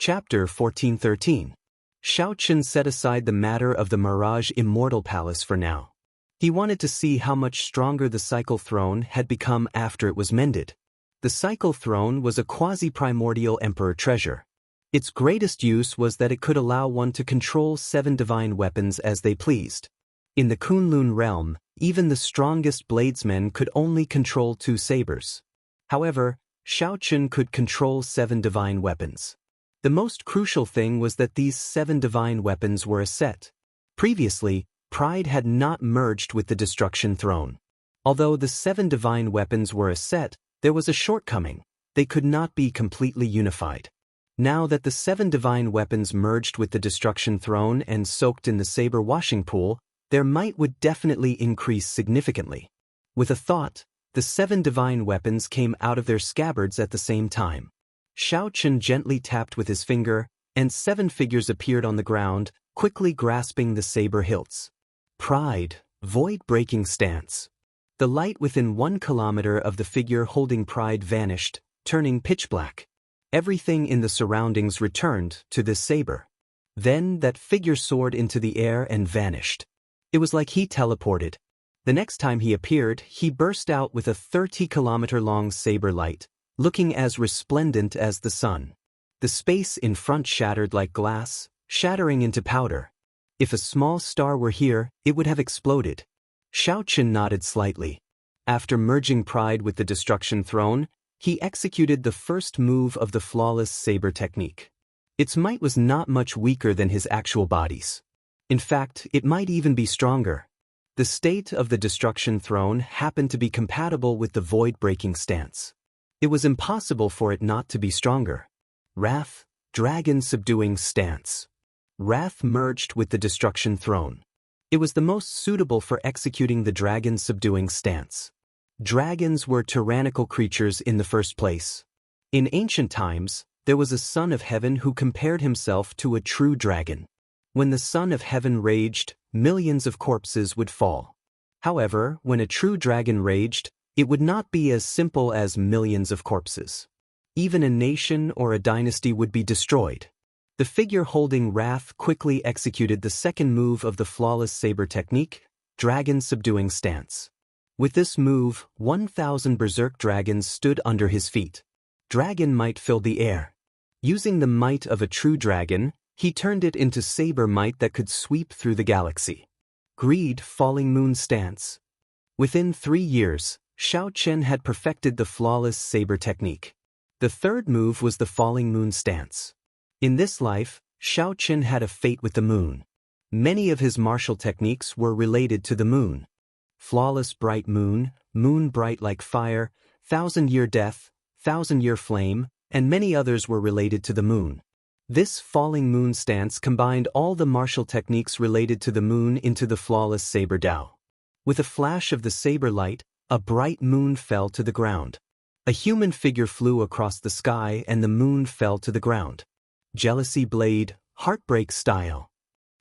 Chapter 1413. Xianxia set aside the matter of the Mirage Immortal Palace for now. He wanted to see how much stronger the Cycle Throne had become after it was mended. The Cycle Throne was a quasi-primordial emperor treasure. Its greatest use was that it could allow one to control 7 divine weapons as they pleased. In the Kunlun realm, even the strongest bladesmen could only control 2 sabers. However, Xianxia could control 7 divine weapons. The most crucial thing was that these 7 divine weapons were a set. Previously, Pride had not merged with the Destruction Throne. Although the 7 divine weapons were a set, there was a shortcoming: they could not be completely unified. Now that the 7 divine weapons merged with the Destruction Throne and soaked in the saber washing pool, their might would definitely increase significantly. With a thought, the 7 divine weapons came out of their scabbards at the same time. Xianxia gently tapped with his finger, and 7 figures appeared on the ground, quickly grasping the saber hilts. Pride, void-breaking stance. The light within 1 kilometer of the figure holding Pride vanished, turning pitch black. Everything in the surroundings returned to this saber. Then that figure soared into the air and vanished. It was like he teleported. The next time he appeared, he burst out with a 30-kilometer-long saber light, looking as resplendent as the sun. The space in front shattered like glass, shattering into powder. If a small star were here, it would have exploded. Xianxia nodded slightly. After merging Pride with the Destruction Throne, he executed the first move of the flawless saber technique. Its might was not much weaker than his actual body's. In fact, it might even be stronger. The state of the Destruction Throne happened to be compatible with the void-breaking stance. It was impossible for it not to be stronger. Wrath, dragon-subduing stance. Wrath merged with the Destruction Throne. It was the most suitable for executing the dragon-subduing stance. Dragons were tyrannical creatures in the first place. In ancient times, there was a son of heaven who compared himself to a true dragon. When the son of heaven raged, millions of corpses would fall. However, when a true dragon raged, it would not be as simple as millions of corpses. Even a nation or a dynasty would be destroyed. The figure holding Wrath quickly executed the second move of the flawless saber technique, dragon-subduing stance. With this move, 1,000 berserk dragons stood under his feet. Dragon might filled the air. Using the might of a true dragon, he turned it into saber might that could sweep through the galaxy. Greed, falling moon stance. Within 3 years, Xianxia had perfected the flawless saber technique. The third move was the falling moon stance. In this life, Xianxia had a fate with the moon. Many of his martial techniques were related to the moon. Flawless bright moon, moon bright like fire, 1,000-year death, 1,000-year flame, and many others were related to the moon. This falling moon stance combined all the martial techniques related to the moon into the flawless saber Dao. With a flash of the saber light, a bright moon fell to the ground. A human figure flew across the sky and the moon fell to the ground. Jealousy blade, heartbreak style.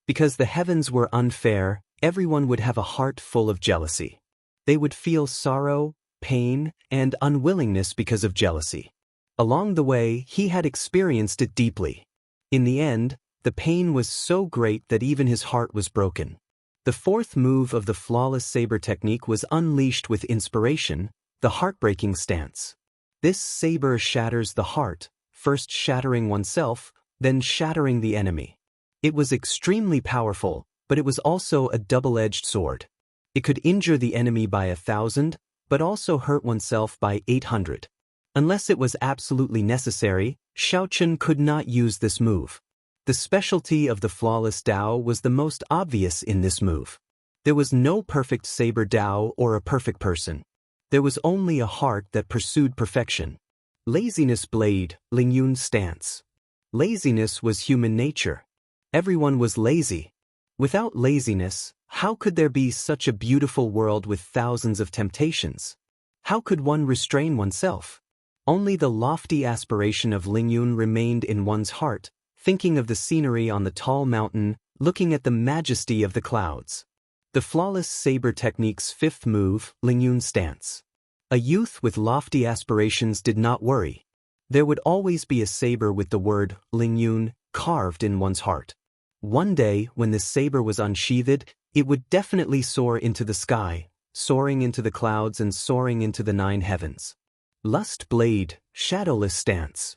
Because the heavens were unfair, everyone would have a heart full of jealousy. They would feel sorrow, pain, and unwillingness because of jealousy. Along the way, he had experienced it deeply. In the end, the pain was so great that even his heart was broken. The fourth move of the flawless saber technique was unleashed with inspiration, the heartbreaking stance. This saber shatters the heart, first shattering oneself, then shattering the enemy. It was extremely powerful, but it was also a double-edged sword. It could injure the enemy by 1,000, but also hurt oneself by 800. Unless it was absolutely necessary, Xianxia could not use this move. The specialty of the flawless Dao was the most obvious in this move. There was no perfect saber Dao or a perfect person. There was only a heart that pursued perfection. Laziness blade, Lingyun stance. Laziness was human nature. Everyone was lazy. Without laziness, how could there be such a beautiful world with thousands of temptations? How could one restrain oneself? Only the lofty aspiration of Lingyun remained in one's heart, thinking of the scenery on the tall mountain, looking at the majesty of the clouds. The flawless saber technique's fifth move, Lingyun stance. A youth with lofty aspirations did not worry. There would always be a saber with the word Lingyun carved in one's heart. One day, when this saber was unsheathed, it would definitely soar into the sky, soaring into the clouds and soaring into the 9 heavens. Lust blade, shadowless stance.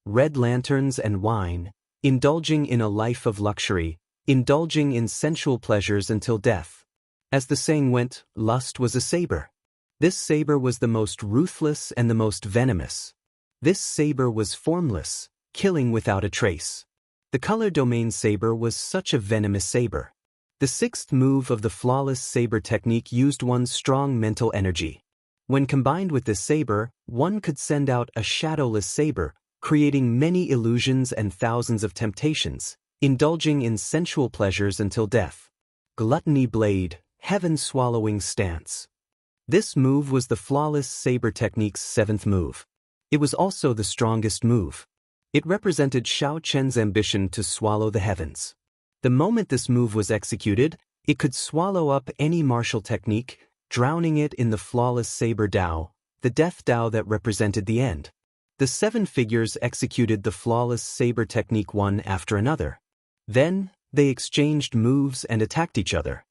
Red lanterns and wine, indulging in a life of luxury, indulging in sensual pleasures until death. As the saying went, lust was a saber. This saber was the most ruthless and the most venomous. This saber was formless, killing without a trace. The color domain saber was such a venomous saber. The 6th move of the flawless saber technique used one's strong mental energy. When combined with this saber, one could send out a shadowless saber, creating many illusions and thousands of temptations, indulging in sensual pleasures until death. Gluttony blade, heaven-swallowing stance. This move was the flawless saber technique's 7th move. It was also the strongest move. It represented Xiao Chen's ambition to swallow the heavens. The moment this move was executed, it could swallow up any martial technique, drowning it in the flawless saber Dao, the death Dao that represented the end. The 7 figures executed the flawless saber technique one after another. Then, they exchanged moves and attacked each other.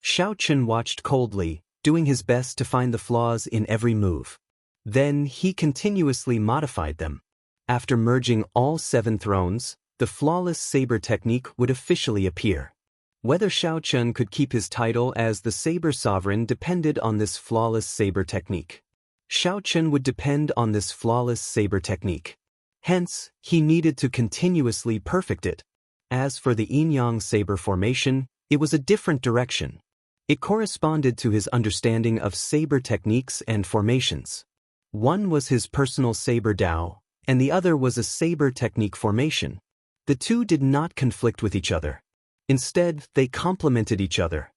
Xiao Chen watched coldly, doing his best to find the flaws in every move. Then, he continuously modified them. After merging all 7 thrones, the flawless saber technique would officially appear. Whether Xiao Chen could keep his title as the saber sovereign depended on this flawless saber technique. Xiao Chen would depend on this flawless saber technique. Hence, he needed to continuously perfect it. As for the yin-yang saber formation, it was a different direction. It corresponded to his understanding of saber techniques and formations. One was his personal saber Dao, and the other was a saber technique formation. The two did not conflict with each other. Instead, they complemented each other.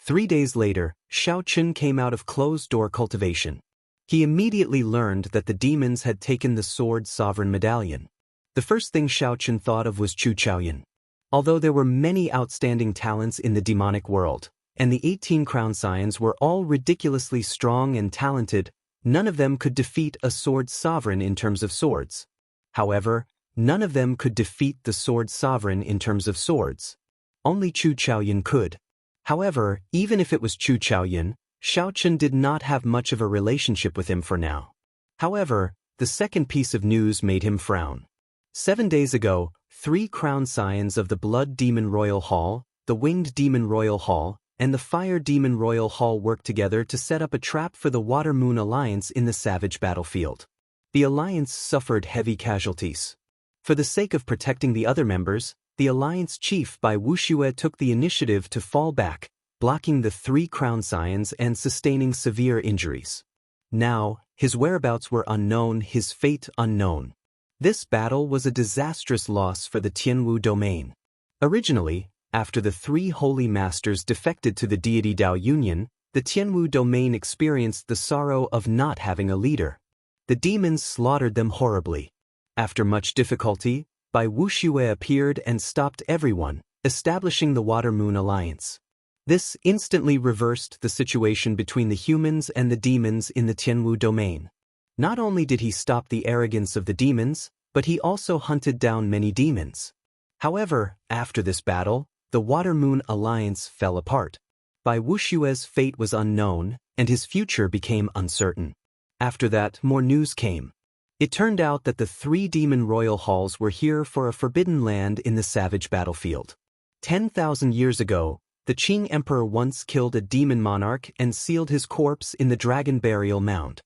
3 days later, Xiao Chen came out of closed-door cultivation. He immediately learned that the demons had taken the sword sovereign medallion. The first thing Xiao Chen thought of was Chu Chaoyan. Although there were many outstanding talents in the demonic world, and the 18 crown scions were all ridiculously strong and talented, none of them could defeat a sword sovereign in terms of swords. However, none of them could defeat the sword sovereign in terms of swords. Only Chu Chaoyan could. However, even if it was Chu Chaoyan, Xiao Chen did not have much of a relationship with him for now. However, the second piece of news made him frown. 7 days ago, 3 crown scions of the Blood Demon Royal Hall, the Winged Demon Royal Hall, and the Fire Demon Royal Hall worked together to set up a trap for the Water Moon Alliance in the savage battlefield. The alliance suffered heavy casualties. For the sake of protecting the other members, the alliance chief by Wuxia took the initiative to fall back, blocking the 3 crown scions and sustaining severe injuries. Now, his whereabouts were unknown, his fate unknown. This battle was a disastrous loss for the Tianwu domain. Originally, after the 3 holy masters defected to the deity Dao Union, the Tianwu domain experienced the sorrow of not having a leader. The demons slaughtered them horribly. After much difficulty, Bai Wuxia appeared and stopped everyone, establishing the Water Moon Alliance. This instantly reversed the situation between the humans and the demons in the Tianwu domain. Not only did he stop the arrogance of the demons, but he also hunted down many demons. However, after this battle, the Water Moon Alliance fell apart. Bai Wuxia's fate was unknown, and his future became uncertain. After that, more news came. It turned out that the 3 demon royal halls were here for a forbidden land in the savage battlefield. 10,000 years ago, the Qing Emperor once killed a demon monarch and sealed his corpse in the dragon burial mound.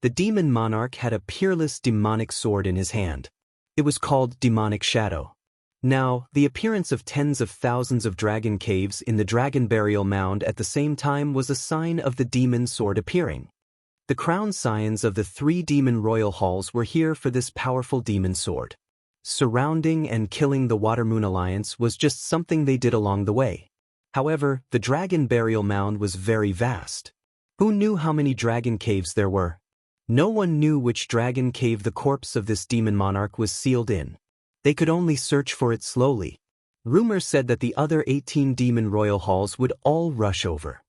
The demon monarch had a peerless demonic sword in his hand. It was called Demonic Shadow. Now, the appearance of tens of thousands of dragon caves in the dragon burial mound at the same time was a sign of the demon sword appearing. The crown scions of the 3 demon royal halls were here for this powerful demon sword. Surrounding and killing the Water Moon Alliance was just something they did along the way. However, the dragon burial mound was very vast. Who knew how many dragon caves there were? No one knew which dragon cave the corpse of this demon monarch was sealed in. They could only search for it slowly. Rumor said that the other 18 demon royal halls would all rush over.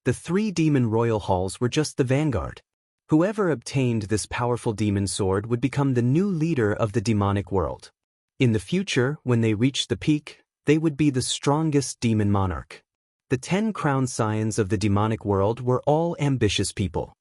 The 3 demon royal halls were just the vanguard. Whoever obtained this powerful demon sword would become the new leader of the demonic world. In the future, when they reached the peak, they would be the strongest demon monarch. The 10 crown scions of the demonic world were all ambitious people.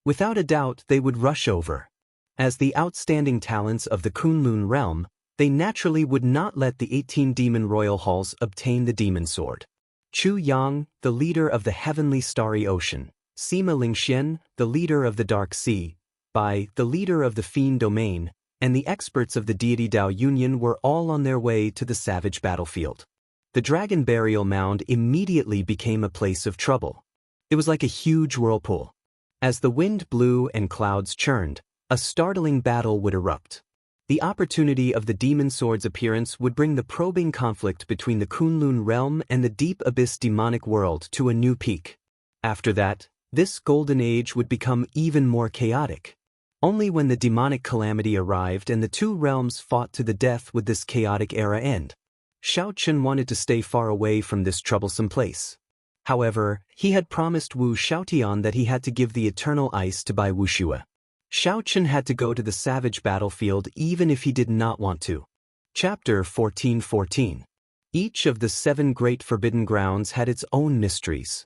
Without a doubt, they would rush over. As the outstanding talents of the Kunlun realm, they naturally would not let the 18 demon royal halls obtain the demon sword. Chu Yang, the leader of the heavenly starry ocean, Sima Lingxian, the leader of the dark sea, Bai, the leader of the fiend domain, and the experts of the deity Dao Union were all on their way to the savage battlefield. The dragon burial mound immediately became a place of trouble. It was like a huge whirlpool. As the wind blew and clouds churned, a startling battle would erupt. The opportunity of the demon sword's appearance would bring the probing conflict between the Kunlun realm and the deep abyss demonic world to a new peak. After that, this golden age would become even more chaotic. Only when the demonic calamity arrived and the two realms fought to the death would this chaotic era end. Xiaochen wanted to stay far away from this troublesome place. However, he had promised Wu Xiaotian that he had to give the eternal ice to Bai Wuxia. Xiaochen had to go to the savage battlefield even if he did not want to. Chapter 14:14. Each of the 7 great forbidden grounds had its own mysteries.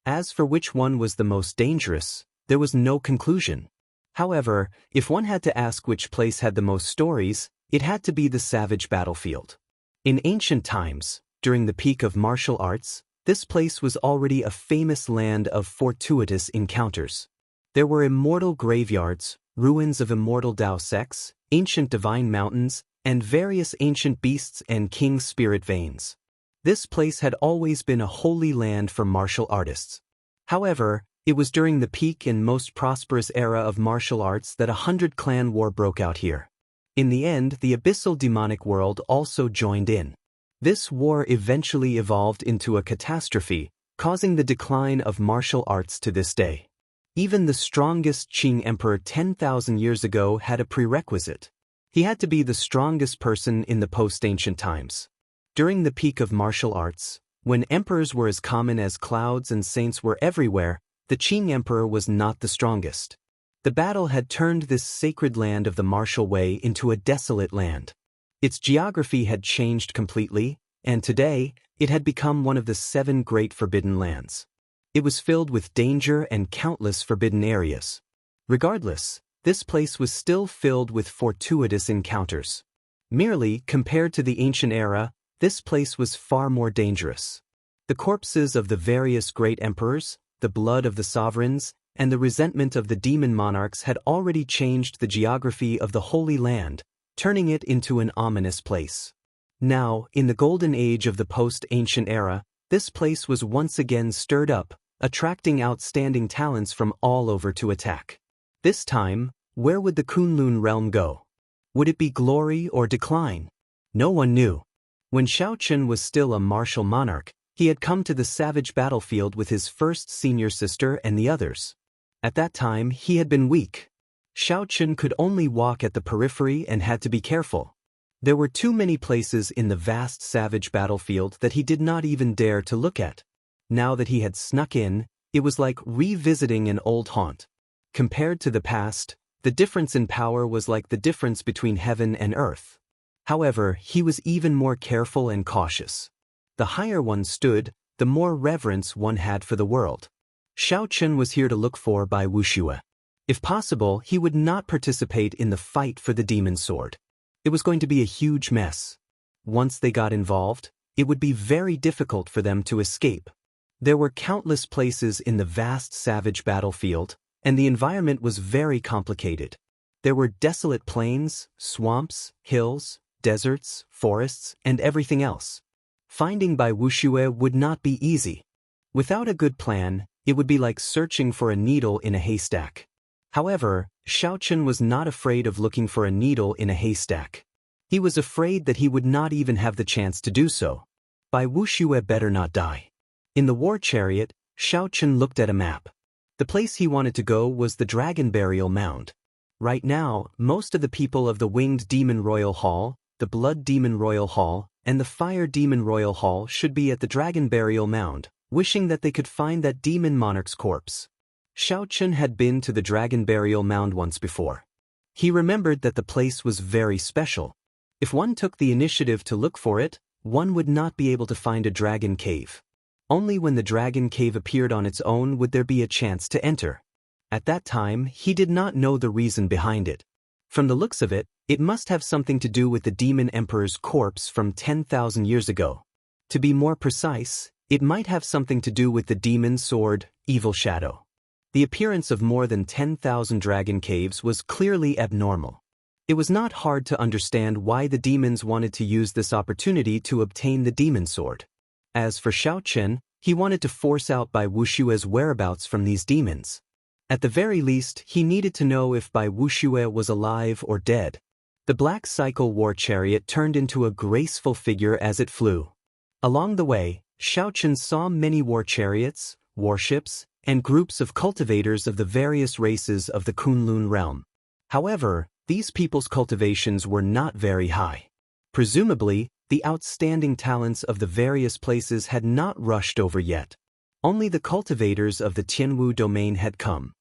As for which one was the most dangerous, there was no conclusion. However, if one had to ask which place had the most stories, it had to be the savage battlefield. In ancient times, during the peak of martial arts, this place was already a famous land of fortuitous encounters. There were immortal graveyards, ruins of immortal Dao sects, ancient divine mountains, and various ancient beasts and king spirit veins. This place had always been a holy land for martial artists. However, it was during the peak and most prosperous era of martial arts that a 100-clan war broke out here. In the end, the abyssal demonic world also joined in. This war eventually evolved into a catastrophe, causing the decline of martial arts to this day. Even the strongest Qing emperor 10,000 years ago had a prerequisite. He had to be the strongest person in the post-ancient times. During the peak of martial arts, when emperors were as common as clouds and saints were everywhere, the Qing emperor was not the strongest. The battle had turned this sacred land of the martial way into a desolate land. Its geography had changed completely, and today, it had become one of the 7 great forbidden lands. It was filled with danger and countless forbidden areas. Regardless, this place was still filled with fortuitous encounters. Merely, compared to the ancient era, this place was far more dangerous. The corpses of the various great emperors, the blood of the sovereigns, and the resentment of the demon monarchs had already changed the geography of the Holy Land, turning it into an ominous place. Now, in the golden age of the post-ancient era, this place was once again stirred up, attracting outstanding talents from all over to attack. This time, where would the Kunlun realm go? Would it be glory or decline? No one knew. When Xiaochen was still a martial monarch, he had come to the savage battlefield with his first senior sister and the others. At that time, he had been weak. Xiaochen could only walk at the periphery and had to be careful. There were too many places in the vast savage battlefield that he did not even dare to look at. Now that he had snuck in, it was like revisiting an old haunt. Compared to the past, the difference in power was like the difference between heaven and earth. However, he was even more careful and cautious. The higher one stood, the more reverence one had for the world. Xiaochen was here to look for Bai Wuxia. If possible, he would not participate in the fight for the demon sword. It was going to be a huge mess. Once they got involved, it would be very difficult for them to escape. There were countless places in the vast savage battlefield, and the environment was very complicated. There were desolate plains, swamps, hills, deserts, forests, and everything else. Finding Bai Wuxia would not be easy. Without a good plan, it would be like searching for a needle in a haystack. However, Xiaochen was not afraid of looking for a needle in a haystack. He was afraid that he would not even have the chance to do so. Bai Wuxia better not die. In the war chariot, Xiaochen looked at a map. The place he wanted to go was the Dragon Burial Mound. Right now, most of the people of the Winged Demon Royal Hall, the Blood Demon Royal Hall, and the Fire Demon Royal Hall should be at the Dragon Burial Mound, wishing that they could find that demon monarch's corpse. Xiaochen had been to the dragon burial mound once before. He remembered that the place was very special. If one took the initiative to look for it, one would not be able to find a dragon cave. Only when the dragon cave appeared on its own would there be a chance to enter. At that time, he did not know the reason behind it. From the looks of it, it must have something to do with the demon emperor's corpse from 10,000 years ago. To be more precise, it might have something to do with the demon sword, Evil Shadow. The appearance of more than 10,000 dragon caves was clearly abnormal. It was not hard to understand why the demons wanted to use this opportunity to obtain the demon sword. As for Xiaochen, he wanted to force out Bai Wuxia's whereabouts from these demons. At the very least, he needed to know if Bai Wuxia was alive or dead. The black cycle war chariot turned into a graceful figure as it flew. Along the way, Xiaochen saw many war chariots, warships, and groups of cultivators of the various races of the Kunlun realm. However, these people's cultivations were not very high. Presumably, the outstanding talents of the various places had not rushed over yet. Only the cultivators of the Tianwu domain had come.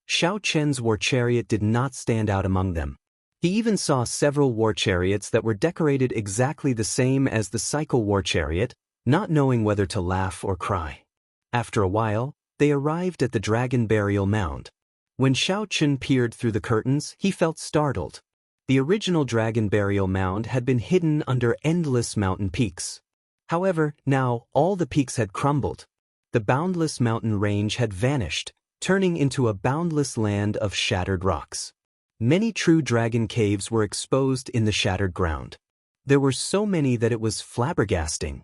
Xiaochen's war chariot did not stand out among them. He even saw several war chariots that were decorated exactly the same as the cycle war chariot, not knowing whether to laugh or cry. After a while, they arrived at the dragon burial mound. When Xiaochen peered through the curtains, he felt startled. The original dragon burial mound had been hidden under endless mountain peaks. However, now all the peaks had crumbled. The boundless mountain range had vanished, turning into a boundless land of shattered rocks. Many true dragon caves were exposed in the shattered ground. There were so many that it was flabbergasting.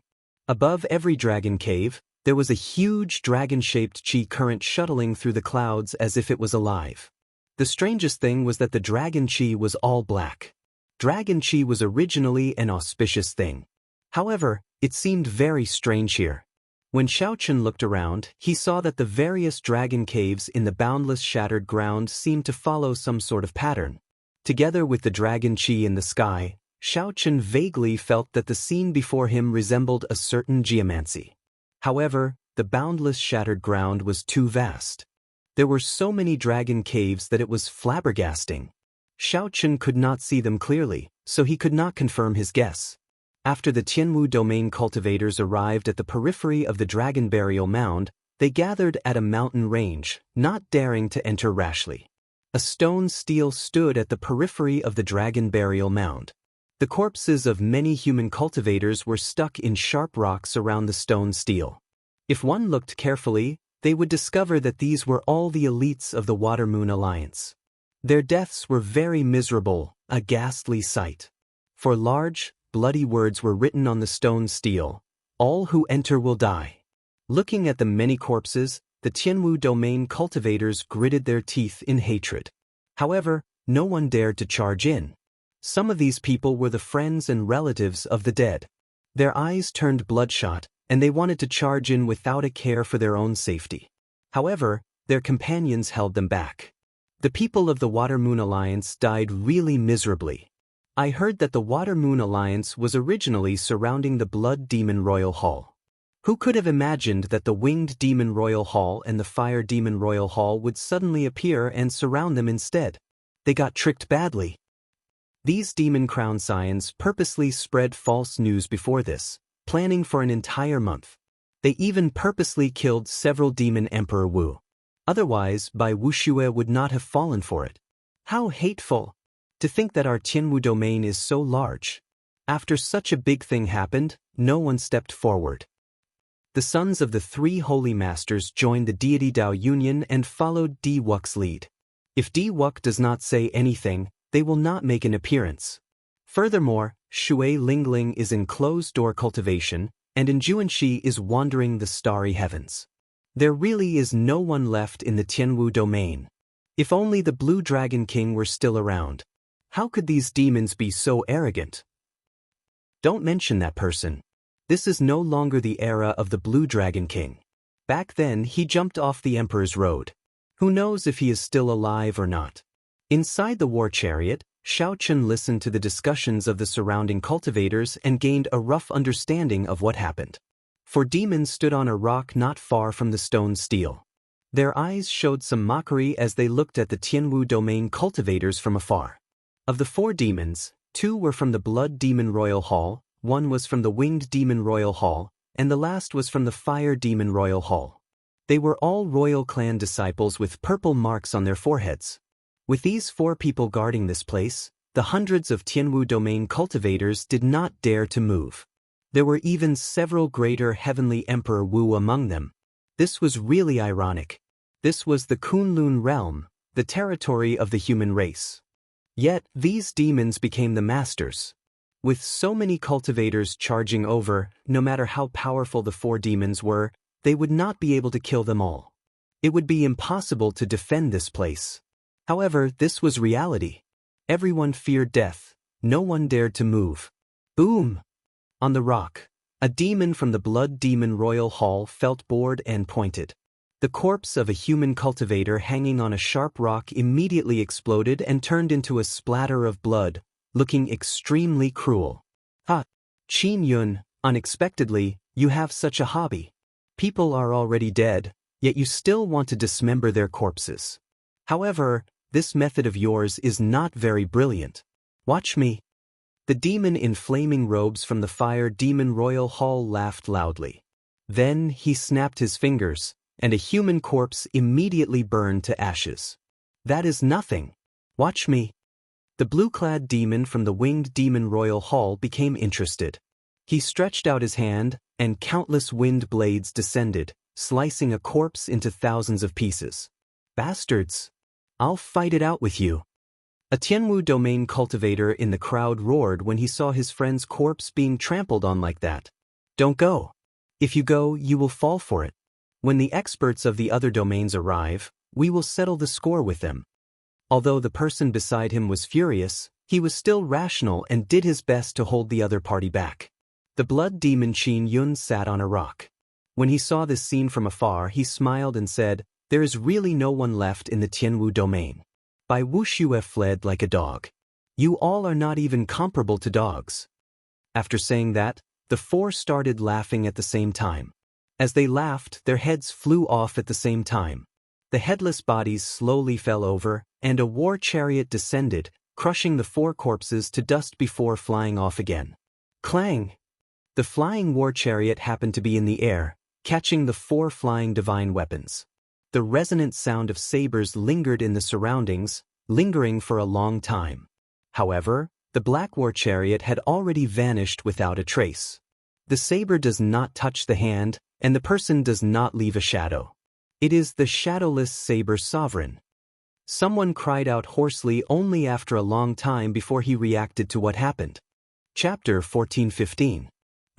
Above every dragon cave, there was a huge dragon-shaped chi current shuttling through the clouds as if it was alive. The strangest thing was that the dragon chi was all black. Dragon chi was originally an auspicious thing. However, it seemed very strange here. When Xiaochen looked around, he saw that the various dragon caves in the boundless shattered ground seemed to follow some sort of pattern. Together with the dragon chi in the sky, Xiaochen vaguely felt that the scene before him resembled a certain geomancy. However, the boundless shattered ground was too vast. There were so many dragon caves that it was flabbergasting. Xiaochen could not see them clearly, so he could not confirm his guess. After the Tianwu domain cultivators arrived at the periphery of the dragon burial mound, they gathered at a mountain range, not daring to enter rashly. A stone stele stood at the periphery of the dragon burial mound. The corpses of many human cultivators were stuck in sharp rocks around the stone stele. If one looked carefully, they would discover that these were all the elites of the Water Moon Alliance. Their deaths were very miserable, a ghastly sight. For large, bloody words were written on the stone stele, "All who enter will die." Looking at the many corpses, the Tianwu domain cultivators gritted their teeth in hatred. However, no one dared to charge in. Some of these people were the friends and relatives of the dead. Their eyes turned bloodshot, and they wanted to charge in without a care for their own safety. However, their companions held them back. The people of the Water Moon Alliance died really miserably. I heard that the Water Moon Alliance was originally surrounding the Blood Demon Royal Hall. Who could have imagined that the Winged Demon Royal Hall and the Fire Demon Royal Hall would suddenly appear and surround them instead? They got tricked badly. These demon crown scions purposely spread false news before this, planning for an entire month. They even purposely killed several demon Emperor Wu. Otherwise, Bai Wuxia would not have fallen for it. How hateful! To think that our Tianwu domain is so large. After such a big thing happened, no one stepped forward. The sons of the three holy masters joined the deity Dao Union and followed Di Wux's lead. If Di Wux does not say anything, they will not make an appearance. Furthermore, Shui Lingling is in closed-door cultivation, and Xianxia is wandering the starry heavens. There really is no one left in the Tianwu domain. If only the Blue Dragon King were still around. How could these demons be so arrogant? Don't mention that person. This is no longer the era of the Blue Dragon King. Back then, he jumped off the Emperor's road. Who knows if he is still alive or not? Inside the war chariot, Xiaochen listened to the discussions of the surrounding cultivators and gained a rough understanding of what happened. Four demons stood on a rock not far from the stone stele. Their eyes showed some mockery as they looked at the Tianwu domain cultivators from afar. Of the 4 demons, 2 were from the Blood Demon Royal Hall, 1 was from the Winged Demon Royal Hall, and the last was from the Fire Demon Royal Hall. They were all royal clan disciples with purple marks on their foreheads. With these 4 people guarding this place, the hundreds of Tianwu domain cultivators did not dare to move. There were even several greater heavenly Emperor Wu among them. This was really ironic. This was the Kunlun realm, the territory of the human race. Yet, these demons became the masters. With so many cultivators charging over, no matter how powerful the 4 demons were, they would not be able to kill them all. It would be impossible to defend this place. However, this was reality. Everyone feared death. No one dared to move. Boom! On the rock, a demon from the Blood Demon Royal Hall felt bored and pointed. The corpse of a human cultivator hanging on a sharp rock immediately exploded and turned into a splatter of blood, looking extremely cruel. Ha! Qin Yun, unexpectedly, you have such a hobby. People are already dead, yet you still want to dismember their corpses. However, this method of yours is not very brilliant. Watch me. The demon in flaming robes from the Fire Demon Royal Hall laughed loudly. Then he snapped his fingers, and a human corpse immediately burned to ashes. That is nothing. Watch me. The blue-clad demon from the Winged Demon Royal Hall became interested. He stretched out his hand, and countless wind blades descended, slicing a corpse into thousands of pieces. Bastards! I'll fight it out with you. A Tianwu domain cultivator in the crowd roared when he saw his friend's corpse being trampled on like that. Don't go. If you go, you will fall for it. When the experts of the other domains arrive, we will settle the score with them. Although the person beside him was furious, he was still rational and did his best to hold the other party back. The blood demon Qin Yun sat on a rock. When he saw this scene from afar, he smiled and said, "There is really no one left in the Tianwu domain. By Wuxia fled like a dog. You all are not even comparable to dogs." After saying that, the 4 started laughing at the same time. As they laughed, their heads flew off at the same time. The headless bodies slowly fell over, and a war chariot descended, crushing the 4 corpses to dust before flying off again. Clang! The flying war chariot happened to be in the air, catching the 4 flying divine weapons. The resonant sound of sabers lingered in the surroundings, lingering for a long time. However, the black war chariot had already vanished without a trace. The saber does not touch the hand, and the person does not leave a shadow. It is the shadowless saber sovereign. Someone cried out hoarsely only after a long time before he reacted to what happened. Chapter 14:15.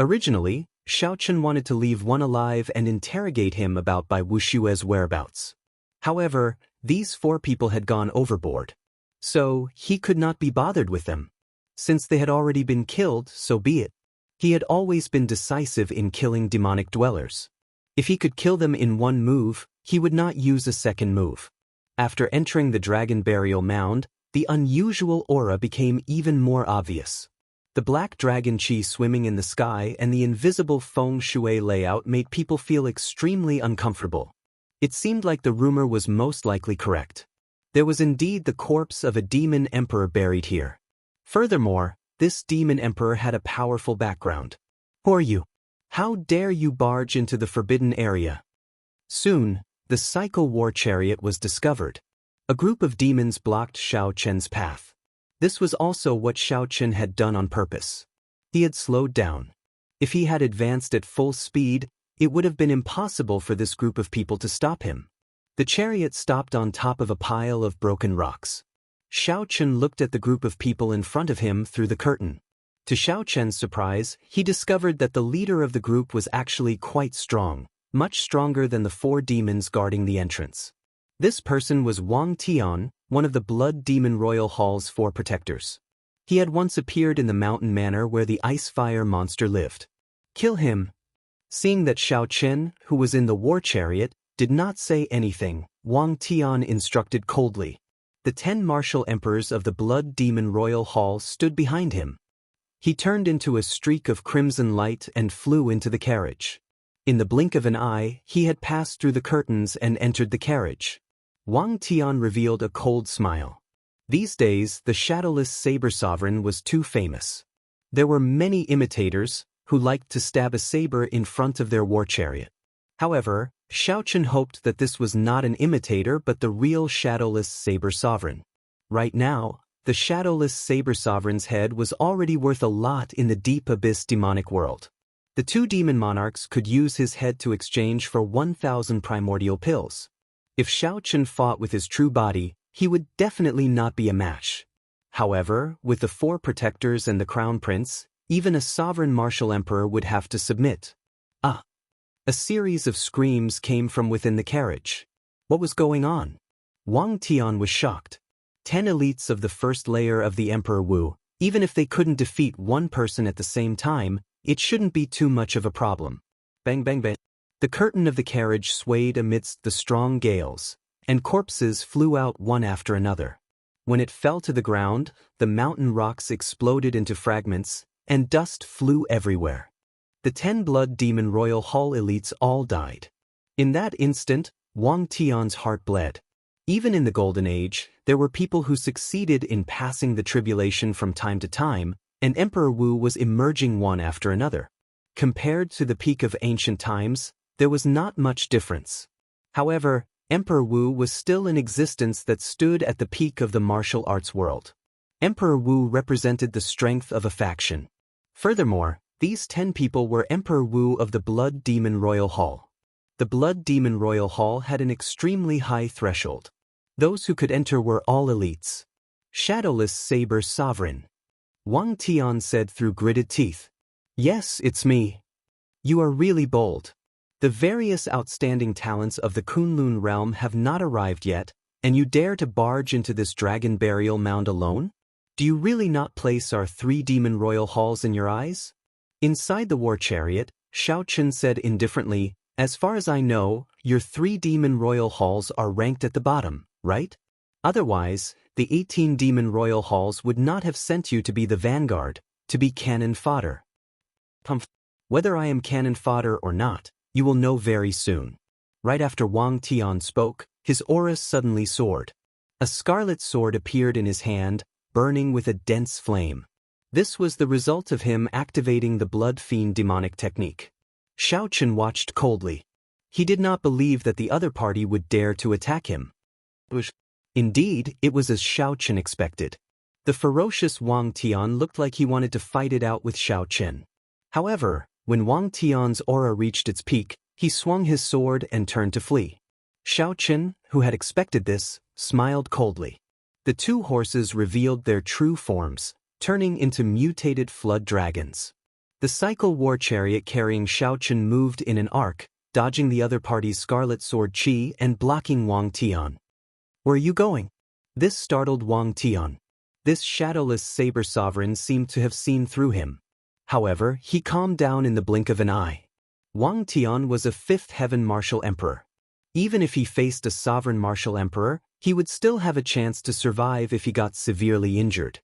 Originally, Xiaochen wanted to leave one alive and interrogate him about Bai Wushue's whereabouts. However, these 4 people had gone overboard. So, he could not be bothered with them. Since they had already been killed, so be it. He had always been decisive in killing demonic dwellers. If he could kill them in one move, he would not use a second move. After entering the dragon burial mound, the unusual aura became even more obvious. The black dragon chi swimming in the sky and the invisible feng shui layout made people feel extremely uncomfortable. It seemed like the rumor was most likely correct. There was indeed the corpse of a demon emperor buried here. Furthermore, this demon emperor had a powerful background. Who are you? How dare you barge into the forbidden area? Soon, the cycle war chariot was discovered. A group of demons blocked Xiao Chen's path. This was also what Xiao Chen had done on purpose. He had slowed down. If he had advanced at full speed, it would have been impossible for this group of people to stop him. The chariot stopped on top of a pile of broken rocks. Xiao Chen looked at the group of people in front of him through the curtain. To Xiao Chen's surprise, he discovered that the leader of the group was actually quite strong, much stronger than the 4 demons guarding the entrance. This person was Wang Tian, one of the Blood Demon Royal Hall's 4 protectors. He had once appeared in the mountain manor where the ice-fire monster lived. Kill him. Seeing that Xiao Chen, who was in the war chariot, did not say anything, Wang Tian instructed coldly. The 10 martial emperors of the Blood Demon Royal Hall stood behind him. He turned into a streak of crimson light and flew into the carriage. In the blink of an eye, he had passed through the curtains and entered the carriage. Wang Tian revealed a cold smile. These days, the shadowless saber sovereign was too famous. There were many imitators who liked to stab a saber in front of their war chariot. However, Xiaochen hoped that this was not an imitator but the real shadowless saber sovereign. Right now, the shadowless saber sovereign's head was already worth a lot in the deep abyss demonic world. The two demon monarchs could use his head to exchange for 1,000 primordial pills. If Xiaochen fought with his true body, he would definitely not be a match. However, with the 4 protectors and the crown prince, even a sovereign martial emperor would have to submit. A series of screams came from within the carriage. What was going on? Wang Tian was shocked. 10 elites of the first layer of the Emperor Wu, even if they couldn't defeat one person at the same time, it shouldn't be too much of a problem. Bang bang bang. The curtain of the carriage swayed amidst the strong gales, and corpses flew out one after another. When it fell to the ground, the mountain rocks exploded into fragments, and dust flew everywhere. The 10 Blood Demon Royal Hall elites all died. In that instant, Wang Tian's heart bled. Even in the Golden Age, there were people who succeeded in passing the tribulation from time to time, and Emperor Wu was emerging one after another. Compared to the peak of ancient times, there was not much difference. However, Emperor Wu was still an existence that stood at the peak of the martial arts world. Emperor Wu represented the strength of a faction. Furthermore, these 10 people were Emperor Wu of the Blood Demon Royal Hall. The Blood Demon Royal Hall had an extremely high threshold. Those who could enter were all elites. Shadowless Saber Sovereign. Wang Tian said through gritted teeth. Yes, it's me. You are really bold. The various outstanding talents of the Kunlun realm have not arrived yet, and you dare to barge into this dragon burial mound alone? Do you really not place our 3 demon royal halls in your eyes? Inside the war chariot, Xiaochen said indifferently, as far as I know, your 3 demon royal halls are ranked at the bottom, right? Otherwise, the 18 demon royal halls would not have sent you to be the vanguard, to be cannon fodder. Whether I am cannon fodder or not, you will know very soon. Right after Wang Tian spoke, his aura suddenly soared. A scarlet sword appeared in his hand, burning with a dense flame. This was the result of him activating the Blood Fiend demonic technique. Xiaochen watched coldly. He did not believe that the other party would dare to attack him. Indeed, it was as Xiaochen expected. The ferocious Wang Tian looked like he wanted to fight it out with Xiaochen. However, when Wang Tian's aura reached its peak, he swung his sword and turned to flee. Xiaochen, who had expected this, smiled coldly. The 2 horses revealed their true forms, turning into mutated flood dragons. The cycle war chariot carrying Xiaochen moved in an arc, dodging the other party's scarlet sword chi and blocking Wang Tian. Where are you going? This startled Wang Tian. This shadowless saber sovereign seemed to have seen through him. However, he calmed down in the blink of an eye. Wang Tian was a 5th heaven martial emperor. Even if he faced a sovereign martial emperor, he would still have a chance to survive if he got severely injured.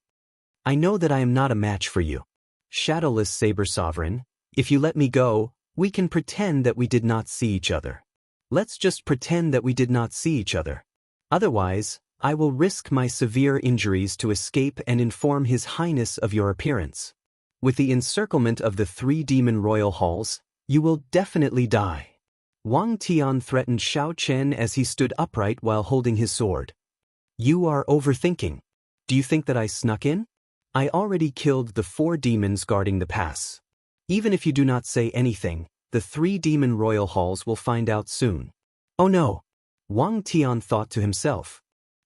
I know that I am not a match for you. Shadowless Saber Sovereign, if you let me go, we can pretend that we did not see each other. Let's just pretend that we did not see each other. Otherwise, I will risk my severe injuries to escape and inform His Highness of your appearance. With the encirclement of the 3 demon royal halls, you will definitely die. Wang Tian threatened Xiaochen as he stood upright while holding his sword. You are overthinking. Do you think that I snuck in? I already killed the 4 demons guarding the pass. Even if you do not say anything, the 3 demon royal halls will find out soon. Oh no! Wang Tian thought to himself.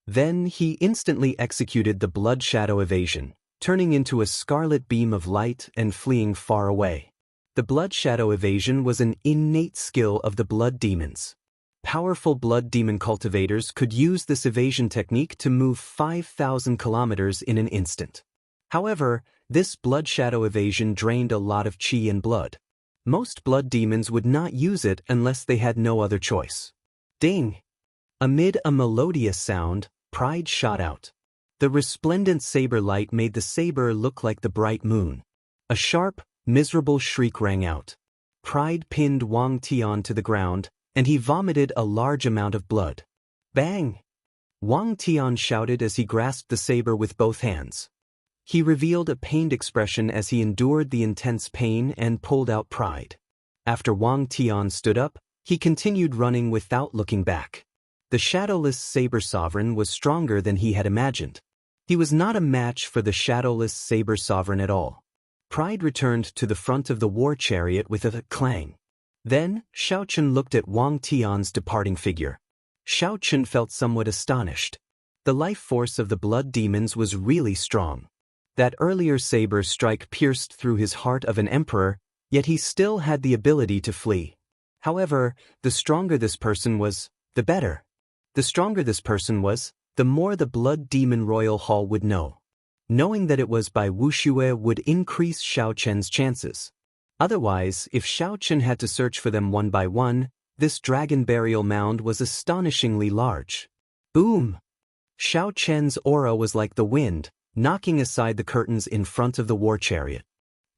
Then he instantly executed the blood shadow evasion, turning into a scarlet beam of light and fleeing far away. The blood shadow evasion was an innate skill of the blood demons. Powerful blood demon cultivators could use this evasion technique to move 5,000 kilometers in an instant. However, this blood shadow evasion drained a lot of chi and blood. Most blood demons would not use it unless they had no other choice. Ding! Amid a melodious sound, pride shot out. The resplendent saber light made the saber look like the bright moon. A sharp, miserable shriek rang out. Pride pinned Wang Tian to the ground, and he vomited a large amount of blood. Bang! Wang Tian shouted as he grasped the saber with both hands. He revealed a pained expression as he endured the intense pain and pulled out Pride. After Wang Tian stood up, he continued running without looking back. The shadowless saber sovereign was stronger than he had imagined. He was not a match for the shadowless saber sovereign at all. Pride returned to the front of the war chariot with a clang. Then, Xiaochen looked at Wang Tian's departing figure. Xiaochen felt somewhat astonished. The life force of the blood demons was really strong. That earlier saber strike pierced through his heart of an emperor, yet he still had the ability to flee. However, the stronger this person was, the better. The stronger this person was, the more the blood demon royal hall would know. Knowing that it was by Wuxia would increase Xiaochen's chances. Otherwise, if Xiaochen had to search for them one by one, this dragon burial mound was astonishingly large. Boom! Xiaochen's aura was like the wind, knocking aside the curtains in front of the war chariot.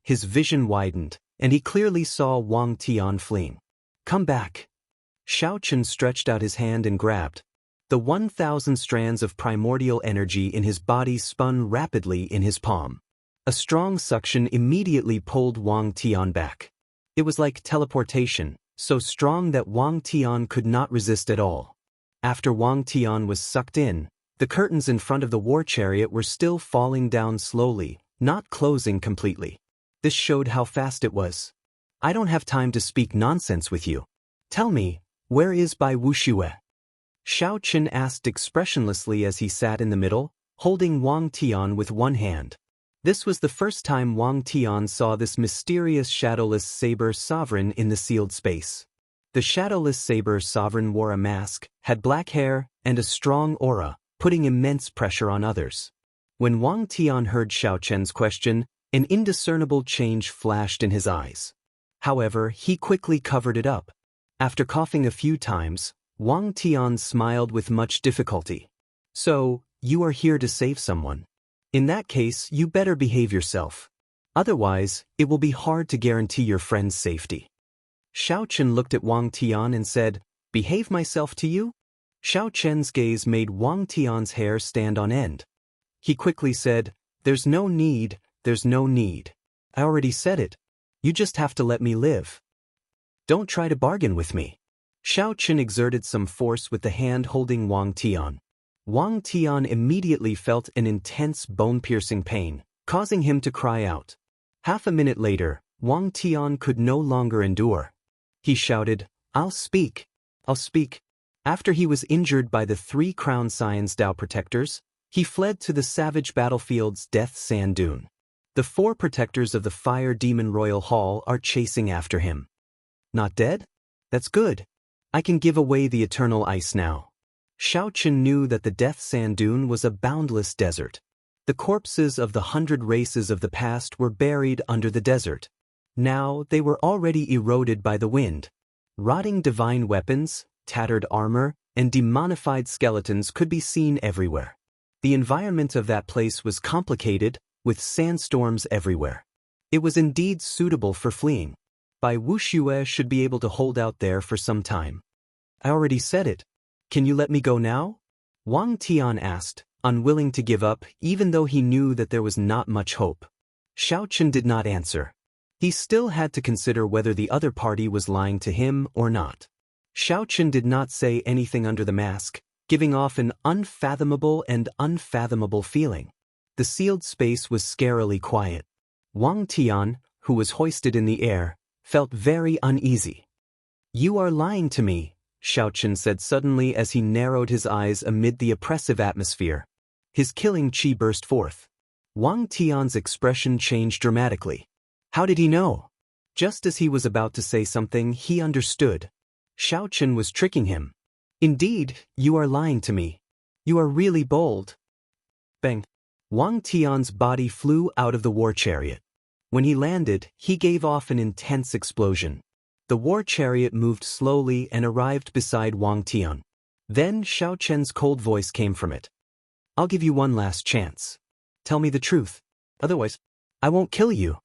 His vision widened, and he clearly saw Wang Tian fleeing. Come back! Xiaochen stretched out his hand and grabbed. The 1,000 strands of primordial energy in his body spun rapidly in his palm. A strong suction immediately pulled Wang Tian back. It was like teleportation, so strong that Wang Tian could not resist at all. After Wang Tian was sucked in, the curtains in front of the war chariot were still falling down slowly, not closing completely. This showed how fast it was. I don't have time to speak nonsense with you. Tell me, where is Bai Wuxia? Xiaochen asked expressionlessly as he sat in the middle, holding Wang Tian with one hand. This was the first time Wang Tian saw this mysterious shadowless saber sovereign in the sealed space. The shadowless saber sovereign wore a mask, had black hair, and a strong aura, putting immense pressure on others. When Wang Tian heard Xiaochen's question, an indiscernible change flashed in his eyes. However, he quickly covered it up. After coughing a few times, Wang Tian smiled with much difficulty. So, you are here to save someone. In that case, you better behave yourself. Otherwise, it will be hard to guarantee your friend's safety. Xiaochen looked at Wang Tian and said, Behave myself to you? Xiaochen's gaze made Wang Tian's hair stand on end. He quickly said, There's no need. I already said it. You just have to let me live. Don't try to bargain with me. Xiaochen exerted some force with the hand holding Wang Tian. Wang Tian immediately felt an intense bone-piercing pain, causing him to cry out. Half a minute later, Wang Tian could no longer endure. He shouted, I'll speak. After he was injured by the 3 Crown Science Dao protectors, he fled to the savage battlefield's Death Sand Dune. The 4 protectors of the Fire Demon Royal Hall are chasing after him. Not dead? That's good. I can give away the eternal ice now. Xiaochen knew that the Death Sand Dune was a boundless desert. The corpses of the 100 races of the past were buried under the desert. Now they were already eroded by the wind. Rotting divine weapons, tattered armor, and demonified skeletons could be seen everywhere. The environment of that place was complicated, with sandstorms everywhere. It was indeed suitable for fleeing. Bai Wuxia should be able to hold out there for some time. I already said it. Can you let me go now? Wang Tian asked, unwilling to give up even though he knew that there was not much hope. Xiaochen did not answer. He still had to consider whether the other party was lying to him or not. Xiaochen did not say anything under the mask, giving off an unfathomable feeling. The sealed space was scarily quiet. Wang Tian, who was hoisted in the air, felt very uneasy. You are lying to me, Xiaochen said suddenly as he narrowed his eyes amid the oppressive atmosphere. His killing qi burst forth. Wang Tian's expression changed dramatically. How did he know? Just as he was about to say something, he understood. Xiaochen was tricking him. Indeed, you are lying to me. You are really bold. Bang! Wang Tian's body flew out of the war chariot. When he landed, he gave off an intense explosion. The war chariot moved slowly and arrived beside Wang Tian. Then Xiaochen's cold voice came from it. I'll give you one last chance. Tell me the truth. Otherwise, I won't kill you.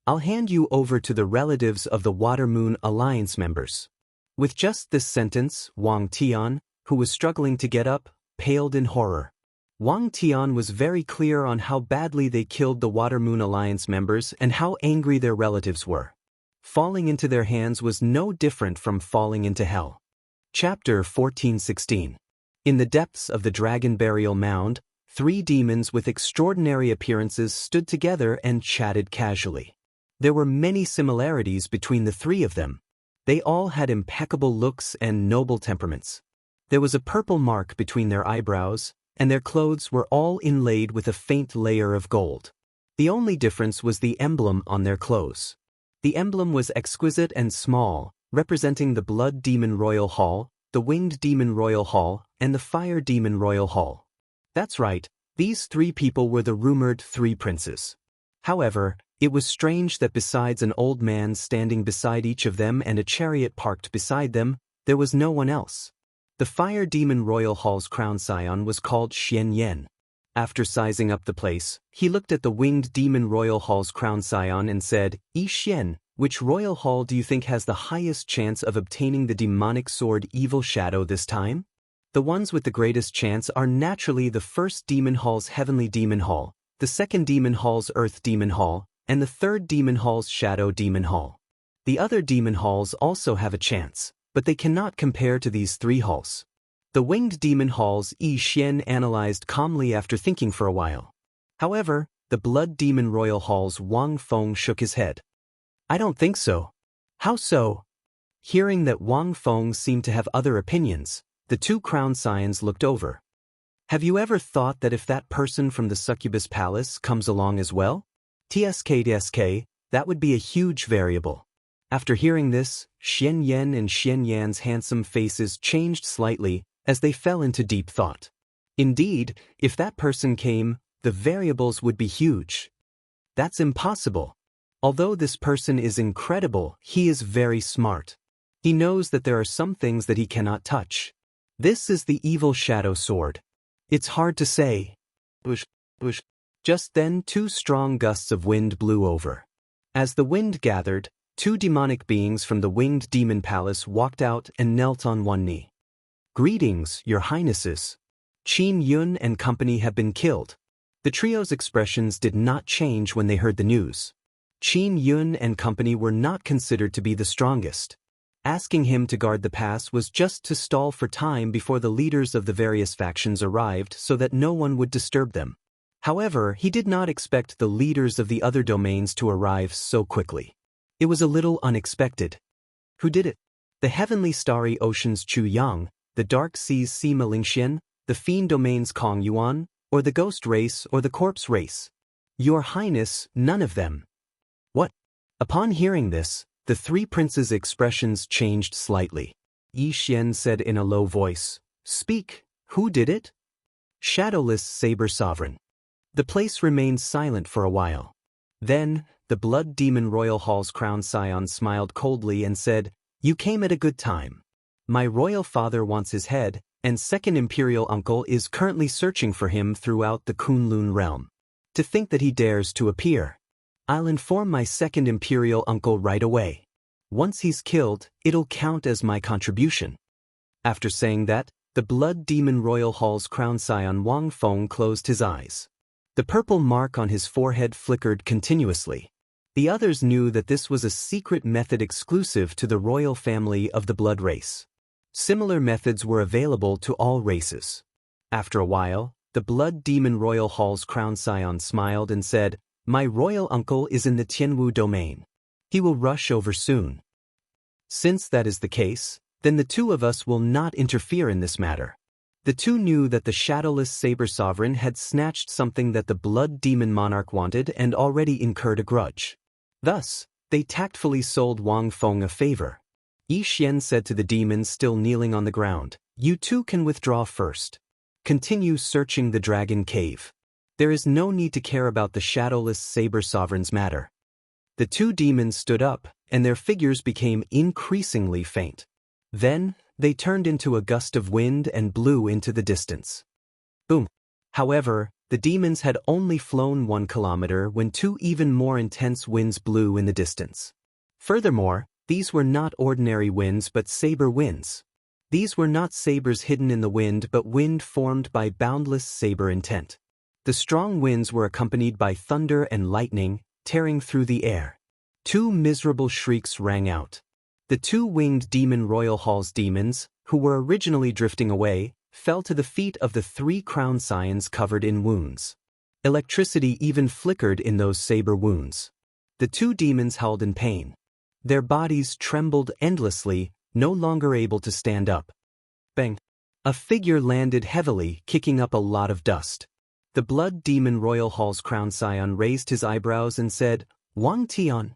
I'll hand you over to the relatives of the Water Moon Alliance members. With just this sentence, Wang Tian, who was struggling to get up, paled in horror. Wang Tian was very clear on how badly they killed the Water Moon Alliance members and how angry their relatives were. Falling into their hands was no different from falling into hell. Chapter 14:16. In the depths of the Dragon Burial Mound, 3 demons with extraordinary appearances stood together and chatted casually. There were many similarities between the 3 of them. They all had impeccable looks and noble temperaments. There was a purple mark between their eyebrows, and their clothes were all inlaid with a faint layer of gold. The only difference was the emblem on their clothes. The emblem was exquisite and small, representing the Blood Demon Royal Hall, the Winged Demon Royal Hall, and the Fire Demon Royal Hall. That's right, these 3 people were the rumored 3 princes. However, it was strange that besides an old man standing beside each of them and a chariot parked beside them, there was no one else. The Fire Demon Royal Hall's crown scion was called Xianxia. After sizing up the place, he looked at the Winged Demon Royal Hall's crown scion and said, Xian, which royal hall do you think has the highest chance of obtaining the demonic sword Evil Shadow this time? The ones with the greatest chance are naturally the first Demon Hall's Heavenly Demon Hall, the second Demon Hall's Earth Demon Hall, and the third Demon Hall's Shadow Demon Hall. The other Demon Halls also have a chance, but they cannot compare to these 3 halls. The Winged Demon Hall's Yi Xian analyzed calmly after thinking for a while. However, the Blood Demon Royal Hall's Wang Feng shook his head. I don't think so. How so? Hearing that Wang Feng seemed to have other opinions, the 2 crown scions looked over. Have you ever thought that if that person from the Succubus Palace comes along as well? TSK, that would be a huge variable. After hearing this, Xianxia and Xianyan's handsome faces changed slightly as they fell into deep thought. Indeed, if that person came, the variables would be huge. That's impossible. Although this person is incredible, he is very smart. He knows that there are some things that he cannot touch. This is the Evil Shadow Sword. It's hard to say. Whoosh, whoosh. Just then 2 strong gusts of wind blew over. As the wind gathered, 2 demonic beings from the Winged Demon Palace walked out and knelt on one knee. Greetings, your highnesses. Qin Yun and company have been killed. The trio's expressions did not change when they heard the news. Qin Yun and company were not considered to be the strongest. Asking him to guard the pass was just to stall for time before the leaders of the various factions arrived so that no one would disturb them. However, he did not expect the leaders of the other domains to arrive so quickly. It was a little unexpected. Who did it? The Heavenly Starry Ocean's Chu Yang, the Dark Seas Sima Lingxian, the Fiend Domain's Kong Yuan, or the Ghost Race or the Corpse Race? Your Highness, none of them. What? Upon hearing this, the 3 princes' expressions changed slightly. Yi Xian said in a low voice, Speak, who did it? Shadowless Saber Sovereign. The place remained silent for a while. Then, the Blood Demon Royal Hall's crown scion smiled coldly and said, You came at a good time. My royal father wants his head, and second imperial uncle is currently searching for him throughout the Kunlun realm. To think that he dares to appear. I'll inform my second imperial uncle right away. Once he's killed, it'll count as my contribution. After saying that, the Blood Demon Royal Hall's crown scion Wang Feng closed his eyes. The purple mark on his forehead flickered continuously. The others knew that this was a secret method exclusive to the royal family of the blood race. Similar methods were available to all races. After a while, the Blood Demon Royal Hall's crown scion smiled and said, My royal uncle is in the Tianwu domain. He will rush over soon. Since that is the case, then the 2 of us will not interfere in this matter. The 2 knew that the Shadowless Saber Sovereign had snatched something that the Blood Demon Monarch wanted and already incurred a grudge. Thus, they tactfully sold Wang Feng a favor. Yi Xian said to the demons still kneeling on the ground, You 2 can withdraw first. Continue searching the Dragon Cave. There is no need to care about the Shadowless Saber Sovereign's matter. The 2 demons stood up, and their figures became increasingly faint. Then, they turned into a gust of wind and blew into the distance. Boom. However, The demons had only flown 1 kilometer when 2 even more intense winds blew in the distance. Furthermore, these were not ordinary winds but saber winds. These were not sabers hidden in the wind but wind formed by boundless saber intent. The strong winds were accompanied by thunder and lightning, tearing through the air. 2 miserable shrieks rang out. The 2-winged demon Royal Hall's demons, who were originally drifting away, fell to the feet of the 3 crown scions covered in wounds. Electricity even flickered in those saber wounds. The 2 demons howled in pain. Their bodies trembled endlessly, no longer able to stand up. Bang! A figure landed heavily, kicking up a lot of dust. The blood demon Royal Hall's crown scion raised his eyebrows and said, "Wang Tian,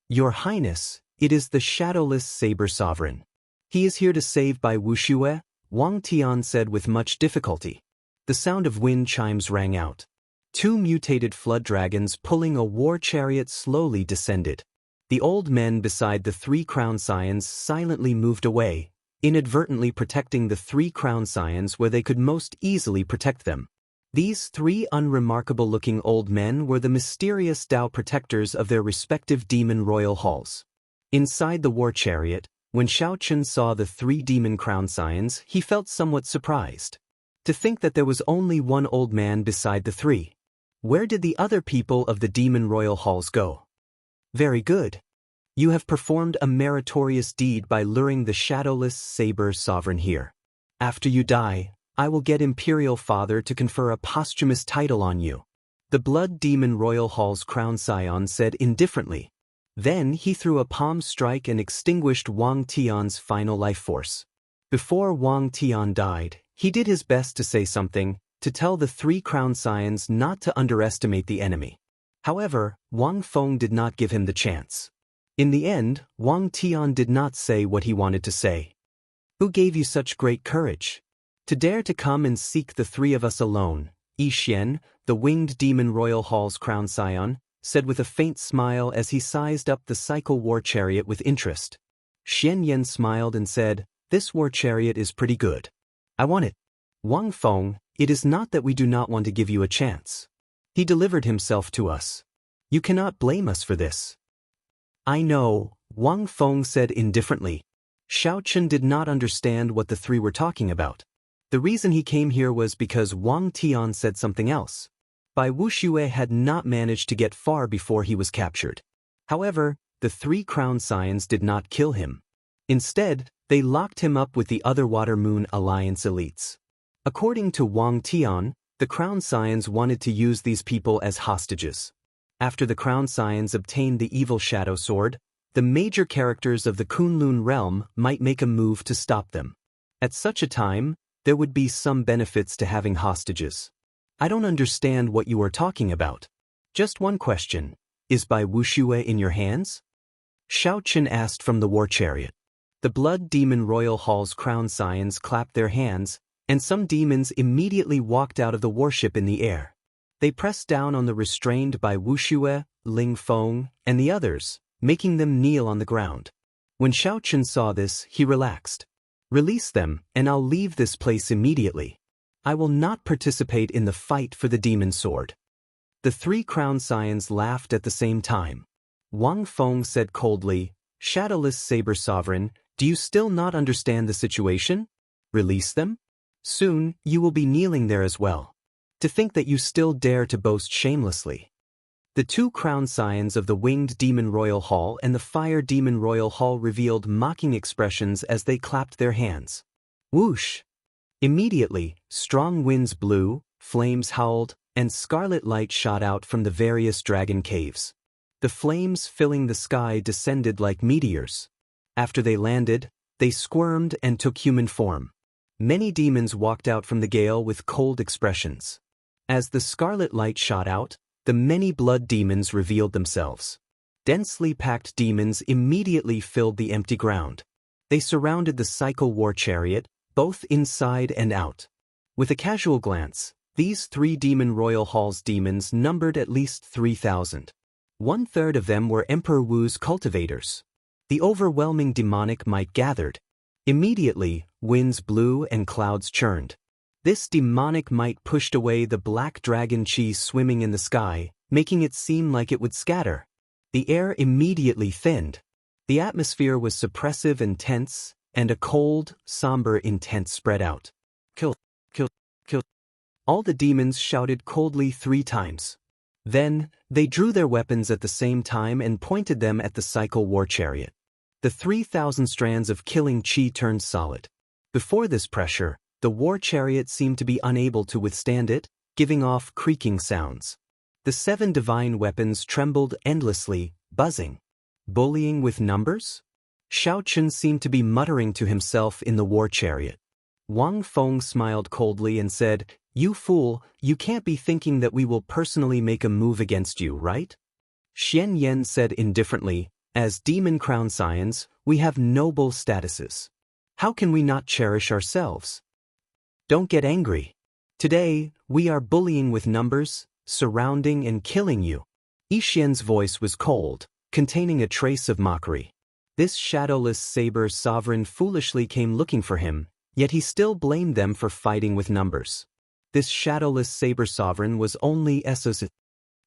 Your Highness, it is the shadowless saber sovereign. He is here to save by Wuxia," Wang Tian said with much difficulty. The sound of wind chimes rang out. 2 mutated flood dragons pulling a war chariot slowly descended. The old men beside the 3 crown scions silently moved away, inadvertently protecting the 3 crown scions where they could most easily protect them. These 3 unremarkable-looking old men were the mysterious Tao protectors of their respective demon royal halls. Inside the war chariot, when Xianxia saw the 3 demon crown scions, he felt somewhat surprised. To think that there was only 1 old man beside the 3. Where did the other people of the demon royal halls go? Very good. You have performed a meritorious deed by luring the shadowless saber sovereign here. After you die, I will get Imperial Father to confer a posthumous title on you. The blood demon Royal Hall's crown scion said indifferently. Then he threw a palm strike and extinguished Wang Tian's final life force. Before Wang Tian died, he did his best to say something, to tell the 3 crown scions not to underestimate the enemy. However, Wang Feng did not give him the chance. In the end, Wang Tian did not say what he wanted to say. Who gave you such great courage? To dare to come and seek the 3 of us alone, Yixian, the winged demon Royal Hall's crown scion, said with a faint smile as he sized up the cycle war chariot with interest. Xianxia smiled and said, "This war chariot is pretty good. I want it." Wang Feng, it is not that we do not want to give you a chance. He delivered himself to us. You cannot blame us for this. I know, Wang Feng said indifferently. Xiaochen did not understand what the 3 were talking about. The reason he came here was because Wang Tian said something else. Bai Wuxia had not managed to get far before he was captured. However, the 3 crown scions did not kill him. Instead, they locked him up with the other Water Moon Alliance elites. According to Wang Tian, the crown scions wanted to use these people as hostages. After the crown scions obtained the evil shadow sword, the major characters of the Kunlun realm might make a move to stop them. At such a time, there would be some benefits to having hostages. I don't understand what you are talking about. Just one question. Is Bai Wuxia in your hands? Xiaochen asked from the war chariot. The blood demon Royal Hall's crown scions clapped their hands, and some demons immediately walked out of the warship in the air. They pressed down on the restrained Bai Wuxia, Ling Feng, and the others, making them kneel on the ground. When Xiaochen saw this, he relaxed. Release them, and I'll leave this place immediately. I will not participate in the fight for the demon sword. The 3 crown scions laughed at the same time. Wang Feng said coldly, Shadowless Saber Sovereign, do you still not understand the situation? Release them? Soon, you will be kneeling there as well. To think that you still dare to boast shamelessly. The 2 crown scions of the Winged Demon Royal Hall and the Fire Demon Royal Hall revealed mocking expressions as they clapped their hands. Whoosh! Immediately, strong winds blew, flames howled, and scarlet light shot out from the various dragon caves. The flames filling the sky descended like meteors. After they landed, they squirmed and took human form. Many demons walked out from the gale with cold expressions. As the scarlet light shot out, the many blood demons revealed themselves. Densely packed demons immediately filled the empty ground. They surrounded the cycle war chariot, both inside and out. With a casual glance, these 3 demon royal halls demons numbered at least 3,000. 1/3 of them were Emperor Wu's cultivators. The overwhelming demonic might gathered. Immediately, winds blew and clouds churned. This demonic might pushed away the black dragon chi swimming in the sky, making it seem like it would scatter. The air immediately thinned. The atmosphere was suppressive and tense, and a cold, somber intent spread out. Kill, kill, kill. All the demons shouted coldly 3 times. Then, they drew their weapons at the same time and pointed them at the cycle war chariot. The 3,000 strands of killing chi turned solid. Before this pressure, the war chariot seemed to be unable to withstand it, giving off creaking sounds. The 7 divine weapons trembled endlessly, buzzing. Bullying with numbers? Xiaochen seemed to be muttering to himself in the war chariot. Wang Feng smiled coldly and said, "You fool, you can't be thinking that we will personally make a move against you, right?" Xian Yan said indifferently, "As demon crown scions, we have noble statuses. How can we not cherish ourselves? Don't get angry. Today, we are bullying with numbers, surrounding and killing you." Yixian's voice was cold, containing a trace of mockery. This shadowless saber sovereign foolishly came looking for him, yet he still blamed them for fighting with numbers. This shadowless saber sovereign was only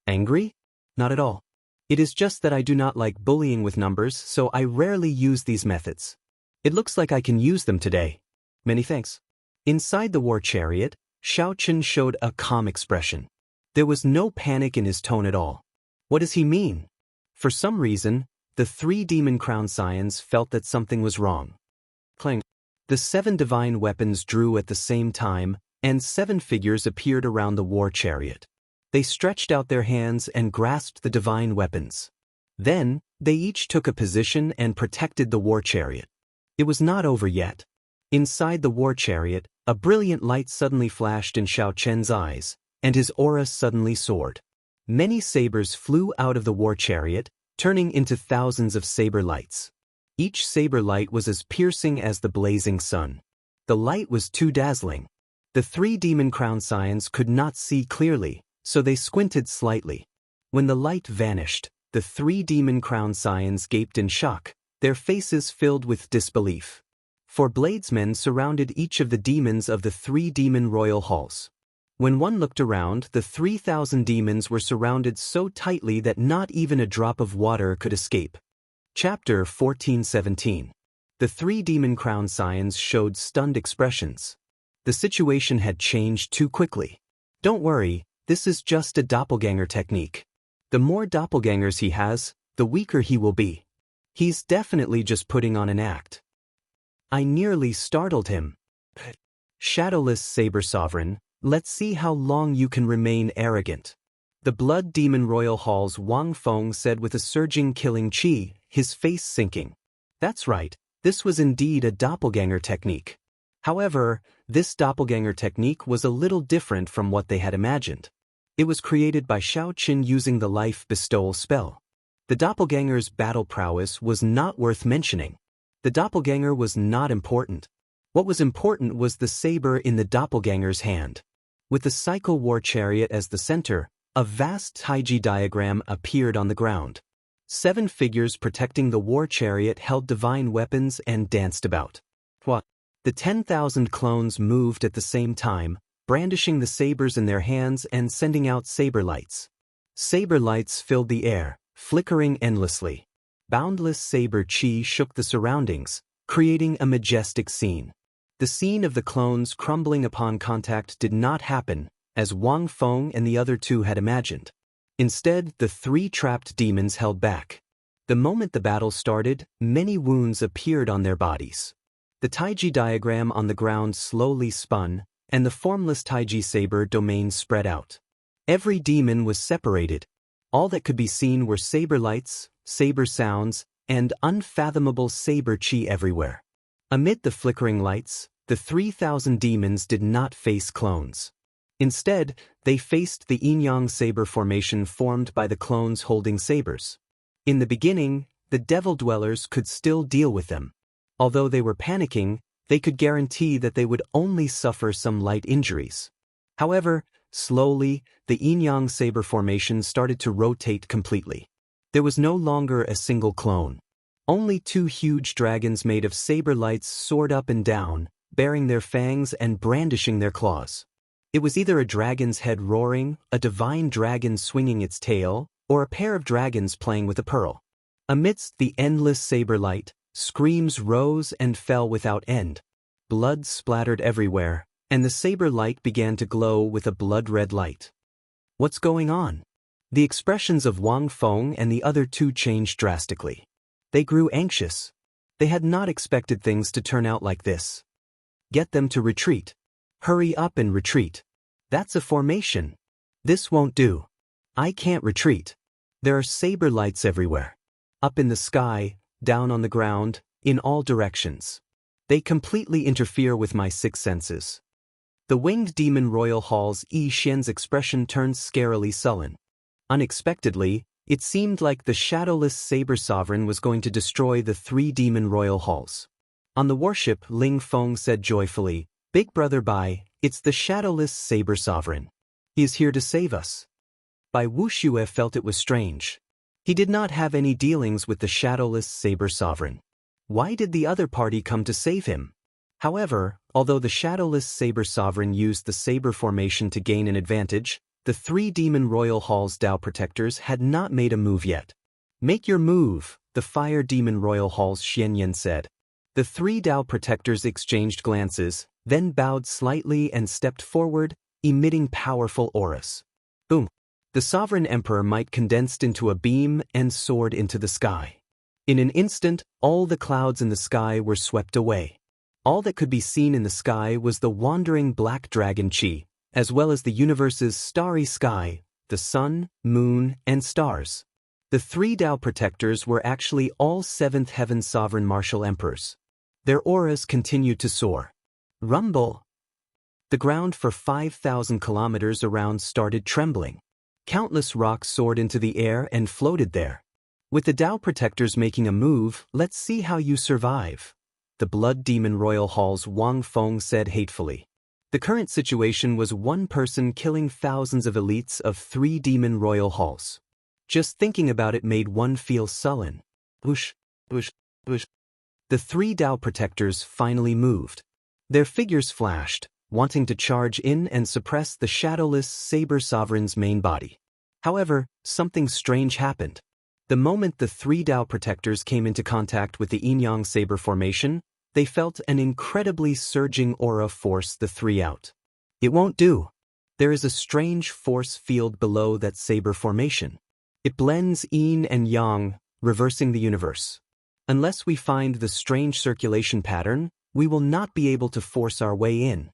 angry? Not at all. It is just that I do not like bullying with numbers, so I rarely use these methods. It looks like I can use them today. Many thanks. Inside the war chariot, Xiaochen showed a calm expression. There was no panic in his tone at all. What does he mean? For some reason, the 3 demon crown scions felt that something was wrong. Clang. The 7 divine weapons drew at the same time, and 7 figures appeared around the war chariot. They stretched out their hands and grasped the divine weapons. Then, they each took a position and protected the war chariot. It was not over yet. Inside the war chariot, a brilliant light suddenly flashed in Xiao Chen's eyes, and his aura suddenly soared. Many sabers flew out of the war chariot, turning into thousands of saber lights. Each saber light was as piercing as the blazing sun. The light was too dazzling. The 3 demon crown scions could not see clearly, so they squinted slightly. When the light vanished, the 3 demon crown scions gaped in shock, their faces filled with disbelief. 4 bladesmen surrounded each of the demons of the 3 demon royal halls. When one looked around, the 3,000 demons were surrounded so tightly that not even a drop of water could escape. Chapter 14:17. The 3 demon crown scions showed stunned expressions. The situation had changed too quickly. Don't worry, this is just a doppelganger technique. The more doppelgangers he has, the weaker he will be. He's definitely just putting on an act. I nearly startled him. Shadowless saber sovereign, let's see how long you can remain arrogant. The blood demon royal hall's Wang Feng said with a surging killing chi, his face sinking. That's right, this was indeed a doppelganger technique. However, this doppelganger technique was a little different from what they had imagined. It was created by Xiaochen using the life bestowal spell. The doppelganger's battle prowess was not worth mentioning. The doppelganger was not important. What was important was the saber in the doppelganger's hand. With the cycle war chariot as the center, a vast Taiji diagram appeared on the ground. 7 figures protecting the war chariot held divine weapons and danced about. What? The 10,000 clones moved at the same time, brandishing the sabers in their hands and sending out saber lights. Saber lights filled the air, flickering endlessly. Boundless saber chi shook the surroundings, creating a majestic scene. The scene of the clones crumbling upon contact did not happen, as Wang Feng and the other 2 had imagined. Instead, the 3 trapped demons held back. The moment the battle started, many wounds appeared on their bodies. The Taiji diagram on the ground slowly spun, and the formless Taiji saber domain spread out. Every demon was separated. All that could be seen were saber lights, saber sounds, and unfathomable saber chi everywhere. Amid the flickering lights, the 3,000 demons did not face clones. Instead, they faced the yin-yang saber formation formed by the clones holding sabers. In the beginning, the devil dwellers could still deal with them. Although they were panicking, they could guarantee that they would only suffer some light injuries. However, slowly, the yin-yang saber formation started to rotate completely. There was no longer a single clone. Only 2 huge dragons made of saber lights soared up and down, baring their fangs and brandishing their claws. It was either a dragon's head roaring, a divine dragon swinging its tail, or a pair of dragons playing with a pearl. Amidst the endless saber light, screams rose and fell without end. Blood splattered everywhere, and the saber light began to glow with a blood-red light. What's going on? The expressions of Wang Feng and the other two changed drastically. They grew anxious. They had not expected things to turn out like this. Get them to retreat. Hurry up and retreat. That's a formation. This won't do. I can't retreat. There are saber lights everywhere. Up in the sky, down on the ground, in all directions. They completely interfere with my six senses. The winged demon royal hall's Yi Xian's expression turned scarily sullen. Unexpectedly, it seemed like the shadowless saber sovereign was going to destroy the three demon royal halls. On the warship, Ling Feng said joyfully, "Big brother Bai, it's the shadowless saber sovereign. He is here to save us." Bai Wuxia felt it was strange. He did not have any dealings with the shadowless saber sovereign. Why did the other party come to save him? However, although the shadowless saber sovereign used the saber formation to gain an advantage, the three demon royal hall's Dao protectors had not made a move yet. "Make your move," the fire demon royal hall's Xianxia said. The three Dao protectors exchanged glances, then bowed slightly and stepped forward, emitting powerful auras. Boom! The sovereign emperor might condensed into a beam and soared into the sky. In an instant, all the clouds in the sky were swept away. All that could be seen in the sky was the wandering black dragon Qi, as well as the universe's starry sky, the sun, moon, and stars. The three Dao protectors were actually all seventh heaven sovereign martial emperors. Their auras continued to soar. Rumble! The ground for 5,000 kilometers around started trembling. Countless rocks soared into the air and floated there. With the Dao protectors making a move, let's see how you survive. The Blood Demon Royal Hall's Wang Feng said hatefully. The current situation was one person killing thousands of elites of three Demon Royal Halls. Just thinking about it made one feel sullen. Whoosh, whoosh, whoosh. The three Dao protectors finally moved. Their figures flashed, wanting to charge in and suppress the shadowless saber sovereign's main body. However, something strange happened. The moment the three Dao protectors came into contact with the yin-yang saber formation, they felt an incredibly surging aura force the three out. It won't do. There is a strange force field below that saber formation. It blends yin and yang, reversing the universe. Unless we find the strange circulation pattern, we will not be able to force our way in.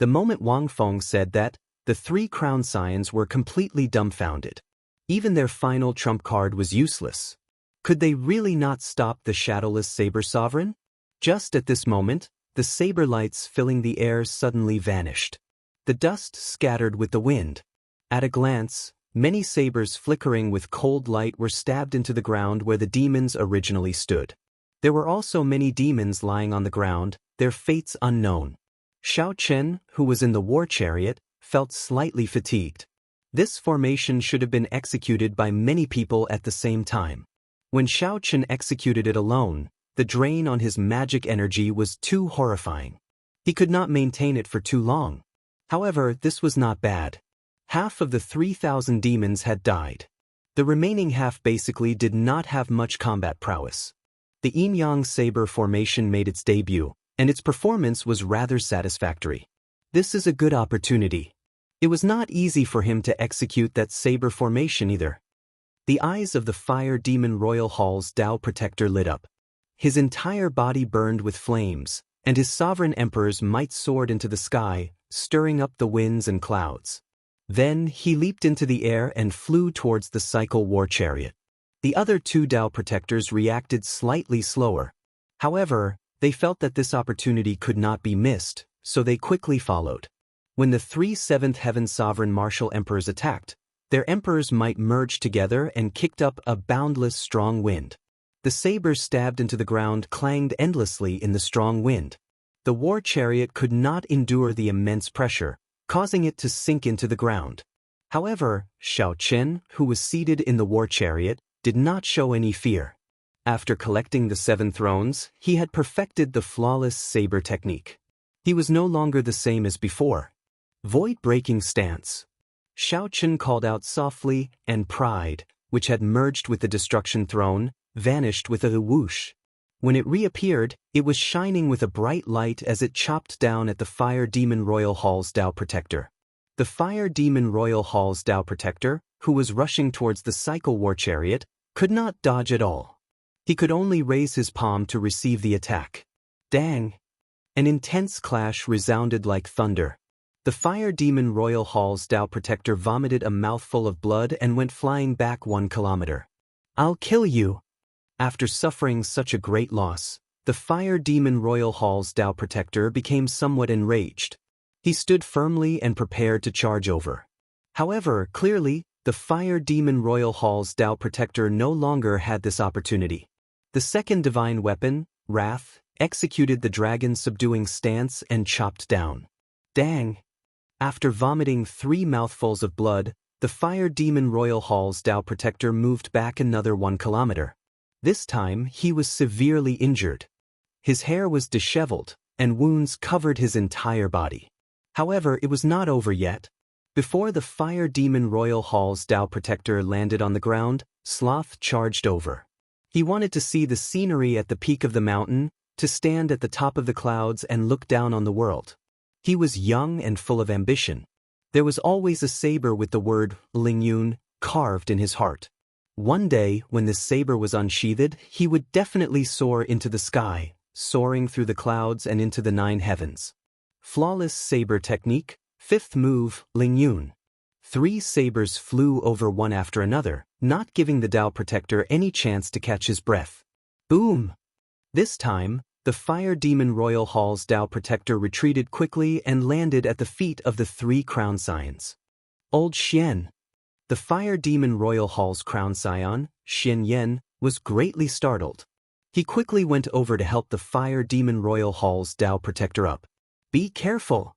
The moment Wang Feng said that, the three crown scions were completely dumbfounded. Even their final trump card was useless. Could they really not stop the shadowless saber sovereign? Just at this moment, the saber lights filling the air suddenly vanished. The dust scattered with the wind. At a glance, many sabers flickering with cold light were stabbed into the ground where the demons originally stood. There were also many demons lying on the ground, their fates unknown. Xiao Chen, who was in the war chariot, felt slightly fatigued. This formation should have been executed by many people at the same time. When Xiao Chen executed it alone, the drain on his magic energy was too horrifying. He could not maintain it for too long. However, this was not bad. Half of the 3,000 demons had died. The remaining half basically did not have much combat prowess. The yin-yang saber formation made its debut, and its performance was rather satisfactory. This is a good opportunity. It was not easy for him to execute that saber formation either. The eyes of the Fire Demon Royal Hall's Dao Protector lit up. His entire body burned with flames, and his sovereign emperor's might soared into the sky, stirring up the winds and clouds. Then he leaped into the air and flew towards the cycle war chariot. The other two Dao protectors reacted slightly slower. However, they felt that this opportunity could not be missed, so they quickly followed. When the three seventh heaven sovereign martial emperors attacked, their emperors' might merged together and kicked up a boundless strong wind. The sabers stabbed into the ground clanged endlessly in the strong wind. The war chariot could not endure the immense pressure, causing it to sink into the ground. However, Xiao Chen, who was seated in the war chariot, did not show any fear. After collecting the 7 thrones, he had perfected the flawless saber technique. He was no longer the same as before. Void-breaking stance. Xiaochen called out softly, and pride, which had merged with the destruction throne, vanished with a whoosh. When it reappeared, it was shining with a bright light as it chopped down at the Fire Demon Royal Hall's Tao Protector. The Fire Demon Royal Hall's Tao Protector, who was rushing towards the Cycle War Chariot, could not dodge at all. He could only raise his palm to receive the attack. Dang! An intense clash resounded like thunder. The Fire Demon Royal Hall's Tao Protector vomited a mouthful of blood and went flying back 1 kilometer. "I'll kill you!" After suffering such a great loss, the Fire Demon Royal Hall's Tao Protector became somewhat enraged. He stood firmly and prepared to charge over. However, clearly, the Fire Demon Royal Hall's Tao Protector no longer had this opportunity. The second divine weapon, Wrath, executed the dragon-subduing stance and chopped down. Dang! After vomiting 3 mouthfuls of blood, the Fire Demon Royal Hall's Tao Protector moved back another 1 kilometer. This time, he was severely injured. His hair was disheveled, and wounds covered his entire body. However, it was not over yet. Before the Fire Demon Royal Hall's Tao Protector landed on the ground, Sloth charged over. He wanted to see the scenery at the peak of the mountain, to stand at the top of the clouds and look down on the world. He was young and full of ambition. There was always a saber with the word Lingyun carved in his heart. One day, when this saber was unsheathed, he would definitely soar into the sky, soaring through the clouds and into the 9 heavens. Flawless saber technique, 5th move, Lingyun. 3 sabers flew over one after another, not giving the Tao Protector any chance to catch his breath. Boom! This time, the Fire Demon Royal Hall's Tao Protector retreated quickly and landed at the feet of the 3 crown scions. Old Xian. The Fire Demon Royal Hall's crown scion, Xianxia, was greatly startled. He quickly went over to help the Fire Demon Royal Hall's Tao Protector up. Be careful!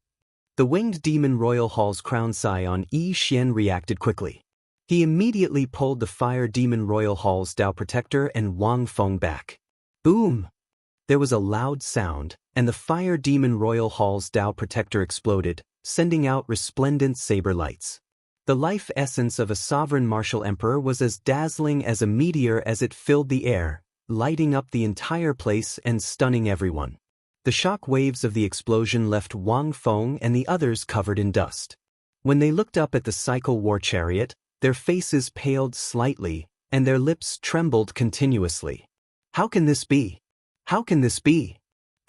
The Winged Demon Royal Hall's crown scion Yi Xian reacted quickly. He immediately pulled the Fire Demon Royal Hall's Tao Protector and Wang Feng back. Boom! There was a loud sound, and the Fire Demon Royal Hall's Tao Protector exploded, sending out resplendent saber lights. The life essence of a sovereign martial emperor was as dazzling as a meteor as it filled the air, lighting up the entire place and stunning everyone. The shock waves of the explosion left Wang Feng and the others covered in dust. When they looked up at the Cycle War Chariot, their faces paled slightly, and their lips trembled continuously. How can this be? How can this be?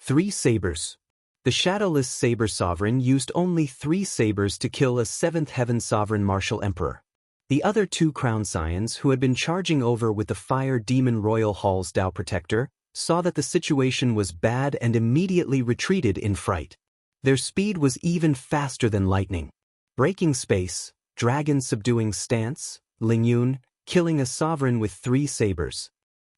3 sabers. The Shadowless Saber Sovereign used only 3 sabers to kill a 7th Heaven Sovereign Martial Emperor. The other 2 crown scions who had been charging over with the Fire Demon Royal Hall's Tao Protector saw that the situation was bad and immediately retreated in fright. Their speed was even faster than lightning. Breaking space, dragon-subduing stance, Lingyun, killing a sovereign with 3 sabers.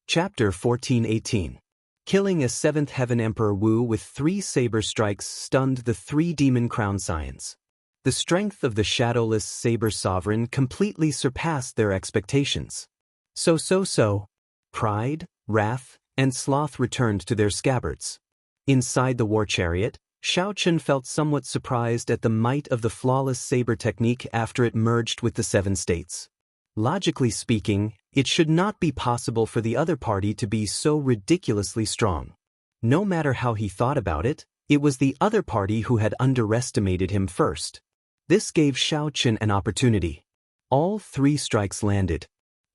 Chapter 14:18. Killing a 7th Heaven Emperor Wu with 3 saber strikes stunned the 3 demon crown scions. The strength of the Shadowless Saber Sovereign completely surpassed their expectations. So. Pride, Wrath, and Sloth returned to their scabbards. Inside the war chariot, Xiaochen felt somewhat surprised at the might of the flawless saber technique after it merged with the 7 states. Logically speaking, it should not be possible for the other party to be so ridiculously strong. No matter how he thought about it, it was the other party who had underestimated him first. This gave Xiaochen an opportunity. All 3 strikes landed.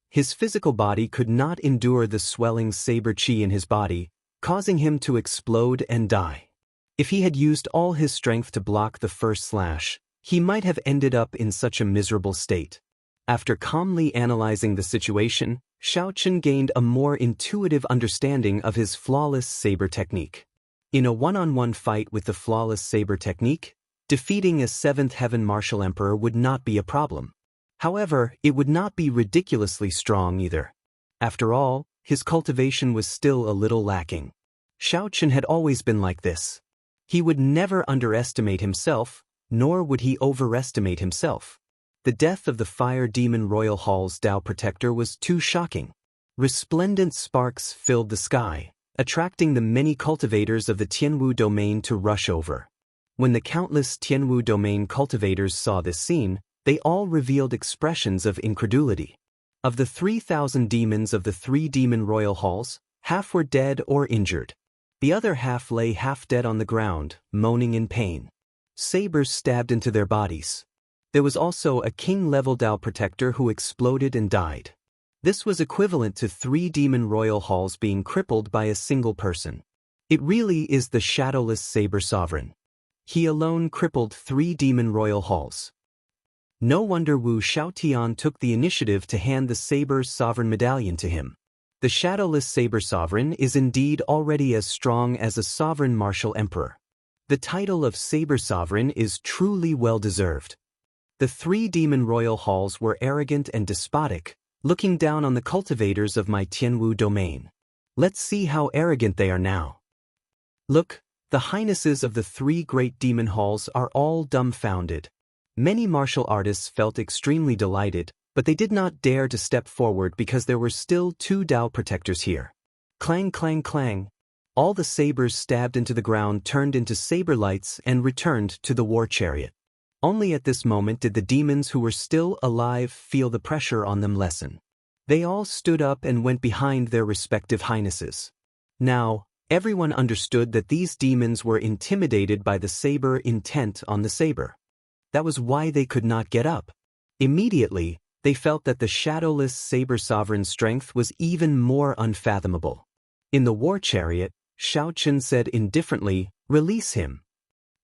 His physical body could not endure the swelling saber chi in his body, causing him to explode and die. If he had used all his strength to block the first slash, he might have ended up in such a miserable state. After calmly analyzing the situation, Xiaochen gained a more intuitive understanding of his flawless saber technique. In a one-on-one fight with the flawless saber technique, defeating a 7th Heaven Martial Emperor would not be a problem. However, it would not be ridiculously strong either. After all, his cultivation was still a little lacking. Xiaochen had always been like this. He would never underestimate himself, nor would he overestimate himself. The death of the Fire Demon Royal Hall's Tao Protector was too shocking. Resplendent sparks filled the sky, attracting the many cultivators of the Tianwu domain to rush over. When the countless Tianwu domain cultivators saw this scene, they all revealed expressions of incredulity. Of the 3,000 demons of the 3 demon royal halls, half were dead or injured. The other half lay half dead on the ground, moaning in pain. Sabers stabbed into their bodies. There was also a king-level Dao protector who exploded and died. This was equivalent to 3 demon royal halls being crippled by a single person. It really is the shadowless saber sovereign. He alone crippled 3 demon royal halls. No wonder Wu Xiaotian took the initiative to hand the saber sovereign medallion to him. The shadowless saber sovereign is indeed already as strong as a sovereign martial emperor. The title of saber sovereign is truly well-deserved. The 3 demon royal halls were arrogant and despotic, looking down on the cultivators of my Tianwu domain. Let's see how arrogant they are now. Look, the highnesses of the 3 great demon halls are all dumbfounded. Many martial artists felt extremely delighted, but they did not dare to step forward because there were still 2 Dao protectors here. Clang, clang, clang. All the sabers stabbed into the ground turned into saber lights and returned to the war chariot. Only at this moment did the demons who were still alive feel the pressure on them lessen. They all stood up and went behind their respective highnesses. Now, everyone understood that these demons were intimidated by the saber intent on the saber. That was why they could not get up. Immediately, they felt that the shadowless saber sovereign's strength was even more unfathomable. In the war chariot, Xiaochen said indifferently, "Release him."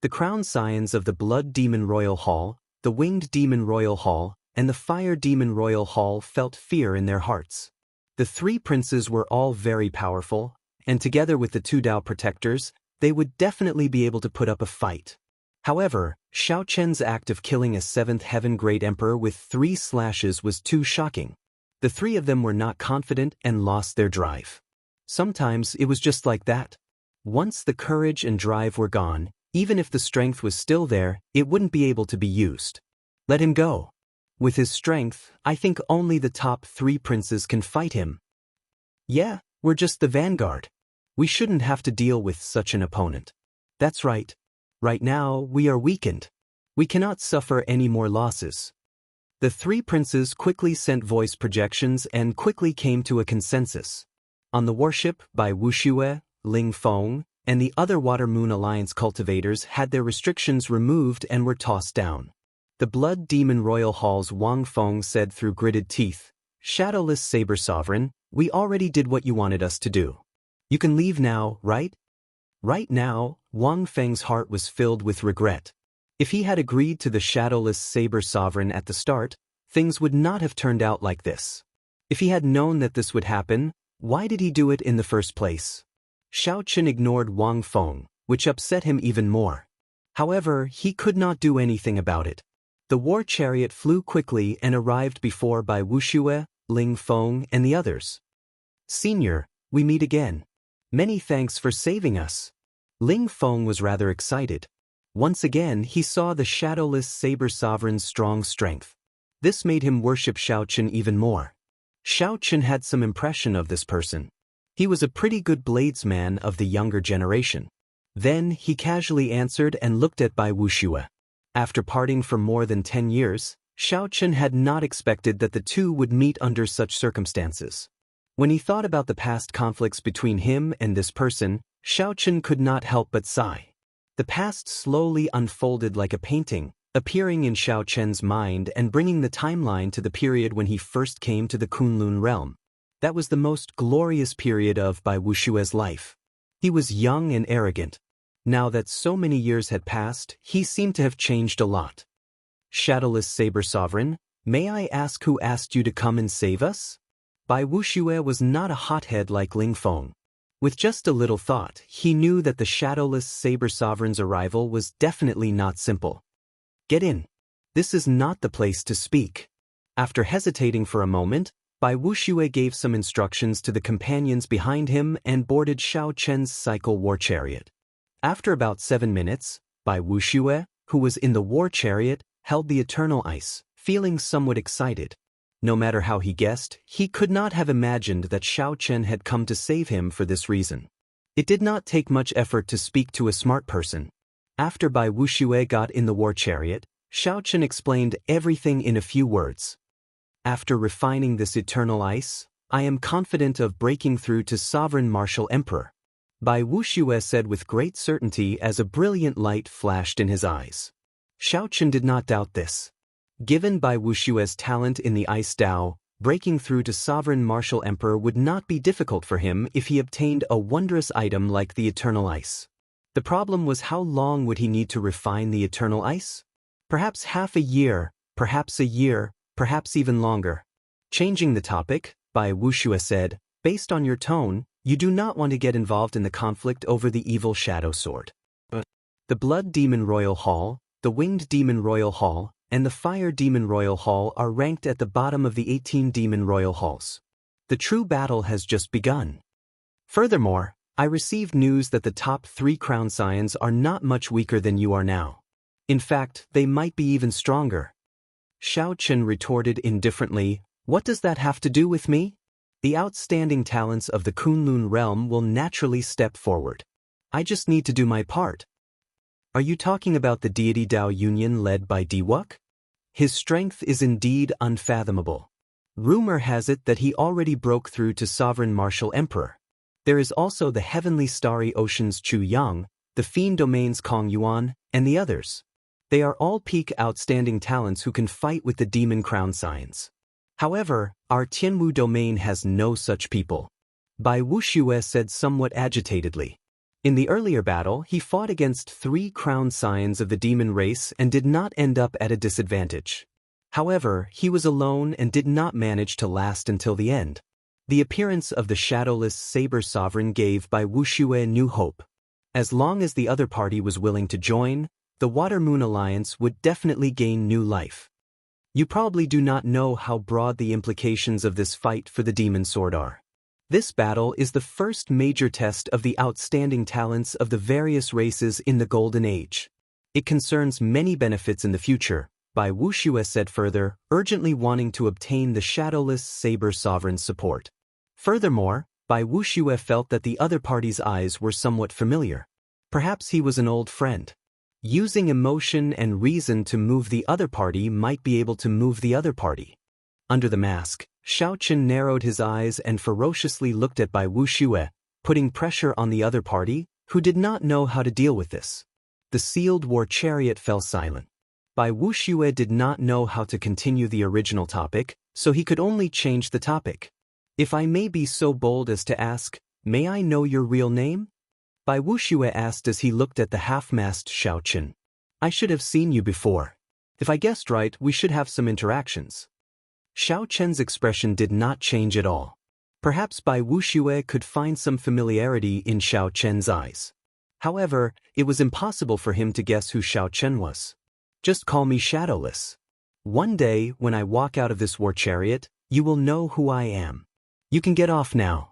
The crown scions of the Blood Demon Royal Hall, the Winged Demon Royal Hall, and the Fire Demon Royal Hall felt fear in their hearts. The 3 princes were all very powerful, and together with the 2 Dao protectors, they would definitely be able to put up a fight. However, Xiaochen's act of killing a 7th Heaven Great Emperor with 3 slashes was too shocking. The 3 of them were not confident and lost their drive. Sometimes it was just like that. Once the courage and drive were gone, even if the strength was still there, it wouldn't be able to be used. Let him go. With his strength, I think only the top 3 princes can fight him. Yeah, we're just the vanguard. We shouldn't have to deal with such an opponent. That's right. Right now, we are weakened. We cannot suffer any more losses. The 3 princes quickly sent voice projections and quickly came to a consensus. On the warship by Wuxia, Ling Feng, and the other Water Moon Alliance cultivators had their restrictions removed and were tossed down. The Blood Demon Royal Hall's Wang Feng said through gritted teeth, "Shadowless Saber Sovereign, we already did what you wanted us to do. You can leave now, right?" Right now, Wang Feng's heart was filled with regret. If he had agreed to the Shadowless Saber Sovereign at the start, things would not have turned out like this. If he had known that this would happen, why did he do it in the first place? Xiaochen ignored Wang Feng, which upset him even more. However, he could not do anything about it. The war chariot flew quickly and arrived before by Wuxia, Ling Feng, and the others. "Senior, we meet again. Many thanks for saving us." Ling Feng was rather excited. Once again, he saw the Shadowless Saber Sovereign's strong strength. This made him worship Xiaochen even more. Xiaochen had some impression of this person. He was a pretty good bladesman of the younger generation. Then he casually answered and looked at Bai Wuxia. After parting for more than 10 years, Xiaochen had not expected that the two would meet under such circumstances. When he thought about the past conflicts between him and this person, Xiaochen could not help but sigh. The past slowly unfolded like a painting, appearing in Xiaochen's mind and bringing the timeline to the period when he first came to the Kunlun realm. That was the most glorious period of Bai Wuxia's life. He was young and arrogant. Now that so many years had passed, he seemed to have changed a lot. "Shadowless Saber Sovereign, may I ask who asked you to come and save us?" Bai Wuxia was not a hothead like Ling Feng. With just a little thought, he knew that the Shadowless Saber Sovereign's arrival was definitely not simple. "Get in. This is not the place to speak." After hesitating for a moment, Bai Wuxia gave some instructions to the companions behind him and boarded Xiaochen's cycle war chariot. After about 7 minutes, Bai Wuxia, who was in the war chariot, held the eternal ice, feeling somewhat excited. No matter how he guessed, he could not have imagined that Xiaochen had come to save him for this reason. It did not take much effort to speak to a smart person. After Bai Wuxia got in the war chariot, Xiaochen explained everything in a few words. After refining this eternal ice, I am confident of breaking through to Sovereign Martial Emperor. Bai Wuxia said with great certainty as a brilliant light flashed in his eyes. Xiaochen did not doubt this. Given Bai Wuxia's talent in the Ice Dao, breaking through to Sovereign Martial Emperor would not be difficult for him if he obtained a wondrous item like the Eternal Ice. The problem was how long would he need to refine the Eternal Ice? Perhaps half a year, perhaps a year, perhaps even longer. Changing the topic, Bai Wuxia said, based on your tone, you do not want to get involved in the conflict over the evil shadow sword. The Blood Demon Royal Hall, the Winged Demon Royal Hall, and the Fire Demon Royal Hall are ranked at the bottom of the 18 Demon Royal Halls. The true battle has just begun. Furthermore, I received news that the top 3 Crown Scions are not much weaker than you are now. In fact, they might be even stronger. Xiaochen retorted indifferently, what does that have to do with me? The outstanding talents of the Kunlun realm will naturally step forward. I just need to do my part. Are you talking about the deity Dao Union led by Diwuk? His strength is indeed unfathomable. Rumor has it that he already broke through to Sovereign Martial Emperor. There is also the Heavenly Starry Oceans Chu Yang, the Fiend Domains Kong Yuan, and the others. They are all peak outstanding talents who can fight with the Demon Crown Scions. However, our Tianwu domain has no such people. Bai Wuxia said somewhat agitatedly. In the earlier battle, he fought against 3 Crown Scions of the demon race and did not end up at a disadvantage. However, he was alone and did not manage to last until the end. The appearance of the shadowless Saber Sovereign gave Bai Wuxia new hope. As long as the other party was willing to join, the Water Moon Alliance would definitely gain new life. You probably do not know how broad the implications of this fight for the Demon Sword are. This battle is the first major test of the outstanding talents of the various races in the Golden Age. It concerns many benefits in the future, Bai Wuxia said further, urgently wanting to obtain the shadowless Saber Sovereign's support. Furthermore, Bai Wuxia felt that the other party's eyes were somewhat familiar. Perhaps he was an old friend. Using emotion and reason to move the other party might be able to move the other party. Under the mask, Xiaochen narrowed his eyes and ferociously looked at Bai Wuxia, putting pressure on the other party, who did not know how to deal with this. The sealed war chariot fell silent. Bai Wuxia did not know how to continue the original topic, so he could only change the topic. If I may be so bold as to ask, may I know your real name? Bai Wuxia asked as he looked at the half-masked Xiaochen. I should have seen you before. If I guessed right, we should have some interactions. Xiaochen's expression did not change at all. Perhaps Bai Wuxia could find some familiarity in Xiaochen's eyes. However, it was impossible for him to guess who Xiaochen was. Just call me Shadowless. One day, when I walk out of this war chariot, you will know who I am. You can get off now.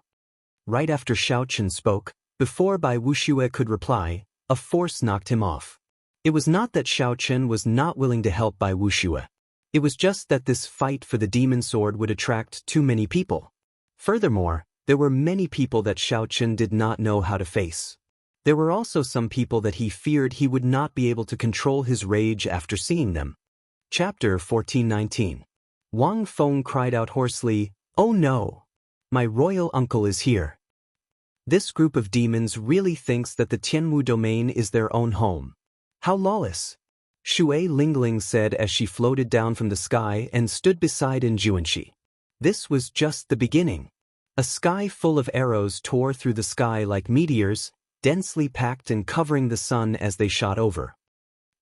Right after Xiaochen spoke, before Bai Wuxia could reply, a force knocked him off. It was not that Xiaochen was not willing to help Bai Wuxia. It was just that this fight for the demon sword would attract too many people. Furthermore, there were many people that Xiaochen did not know how to face. There were also some people that he feared he would not be able to control his rage after seeing them. Chapter 1419. Wang Feng cried out hoarsely, "Oh no! My royal uncle is here." This group of demons really thinks that the Tianwu domain is their own home. How lawless! Shui Lingling said as she floated down from the sky and stood beside Xianxia. This was just the beginning. A sky full of arrows tore through the sky like meteors, densely packed and covering the sun as they shot over.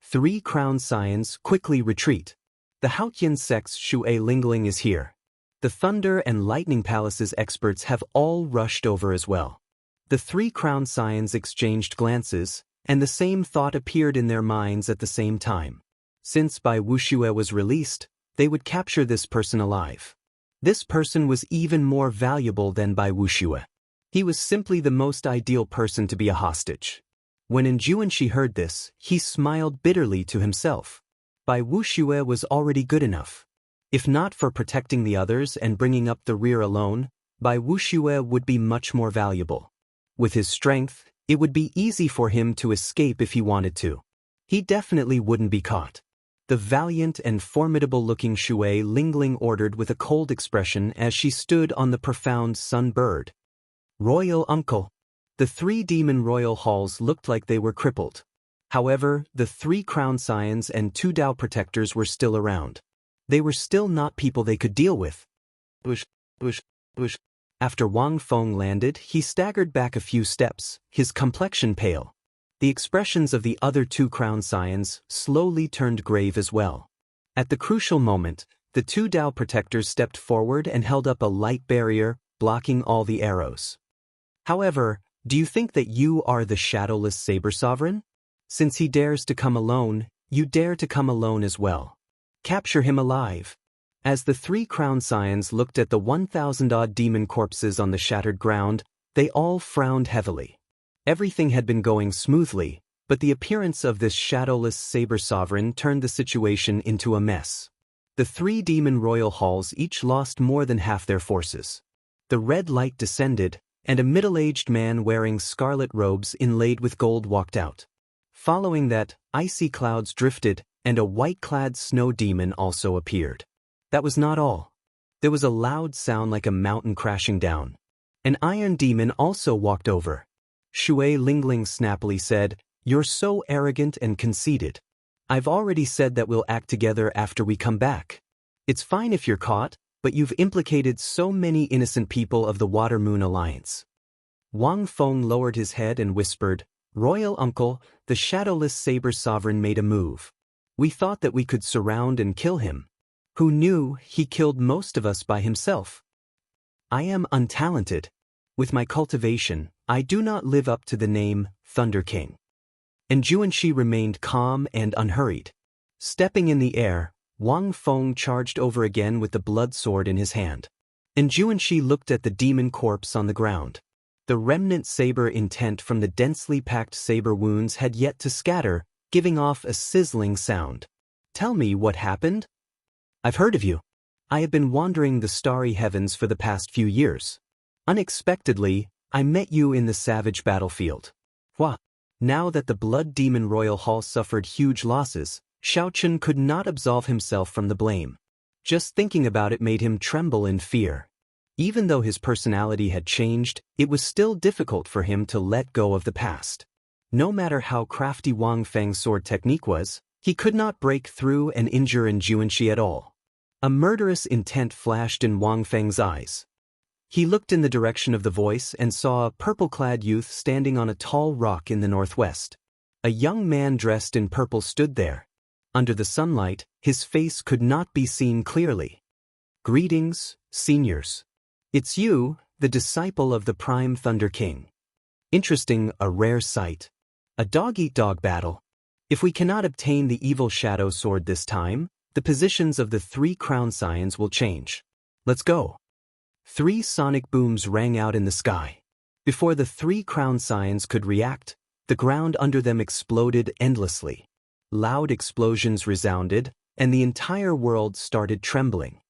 3 Crown Scions quickly retreat. The Haotian sect's Shui Lingling is here. The Thunder and Lightning Palace's experts have all rushed over as well. The 3 Crown Scions exchanged glances, and the same thought appeared in their minds at the same time. Since Bai Wuxia was released, they would capture this person alive. This person was even more valuable than Bai Wuxia. He was simply the most ideal person to be a hostage. When Xianxia heard this, he smiled bitterly to himself. Bai Wuxia was already good enough. If not for protecting the others and bringing up the rear alone, Bai Wuxia would be much more valuable. With his strength, it would be easy for him to escape if he wanted to. He definitely wouldn't be caught. The valiant and formidable-looking Shui Lingling ordered with a cold expression as she stood on the profound sun bird. Royal Uncle. The 3 demon royal halls looked like they were crippled. However, the 3 crown scions and 2 Dao protectors were still around. They were still not people they could deal with. Bush. After Wang Feng landed, he staggered back a few steps, his complexion pale. The expressions of the other 2 crown scions slowly turned grave as well. At the crucial moment, the 2 Dao protectors stepped forward and held up a light barrier, blocking all the arrows. However, do you think that you are the shadowless saber sovereign? Since he dares to come alone, you dare to come alone as well. Capture him alive. As the 3 crown scions looked at the 1,000-odd demon corpses on the shattered ground, they all frowned heavily. Everything had been going smoothly, but the appearance of this shadowless saber sovereign turned the situation into a mess. The 3 demon royal halls each lost more than half their forces. The red light descended, and a middle-aged man wearing scarlet robes inlaid with gold walked out. Following that, icy clouds drifted, and a white-clad snow demon also appeared. That was not all. There was a loud sound like a mountain crashing down. An iron demon also walked over. Shui Lingling snappily said, "You're so arrogant and conceited. I've already said that we'll act together after we come back. It's fine if you're caught, but you've implicated so many innocent people of the Water Moon Alliance." Wang Feng lowered his head and whispered, "Royal Uncle, the shadowless saber sovereign made a move. We thought that we could surround and kill him. Who knew he killed most of us by himself? I am untalented. With my cultivation, I do not live up to the name Thunder King." And Xianxia remained calm and unhurried. Stepping in the air, Wang Feng charged over again with the blood sword in his hand. And Xianxia looked at the demon corpse on the ground. The remnant saber intent from the densely packed saber wounds had yet to scatter, giving off a sizzling sound. "Tell me what happened? I've heard of you. I have been wandering the starry heavens for the past few years. Unexpectedly, I met you in the savage battlefield. Wah." Now that the Blood Demon Royal Hall suffered huge losses, Xiaochen could not absolve himself from the blame. Just thinking about it made him tremble in fear. Even though his personality had changed, it was still difficult for him to let go of the past. No matter how crafty Wang Feng's sword technique was, he could not break through and injure Xianxia at all. A murderous intent flashed in Wang Feng's eyes. He looked in the direction of the voice and saw a purple-clad youth standing on a tall rock in the northwest. A young man dressed in purple stood there. Under the sunlight, his face could not be seen clearly. "Greetings, seniors. It's you, the disciple of the Prime Thunder King. Interesting, a rare sight. A dog-eat-dog battle. If we cannot obtain the evil shadow sword this time, the positions of the 3 crown scions will change. Let's go." 3 sonic booms rang out in the sky. Before the 3 crown scions could react, the ground under them exploded endlessly. Loud explosions resounded, and the entire world started trembling.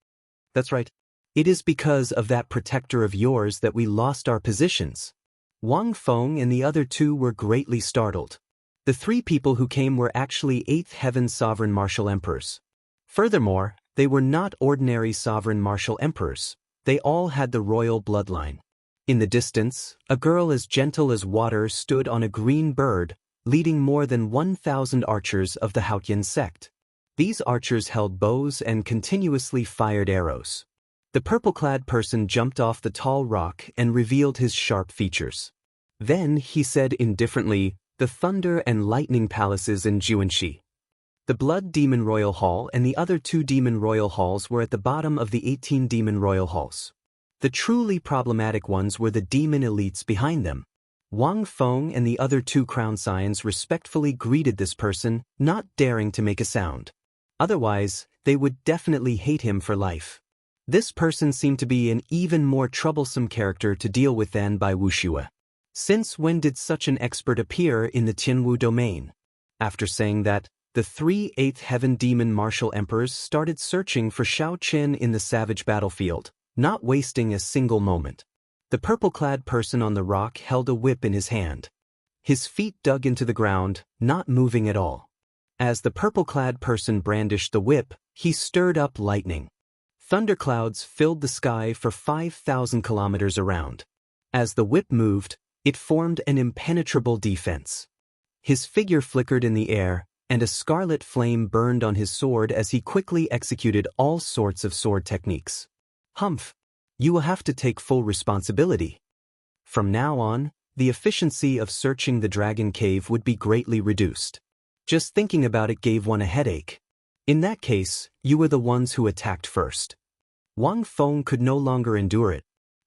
"That's right. It is because of that protector of yours that we lost our positions." Wang Feng and the other 2 were greatly startled. The 3 people who came were actually 8th Heaven Sovereign Martial Emperors. Furthermore, they were not ordinary Sovereign Martial Emperors. They all had the royal bloodline. In the distance, a girl as gentle as water stood on a green bird, leading more than 1,000 archers of the Haotian sect. These archers held bows and continuously fired arrows. The purple-clad person jumped off the tall rock and revealed his sharp features. Then he said indifferently, "The Thunder and Lightning Palaces in Xianxia." The Blood Demon Royal Hall and the other 2 Demon Royal Halls were at the bottom of the 18 Demon Royal Halls. The truly problematic ones were the demon elites behind them. Wang Feng and the other 2 crown scions respectfully greeted this person, not daring to make a sound. Otherwise, they would definitely hate him for life. This person seemed to be an even more troublesome character to deal with than by Wuxia. Since when did such an expert appear in the Tianwu domain? After saying that, the 3 8th Heaven Demon Martial Emperors started searching for Xiaochen in the savage battlefield, not wasting a single moment. The purple-clad person on the rock held a whip in his hand. His feet dug into the ground, not moving at all. As the purple-clad person brandished the whip, he stirred up lightning. Thunderclouds filled the sky for 5,000 kilometers around. As the whip moved, it formed an impenetrable defense. His figure flickered in the air, and a scarlet flame burned on his sword as he quickly executed all sorts of sword techniques. Humph! You will have to take full responsibility. From now on, the efficiency of searching the dragon cave would be greatly reduced. Just thinking about it gave one a headache. In that case, you were the ones who attacked first. Wang Feng could no longer endure it.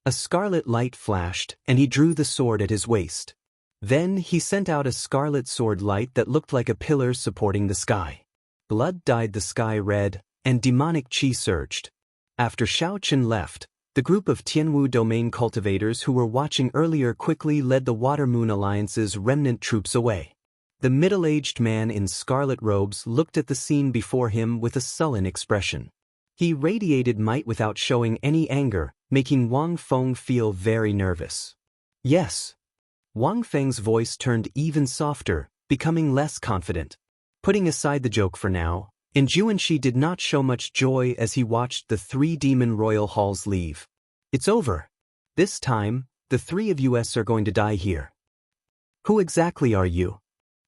A scarlet light flashed, and he drew the sword at his waist. Then he sent out a scarlet sword light that looked like a pillar supporting the sky. Blood dyed the sky red, and demonic qi surged. After Xiaoqin left, the group of Tianwu domain cultivators who were watching earlier quickly led the Water Moon Alliance's remnant troops away. The middle-aged man in scarlet robes looked at the scene before him with a sullen expression. He radiated might without showing any anger, making Wang Feng feel very nervous. Yes. Wang Feng's voice turned even softer, becoming less confident. Putting aside the joke for now, Xianxia did not show much joy as he watched the 3 demon royal halls leave. It's over. This time, the 3 of us are going to die here. Who exactly are you?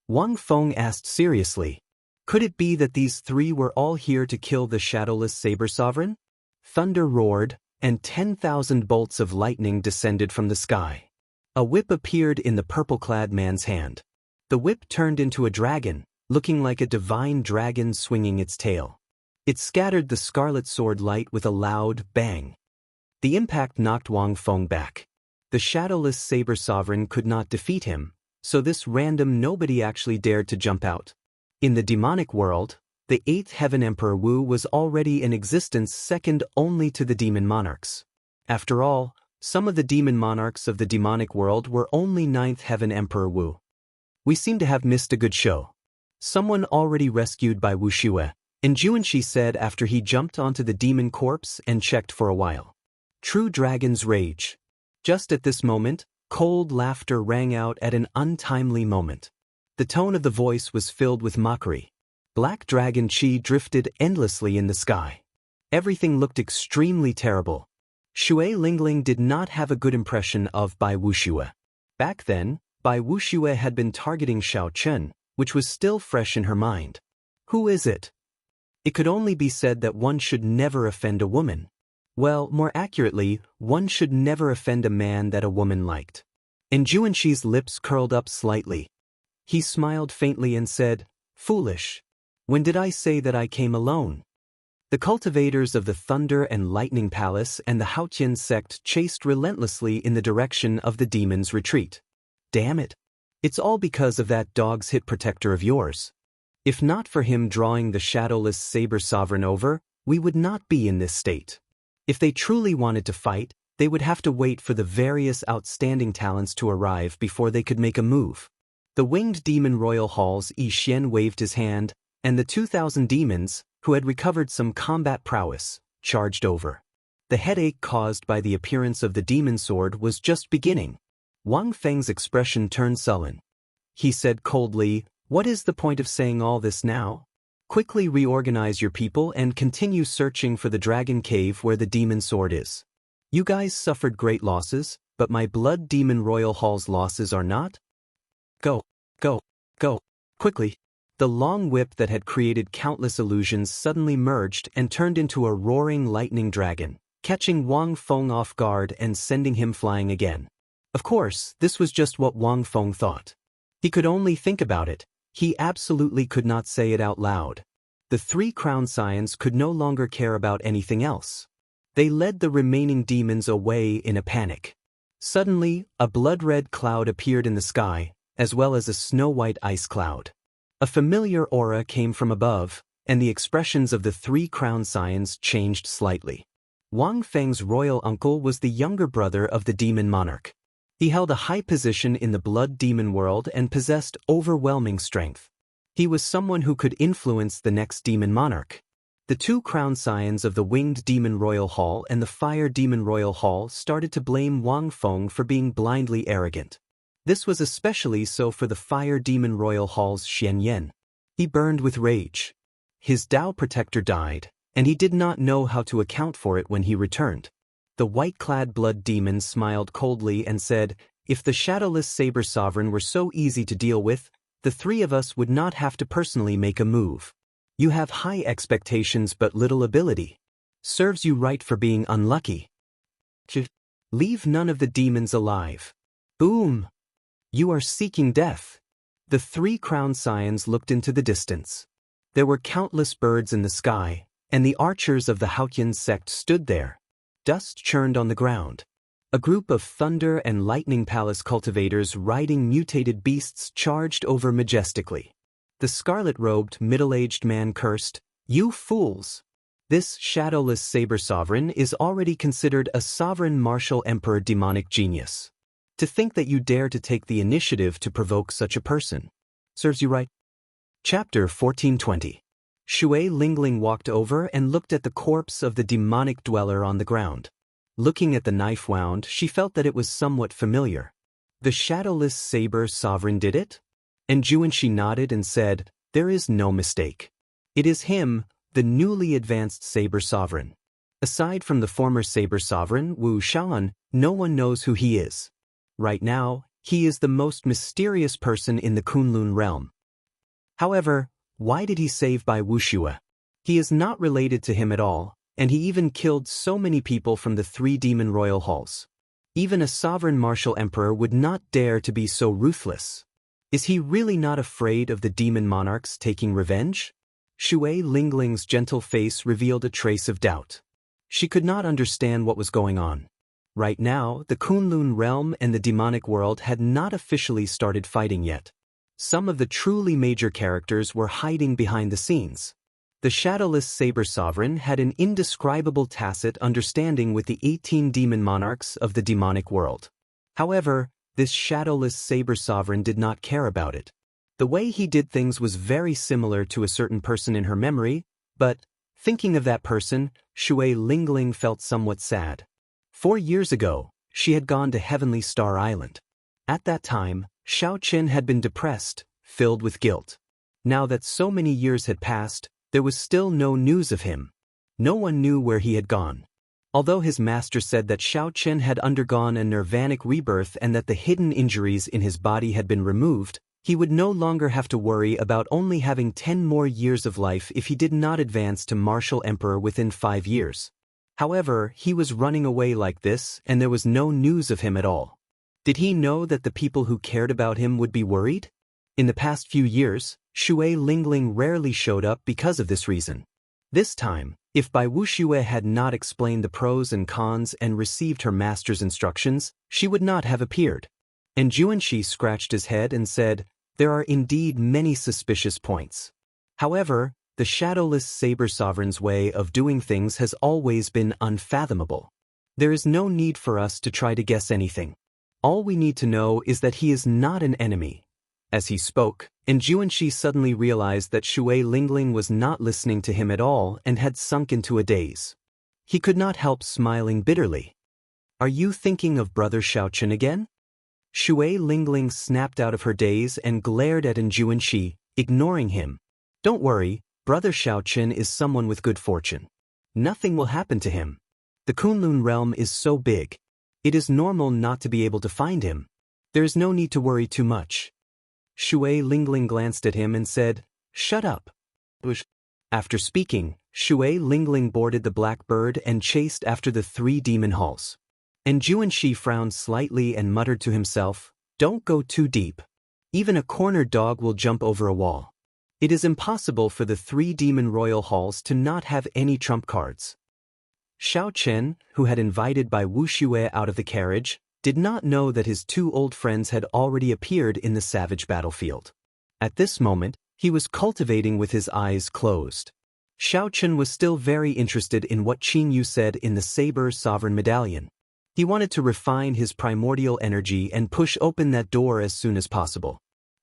Wang Feng asked seriously. Could it be that these 3 were all here to kill the shadowless saber sovereign? Thunder roared, and 10,000 bolts of lightning descended from the sky. A whip appeared in the purple-clad man's hand. The whip turned into a dragon, looking like a divine dragon swinging its tail. It scattered the scarlet sword light with a loud bang. The impact knocked Wang Feng back. The shadowless saber sovereign could not defeat him, so this random nobody actually dared to jump out. In the demonic world, the 8th Heaven Emperor Wu was already in existence second only to the demon monarchs. After all, some of the demon monarchs of the demonic world were only 9th Heaven Emperor Wu. We seem to have missed a good show. Someone already rescued by Wuxia, Xianxia said after he jumped onto the demon corpse and checked for a while. True dragon's rage. Just at this moment, cold laughter rang out at an untimely moment. The tone of the voice was filled with mockery. Black dragon qi drifted endlessly in the sky. Everything looked extremely terrible. Shui Lingling did not have a good impression of Bai Wuxia. Back then, Bai Wuxia had been targeting Xiaoqin, which was still fresh in her mind. Who is it? It could only be said that one should never offend a woman. Well, more accurately, one should never offend a man that a woman liked. Xianxia's lips curled up slightly. He smiled faintly and said, "Foolish. When did I say that I came alone?" The cultivators of the Thunder and Lightning Palace and the Haotian sect chased relentlessly in the direction of the demon's retreat. Damn it. It's all because of that dog's hit protector of yours. If not for him drawing the shadowless saber sovereign over, we would not be in this state. If they truly wanted to fight, they would have to wait for the various outstanding talents to arrive before they could make a move. The winged demon royal halls Yi Xian waved his hand, and the 2,000 demons, who had recovered some combat prowess, charged over. The headache caused by the appearance of the demon sword was just beginning. Wang Feng's expression turned sullen. He said coldly, "What is the point of saying all this now? Quickly reorganize your people and continue searching for the dragon cave where the demon sword is. You guys suffered great losses, but my blood demon royal hall's losses are not. Go, go, go, quickly." The long whip that had created countless illusions suddenly merged and turned into a roaring lightning dragon, catching Wang Feng off guard and sending him flying again. Of course, this was just what Wang Feng thought. He could only think about it. He absolutely could not say it out loud. The 3 crown scions could no longer care about anything else. They led the remaining demons away in a panic. Suddenly, a blood-red cloud appeared in the sky, as well as a snow-white ice cloud. A familiar aura came from above, and the expressions of the 3 crown scions changed slightly. Wang Feng's royal uncle was the younger brother of the demon monarch. He held a high position in the blood demon world and possessed overwhelming strength. He was someone who could influence the next demon monarch. The 2 crown scions of the winged demon royal hall and the fire demon royal hall started to blame Wang Feng for being blindly arrogant. This was especially so for the fire demon royal hall's Xianxia. He burned with rage. His Tao protector died, and he did not know how to account for it when he returned. The white-clad blood demon smiled coldly and said, "If the shadowless saber sovereign were so easy to deal with, the three of us would not have to personally make a move. You have high expectations but little ability. Serves you right for being unlucky. Leave none of the demons alive." Boom! "You are seeking death." The three crowned scions looked into the distance. There were countless birds in the sky, and the archers of the Haotian sect stood there. Dust churned on the ground. A group of thunder and lightning palace cultivators riding mutated beasts charged over majestically. The scarlet-robed, middle-aged man cursed, "You fools! This shadowless saber sovereign is already considered a sovereign martial emperor demonic genius. To think that you dare to take the initiative to provoke such a person. Serves you right." Chapter 1420. Shui Lingling walked over and looked at the corpse of the demonic dweller on the ground. Looking at the knife wound, she felt that it was somewhat familiar. The shadowless saber sovereign did it? And Xianxia nodded and said, "There is no mistake. It is him, the newly advanced saber sovereign. Aside from the former saber sovereign, Wuxia, no one knows who he is. Right now, he is the most mysterious person in the Kunlun realm. However, why did he save by Wuxia? He is not related to him at all, and he even killed so many people from the three demon royal halls. Even a sovereign martial emperor would not dare to be so ruthless. Is he really not afraid of the demon monarchs taking revenge?" Shui Lingling's gentle face revealed a trace of doubt. She could not understand what was going on. Right now, the Kunlun realm and the demonic world had not officially started fighting yet. Some of the truly major characters were hiding behind the scenes. The shadowless saber sovereign had an indescribable tacit understanding with the 18 demon monarchs of the demonic world. However, this shadowless saber sovereign did not care about it. The way he did things was very similar to a certain person in her memory, but, thinking of that person, Shui Lingling felt somewhat sad. 4 years ago, she had gone to Heavenly Star Island. At that time, Xiao Qin had been depressed, filled with guilt. Now that so many years had passed, there was still no news of him. No one knew where he had gone. Although his master said that Xiao Qin had undergone a nirvanic rebirth and that the hidden injuries in his body had been removed, he would no longer have to worry about only having 10 more years of life if he did not advance to martial emperor within 5 years. However, he was running away like this and there was no news of him at all. Did he know that the people who cared about him would be worried? In the past few years, Shui Lingling rarely showed up because of this reason. This time, if Bai Wuxia had not explained the pros and cons and received her master's instructions, she would not have appeared. And Xianxia scratched his head and said, "There are indeed many suspicious points. However, the shadowless saber sovereign's way of doing things has always been unfathomable. There is no need for us to try to guess anything. All we need to know is that he is not an enemy." As he spoke, and Xianxia suddenly realized that Shui Lingling was not listening to him at all and had sunk into a daze. He could not help smiling bitterly. "Are you thinking of Brother Xiaoqin again?" Shui Lingling snapped out of her daze and glared at Xianxia, ignoring him. "Don't worry, Brother Xiaoqin is someone with good fortune. Nothing will happen to him. The Kunlun realm is so big. It is normal not to be able to find him. There is no need to worry too much." Shui Lingling glanced at him and said, "Shut up." After speaking, Shui Lingling boarded the black bird and chased after the 3 demon halls. And Xianxia frowned slightly and muttered to himself, "Don't go too deep. Even a cornered dog will jump over a wall. It is impossible for the 3 demon royal halls to not have any trump cards." Xiao Qin, who had invited Bai Wuxia out of the carriage, did not know that his 2 old friends had already appeared in the savage battlefield. At this moment, he was cultivating with his eyes closed. Xiao Qin was still very interested in what Qin Yu said in the Saber Sovereign Medallion. He wanted to refine his primordial energy and push open that door as soon as possible.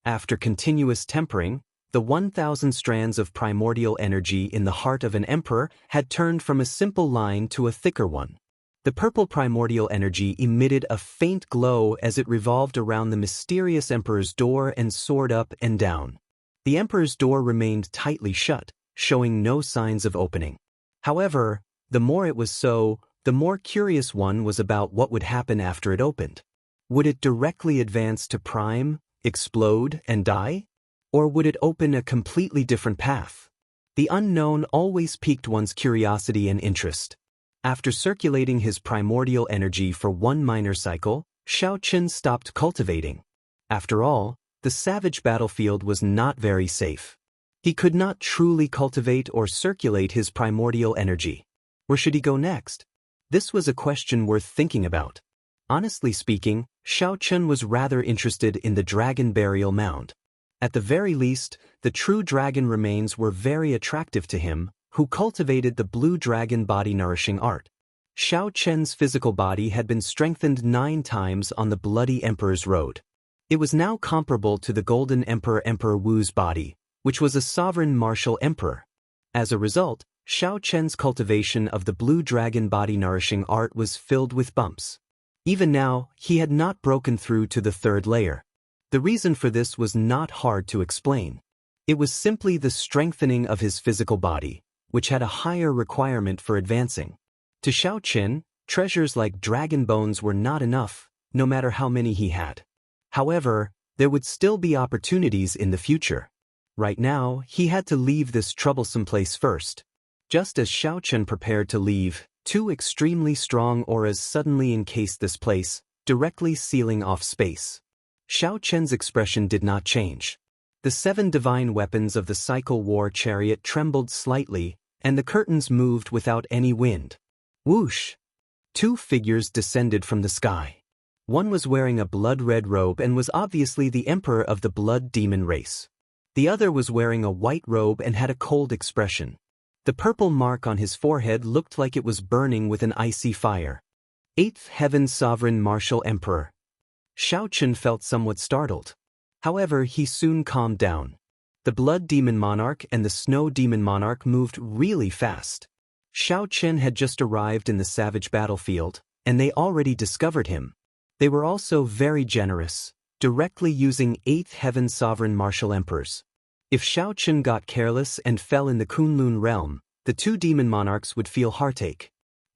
After continuous tempering, the 1,000 strands of primordial energy in the heart of an emperor had turned from a simple line to a thicker one. The purple primordial energy emitted a faint glow as it revolved around the mysterious emperor's door and soared up and down. The emperor's door remained tightly shut, showing no signs of opening. However, the more it was so, the more curious one was about what would happen after it opened. Would it directly advance to prime, explode, and die? Or would it open a completely different path? The unknown always piqued one's curiosity and interest. After circulating his primordial energy for one minor cycle, Xianxia stopped cultivating. After all, the savage battlefield was not very safe. He could not truly cultivate or circulate his primordial energy. Where should he go next? This was a question worth thinking about. Honestly speaking, Xianxia was rather interested in the dragon burial mound. At the very least, the true dragon remains were very attractive to him, who cultivated the blue dragon body-nourishing art. Xianxia's physical body had been strengthened 9 times on the Bloody Emperor's Road. It was now comparable to the Golden Emperor Emperor Wu's body, which was a sovereign martial emperor. As a result, Xianxia's cultivation of the blue dragon body-nourishing art was filled with bumps. Even now, he had not broken through to the 3rd layer. The reason for this was not hard to explain. It was simply the strengthening of his physical body, which had a higher requirement for advancing. To Xianxia, treasures like dragon bones were not enough, no matter how many he had. However, there would still be opportunities in the future. Right now, he had to leave this troublesome place first. Just as Xianxia prepared to leave, 2 extremely strong auras suddenly encased this place, directly sealing off space. Xianxia's expression did not change. The 7 divine weapons of the cycle war chariot trembled slightly, and the curtains moved without any wind. Whoosh! 2 figures descended from the sky. One was wearing a blood-red robe and was obviously the emperor of the blood demon race. The other was wearing a white robe and had a cold expression. The purple mark on his forehead looked like it was burning with an icy fire. 8th Heaven Sovereign Martial Emperor. Xianxia felt somewhat startled. However, he soon calmed down. The Blood Demon Monarch and the Snow Demon Monarch moved really fast. Xianxia had just arrived in the savage battlefield, and they already discovered him. They were also very generous, directly using 8th Heaven Sovereign Martial Emperors. If Xianxia got careless and fell in the Kunlun realm, the 2 demon monarchs would feel heartache.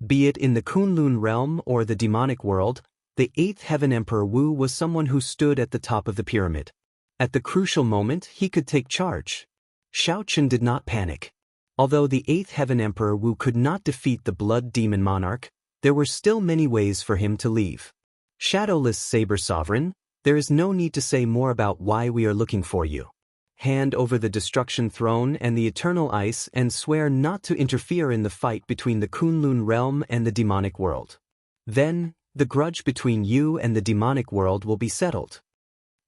Be it in the Kunlun realm or the demonic world, the 8th Heaven Emperor Wu was someone who stood at the top of the pyramid. At the crucial moment, he could take charge. Xianxia did not panic. Although the 8th Heaven Emperor Wu could not defeat the Blood Demon Monarch, there were still many ways for him to leave. Shadowless Saber Sovereign, there is no need to say more about why we are looking for you. Hand over the Destruction Throne and the Eternal Ice and swear not to interfere in the fight between the Kunlun realm and the demonic world. Then, the grudge between you and the demonic world will be settled.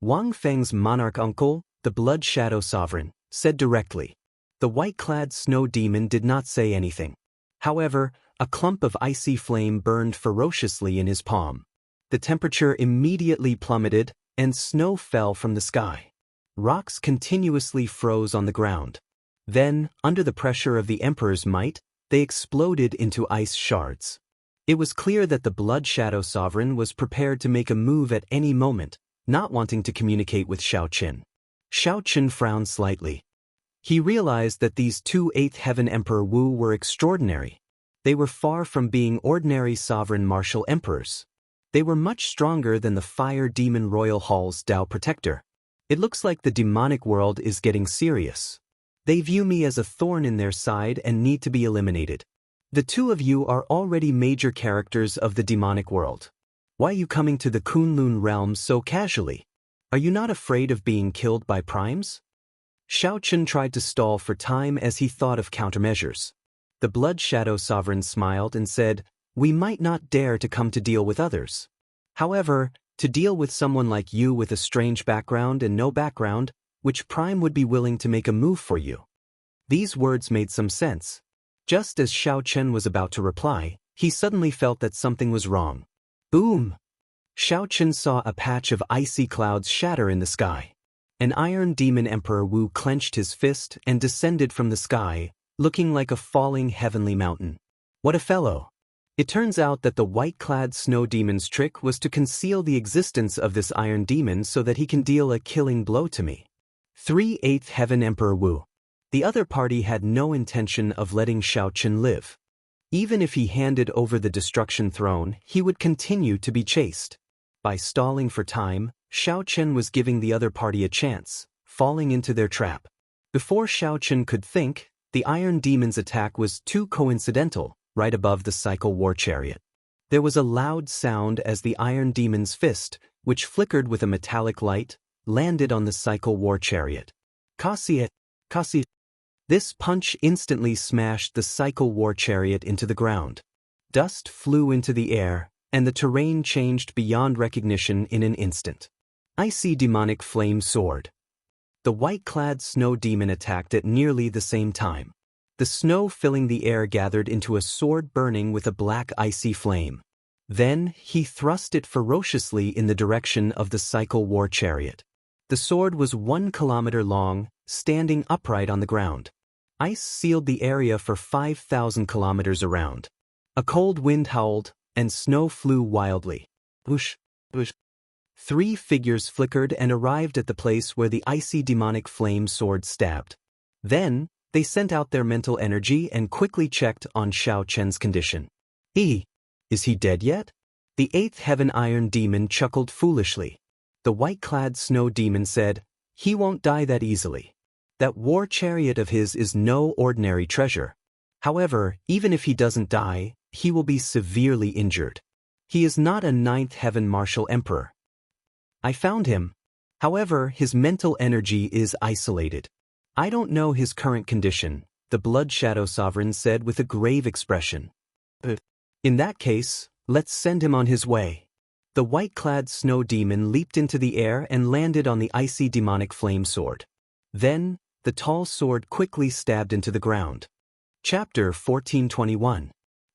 Wang Feng's monarch uncle, the Blood Shadow Sovereign, said directly. The white-clad snow demon did not say anything. However, a clump of icy flame burned ferociously in his palm. The temperature immediately plummeted, and snow fell from the sky. Rocks continuously froze on the ground. Then, under the pressure of the Emperor's might, they exploded into ice shards. It was clear that the Blood Shadow Sovereign was prepared to make a move at any moment, not wanting to communicate with Xianxia. Xianxia frowned slightly. He realized that these 2 8th Heaven Emperor Wu were extraordinary. They were far from being ordinary sovereign martial emperors. They were much stronger than the Fire Demon Royal Hall's Tao Protector. It looks like the demonic world is getting serious. They view me as a thorn in their side and need to be eliminated. The 2 of you are already major characters of the demonic world. Why are you coming to the Kunlun realm so casually? Are you not afraid of being killed by primes? Xianxia tried to stall for time as he thought of countermeasures. The Blood Shadow Sovereign smiled and said, "We might not dare to come to deal with others. However, to deal with someone like you with a strange background and no background, which prime would be willing to make a move for you?" These words made some sense. Just as Xianxia was about to reply, he suddenly felt that something was wrong. Boom! Xianxia saw a patch of icy clouds shatter in the sky. An Iron Demon Emperor Wu clenched his fist and descended from the sky, looking like a falling heavenly mountain. What a fellow! It turns out that the white-clad snow demon's trick was to conceal the existence of this Iron Demon so that he can deal a killing blow to me. 3/8 Heaven Emperor Wu. The other party had no intention of letting Xianxia live. Even if he handed over the destruction throne, he would continue to be chased. By stalling for time, Xianxia was giving the other party a chance, falling into their trap. Before Xianxia could think, the Iron Demon's attack was too coincidental, right above the cycle war chariot. There was a loud sound as the Iron Demon's fist, which flickered with a metallic light, landed on the cycle war chariot. Kasi. This punch instantly smashed the cycle war chariot into the ground. Dust flew into the air, and the terrain changed beyond recognition in an instant. Icy demonic flame sword. The white-clad snow demon attacked at nearly the same time. The snow filling the air gathered into a sword burning with a black icy flame. Then, he thrust it ferociously in the direction of the cycle war chariot. The sword was 1 kilometer long, standing upright on the ground. Ice sealed the area for 5,000 kilometers around. A cold wind howled, and snow flew wildly. Whoosh, whoosh. 3 figures flickered and arrived at the place where the icy demonic flame sword stabbed. Then, they sent out their mental energy and quickly checked on Xianxia's condition. Is he dead yet? The 8th Heaven Iron Demon chuckled foolishly. The white-clad snow demon said, "He won't die that easily. That war chariot of his is no ordinary treasure. However, even if he doesn't die, he will be severely injured. He is not a 9th Heaven Martial Emperor. I found him. However, his mental energy is isolated. I don't know his current condition," the Blood Shadow Sovereign said with a grave expression. "In that case, let's send him on his way." The white-clad snow demon leaped into the air and landed on the icy demonic flame sword. Then, the tall sword quickly stabbed into the ground. Chapter 1421.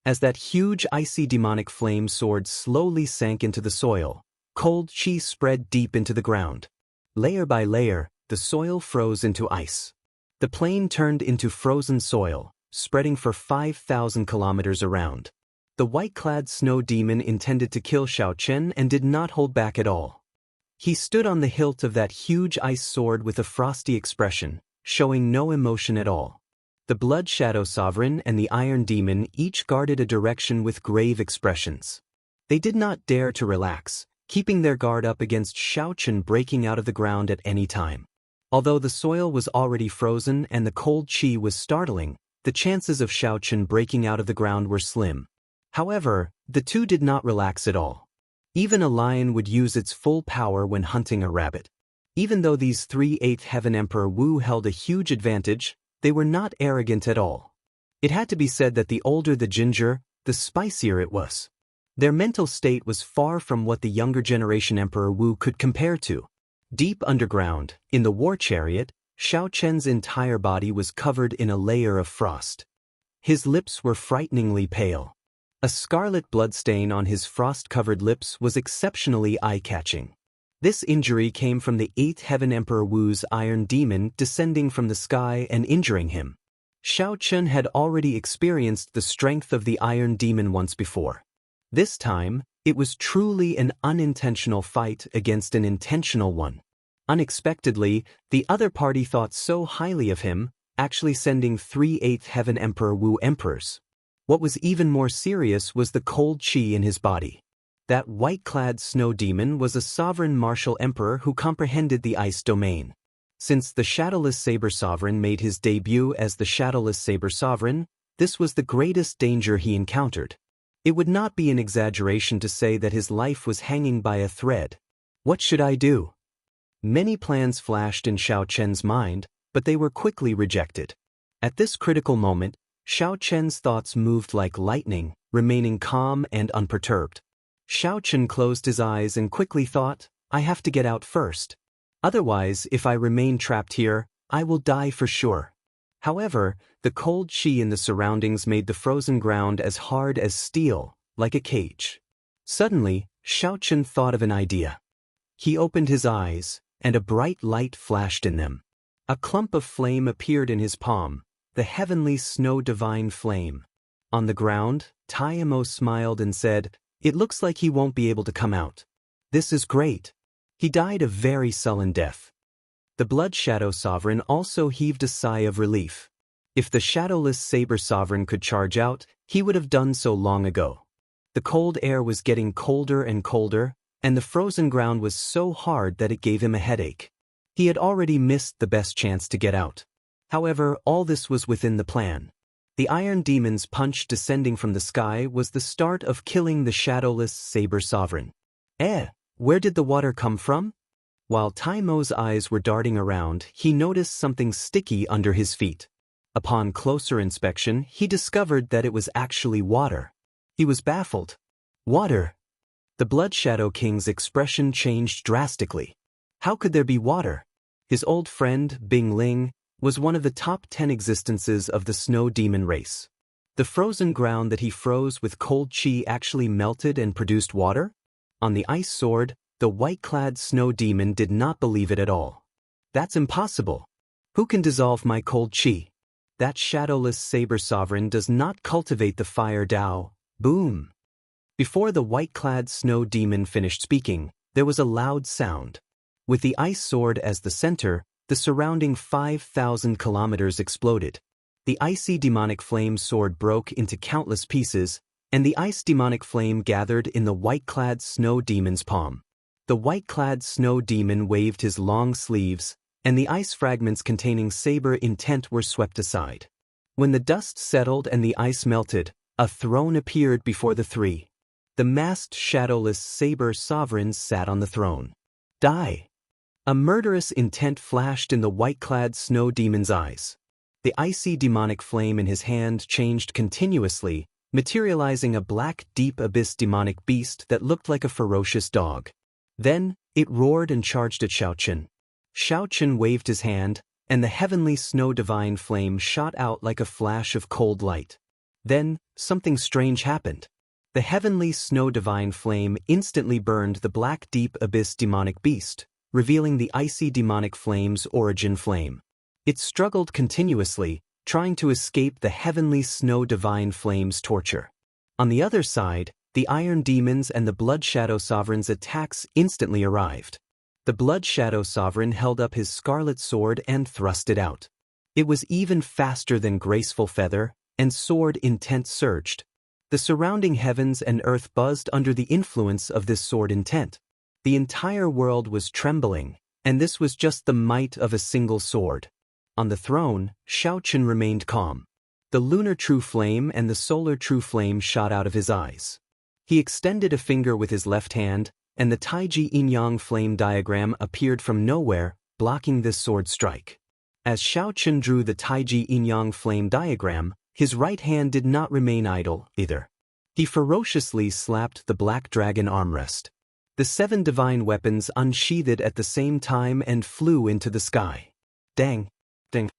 As that huge icy demonic flame sword slowly sank into the soil, cold chi spread deep into the ground. Layer by layer, the soil froze into ice. The plain turned into frozen soil, spreading for 5,000 kilometers around. The white-clad snow demon intended to kill Xianxia and did not hold back at all. He stood on the hilt of that huge ice sword with a frosty expression, showing no emotion at all. The Blood Shadow Sovereign and the Iron Demon each guarded a direction with grave expressions. They did not dare to relax, keeping their guard up against Xianxia breaking out of the ground at any time. Although the soil was already frozen and the cold chi was startling, the chances of Xianxia breaking out of the ground were slim. However, the two did not relax at all. Even a lion would use its full power when hunting a rabbit. Even though these 3/8 Heaven Emperor Wu held a huge advantage, they were not arrogant at all. It had to be said that the older the ginger, the spicier it was. Their mental state was far from what the younger generation Emperor Wu could compare to. Deep underground, in the war chariot, Xianxia's entire body was covered in a layer of frost. His lips were frighteningly pale. A scarlet bloodstain on his frost-covered lips was exceptionally eye-catching. This injury came from the 8th Heaven Emperor Wu's Iron Demon descending from the sky and injuring him. Xianxia had already experienced the strength of the Iron Demon once before. This time, it was truly an unintentional fight against an intentional one. Unexpectedly, the other party thought so highly of him, actually sending 3/8 Heaven Emperor Wu emperors. What was even more serious was the cold chi in his body. That white-clad snow demon was a sovereign martial emperor who comprehended the ice domain. Since the Shadowless Saber Sovereign made his debut as the Shadowless Saber Sovereign, this was the greatest danger he encountered. It would not be an exaggeration to say that his life was hanging by a thread. What should I do? Many plans flashed in Xianxia's mind, but they were quickly rejected. At this critical moment, Xianxia's thoughts moved like lightning, remaining calm and unperturbed. Xianxia closed his eyes and quickly thought, "I have to get out first. Otherwise, if I remain trapped here, I will die for sure." However, the cold chi in the surroundings made the frozen ground as hard as steel, like a cage. Suddenly, Xianxia thought of an idea. He opened his eyes, and a bright light flashed in them. A clump of flame appeared in his palm, the heavenly snow divine flame. On the ground, Taimo smiled and said, "It looks like he won't be able to come out. This is great." He died a very sullen death. The Blood Shadow Sovereign also heaved a sigh of relief. If the Shadowless Saber Sovereign could charge out, he would have done so long ago. The cold air was getting colder and colder, and the frozen ground was so hard that it gave him a headache. He had already missed the best chance to get out. However, all this was within the plan. The Iron Demon's punch descending from the sky was the start of killing the Shadowless Saber Sovereign. Where did the water come from? While Taimo's eyes were darting around, he noticed something sticky under his feet. Upon closer inspection, he discovered that it was actually water. He was baffled. Water? The Blood Shadow King's expression changed drastically. How could there be water? His old friend, Bing Ling, was one of the top 10 existences of the Snow Demon race. The frozen ground that he froze with cold chi actually melted and produced water? On the ice sword, the white-clad Snow Demon did not believe it at all. That's impossible. Who can dissolve my cold chi? That Shadowless Saber Sovereign does not cultivate the fire Dao. Boom! Before the white-clad Snow Demon finished speaking, there was a loud sound. With the ice sword as the center, the surrounding 5,000 kilometers exploded. The icy demonic flame sword broke into countless pieces, and the ice demonic flame gathered in the white-clad Snow Demon's palm. The white-clad Snow Demon waved his long sleeves, and the ice fragments containing saber intent were swept aside. When the dust settled and the ice melted, a throne appeared before the three. The masked Shadowless Saber Sovereigns sat on the throne. Die! A murderous intent flashed in the white-clad Snow Demon's eyes. The icy demonic flame in his hand changed continuously, materializing a black deep abyss demonic beast that looked like a ferocious dog. Then, it roared and charged at Xiaochen. Xiaochen waved his hand, and the heavenly Snow Divine Flame shot out like a flash of cold light. Then, something strange happened. The heavenly Snow Divine Flame instantly burned the black deep abyss demonic beast, revealing the icy demonic flame's origin flame. It struggled continuously, trying to escape the heavenly Snow Divine Flame's torture. On the other side, the Iron Demons and the Blood Shadow Sovereign's attacks instantly arrived. The Blood Shadow Sovereign held up his scarlet sword and thrust it out. It was even faster than Graceful Feather, and sword intent surged. The surrounding heavens and earth buzzed under the influence of this sword intent. The entire world was trembling, and this was just the might of a single sword. On the throne, Xiaochen remained calm. The lunar true flame and the solar true flame shot out of his eyes. He extended a finger with his left hand, and the Taiji Yin-Yang flame diagram appeared from nowhere, blocking this sword strike. As Xiaochen drew the Taiji Yin-Yang flame diagram, his right hand did not remain idle, either. He ferociously slapped the black dragon armrest. The 7 divine weapons unsheathed at the same time and flew into the sky. Dang! Ding!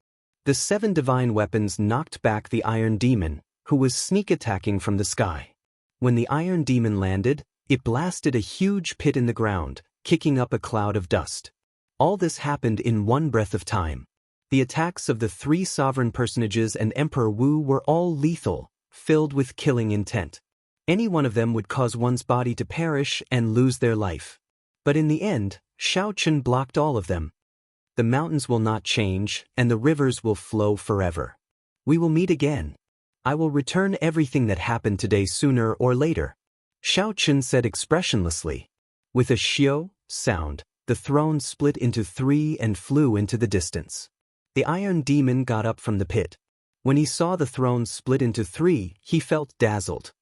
The 7 divine weapons knocked back the Iron Demon, who was sneak attacking from the sky. When the Iron Demon landed, it blasted a huge pit in the ground, kicking up a cloud of dust. All this happened in one breath of time. The attacks of the 3 sovereign personages and Emperor Wu were all lethal, filled with killing intent. Any one of them would cause one's body to perish and lose their life. But in the end, Xiaochen blocked all of them. The mountains will not change, and the rivers will flow forever. We will meet again. I will return everything that happened today sooner or later. Xiaochen said expressionlessly. With a xiao sound, the throne split into 3 and flew into the distance. The Iron Demon got up from the pit. When he saw the throne split into 3, he felt dazzled.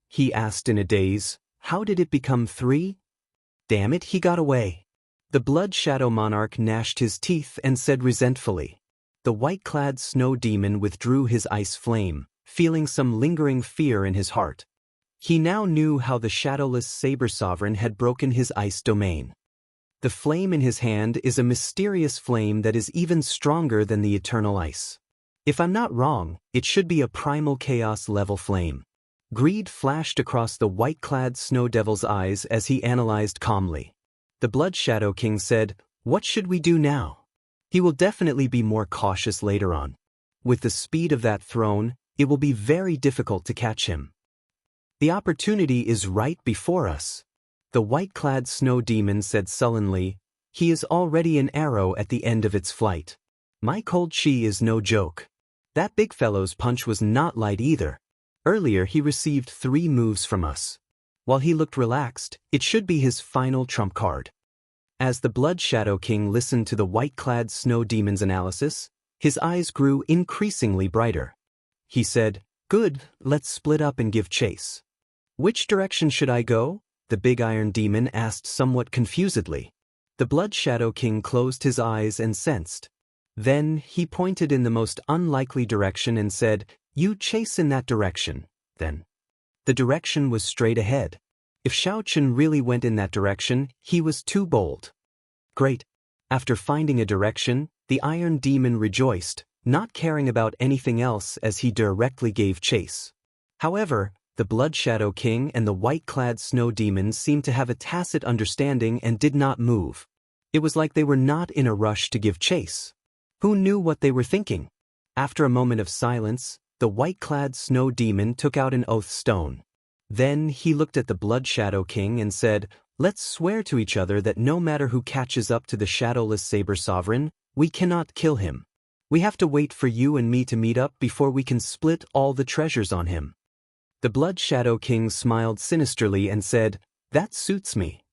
He asked in a daze, how did it become 3? Damn it, he got away. The Blood Shadow Monarch gnashed his teeth and said resentfully. The white-clad Snow Demon withdrew his ice flame, feeling some lingering fear in his heart. He now knew how the Shadowless Saber Sovereign had broken his ice domain. The flame in his hand is a mysterious flame that is even stronger than the eternal ice. If I'm not wrong, it should be a primal chaos-level flame. Greed flashed across the white-clad Snow Devil's eyes as he analyzed calmly. The Blood Shadow King said, "What should we do now?" He will definitely be more cautious later on. With the speed of that throne, it will be very difficult to catch him. The opportunity is right before us. The white-clad Snow Demon said sullenly, He is already an arrow at the end of its flight. My cold chi is no joke. That big fellow's punch was not light either. Earlier he received 3 moves from us. While he looked relaxed, it should be his final trump card. As the Blood Shadow King listened to the white-clad snow demon's analysis, his eyes grew increasingly brighter. He said, "Good, let's split up and give chase." "Which direction should I go?" the big iron demon asked somewhat confusedly. The Blood Shadow King closed his eyes and sensed. Then he pointed in the most unlikely direction and said, "You chase in that direction, then." The direction was straight ahead. If Xiaoqun really went in that direction, he was too bold. Great. After finding a direction, the Iron Demon rejoiced, not caring about anything else as he directly gave chase. However, the Blood Shadow King and the white-clad snow demon seemed to have a tacit understanding and did not move. It was like they were not in a rush to give chase. Who knew what they were thinking? After a moment of silence, the white-clad snow demon took out an oath stone. Then he looked at the Blood Shadow King and said, "Let's swear to each other that no matter who catches up to the shadowless Saber Sovereign, we cannot kill him. We have to wait for you and me to meet up before we can split all the treasures on him." The Blood Shadow King smiled sinisterly and said, "That suits me."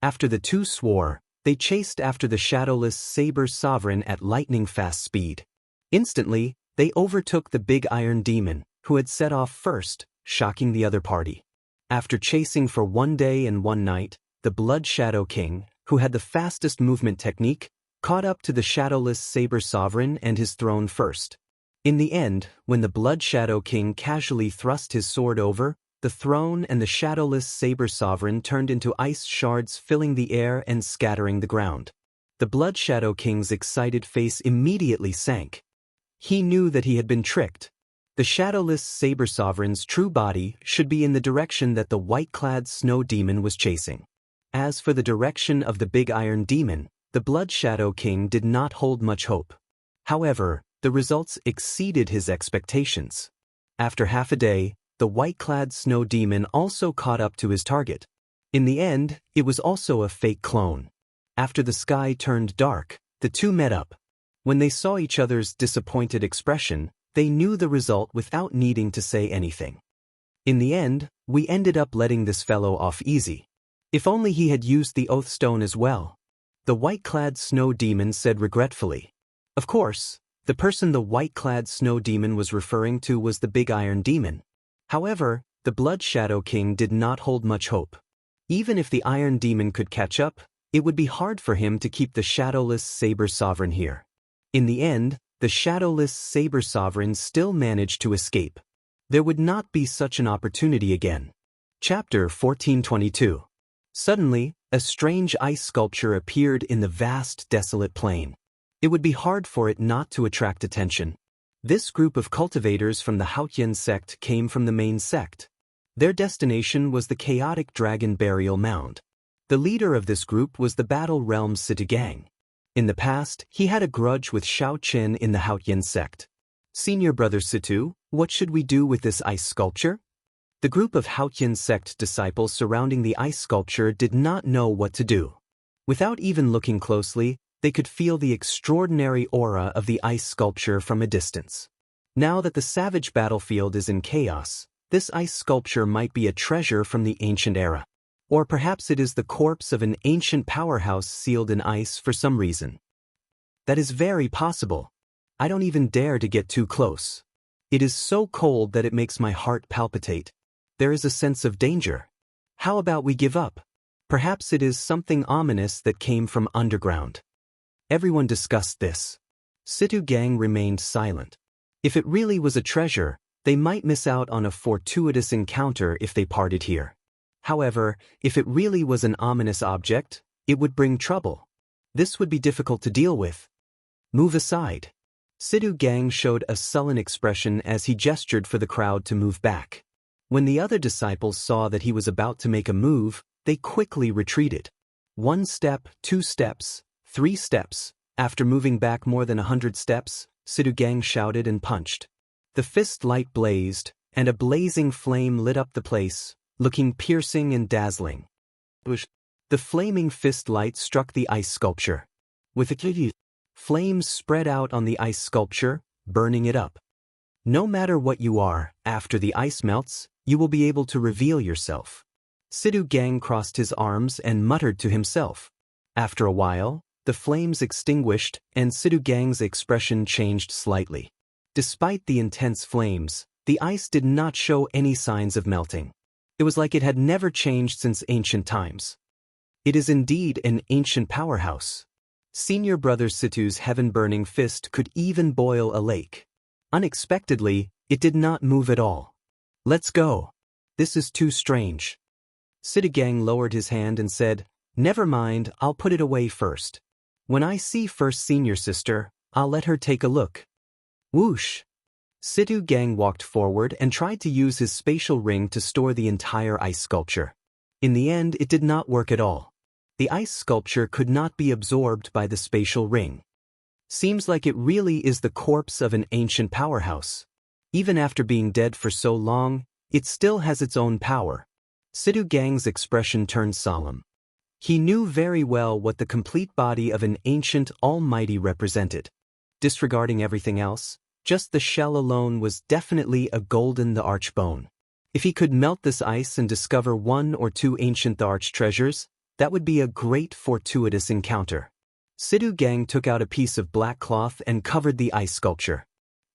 After the two swore, they chased after the shadowless Saber Sovereign at lightning-fast speed. Instantly, they overtook the big iron demon, who had set off first, shocking the other party. After chasing for 1 day and 1 night, the Blood Shadow King, who had the fastest movement technique, caught up to the shadowless Saber Sovereign and his throne first. In the end, when the Blood Shadow King casually thrust his sword over, the throne and the shadowless Saber Sovereign turned into ice shards filling the air and scattering the ground. The Blood Shadow King's excited face immediately sank. He knew that he had been tricked. The shadowless Saber Sovereign's true body should be in the direction that the white-clad snow demon was chasing. As for the direction of the big iron demon, the Blood Shadow King did not hold much hope. However, the results exceeded his expectations. After half a day, the white-clad snow demon also caught up to his target. In the end, it was also a fake clone. After the sky turned dark, the two met up. When they saw each other's disappointed expression, they knew the result without needing to say anything. In the end, we ended up letting this fellow off easy. If only he had used the oath stone as well. The white-clad snow demon said regretfully. Of course, the person the white-clad snow demon was referring to was the big iron demon. However, the Blood Shadow King did not hold much hope. Even if the Iron Demon could catch up, it would be hard for him to keep the shadowless Saber Sovereign here. In the end, the shadowless Saber Sovereign still managed to escape. There would not be such an opportunity again. Chapter 1422. Suddenly, a strange ice sculpture appeared in the vast, desolate plain. It would be hard for it not to attract attention. This group of cultivators from the Haotian sect came from the main sect. Their destination was the chaotic dragon burial mound. The leader of this group was the Battle Realm's Situgang. In the past, he had a grudge with Xiaoqun in the Haotian sect. "Senior Brother Situ, what should we do with this ice sculpture?" The group of Haotian sect disciples surrounding the ice sculpture did not know what to do. Without even looking closely, they could feel the extraordinary aura of the ice sculpture from a distance. Now that the savage battlefield is in chaos, this ice sculpture might be a treasure from the ancient era. Or perhaps it is the corpse of an ancient powerhouse sealed in ice for some reason. That is very possible. I don't even dare to get too close. It is so cold that it makes my heart palpitate. There is a sense of danger. How about we give up? Perhaps it is something ominous that came from underground. Everyone discussed this. Situgang remained silent. If it really was a treasure, they might miss out on a fortuitous encounter if they parted here. However, if it really was an ominous object, it would bring trouble. This would be difficult to deal with. Move aside. Situgang showed a sullen expression as he gestured for the crowd to move back. When the other disciples saw that he was about to make a move, they quickly retreated. 1 step, 2 steps, 3 steps. After moving back more than 100 steps, Situgang shouted and punched. The fist light blazed, and a blazing flame lit up the place, looking piercing and dazzling. The flaming fist light struck the ice sculpture. With a flames spread out on the ice sculpture, burning it up. No matter what you are, after the ice melts, you will be able to reveal yourself. Sidu Gang crossed his arms and muttered to himself. After a while, the flames extinguished and Sidu Gang's expression changed slightly. Despite the intense flames, the ice did not show any signs of melting. It was like it had never changed since ancient times. It is indeed an ancient powerhouse. Senior brother Situ's heaven-burning fist could even boil a lake. Unexpectedly, it did not move at all. Let's go. This is too strange. Sidu Gang lowered his hand and said, Never mind, I'll put it away first. When I see first senior sister, I'll let her take a look. Whoosh! Sidu Gang walked forward and tried to use his spatial ring to store the entire ice sculpture. In the end, it did not work at all. The ice sculpture could not be absorbed by the spatial ring. Seems like it really is the corpse of an ancient powerhouse. Even after being dead for so long, it still has its own power. Sidu Gang's expression turned solemn. He knew very well what the complete body of an ancient almighty represented. Disregarding everything else, just the shell alone was definitely a golden the arch bone. If he could melt this ice and discover one or two ancient the arch treasures, that would be a great fortuitous encounter. Sidu Gang took out a piece of black cloth and covered the ice sculpture.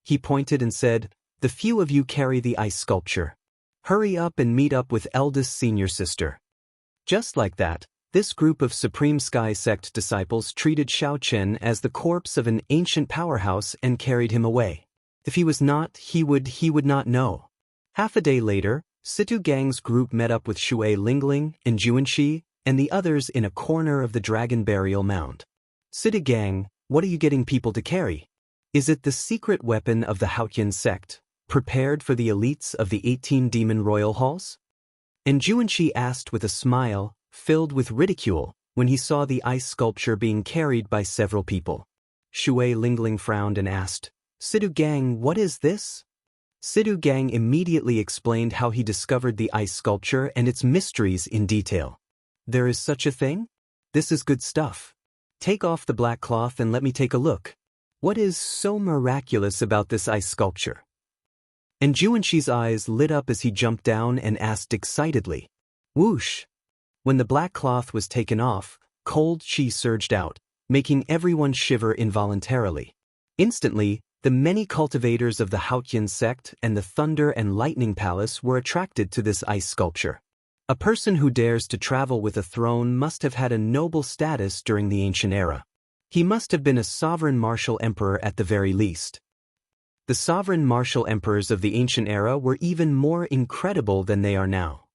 He pointed and said, The few of you carry the ice sculpture. Hurry up and meet up with eldest senior sister. Just like that, this group of Supreme Sky Sect disciples treated Xianxia as the corpse of an ancient powerhouse and carried him away. If he was not, he would not know. Half a day later, Situ Gang's group met up with Shui Lingling and Xianxia and the others in a corner of the dragon burial mound. Situ Gang, what are you getting people to carry? Is it the secret weapon of the Haotian sect, prepared for the elites of the 18 demon royal halls? And Xianxia asked with a smile, filled with ridicule, when he saw the ice sculpture being carried by several people. Shui Lingling frowned and asked, Situ Gang, what is this? Situ Gang immediately explained how he discovered the ice sculpture and its mysteries in detail. There is such a thing? This is good stuff. Take off the black cloth and let me take a look. What is so miraculous about this ice sculpture? And Xianxia's eyes lit up as he jumped down and asked excitedly. Whoosh! When the black cloth was taken off, cold chi surged out, making everyone shiver involuntarily. Instantly, the many cultivators of the Haotian sect and the Thunder and Lightning Palace were attracted to this ice sculpture. A person who dares to travel with a throne must have had a noble status during the ancient era. He must have been a sovereign martial emperor at the very least. The sovereign martial emperors of the ancient era were even more incredible than they are now.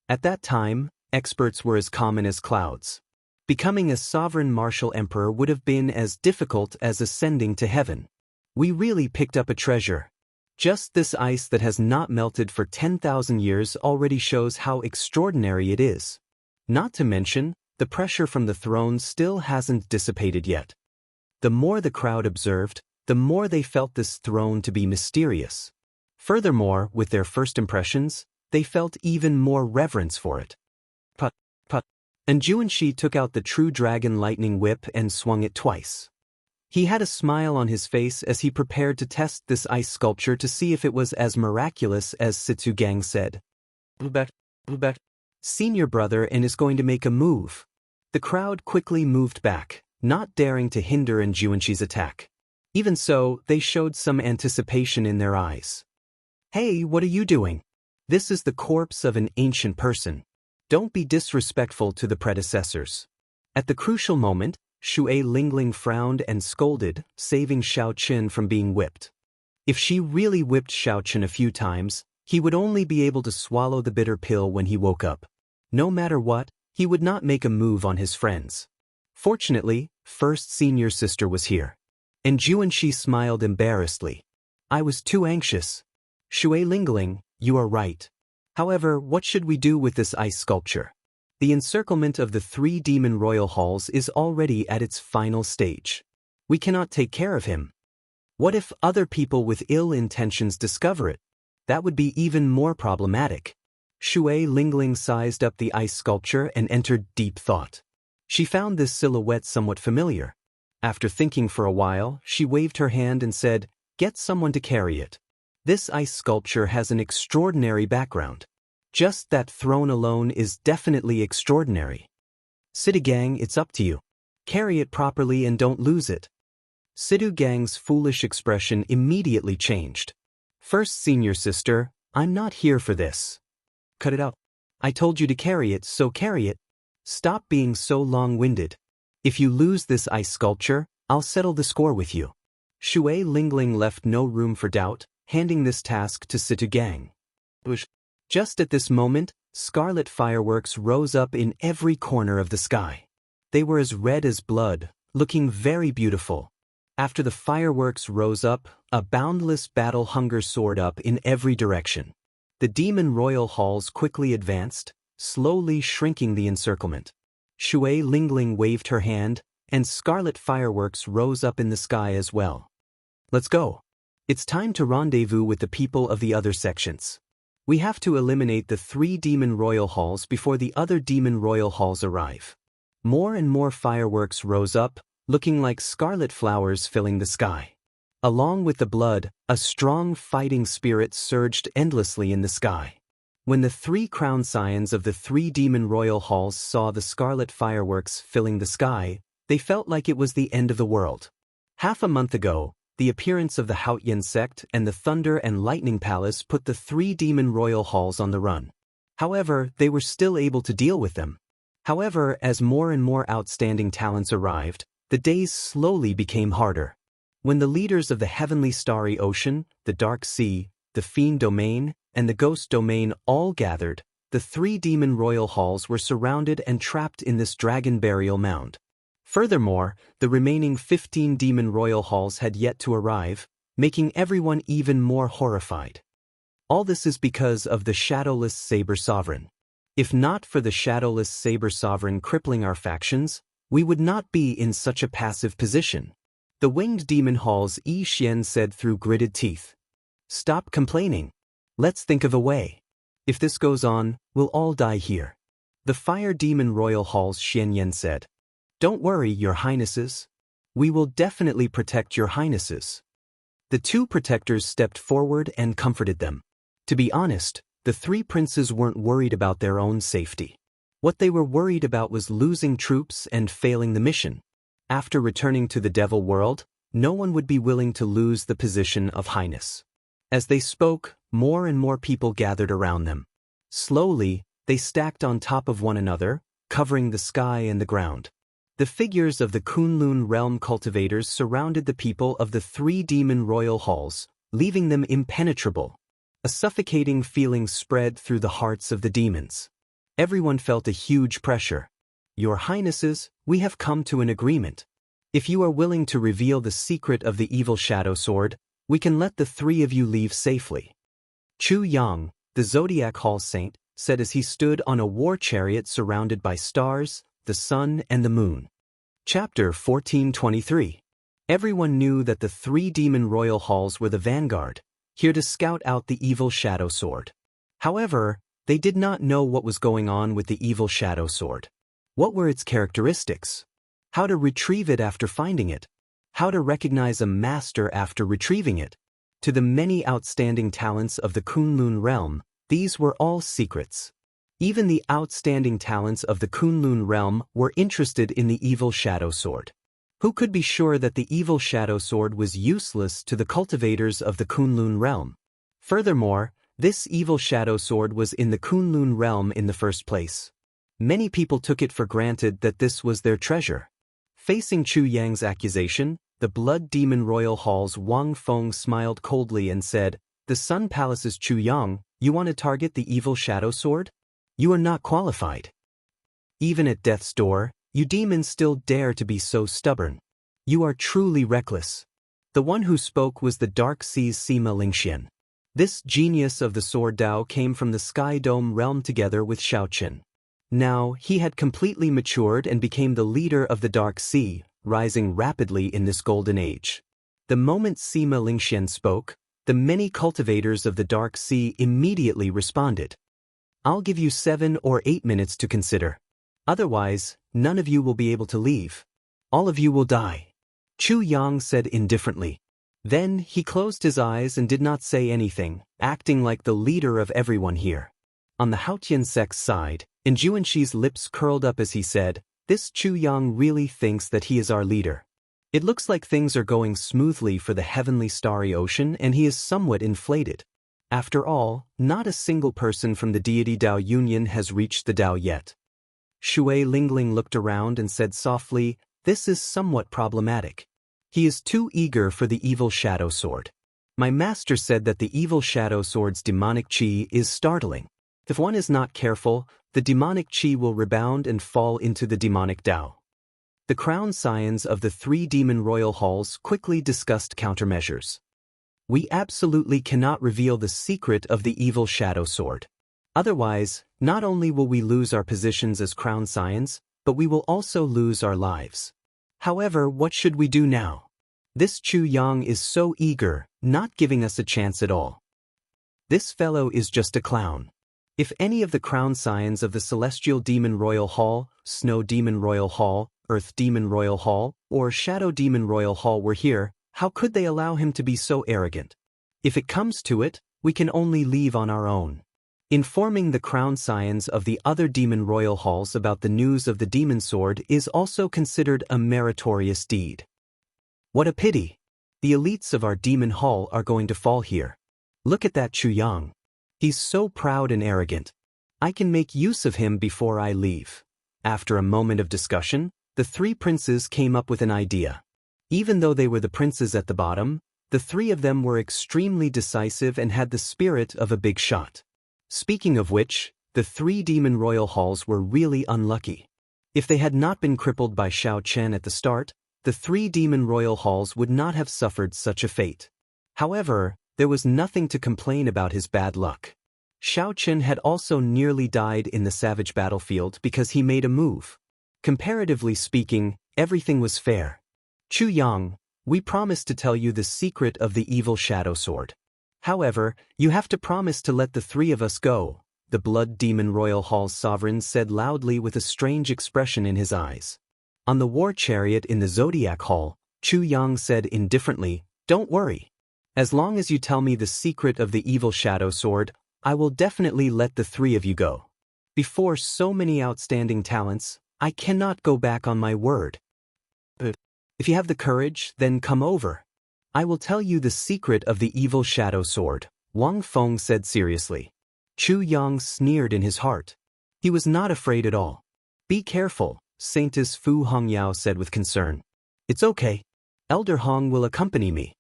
At that time, experts were as common as clouds. Becoming a sovereign martial emperor would have been as difficult as ascending to heaven. We really picked up a treasure. Just this ice that has not melted for 10,000 years already shows how extraordinary it is. Not to mention, the pressure from the throne still hasn't dissipated yet. The more the crowd observed, the more they felt this throne to be mysterious. Furthermore, with their first impressions, they felt even more reverence for it. Put. And Xianxia took out the true dragon lightning whip and swung it twice. He had a smile on his face as he prepared to test this ice sculpture to see if it was as miraculous as Situ Gang said. Senior brother and is going to make a move. The crowd quickly moved back, not daring to hinder Xianxia's attack. Even so, they showed some anticipation in their eyes. Hey, what are you doing? This is the corpse of an ancient person. Don't be disrespectful to the predecessors. At the crucial moment, Shui Lingling frowned and scolded, saving Xianxia from being whipped. If she really whipped Xianxia a few times, he would only be able to swallow the bitter pill when he woke up. No matter what, he would not make a move on his friends. Fortunately, first senior sister was here. And Xianxia smiled embarrassedly. I was too anxious. Shui Lingling, you are right. However, what should we do with this ice sculpture? The encirclement of the 3 demon royal halls is already at its final stage. We cannot take care of him. What if other people with ill intentions discover it? That would be even more problematic. Shui Lingling sized up the ice sculpture and entered deep thought. She found this silhouette somewhat familiar. After thinking for a while, she waved her hand and said, "Get someone to carry it. This ice sculpture has an extraordinary background. Just that throne alone is definitely extraordinary. Sidu Gang, it's up to you. Carry it properly and don't lose it." Sidu Gang's foolish expression immediately changed. "First, senior sister, I'm not here for this. Cut it out. I told you to carry it, so carry it. Stop being so long-winded. If you lose this ice sculpture, I'll settle the score with you." Shui Lingling left no room for doubt, handing this task to Situ Gang. Just at this moment, scarlet fireworks rose up in every corner of the sky. They were as red as blood, looking very beautiful. After the fireworks rose up, a boundless battle hunger soared up in every direction. The demon royal halls quickly advanced, slowly shrinking the encirclement. Shui Lingling waved her hand, and scarlet fireworks rose up in the sky as well. "Let's go. It's time to rendezvous with the people of the other sections. We have to eliminate the 3 demon royal halls before the other demon royal halls arrive." More and more fireworks rose up, looking like scarlet flowers filling the sky. Along with the blood, a strong fighting spirit surged endlessly in the sky. When the 3 crown scions of the 3 demon royal halls saw the scarlet fireworks filling the sky, they felt like it was the end of the world. Half a month ago, the appearance of the Haotian sect and the Thunder and Lightning Palace put the 3 demon royal halls on the run. However, they were still able to deal with them. However, as more and more outstanding talents arrived, the days slowly became harder. When the leaders of the Heavenly Starry Ocean, the Dark Sea, the Fiend Domain, and the Ghost Domain all gathered, the 3 demon royal halls were surrounded and trapped in this dragon burial mound. Furthermore, the remaining 15 demon royal halls had yet to arrive, making everyone even more horrified. All this is because of the Shadowless Saber Sovereign. If not for the Shadowless Saber Sovereign crippling our factions, we would not be in such a passive position. The Winged Demon Hall's Yi Xian said through gritted teeth. "Stop complaining. Let's think of a way. If this goes on, we'll all die here." The Fire Demon Royal Hall's Xianxia said. "Don't worry, your highnesses. We will definitely protect your highnesses." The 2 protectors stepped forward and comforted them. To be honest, the 3 princes weren't worried about their own safety. What they were worried about was losing troops and failing the mission. After returning to the Devil World, no one would be willing to lose the position of highness. As they spoke, more and more people gathered around them. Slowly, they stacked on top of one another, covering the sky and the ground. The figures of the Kunlun realm cultivators surrounded the people of the 3 demon royal halls, leaving them impenetrable. A suffocating feeling spread through the hearts of the demons. Everyone felt a huge pressure. "Your highnesses, we have come to an agreement. If you are willing to reveal the secret of the evil shadow sword, we can let the 3 of you leave safely." Chu Yang, the Zodiac Hall Saint, said as he stood on a war chariot surrounded by stars, the sun and the moon. Chapter 1423. Everyone knew that the 3 demon royal halls were the vanguard, here to scout out the evil shadow sword. However, they did not know what was going on with the evil shadow sword. What were its characteristics? How to retrieve it after finding it? How to recognize a master after retrieving it? To the many outstanding talents of the Kunlun realm, these were all secrets. Even the outstanding talents of the Kunlun realm were interested in the evil shadow sword. Who could be sure that the evil shadow sword was useless to the cultivators of the Kunlun realm? Furthermore, this evil shadow sword was in the Kunlun realm in the first place. Many people took it for granted that this was their treasure. Facing Chu Yang's accusation, the Blood Demon Royal Hall's Wang Feng smiled coldly and said, "The Sun Palace's Chu Yang, you want to target the evil shadow sword? You are not qualified. Even at death's door, you demons still dare to be so stubborn. You are truly reckless." The one who spoke was the Dark Sea's Sima Lingxian. This genius of the Sword Dao came from the Sky Dome realm together with Shaoqin. Now, he had completely matured and became the leader of the Dark Sea, rising rapidly in this golden age. The moment Sima Lingxian spoke, the many cultivators of the Dark Sea immediately responded. I'll give you 7 or 8 minutes to consider. Otherwise, none of you will be able to leave. All of you will die. Chu Yang said indifferently. Then he closed his eyes and did not say anything, acting like the leader of everyone here. On the Haotian sect's side, Xianxi's lips curled up as he said, "This Chu Yang really thinks that he is our leader. It looks like things are going smoothly for the heavenly starry ocean and he is somewhat inflated. After all, not a single person from the deity Dao Union has reached the Dao yet." Shui Lingling looked around and said softly, "This is somewhat problematic. He is too eager for the evil shadow sword. My master said that the evil shadow sword's demonic qi is startling. If one is not careful, the demonic qi will rebound and fall into the demonic Dao." The crown scions of the 3 demon royal halls quickly discussed countermeasures. "We absolutely cannot reveal the secret of the evil shadow sword. Otherwise, not only will we lose our positions as crown scions, but we will also lose our lives. However, what should we do now? This Chu Yang is so eager, not giving us a chance at all. This fellow is just a clown. If any of the crown scions of the Celestial Demon Royal Hall, Snow Demon Royal Hall, Earth Demon Royal Hall, or Shadow Demon Royal Hall were here, how could they allow him to be so arrogant? If it comes to it, we can only leave on our own. Informing the crown scions of the other demon royal halls about the news of the demon sword is also considered a meritorious deed. What a pity! The elites of our demon hall are going to fall here. Look at that Chu Yang. He's so proud and arrogant. I can make use of him before I leave." After a moment of discussion, the 3 princes came up with an idea. Even though they were the princes at the bottom, the 3 of them were extremely decisive and had the spirit of a big shot. Speaking of which, the 3 demon royal halls were really unlucky. If they had not been crippled by Xiao Chen at the start, the 3 demon royal halls would not have suffered such a fate. However, there was nothing to complain about his bad luck. Xiao Chen had also nearly died in the savage battlefield because he made a move. Comparatively speaking, everything was fair. Chu Yang, we promised to tell you the secret of the evil shadow sword. However, you have to promise to let the 3 of us go, the Blood Demon Royal Hall's sovereign said loudly with a strange expression in his eyes. On the war chariot in the Zodiac Hall, Chu Yang said indifferently, "Don't worry. As long as you tell me the secret of the evil shadow sword, I will definitely let the 3 of you go. Before so many outstanding talents, I cannot go back on my word. But if you have the courage, then come over. I will tell you the secret of the evil shadow sword," Wang Feng said seriously. Chu Yang sneered in his heart. He was not afraid at all. "Be careful," Saintess Fu Hongyao said with concern. "It's okay. Elder Hong will accompany me,"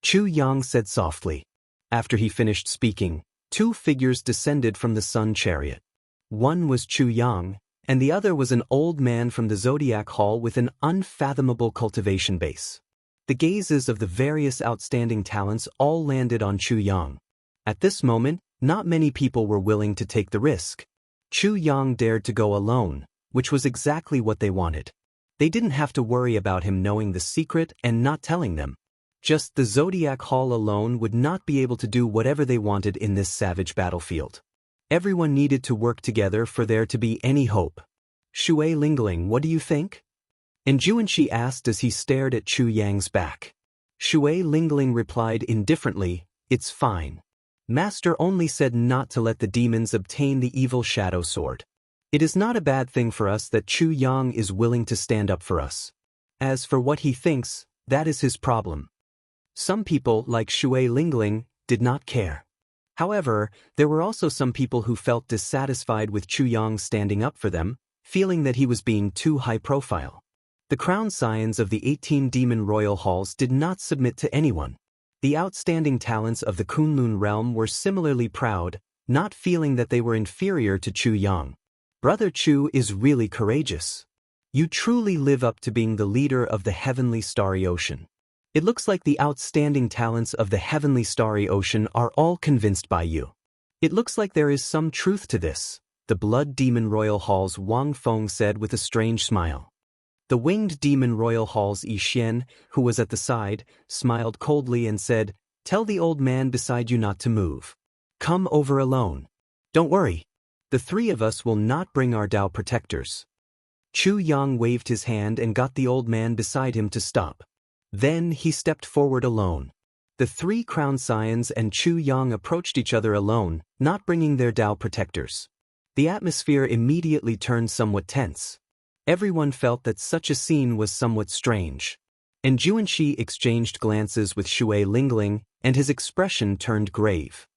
Chu Yang said softly. After he finished speaking, 2 figures descended from the sun chariot. One was Chu Yang, and the other was an old man from the Zodiac Hall with an unfathomable cultivation base. The gazes of the various outstanding talents all landed on Chu Yang. At this moment, not many people were willing to take the risk. Chu Yang dared to go alone, which was exactly what they wanted. They didn't have to worry about him knowing the secret and not telling them. Just the Zodiac Hall alone would not be able to do whatever they wanted in this savage battlefield. Everyone needed to work together for there to be any hope. "Shui Lingling, what do you think?" Xianxia asked as he stared at Chu Yang's back. Shui Lingling replied indifferently, "It's fine. Master only said not to let the demons obtain the evil shadow sword. It is not a bad thing for us that Chu Yang is willing to stand up for us. As for what he thinks, that is his problem." Some people, like Shui Lingling, did not care. However, there were also some people who felt dissatisfied with Chu Yang standing up for them, feeling that he was being too high profile. The crown scions of the 18 demon royal halls did not submit to anyone. The outstanding talents of the Kunlun realm were similarly proud, not feeling that they were inferior to Chu Yang. "Brother Chu is really courageous. You truly live up to being the leader of the heavenly starry ocean. It looks like the outstanding talents of the heavenly starry ocean are all convinced by you. It looks like there is some truth to this," the Blood Demon Royal Hall's Wang Feng said with a strange smile. The Winged Demon Royal Hall's Yi Xian, who was at the side, smiled coldly and said, "Tell the old man beside you not to move. Come over alone. Don't worry. The three of us will not bring our Tao protectors. Chu Yang waved his hand and got the old man beside him to stop. Then he stepped forward alone. The three crown scions and Chu Yang approached each other alone, not bringing their Tao protectors. The atmosphere immediately turned somewhat tense. Everyone felt that such a scene was somewhat strange. And Xianxia exchanged glances with Shui Lingling, and his expression turned grave.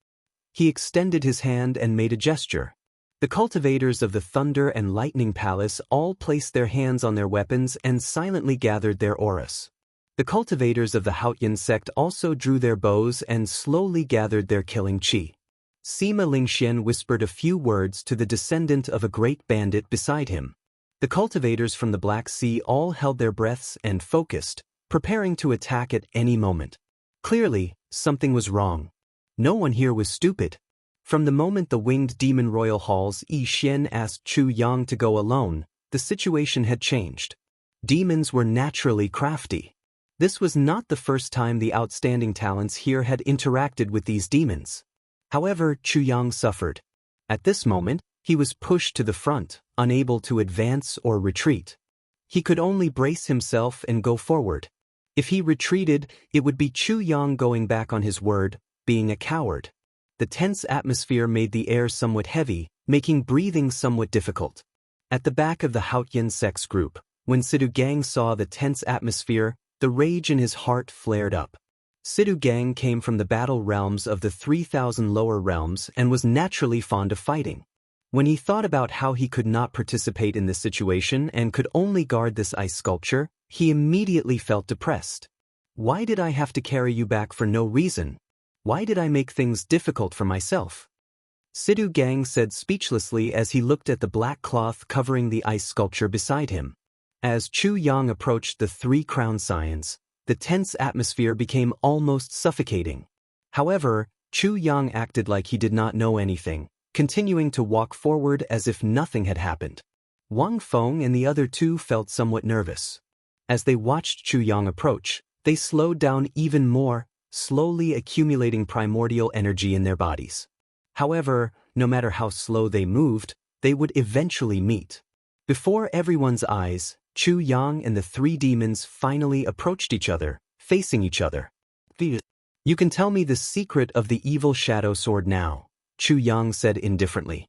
He extended his hand and made a gesture. The cultivators of the Thunder and Lightning Palace all placed their hands on their weapons and silently gathered their auras. The cultivators of the Haotian sect also drew their bows and slowly gathered their killing qi. Sima Lingxian whispered a few words to the descendant of a great bandit beside him. The cultivators from the Black Sea all held their breaths and focused, preparing to attack at any moment. Clearly, something was wrong. No one here was stupid. From the moment the winged demon royal halls Yi Xian asked Chu Yang to go alone, the situation had changed. Demons were naturally crafty. This was not the first time the outstanding talents here had interacted with these demons. However, Chu Yang suffered. At this moment, he was pushed to the front, unable to advance or retreat. He could only brace himself and go forward. If he retreated, it would be Chu Yang going back on his word, being a coward. The tense atmosphere made the air somewhat heavy, making breathing somewhat difficult. At the back of the Haotian sects group, when Sidu Gang saw the tense atmosphere, the rage in his heart flared up. Sidu Gang came from the battle realms of the 3,000 lower realms and was naturally fond of fighting. When he thought about how he could not participate in this situation and could only guard this ice sculpture, he immediately felt depressed. Why did I have to carry you back for no reason? Why did I make things difficult for myself? Sidu Gang said speechlessly as he looked at the black cloth covering the ice sculpture beside him. As Chu Yang approached the three crown scions, the tense atmosphere became almost suffocating. However, Chu Yang acted like he did not know anything, continuing to walk forward as if nothing had happened. Wang Feng and the other two felt somewhat nervous. As they watched Chu Yang approach, they slowed down even more, slowly accumulating primordial energy in their bodies. However, no matter how slow they moved, they would eventually meet. Before everyone's eyes, Chu Yang and the three demons finally approached each other, facing each other. You can tell me the secret of the evil shadow sword now, Chu Yang said indifferently.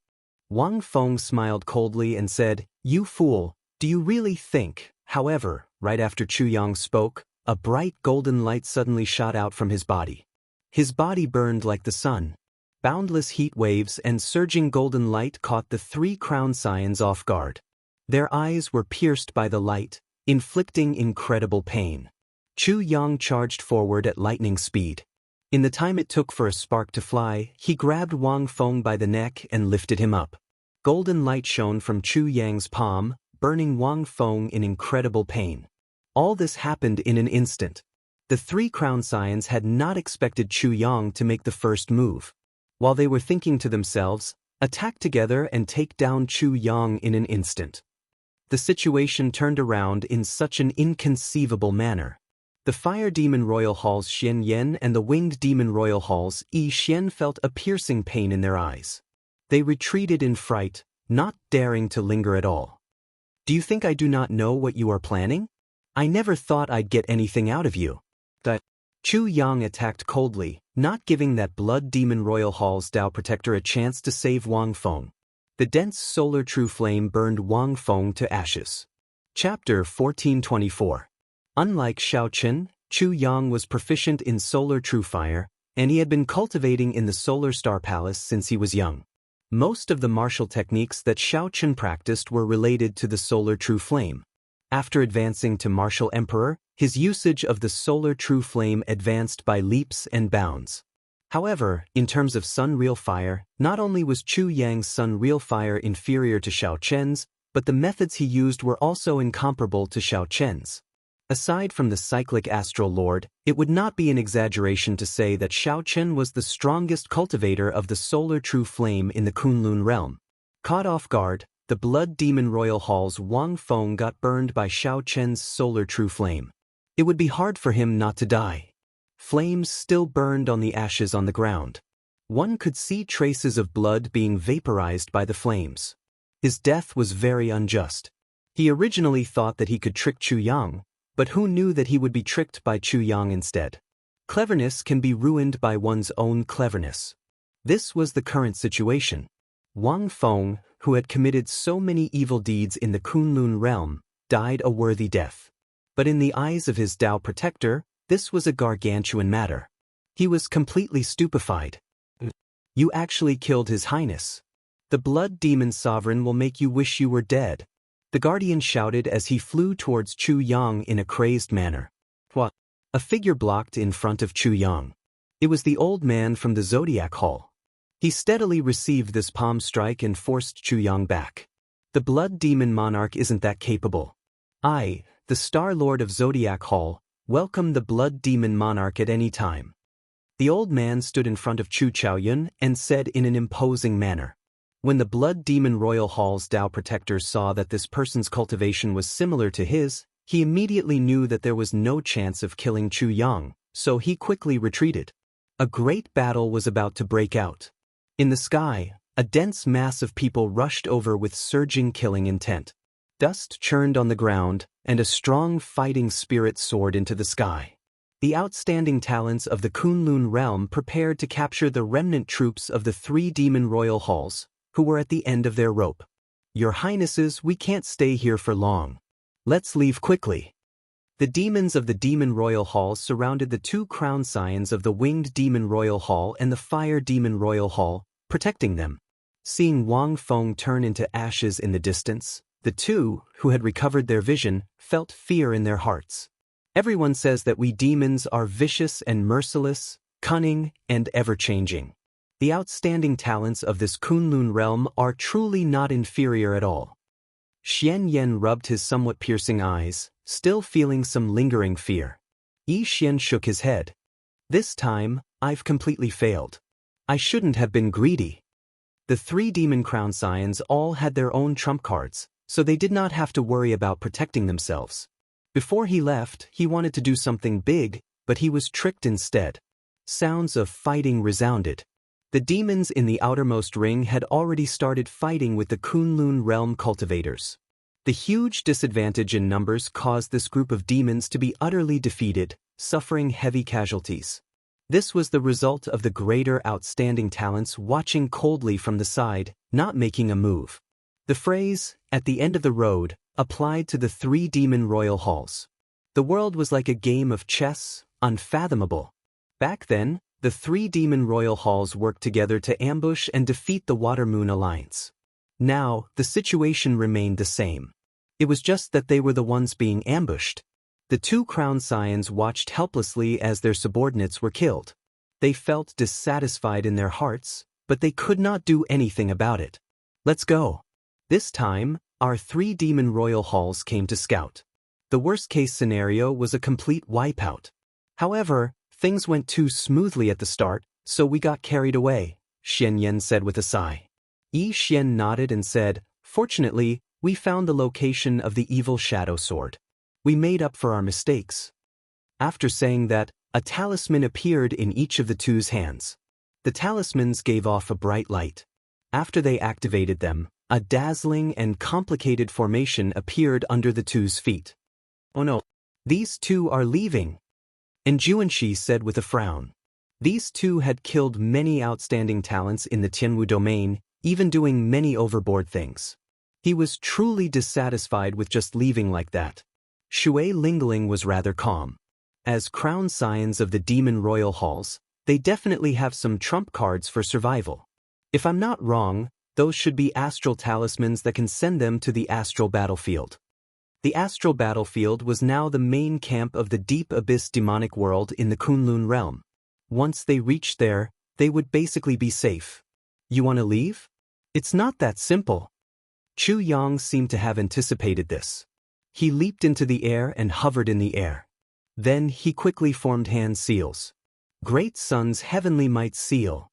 Wang Feng smiled coldly and said, "You fool, do you really think?" However, right after Chu Yang spoke, a bright golden light suddenly shot out from his body. His body burned like the sun. Boundless heat waves and surging golden light caught the three crown scions off guard. Their eyes were pierced by the light, inflicting incredible pain. Chu Yang charged forward at lightning speed. In the time it took for a spark to fly, he grabbed Wang Feng by the neck and lifted him up. Golden light shone from Chu Yang's palm, burning Wang Feng in incredible pain. All this happened in an instant. The three crown scions had not expected Chu Yang to make the first move. While they were thinking to themselves, attack together and take down Chu Yang in an instant. The situation turned around in such an inconceivable manner. The Fire Demon Royal Hall's Xianxia and the Winged Demon Royal Hall's Yi Xian felt a piercing pain in their eyes. They retreated in fright, not daring to linger at all. Do you think I do not know what you are planning? I never thought I'd get anything out of you. Chu Yang attacked coldly, not giving that Blood Demon Royal Hall's Tao Protector a chance to save Wang Feng. The dense solar true flame burned Wang Feng to ashes. Chapter 1424. Unlike Xiao Chen, Chu Yang was proficient in solar true fire, and he had been cultivating in the Solar Star Palace since he was young. Most of the martial techniques that Xiao Chen practiced were related to the solar true flame. After advancing to Martial Emperor, his usage of the solar true flame advanced by leaps and bounds. However, in terms of Sun Real Fire, not only was Chu Yang's Sun Real Fire inferior to Xiao Chen's, but the methods he used were also incomparable to Xiao Chen's. Aside from the cyclic astral lord, it would not be an exaggeration to say that Xiao Chen was the strongest cultivator of the solar true flame in the Kunlun realm. Caught off guard, the Blood Demon Royal Hall's Wang Feng got burned by Xiao Chen's solar true flame. It would be hard for him not to die. Flames still burned on the ashes on the ground. One could see traces of blood being vaporized by the flames. His death was very unjust. He originally thought that he could trick Chu Yang, but who knew that he would be tricked by Chu Yang instead? Cleverness can be ruined by one's own cleverness. This was the current situation. Wang Feng, who had committed so many evil deeds in the Kunlun realm, died a worthy death. But in the eyes of his Tao protector, this was a gargantuan matter. He was completely stupefied. You actually killed His Highness. The blood demon sovereign will make you wish you were dead. The guardian shouted as he flew towards Chu Yang in a crazed manner. What? A figure blocked in front of Chu Yang. It was the old man from the Zodiac Hall. He steadily received this palm strike and forced Chu Yang back. The blood demon monarch isn't that capable. I, the Star Lord of Zodiac Hall, welcome the blood demon monarch at any time. The old man stood in front of Chu Chaoyun and said in an imposing manner. When the blood demon royal hall's Tao protectors saw that this person's cultivation was similar to his, he immediately knew that there was no chance of killing Chu Yang, so he quickly retreated. A great battle was about to break out. In the sky, a dense mass of people rushed over with surging killing intent. Dust churned on the ground, and a strong fighting spirit soared into the sky. The outstanding talents of the Kunlun realm prepared to capture the remnant troops of the 3 demon royal halls, who were at the end of their rope. Your Highnesses, we can't stay here for long. Let's leave quickly. The demons of the Demon Royal Hall surrounded the 2 crown scions of the Winged Demon Royal Hall and the Fire Demon Royal Hall, protecting them. Seeing Wang Feng turn into ashes in the distance, the 2, who had recovered their vision, felt fear in their hearts. Everyone says that we demons are vicious and merciless, cunning, and ever-changing. The outstanding talents of this Kunlun realm are truly not inferior at all. Xianxia rubbed his somewhat piercing eyes, still feeling some lingering fear. Yi Xian shook his head. This time, I've completely failed. I shouldn't have been greedy. The 3 demon crown scions all had their own trump cards, so they did not have to worry about protecting themselves. Before he left, he wanted to do something big, but he was tricked instead. Sounds of fighting resounded. The demons in the outermost ring had already started fighting with the Kunlun realm cultivators. The huge disadvantage in numbers caused this group of demons to be utterly defeated, suffering heavy casualties. This was the result of the greater outstanding talents watching coldly from the side, not making a move. The phrase, "at the end of the road," applied to the 3 demon royal halls. The world was like a game of chess, unfathomable. Back then, the 3 demon royal halls worked together to ambush and defeat the Water Moon Alliance. Now, the situation remained the same. It was just that they were the ones being ambushed. The 2 crown scions watched helplessly as their subordinates were killed. They felt dissatisfied in their hearts, but they could not do anything about it. Let's go. This time, our 3 demon royal halls came to scout. The worst-case scenario was a complete wipeout. However, things went too smoothly at the start, so we got carried away, Xianxia said with a sigh. Yi Xian nodded and said, "Fortunately, we found the location of the evil shadow sword. We made up for our mistakes." After saying that, a talisman appeared in each of the 2's hands. The talismans gave off a bright light. After they activated them, a dazzling and complicated formation appeared under the 2's feet. "Oh no, these 2 are leaving," and Juanxi said with a frown. These 2 had killed many outstanding talents in the Tianwu domain, even doing many overboard things. He was truly dissatisfied with just leaving like that. Shui Lingling was rather calm. As crown scions of the demon royal halls, they definitely have some trump cards for survival. If I'm not wrong, those should be astral talismans that can send them to the astral battlefield. The astral battlefield was now the main camp of the deep abyss demonic world in the Kunlun realm. Once they reached there, they would basically be safe. You want to leave? It's not that simple. Chu Yang seemed to have anticipated this. He leaped into the air and hovered in the air. Then he quickly formed hand seals. Great Sun's heavenly might seal.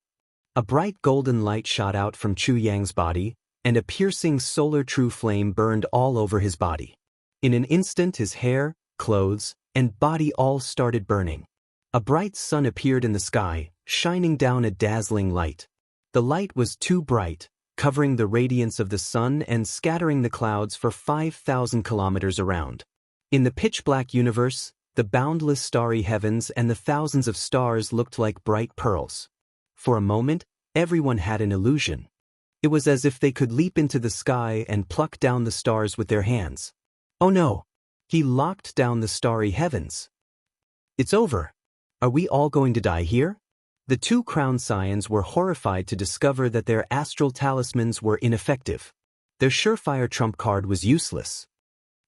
A bright golden light shot out from Chu Yang's body, and a piercing solar true flame burned all over his body. In an instant his hair, clothes, and body all started burning. A bright sun appeared in the sky, shining down a dazzling light. The light was too bright, covering the radiance of the sun and scattering the clouds for 5,000 kilometers around. In the pitch-black universe, the boundless starry heavens and the thousands of stars looked like bright pearls. For a moment, everyone had an illusion. It was as if they could leap into the sky and pluck down the stars with their hands. Oh no! He locked down the starry heavens. It's over. Are we all going to die here? The two crown scions were horrified to discover that their astral talismans were ineffective. Their surefire trump card was useless.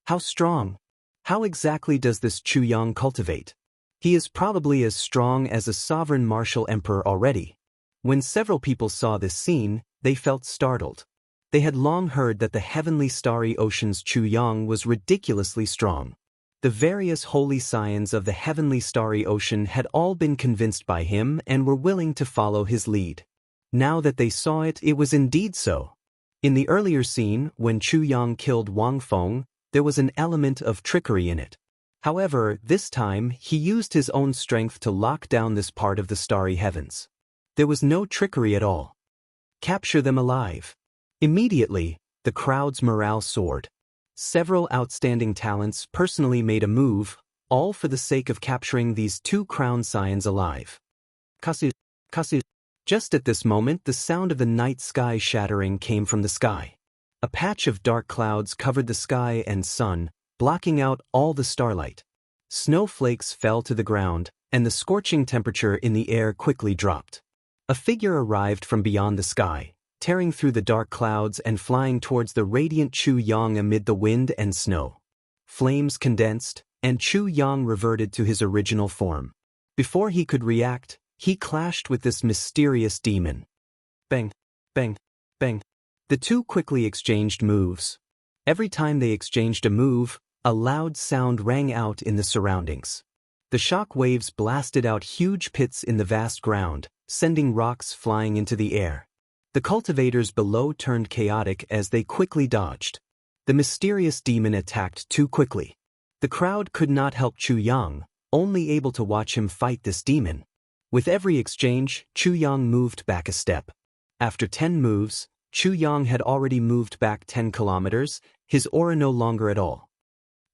How strong? How exactly does this Chu Yang cultivate? He is probably as strong as a sovereign martial emperor already. When several people saw this scene, they felt startled. They had long heard that the heavenly starry ocean's Chu Yang was ridiculously strong. The various holy scions of the heavenly starry ocean had all been convinced by him and were willing to follow his lead. Now that they saw it, it was indeed so. In the earlier scene, when Chu Yang killed Wang Feng, there was an element of trickery in it. However, this time, he used his own strength to lock down this part of the starry heavens. There was no trickery at all. Capture them alive. Immediately, the crowd's morale soared. Several outstanding talents personally made a move, all for the sake of capturing these two crown scions alive. Kasu. Just at this moment, the sound of the night sky shattering came from the sky. A patch of dark clouds covered the sky and sun, blocking out all the starlight. Snowflakes fell to the ground, and the scorching temperature in the air quickly dropped. A figure arrived from beyond the sky, tearing through the dark clouds and flying towards the radiant Chu Yang amid the wind and snow. Flames condensed, and Chu Yang reverted to his original form. Before he could react, he clashed with this mysterious demon. Bang, bang, bang. The two quickly exchanged moves. Every time they exchanged a move, a loud sound rang out in the surroundings. The shock waves blasted out huge pits in the vast ground, sending rocks flying into the air. The cultivators below turned chaotic as they quickly dodged. The mysterious demon attacked too quickly. The crowd could not help Chu Yang, only able to watch him fight this demon. With every exchange, Chu Yang moved back a step. After 10 moves, Chu Yang had already moved back 10 kilometers, his aura no longer at all.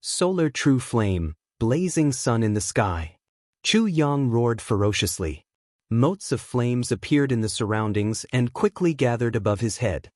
Solar true flame, blazing sun in the sky. Chu Yang roared ferociously. Motes of flames appeared in the surroundings and quickly gathered above his head.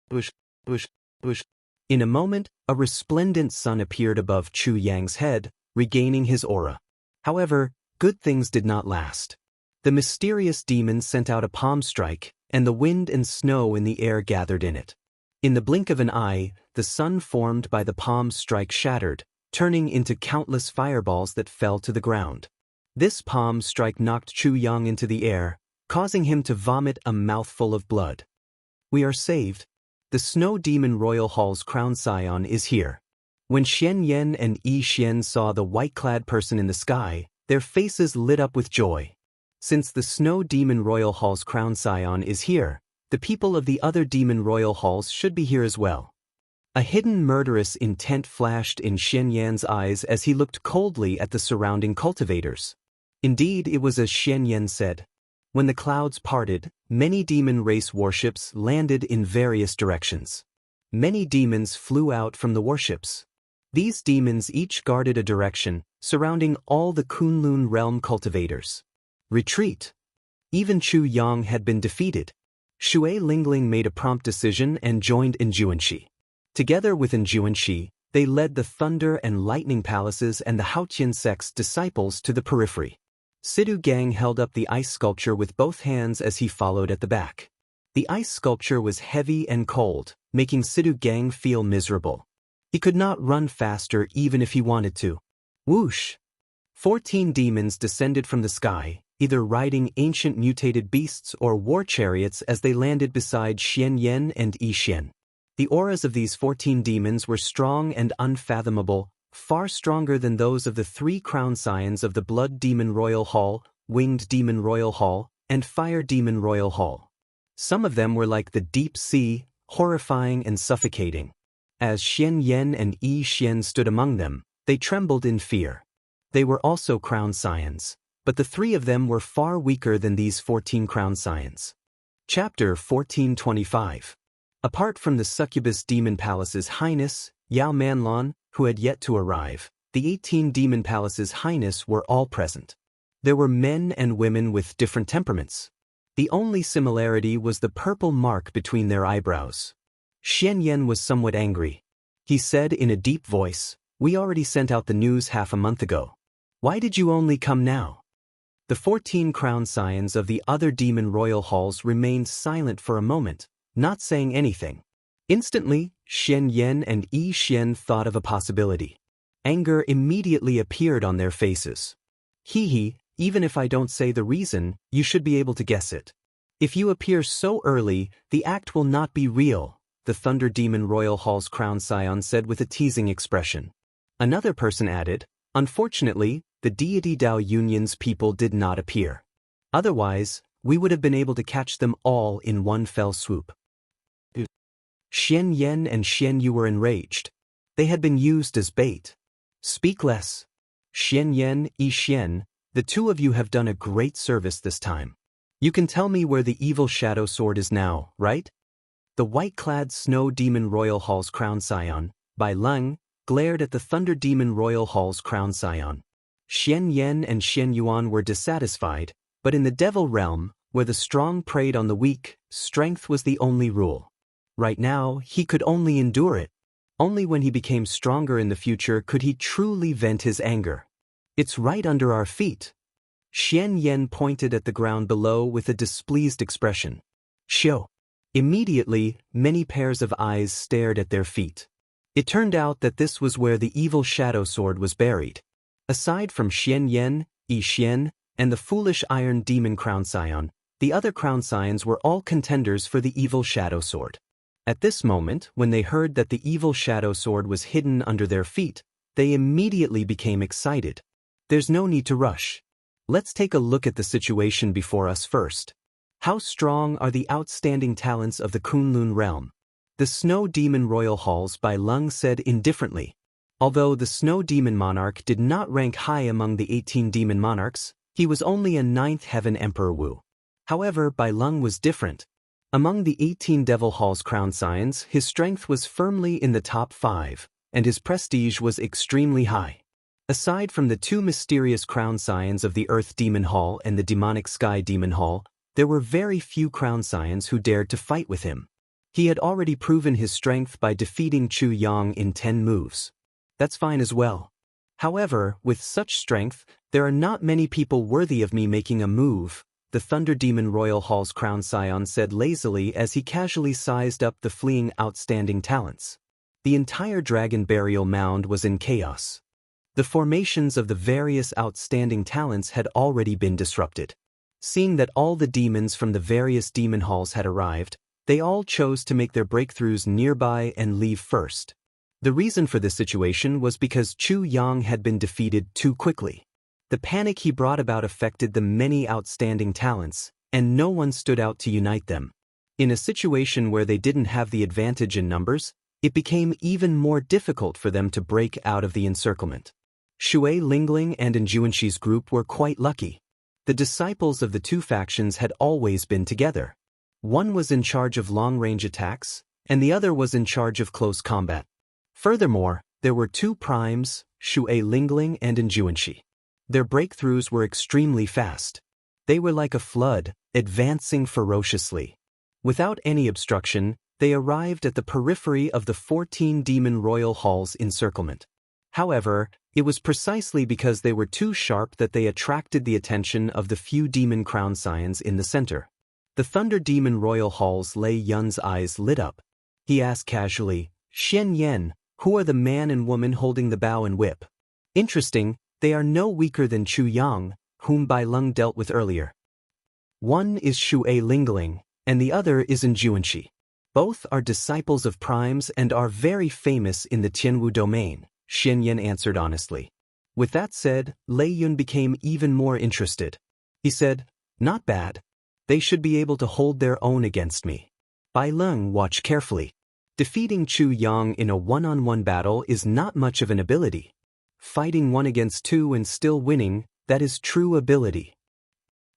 Bush, bush, bush. In a moment, a resplendent sun appeared above Chu Yang's head, regaining his aura. However, good things did not last. The mysterious demon sent out a palm strike, and the wind and snow in the air gathered in it. In the blink of an eye, the sun formed by the palm strike shattered, turning into countless fireballs that fell to the ground. This palm strike knocked Chu Yang into the air, causing him to vomit a mouthful of blood. We are saved. The Snow Demon Royal Hall's crown scion is here. When Xianxia and Yi Xian saw the white-clad person in the sky, their faces lit up with joy. Since the Snow Demon Royal Hall's crown scion is here, the people of the other Demon Royal Halls should be here as well. A hidden murderous intent flashed in Xianyan's eyes as he looked coldly at the surrounding cultivators. Indeed, it was as Xianyan said. When the clouds parted, many demon race warships landed in various directions. Many demons flew out from the warships. These demons each guarded a direction, surrounding all the Kunlun realm cultivators. Retreat. Even Chu Yang had been defeated. Shui Lingling made a prompt decision and joined Xianxia. Together with Xianxia, they led the Thunder and Lightning Palaces and the Haotian sect's disciples to the periphery. Sidhu Gang held up the ice sculpture with both hands as he followed at the back. The ice sculpture was heavy and cold, making Sidhu Gang feel miserable. He could not run faster even if he wanted to. Whoosh! 14 demons descended from the sky, either riding ancient mutated beasts or war chariots as they landed beside Xianyan and Yi Xian. The auras of these 14 demons were strong and unfathomable, far stronger than those of the 3 crown scions of the Blood Demon Royal Hall, Winged Demon Royal Hall, and Fire Demon Royal Hall. Some of them were like the deep sea, horrifying and suffocating. As Xianyan and Yi Xian stood among them, they trembled in fear. They were also crown scions. But the three of them were far weaker than these 14 crown scions. Chapter 1425. Apart from the succubus demon palace's highness, Yao Manlon, who had yet to arrive, the 18 demon palace's highness were all present. There were men and women with different temperaments. The only similarity was the purple mark between their eyebrows. Xianxia was somewhat angry. He said in a deep voice, "We already sent out the news half a month ago. Why did you only come now?" The 14 crown scions of the other demon royal halls remained silent for a moment, not saying anything. Instantly, Xianxia and Yi Xian thought of a possibility. Anger immediately appeared on their faces. "Hee, even if I don't say the reason, you should be able to guess it. If you appear so early, the act will not be real," the Thunder Demon Royal Hall's crown scion said with a teasing expression. Another person added, "Unfortunately, the deity Dao Union's people did not appear. Otherwise, we would have been able to catch them all in one fell swoop." Xianxia and Xianyu were enraged. They had been used as bait. "Speak less. Xianxia, Yi Xian, the two of you have done a great service this time. You can tell me where the evil shadow sword is now, right?" The white-clad Snow Demon Royal Hall's crown scion, Bai Leng, glared at the Thunder Demon Royal Hall's crown scion. Xianxia and Xianyuan were dissatisfied, but in the Devil Realm, where the strong preyed on the weak, strength was the only rule. Right now, he could only endure it. Only when he became stronger in the future could he truly vent his anger. "It's right under our feet." Xianxia pointed at the ground below with a displeased expression. "Show." Immediately, many pairs of eyes stared at their feet. It turned out that this was where the evil shadow sword was buried. Aside from Xianxia, Yi Xian, and the foolish Iron Demon Crown Scion, the other Crown Scions were all contenders for the evil shadow sword. At this moment, when they heard that the evil shadow sword was hidden under their feet, they immediately became excited. "There's no need to rush. Let's take a look at the situation before us first. How strong are the outstanding talents of the Kunlun realm?" The Snow Demon Royal Halls Bai Leng said indifferently. Although the Snow Demon Monarch did not rank high among the 18 demon monarchs, he was only a 9th Heaven Emperor Wu. However, Bai Leng was different. Among the 18 Devil Hall's crown scions, his strength was firmly in the top 5, and his prestige was extremely high. Aside from the two mysterious crown scions of the Earth Demon Hall and the Demonic Sky Demon Hall, there were very few crown scions who dared to fight with him. He had already proven his strength by defeating Chu Yang in 10 moves. That's fine as well. However, with such strength, there are not many people worthy of me making a move, the Thunder Demon Royal Hall's crown scion said lazily as he casually sized up the fleeing outstanding talents. The entire dragon burial mound was in chaos. The formations of the various outstanding talents had already been disrupted. Seeing that all the demons from the various demon halls had arrived, they all chose to make their breakthroughs nearby and leave first. The reason for this situation was because Chu Yang had been defeated too quickly. The panic he brought about affected the many outstanding talents, and no one stood out to unite them. In a situation where they didn't have the advantage in numbers, it became even more difficult for them to break out of the encirclement. Shui Lingling and Enjuanxi's group were quite lucky. The disciples of the two factions had always been together. One was in charge of long-range attacks, and the other was in charge of close combat. Furthermore, there were two primes, Shui Lingling and Enjuanxi. Their breakthroughs were extremely fast. They were like a flood, advancing ferociously. Without any obstruction, they arrived at the periphery of the 14 Demon Royal Hall's encirclement. However, it was precisely because they were too sharp that they attracted the attention of the few demon crown scions in the center. The Thunder Demon Royal Hall's Lei Yun's eyes lit up. He asked casually, "Xianxia, who are the man and woman holding the bow and whip?" "Interesting, they are no weaker than Chu Yang, whom Bai Leng dealt with earlier. One is Shui Lingling, and the other is Enjuanxi. Both are disciples of primes and are very famous in the Tianwu domain," Xianxia answered honestly. With that said, Lei Yun became even more interested. He said, "Not bad. They should be able to hold their own against me." Bai Leng watched carefully. Defeating Chu Yang in a one-on-one battle is not much of an ability. Fighting 1 against 2 and still winning, that is true ability.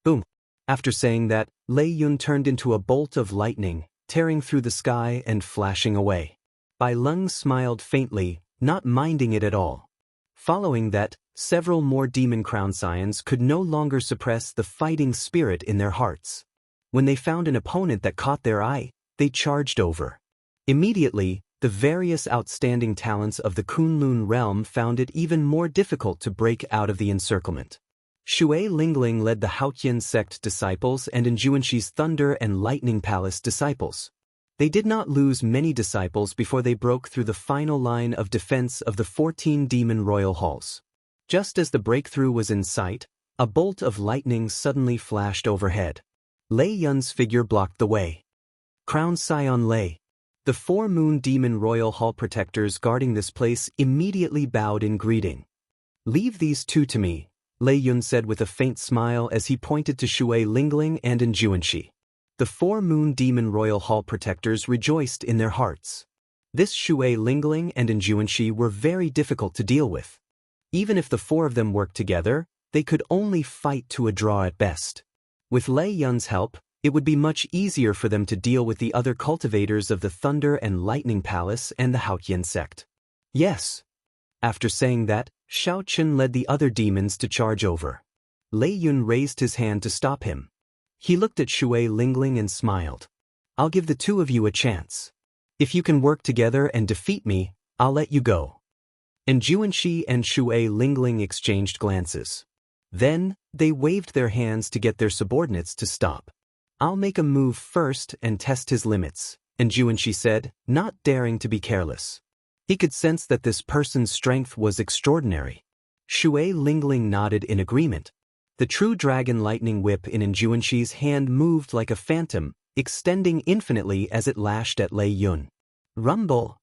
Boom. After saying that, Lei Yun turned into a bolt of lightning, tearing through the sky and flashing away. Bai Leng smiled faintly, not minding it at all. Following that, several more demon crown scions could no longer suppress the fighting spirit in their hearts. When they found an opponent that caught their eye, they charged over. Immediately, the various outstanding talents of the Kunlun realm found it even more difficult to break out of the encirclement. Shui Lingling led the Haotian sect disciples and Enjuanxi's Thunder and Lightning Palace disciples. They did not lose many disciples before they broke through the final line of defense of the 14 demon royal halls. Just as the breakthrough was in sight, a bolt of lightning suddenly flashed overhead. Lei Yun's figure blocked the way. Crown Scion Lei. The 4 Moon Demon Royal Hall protectors guarding this place immediately bowed in greeting. "Leave these 2 to me," Lei Yun said with a faint smile as he pointed to Shui Lingling and Enjuanxi. The 4 Moon Demon Royal Hall protectors rejoiced in their hearts. This Shui Lingling and Enjuanxi were very difficult to deal with. Even if the 4 of them worked together, they could only fight to a draw at best. With Lei Yun's help, it would be much easier for them to deal with the other cultivators of the Thunder and Lightning Palace and the Haotian sect. Yes. After saying that, Xiao Chen led the other demons to charge over. Lei Yun raised his hand to stop him. He looked at Shui Lingling and smiled. "I'll give the 2 of you a chance. If you can work together and defeat me, I'll let you go." Enjuanxi and Shui Lingling exchanged glances. Then, they waved their hands to get their subordinates to stop. "I'll make a move first and test his limits," Enjuanxi said, not daring to be careless. He could sense that this person's strength was extraordinary. Shui Lingling nodded in agreement. The true dragon lightning whip in Enjuanxi's hand moved like a phantom, extending infinitely as it lashed at Lei Yun. Rumble!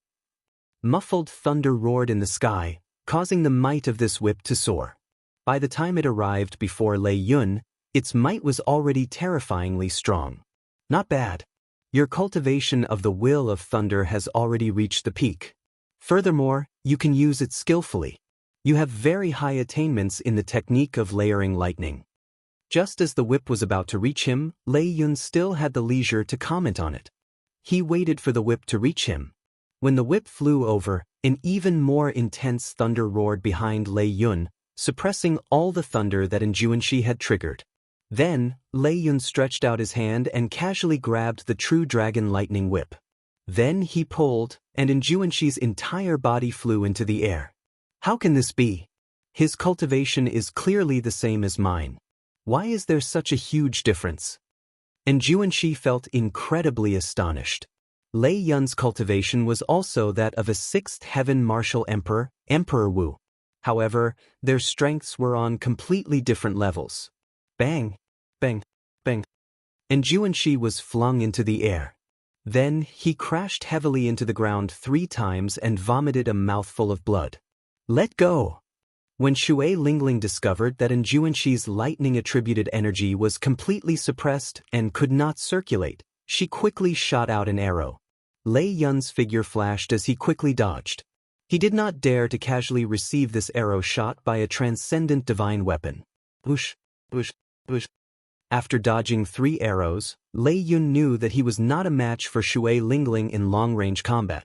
Muffled thunder roared in the sky, causing the might of this whip to soar. By the time it arrived before Lei Yun, its might was already terrifyingly strong. "Not bad. Your cultivation of the will of thunder has already reached the peak. Furthermore, you can use it skillfully. You have very high attainments in the technique of layering lightning." Just as the whip was about to reach him, Lei Yun still had the leisure to comment on it. He waited for the whip to reach him. When the whip flew over, an even more intense thunder roared behind Lei Yun, suppressing all the thunder that Enjuanxi had triggered. Then, Lei Yun stretched out his hand and casually grabbed the true dragon lightning whip. Then he pulled, and Enjuanxi's entire body flew into the air. "How can this be? His cultivation is clearly the same as mine. Why is there such a huge difference?" Enjuanxi felt incredibly astonished. Lei Yun's cultivation was also that of a 6th heaven martial emperor, Emperor Wu. However, their strengths were on completely different levels. Bang! Bang! Bang! Enjuanxi was flung into the air. Then, he crashed heavily into the ground 3 times and vomited a mouthful of blood. "Let go!" When Shui Lingling discovered that Enjuanxi's lightning-attributed energy was completely suppressed and could not circulate, she quickly shot out an arrow. Lei Yun's figure flashed as he quickly dodged. He did not dare to casually receive this arrow shot by a transcendent divine weapon. Whoosh, whoosh, whoosh. After dodging 3 arrows, Lei Yun knew that he was not a match for Shui Lingling in long-range combat.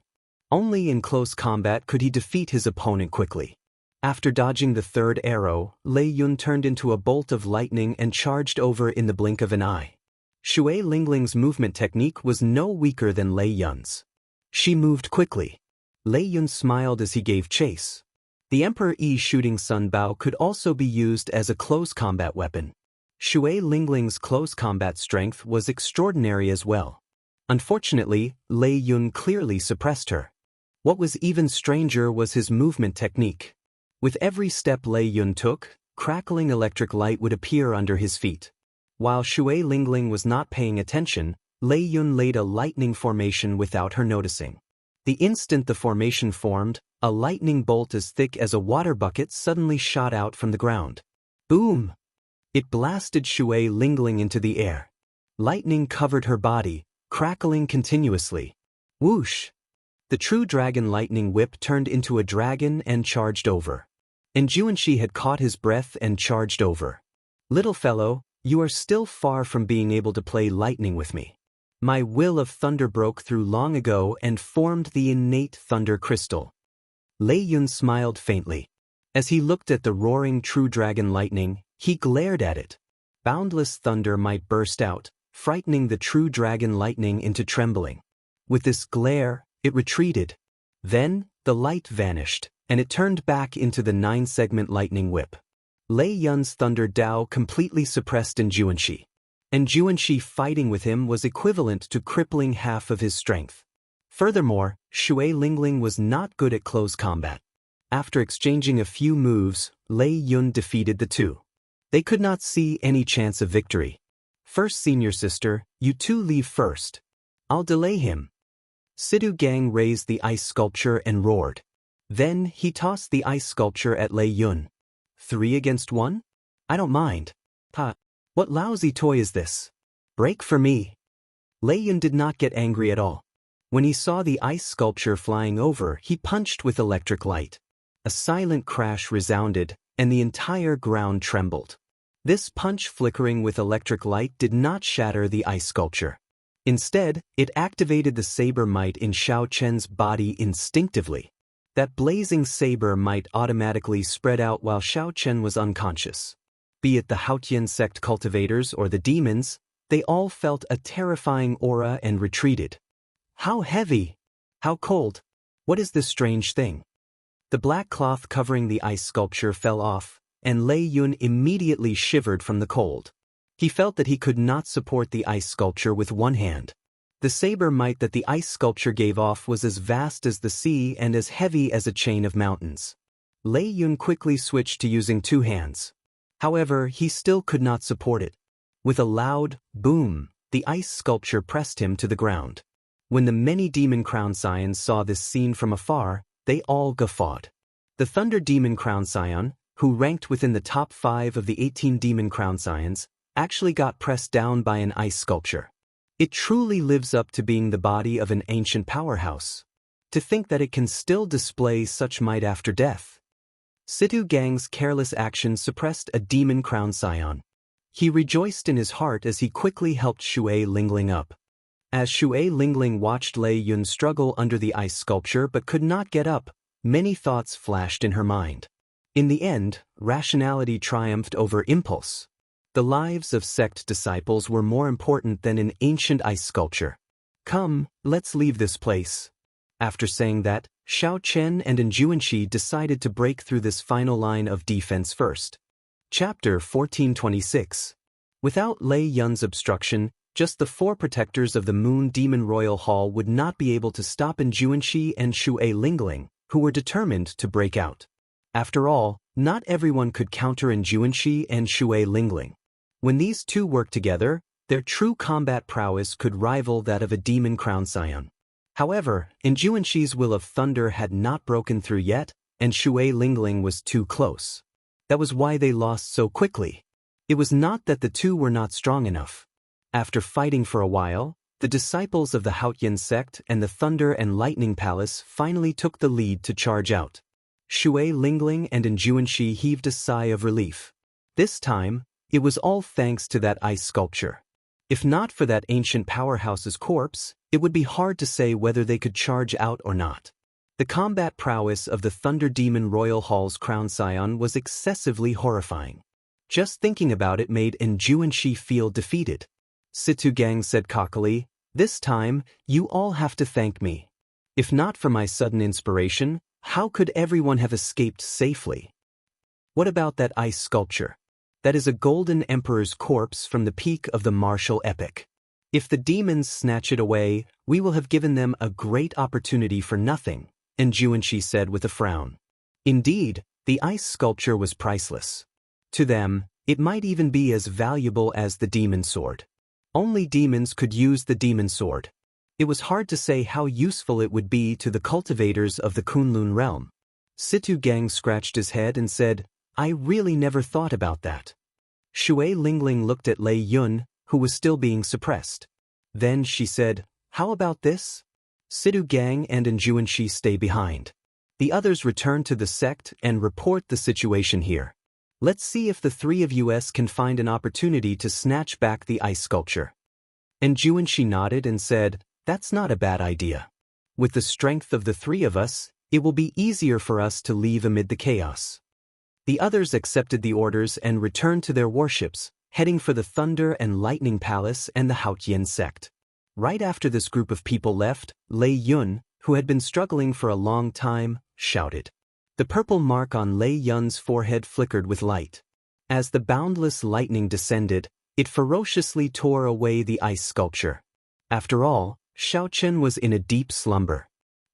Only in close combat could he defeat his opponent quickly. After dodging the 3rd arrow, Lei Yun turned into a bolt of lightning and charged over in the blink of an eye. Shui Lingling's movement technique was no weaker than Lei Yun's. She moved quickly. Lei Yun smiled as he gave chase. The Emperor Yi shooting Sun Bao could also be used as a close combat weapon. Shui Lingling's close combat strength was extraordinary as well. Unfortunately, Lei Yun clearly suppressed her. What was even stranger was his movement technique. With every step Lei Yun took, crackling electric light would appear under his feet. While Shui Lingling was not paying attention, Lei Yun laid a lightning formation without her noticing. The instant the formation formed, a lightning bolt as thick as a water bucket suddenly shot out from the ground. Boom! It blasted Shui Lingling into the air. Lightning covered her body, crackling continuously. Whoosh! The true dragon lightning whip turned into a dragon and charged over. and Xianxia had caught his breath and charged over. "Little fellow, you are still far from being able to play lightning with me. My will of thunder broke through long ago and formed the innate thunder crystal." Lei Yun smiled faintly. As he looked at the roaring true dragon lightning, he glared at it. Boundless thunder might burst out, frightening the true dragon lightning into trembling. With this glare, it retreated. Then, the light vanished, and it turned back into the 9-segment lightning whip. Lei Yun's thunder Dao completely suppressed in Xianxia, and Xianxia fighting with him was equivalent to crippling half of his strength. Furthermore, Shui Lingling was not good at close combat. After exchanging a few moves, Lei Yun defeated the two. They could not see any chance of victory. "First, senior sister, you two leave first. I'll delay him." Sidu Gang raised the ice sculpture and roared. Then he tossed the ice sculpture at Lei Yun. 3 against 1? I don't mind. Ha! What lousy toy is this? Break for me. Lei Yun did not get angry at all. When he saw the ice sculpture flying over, he punched with electric light. A silent crash resounded, and the entire ground trembled. This punch flickering with electric light did not shatter the ice sculpture. Instead, it activated the saber might in Xiao Chen's body instinctively. That blazing saber might automatically spread out while Xiao Chen was unconscious. Be it the Haotian sect cultivators or the demons, they all felt a terrifying aura and retreated. How heavy! How cold! What is this strange thing? The black cloth covering the ice sculpture fell off, and Lei Yun immediately shivered from the cold. He felt that he could not support the ice sculpture with one hand. The saber might that the ice sculpture gave off was as vast as the sea and as heavy as a chain of mountains. Lei Yun quickly switched to using 2 hands. However, he still could not support it. With a loud boom, the ice sculpture pressed him to the ground. When the many demon crown scions saw this scene from afar, they all guffawed. The Thunder Demon Crown Scion, who ranked within the top 5 of the 18 Demon Crown Scions, actually got pressed down by an ice sculpture. It truly lives up to being the body of an ancient powerhouse. To think that it can still display such might after death. Situ Gang's careless action suppressed a Demon Crown Scion. He rejoiced in his heart as he quickly helped Shui Lingling up. As Shui Lingling watched Lei Yun struggle under the ice sculpture but could not get up, many thoughts flashed in her mind. In the end, rationality triumphed over impulse. The lives of sect disciples were more important than an ancient ice sculpture. "Come, let's leave this place." After saying that, Xiao Chen and Xianxia decided to break through this final line of defense first. Chapter 1426. Without Lei Yun's obstruction, just the 4 protectors of the Moon Demon Royal Hall would not be able to stop Xianxia and Shui Lingling, who were determined to break out. After all, not everyone could counter Xianxia and Shui Lingling. When these two worked together, their true combat prowess could rival that of a Demon Crown Scion. However, Xianxia's will of thunder had not broken through yet, and Shui Lingling was too close. That was why they lost so quickly. It was not that the two were not strong enough. After fighting for a while, the disciples of the Haotian sect and the Thunder and Lightning Palace finally took the lead to charge out. Shui Lingling and Xianxia heaved a sigh of relief. This time, it was all thanks to that ice sculpture. If not for that ancient powerhouse's corpse, it would be hard to say whether they could charge out or not. The combat prowess of the Thunder Demon Royal Hall's Crown Scion was excessively horrifying. Just thinking about it made Xianxia feel defeated. Situ Gang said cockily, "This time, you all have to thank me. If not for my sudden inspiration, how could everyone have escaped safely?" "What about that ice sculpture? That is a golden emperor's corpse from the peak of the martial epic. If the demons snatch it away, we will have given them a great opportunity for nothing," Xianxia said with a frown. Indeed, the ice sculpture was priceless. To them, it might even be as valuable as the demon sword. Only demons could use the demon sword. It was hard to say how useful it would be to the cultivators of the Kunlun realm. Situ Gang scratched his head and said, "I really never thought about that." Shui Lingling looked at Lei Yun, who was still being suppressed. Then she said, "How about this? Situ Gang and Xianxia stay behind. The others return to the sect and report the situation here. Let's see if the three of us can find an opportunity to snatch back the ice sculpture. And Xianxia nodded and said, "That's not a bad idea. With the strength of the three of us, it will be easier for us to leave amid the chaos." The others accepted the orders and returned to their warships, heading for the Thunder and Lightning Palace and the Haotian sect. Right after this group of people left, Lei Yun, who had been struggling for a long time, shouted. The purple mark on Lei Yun's forehead flickered with light. As the boundless lightning descended, it ferociously tore away the ice sculpture. After all, Xiaochen was in a deep slumber.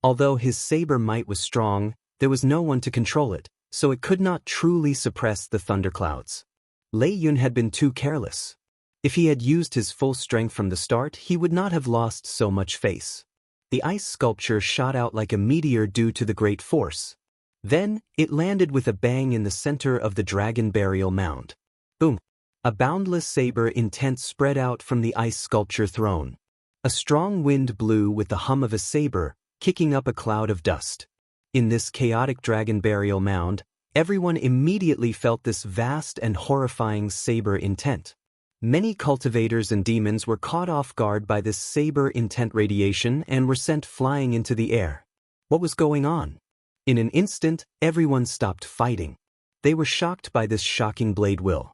Although his saber might was strong, there was no one to control it, so it could not truly suppress the thunderclouds. Lei Yun had been too careless. If he had used his full strength from the start, he would not have lost so much face. The ice sculpture shot out like a meteor due to the great force. Then, it landed with a bang in the center of the dragon burial mound. Boom! A boundless saber intent spread out from the ice sculpture throne. A strong wind blew with the hum of a saber, kicking up a cloud of dust. In this chaotic dragon burial mound, everyone immediately felt this vast and horrifying saber intent. Many cultivators and demons were caught off guard by this saber intent radiation and were sent flying into the air. What was going on? In an instant, everyone stopped fighting. They were shocked by this shocking blade will.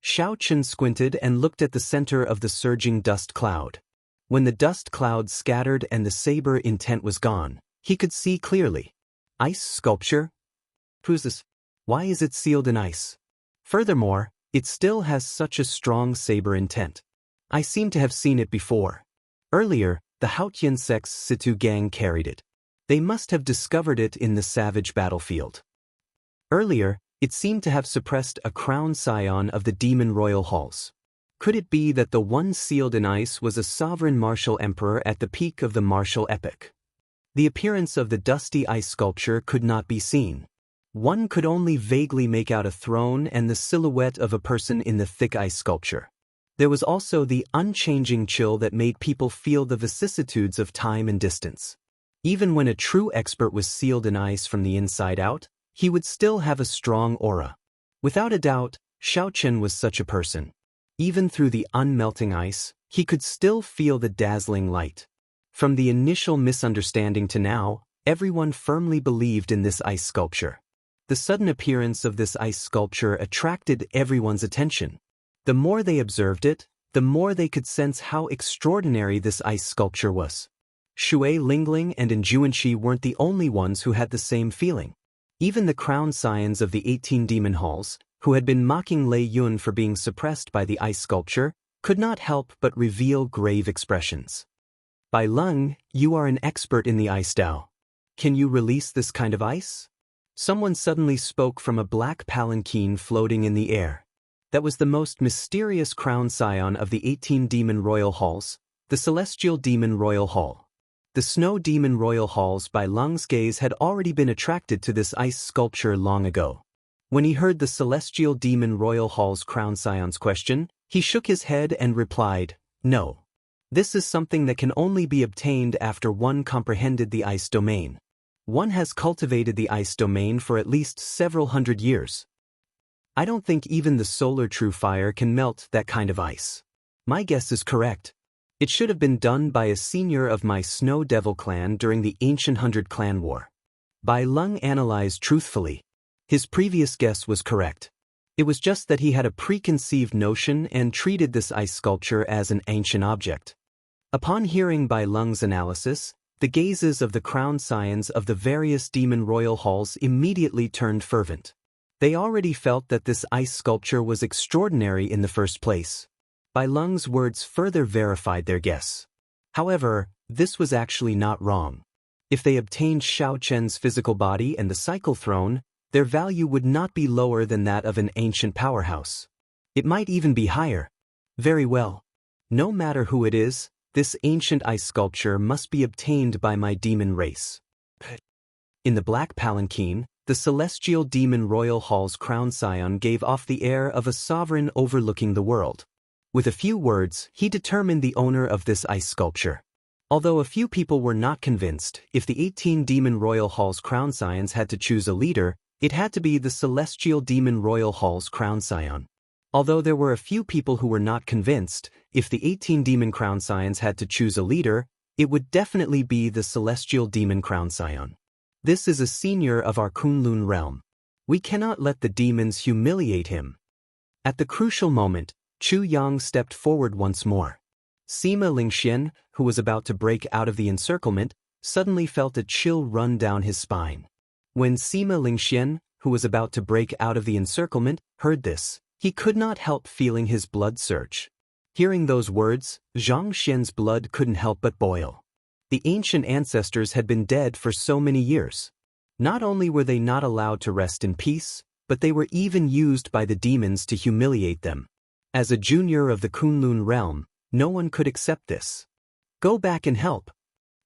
Xiaochen squinted and looked at the center of the surging dust cloud. When the dust cloud scattered and the saber intent was gone, he could see clearly. Ice sculpture? Who's this? Why is it sealed in ice? Furthermore, it still has such a strong saber intent. I seem to have seen it before. Earlier, the Haotian sect's Situ gang carried it. They must have discovered it in the savage battlefield. Earlier, it seemed to have suppressed a crown scion of the demon royal halls. Could it be that the one sealed in ice was a sovereign martial emperor at the peak of the martial epoch? The appearance of the dusty ice sculpture could not be seen. One could only vaguely make out a throne and the silhouette of a person in the thick ice sculpture. There was also the unchanging chill that made people feel the vicissitudes of time and distance. Even when a true expert was sealed in ice from the inside out, he would still have a strong aura. Without a doubt, Xiaochen was such a person. Even through the unmelting ice, he could still feel the dazzling light. From the initial misunderstanding to now, everyone firmly believed in this ice sculpture. The sudden appearance of this ice sculpture attracted everyone's attention. The more they observed it, the more they could sense how extraordinary this ice sculpture was. Shui Lingling and Xianxia weren't the only ones who had the same feeling. Even the crown scions of the 18 demon halls, who had been mocking Lei Yun for being suppressed by the ice sculpture, could not help but reveal grave expressions. Bai Lung, you are an expert in the ice Dao. Can you release this kind of ice? Someone suddenly spoke from a black palanquin floating in the air. That was the most mysterious crown scion of the 18 demon royal halls, the celestial demon royal hall. The snow demon royal halls by Lung's gaze had already been attracted to this ice sculpture long ago. When he heard the celestial demon royal hall's crown scion's question, he shook his head and replied, "No. This is something that can only be obtained after one comprehended the ice domain. One has cultivated the ice domain for at least several hundred years. I don't think even the solar true fire can melt that kind of ice. My guess is correct. It should have been done by a senior of my Snow Devil clan during the ancient 100 Clan War." Bai Lung analyzed truthfully. His previous guess was correct. It was just that he had a preconceived notion and treated this ice sculpture as an ancient object. Upon hearing Bai Lung's analysis, the gazes of the crown scions of the various demon royal halls immediately turned fervent. They already felt that this ice sculpture was extraordinary in the first place. Bai Lung's words further verified their guess. However, this was actually not wrong. If they obtained Xiaochen's physical body and the cycle throne, their value would not be lower than that of an ancient powerhouse. It might even be higher. Very well. No matter who it is, this ancient ice sculpture must be obtained by my demon race. In the black palanquin, the celestial demon royal hall's crown scion gave off the air of a sovereign overlooking the world. With a few words, he determined the owner of this ice sculpture. Although a few people were not convinced, if the 18 Demon Royal Hall's Crown Scions had to choose a leader, it had to be the Celestial Demon Royal Hall's Crown Scion. Although there were a few people who were not convinced, if the 18 Demon Crown Scions had to choose a leader, it would definitely be the Celestial Demon Crown Scion. This is a senior of our Kunlun realm. We cannot let the demons humiliate him. At the crucial moment, Chu Yang stepped forward once more. Sima Lingxian, who was about to break out of the encirclement, suddenly felt a chill run down his spine. When Sima Lingxian, who was about to break out of the encirclement, heard this, he could not help feeling his blood surge. Hearing those words, Zhang Xian's blood couldn't help but boil. The ancient ancestors had been dead for so many years. Not only were they not allowed to rest in peace, but they were even used by the demons to humiliate them. As a junior of the Kunlun realm, no one could accept this. Go back and help,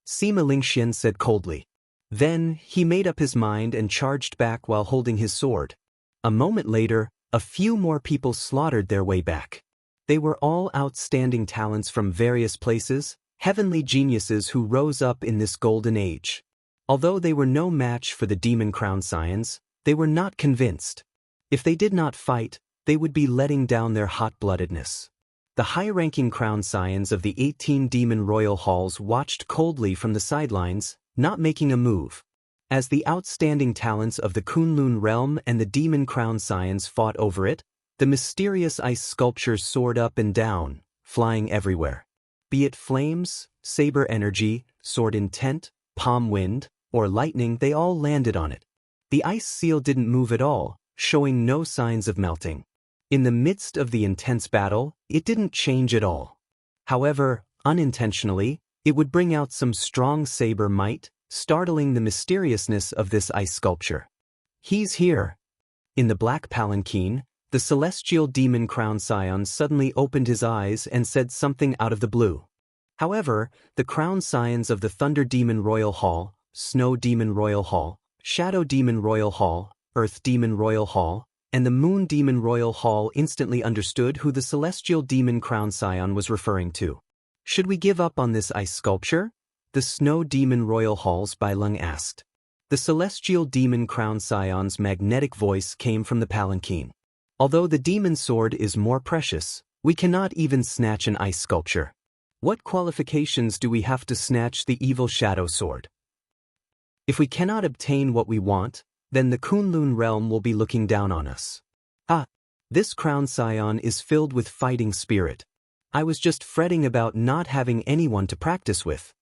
Sima Lingxian said coldly. Then, he made up his mind and charged back while holding his sword. A moment later, a few more people slaughtered their way back. They were all outstanding talents from various places, heavenly geniuses who rose up in this golden age. Although they were no match for the Demon Crown Scions, they were not convinced. If they did not fight, they would be letting down their hot-bloodedness. The high-ranking Crown Scions of the 18 Demon Royal Halls watched coldly from the sidelines, not making a move. As the outstanding talents of the Kunlun realm and the Demon Crown Scions fought over it, the mysterious ice sculptures soared up and down, flying everywhere. Be it flames, saber energy, sword intent, palm wind, or lightning, they all landed on it. The ice seal didn't move at all, showing no signs of melting. In the midst of the intense battle, it didn't change at all. However, unintentionally, it would bring out some strong saber might, startling the mysteriousness of this ice sculpture. He's here. In the black palanquin, the celestial demon crown scion suddenly opened his eyes and said something out of the blue. However, the crown scions of the Thunder Demon Royal Hall, Snow Demon Royal Hall, Shadow Demon Royal Hall, Earth Demon Royal Hall, and the Moon Demon Royal Hall instantly understood who the Celestial Demon Crown Scion was referring to. Should we give up on this ice sculpture? The Snow Demon Royal Halls Bai Lung asked. The Celestial Demon Crown Scion's magnetic voice came from the palanquin. Although the demon sword is more precious, we cannot even snatch an ice sculpture. What qualifications do we have to snatch the evil shadow sword? If we cannot obtain what we want, then the Kunlun realm will be looking down on us. This crown scion is filled with fighting spirit. I was just fretting about not having anyone to practice with.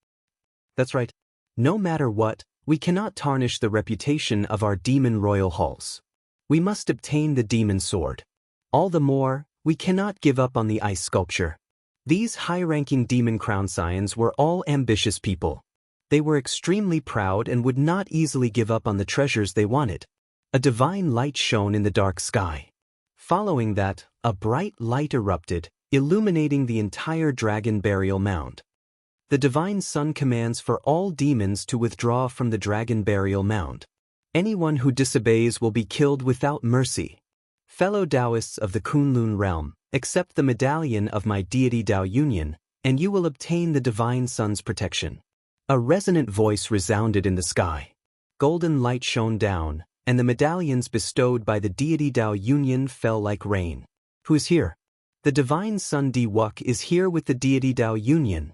That's right. No matter what, we cannot tarnish the reputation of our demon royal halls. We must obtain the demon sword. All the more, we cannot give up on the ice sculpture. These high-ranking demon crown scions were all ambitious people. They were extremely proud and would not easily give up on the treasures they wanted. A divine light shone in the dark sky. Following that, a bright light erupted, illuminating the entire dragon burial mound. The divine sun commands for all demons to withdraw from the dragon burial mound. Anyone who disobeys will be killed without mercy. Fellow Taoists of the Kunlun realm, accept the medallion of my deity Dao Union, and you will obtain the divine sun's protection. A resonant voice resounded in the sky. Golden light shone down, and the medallions bestowed by the deity Dao Union fell like rain. Who is here? The divine sun Di Wuk is here with the deity Dao Union.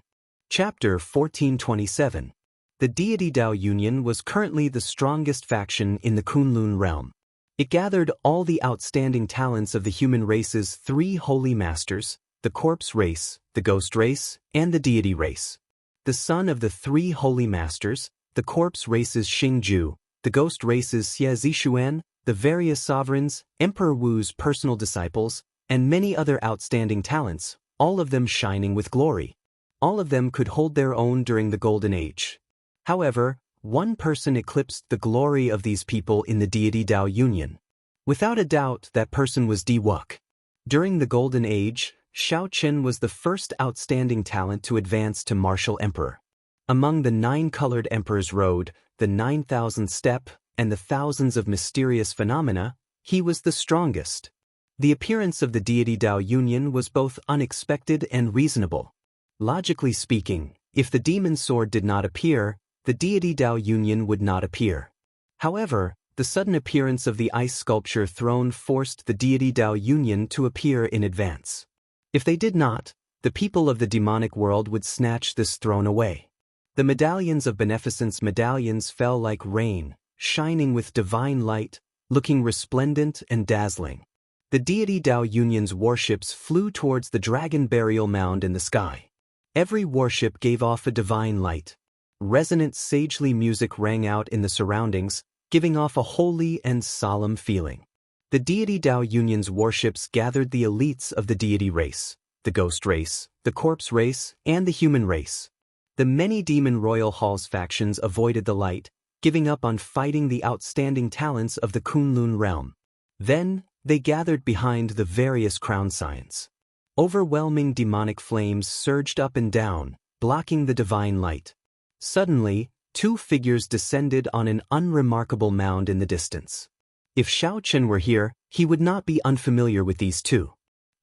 Chapter 1427. The deity Dao Union was currently the strongest faction in the Kunlun realm. It gathered all the outstanding talents of the human race's three holy masters, the corpse race, the ghost race, and the deity race. The son of the three holy masters, the corpse race's Xingju, the ghost race's Xie Zishuan, the various sovereigns, Emperor Wu's personal disciples, and many other outstanding talents, all of them shining with glory. All of them could hold their own during the Golden Age. However, one person eclipsed the glory of these people in the deity Dao Union. Without a doubt, that person was Di Wuk. During the Golden Age, Xiao Qin was the first outstanding talent to advance to martial emperor. Among the 9-colored emperor's road, the 9,000 step, and the thousands of mysterious phenomena, he was the strongest. The appearance of the deity Dao Union was both unexpected and reasonable. Logically speaking, If the demon sword did not appear, the deity Dao Union would not appear. However, the sudden appearance of the ice sculpture throne forced the deity Dao Union to appear in advance. If they did not, the people of the demonic world would snatch this throne away. The medallions of beneficence medallions fell like rain, shining with divine light, looking resplendent and dazzling. The deity Dao Union's warships flew towards the dragon burial mound in the sky. Every warship gave off a divine light. Resonant sagely music rang out in the surroundings, giving off a holy and solemn feeling. The deity Dao Union's warships gathered the elites of the deity race, the ghost race, the corpse race, and the human race. The many demon royal halls factions avoided the light, giving up on fighting the outstanding talents of the Kunlun realm. Then, they gathered behind the various crown signs. Overwhelming demonic flames surged up and down, blocking the divine light. Suddenly, two figures descended on an unremarkable mound in the distance. If Xianxia were here, he would not be unfamiliar with these two.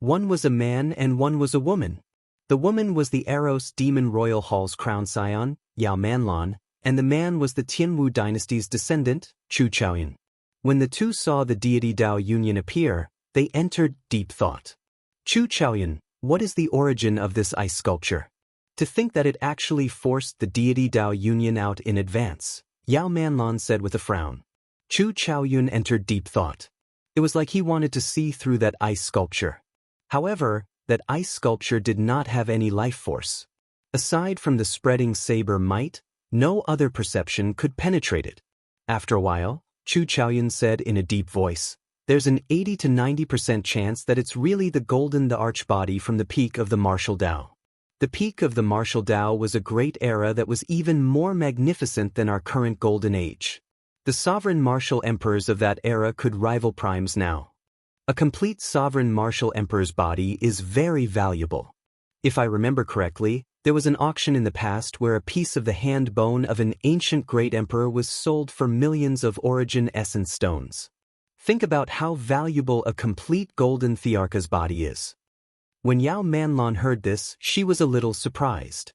One was a man and one was a woman. The woman was the Eros Demon Royal Hall's crown scion, Yao Manlan, and the man was the Tianwu dynasty's descendant, Chu Chaoyan. When the two saw the deity Dao Union appear, they entered deep thought. Chu Chaoyan, what is the origin of this ice sculpture? To think that it actually forced the deity Dao Union out in advance, Yao Manlan said with a frown. Chu Chaoyan entered deep thought. It was like he wanted to see through that ice sculpture. However, that ice sculpture did not have any life force. Aside from the spreading saber might, no other perception could penetrate it. After a while, Chu Chaoyan said in a deep voice, "There's an 80 to 90% chance that it's really the golden the archbody from the peak of the martial Dao." The peak of the martial Dao was a great era that was even more magnificent than our current golden age. The sovereign martial emperors of that era could rival primes now. A complete sovereign martial emperor's body is very valuable. If I remember correctly, there was an auction in the past where a piece of the hand bone of an ancient great emperor was sold for millions of origin essence stones. Think about how valuable a complete golden Thearcha's body is. When Yao Manlan heard this, she was a little surprised.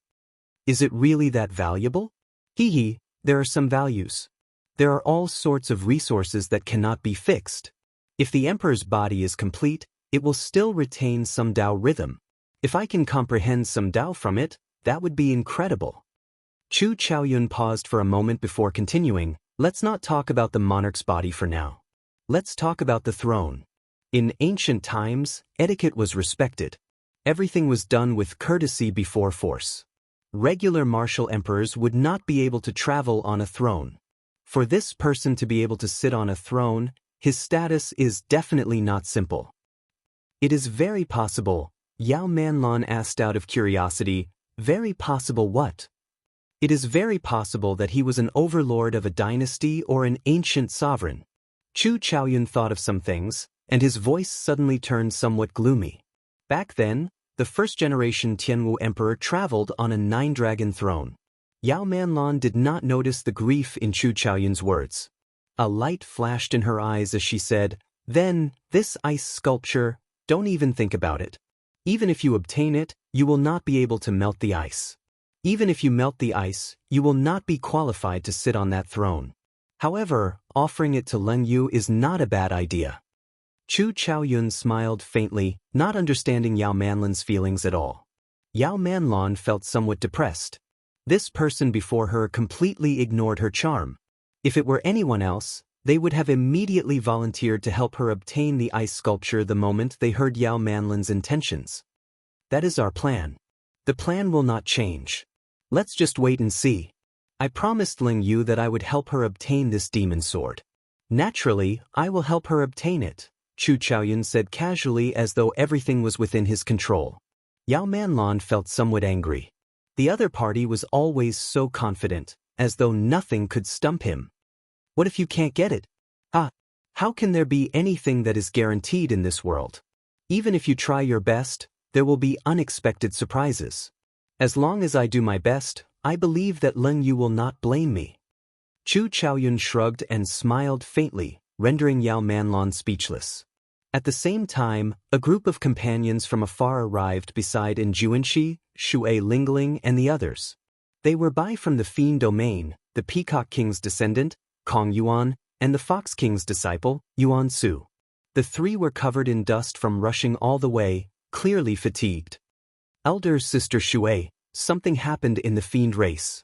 Is it really that valuable? Hee, there are some values. There are all sorts of resources that cannot be fixed. If the emperor's body is complete, it will still retain some Dao rhythm. If I can comprehend some Dao from it, that would be incredible. Chu Chaoyun paused for a moment before continuing. Let's not talk about the monarch's body for now. Let's talk about the throne. In ancient times, etiquette was respected. Everything was done with courtesy before force. Regular martial emperors would not be able to travel on a throne. For this person to be able to sit on a throne, his status is definitely not simple. It is very possible, Yao Manlan asked out of curiosity, very possible what? It is very possible that he was an overlord of a dynasty or an ancient sovereign. Chu Chaoyun thought of some things, and his voice suddenly turned somewhat gloomy. Back then, the first-generation Tianwu emperor traveled on a 9-dragon throne. Yao Manlan did not notice the grief in Chu Chaoyun's words. A light flashed in her eyes as she said, "Then, this ice sculpture, don't even think about it. Even if you obtain it, you will not be able to melt the ice. Even if you melt the ice, you will not be qualified to sit on that throne. However, offering it to Leng Yu is not a bad idea." Chu Chaoyun smiled faintly, not understanding Yao Manlan's feelings at all. Yao Manlan felt somewhat depressed. This person before her completely ignored her charm. If it were anyone else, they would have immediately volunteered to help her obtain the ice sculpture the moment they heard Yao Manlan's intentions. That is our plan. The plan will not change. Let's just wait and see. I promised Leng Yu that I would help her obtain this demon sword. Naturally, I will help her obtain it, Chu Chaoyun said casually as though everything was within his control. Yao Manlan felt somewhat angry. The other party was always so confident, as though nothing could stump him. What if you can't get it? How can there be anything that is guaranteed in this world? Even if you try your best, there will be unexpected surprises. As long as I do my best, I believe that Leng Yu will not blame me. Chu Chaoyun shrugged and smiled faintly, rendering Yao Manlan speechless. At the same time, a group of companions from afar arrived beside Xianxia, Shui Lingling, and the others. They were from the Fiend domain, the Peacock King's descendant, Kong Yuan, and the Fox King's disciple, Yuan Su. The three were covered in dust from rushing all the way, clearly fatigued. Elder Sister Shui, something happened in the Fiend race.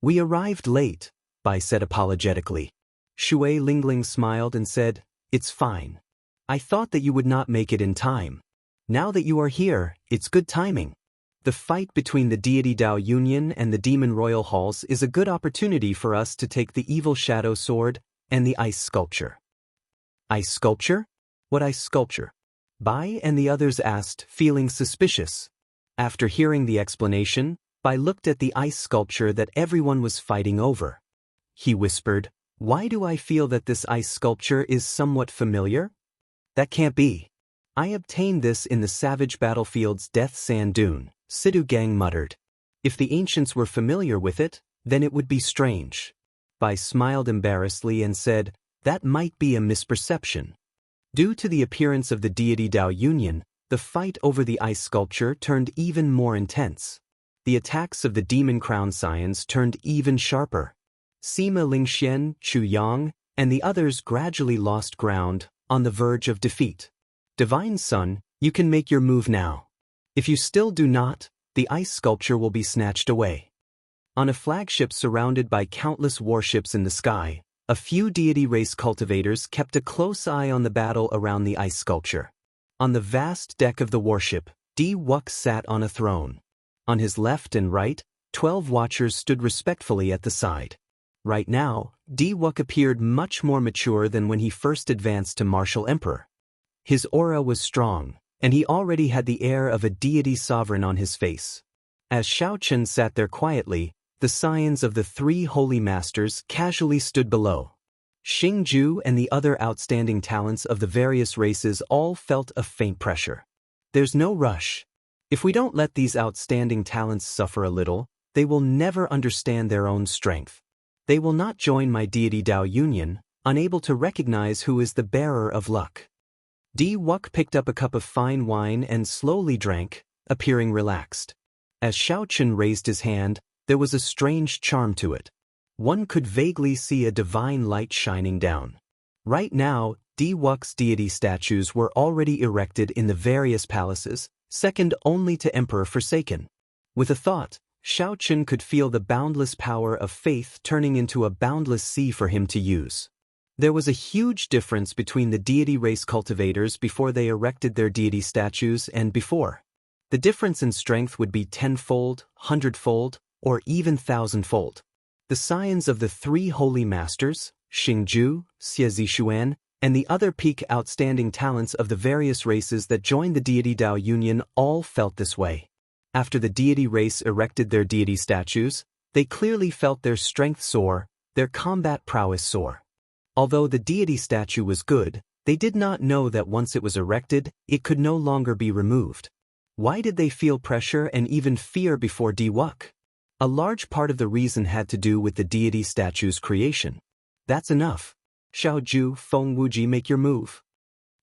We arrived late, Bai said apologetically. Shui Lingling smiled and said, It's fine. I thought that you would not make it in time. Now that you are here, it's good timing. The fight between the Deity Dao Union and the Demon Royal Halls is a good opportunity for us to take the Evil Shadow Sword and the ice sculpture. Ice sculpture? What ice sculpture? Bai and the others asked, feeling suspicious. After hearing the explanation, Bai looked at the ice sculpture that everyone was fighting over. He whispered, Why do I feel that this ice sculpture is somewhat familiar? That can't be. I obtained this in the Savage Battlefield's Death Sand Dune, Sidhu Gang muttered. If the ancients were familiar with it, then it would be strange. Bai smiled embarrassedly and said, That might be a misperception. Due to the appearance of the Deity Dao Union, the fight over the ice sculpture turned even more intense. The attacks of the Demon Crown Scions turned even sharper. Sima Lingxian, Chu Yang, and the others gradually lost ground, on the verge of defeat. Divine Son, you can make your move now. If you still do not, the ice sculpture will be snatched away. On a flagship surrounded by countless warships in the sky, a few deity race cultivators kept a close eye on the battle around the ice sculpture. On the vast deck of the warship, Di Wux sat on a throne. On his left and right, 12 watchers stood respectfully at the side. Right now, Di Wux appeared much more mature than when he first advanced to Martial Emperor. His aura was strong, and he already had the air of a deity sovereign on his face. As Xiaochen sat there quietly, the scions of the three holy masters casually stood below. Xingju and the other outstanding talents of the various races all felt a faint pressure. There's no rush. If we don't let these outstanding talents suffer a little, they will never understand their own strength. They will not join my Deity Dao Union, unable to recognize who is the bearer of luck. Di Wux picked up a cup of fine wine and slowly drank, appearing relaxed. As Xiaochen raised his hand, there was a strange charm to it. One could vaguely see a divine light shining down. Right now, Di Wux's deity statues were already erected in the various palaces, second only to Emperor Forsaken. With a thought, Xiaochen could feel the boundless power of faith turning into a boundless sea for him to use. There was a huge difference between the deity race cultivators before they erected their deity statues and before. The difference in strength would be 10-fold, 100-fold, or even 1,000-fold. The scions of the three holy masters, Xingju, Xie Zishuan, and the other peak outstanding talents of the various races that joined the Deity Dao Union all felt this way. After the deity race erected their deity statues, they clearly felt their strength soar, their combat prowess soar. Although the deity statue was good, they did not know that once it was erected, it could no longer be removed. Why did they feel pressure and even fear before Di Wux? A large part of the reason had to do with the deity statue's creation. That's enough. Xiaoju, Feng Wuji, make your move.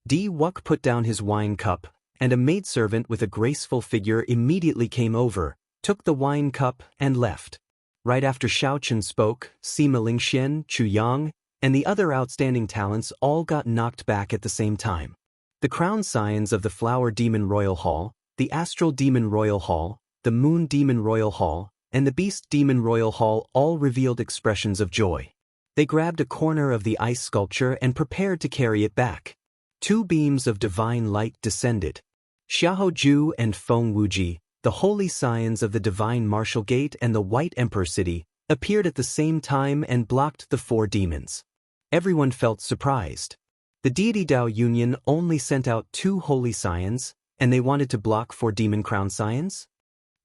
Di Wux put down his wine cup, and a maidservant with a graceful figure immediately came over, took the wine cup, and left. Right after Xiaochen spoke, Sima Lingxian, Chu Yang, and the other outstanding talents all got knocked back at the same time. The crown scions of the Flower Demon Royal Hall, the Astral Demon Royal Hall, the Moon Demon Royal Hall, and the Beast Demon Royal Hall all revealed expressions of joy. They grabbed a corner of the ice sculpture and prepared to carry it back. Two beams of divine light descended. Xiaoju and Feng Wuji, the holy scions of the Divine Martial Gate and the White Emperor City, appeared at the same time and blocked the four demons. Everyone felt surprised. The Deity Dao Union only sent out 2 holy scions, and they wanted to block 4 demon crown scions?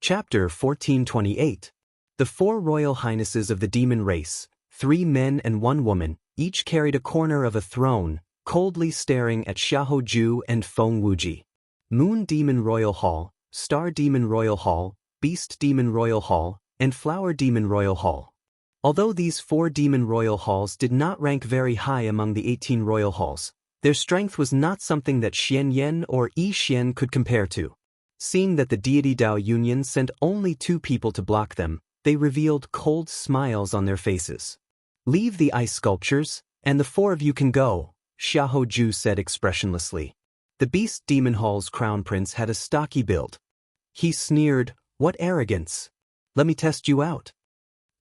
Chapter 1428. The 4 royal highnesses of the demon race, 3 men and 1 woman, each carried a corner of a throne, coldly staring at Xiaoju and Feng Wuji. Moon Demon Royal Hall, Star Demon Royal Hall, Beast Demon Royal Hall, and Flower Demon Royal Hall. Although these 4 demon royal halls did not rank very high among the 18 royal halls, their strength was not something that Xianxia or Yi Xian could compare to. Seeing that the Deity Dao Union sent only 2 people to block them, they revealed cold smiles on their faces. "Leave the ice sculptures, and the four of you can go," Xiaoju said expressionlessly. The Beast Demon Hall's crown prince had a stocky build. He sneered, "What arrogance! Let me test you out."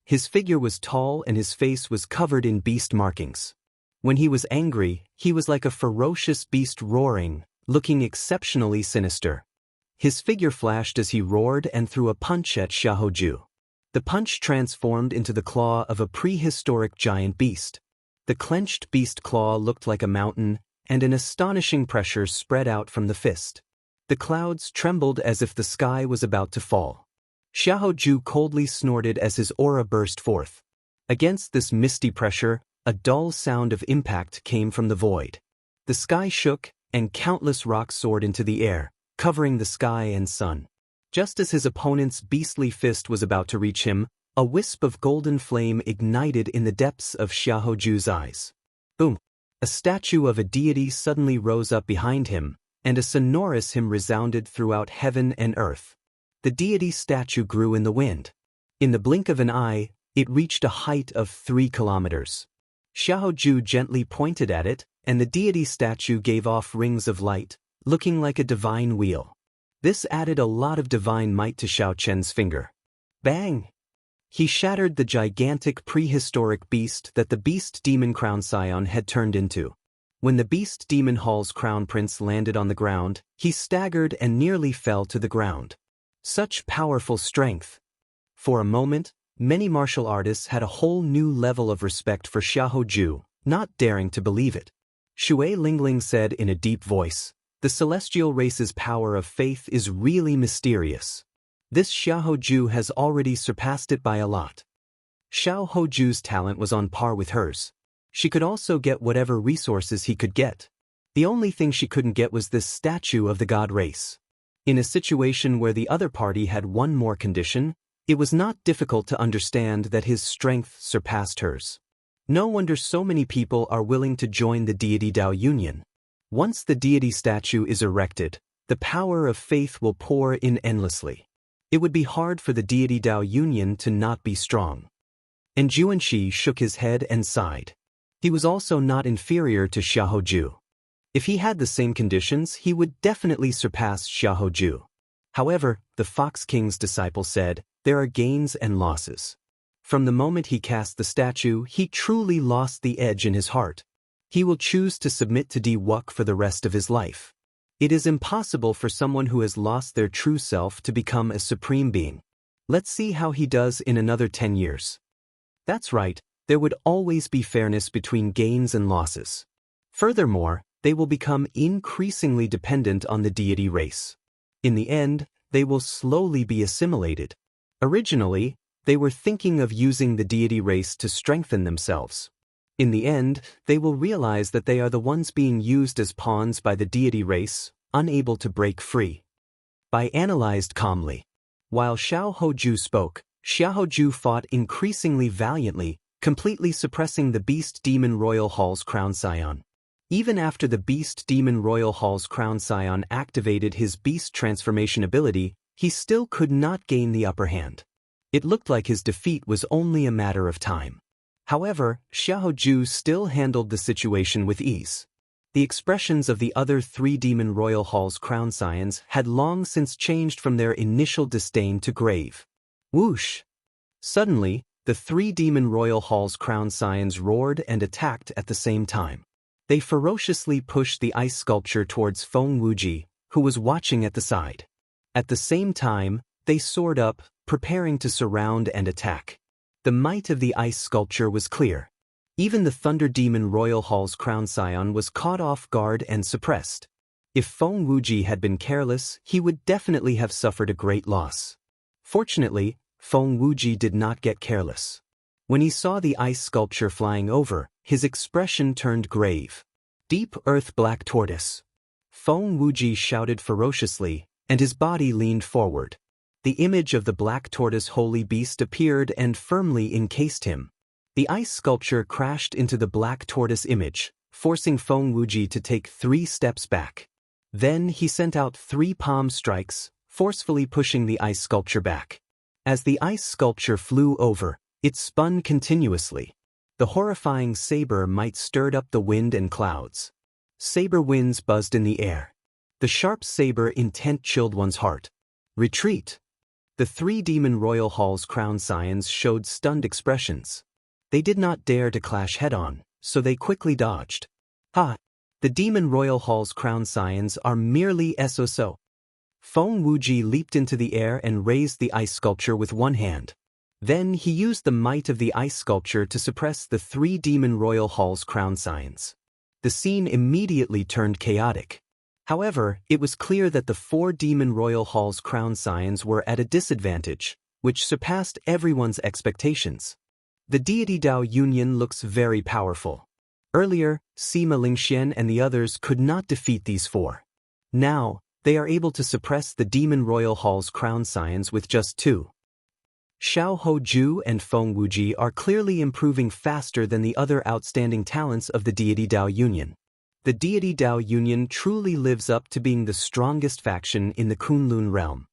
His figure was tall and his face was covered in beast markings. When he was angry, he was like a ferocious beast roaring, looking exceptionally sinister. His figure flashed as he roared and threw a punch at Xiaoju. The punch transformed into the claw of a prehistoric giant beast. The clenched beast claw looked like a mountain, and an astonishing pressure spread out from the fist. The clouds trembled as if the sky was about to fall. Xiaoju coldly snorted as his aura burst forth. Against this misty pressure, a dull sound of impact came from the void. The sky shook, and countless rocks soared into the air, covering the sky and sun. Just as his opponent's beastly fist was about to reach him, a wisp of golden flame ignited in the depths of Xiaoju's eyes. Boom! A statue of a deity suddenly rose up behind him, and a sonorous hymn resounded throughout heaven and earth. The deity statue grew in the wind. In the blink of an eye, it reached a height of 3 kilometers. Xiaoju gently pointed at it, and the deity statue gave off rings of light, looking like a divine wheel. This added a lot of divine might to Xiao Chen's finger. Bang! He shattered the gigantic prehistoric beast that the Beast Demon Crown Scion had turned into. When the Beast Demon Hall's crown prince landed on the ground, he staggered and nearly fell to the ground. Such powerful strength! For a moment, many martial artists had a whole new level of respect for Xiaoju, not daring to believe it. Shui Lingling said in a deep voice, "The celestial race's power of faith is really mysterious. This Xiaoju has already surpassed it by a lot." Xiaoju's talent was on par with hers. She could also get whatever resources he could get. The only thing she couldn't get was this statue of the god race. In a situation where the other party had one more condition, it was not difficult to understand that his strength surpassed hers. No wonder so many people are willing to join the Deity Dao Union. Once the deity statue is erected, the power of faith will pour in endlessly. It would be hard for the Deity Dao Union to not be strong. And Juanxi shook his head and sighed. He was also not inferior to Xiaoju. If he had the same conditions, he would definitely surpass Xiaoju. However, the Fox King's disciple said, there are gains and losses. From the moment he cast the statue, he truly lost the edge in his heart. He will choose to submit to Di-Wuk for the rest of his life. It is impossible for someone who has lost their true self to become a supreme being. Let's see how he does in another 10 years. That's right, there would always be fairness between gains and losses. Furthermore, they will become increasingly dependent on the deity race. In the end, they will slowly be assimilated. Originally, they were thinking of using the deity race to strengthen themselves. In the end, they will realize that they are the ones being used as pawns by the deity race, unable to break free. Bai analyzed calmly. While Xiaoju spoke, Xiaoju fought increasingly valiantly, completely suppressing the Beast Demon Royal Hall's Crown Scion. Even after the Beast Demon Royal Hall's Crown Scion activated his beast transformation ability, he still could not gain the upper hand. It looked like his defeat was only a matter of time. However, Xiaoju still handled the situation with ease. The expressions of the other 3 Demon Royal Hall's Crown Scions had long since changed from their initial disdain to grave. Whoosh! Suddenly, the 3 Demon Royal Hall's Crown Scions roared and attacked at the same time. They ferociously pushed the ice sculpture towards Feng Wuji, who was watching at the side. At the same time, they soared up, preparing to surround and attack. The might of the ice sculpture was clear. Even the Thunder Demon Royal Hall's Crown Scion was caught off guard and suppressed. If Feng Wuji had been careless, he would definitely have suffered a great loss. Fortunately, Feng Wuji did not get careless. When he saw the ice sculpture flying over, his expression turned grave. Deep Earth Black Tortoise. Feng Wuji shouted ferociously, and his body leaned forward. The image of the black tortoise holy beast appeared and firmly encased him. The ice sculpture crashed into the black tortoise image, forcing Feng Wuji to take 3 steps back. Then he sent out 3 palm strikes, forcefully pushing the ice sculpture back. As the ice sculpture flew over, it spun continuously. The horrifying saber might stirred up the wind and clouds. Saber winds buzzed in the air. The sharp saber intent chilled one's heart. Retreat! The 3 Demon Royal Hall's crown scions showed stunned expressions. They did not dare to clash head-on, so they quickly dodged. Ha! The Demon Royal Hall's crown scions are merely so. Feng Wuji leaped into the air and raised the ice sculpture with one hand. Then he used the might of the ice sculpture to suppress the 3 Demon Royal Hall's crown scions. The scene immediately turned chaotic. However, it was clear that the 4 Demon Royal Hall's crown scions were at a disadvantage, which surpassed everyone's expectations. The deity Dao Union looks very powerful. Earlier, Sima Lingxian and the others could not defeat these 4. Now, they are able to suppress the Demon Royal Hall's crown scions with just 2. Xiao Hoju and Feng Wuji are clearly improving faster than the other outstanding talents of the deity Dao Union. The deity Dao Union truly lives up to being the strongest faction in the Kunlun realm.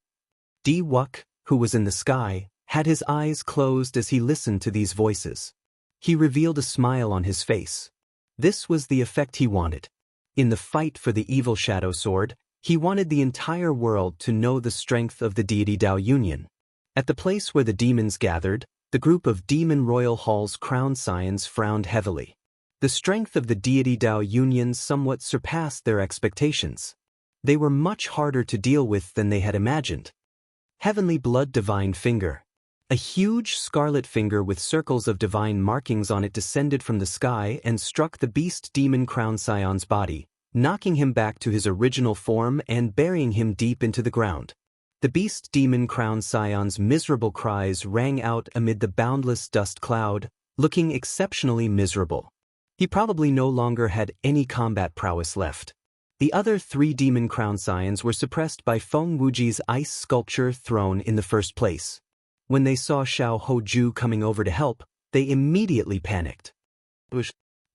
Di Wuk, who was in the sky, had his eyes closed as he listened to these voices. He revealed a smile on his face. This was the effect he wanted. In the fight for the evil shadow sword, he wanted the entire world to know the strength of the deity Dao Union. At the place where the demons gathered, the group of Demon Royal Hall's crown scions frowned heavily. The strength of the deity Dao Union somewhat surpassed their expectations. They were much harder to deal with than they had imagined. Heavenly Blood Divine Finger. A huge scarlet finger with circles of divine markings on it descended from the sky and struck the beast demon crown scion's body, knocking him back to his original form and burying him deep into the ground. The beast demon crown scion's miserable cries rang out amid the boundless dust cloud, looking exceptionally miserable. He probably no longer had any combat prowess left. The other 3 demon crown scions were suppressed by Feng Wuji's ice sculpture thrown in the first place. When they saw Xiao Hoju coming over to help, they immediately panicked.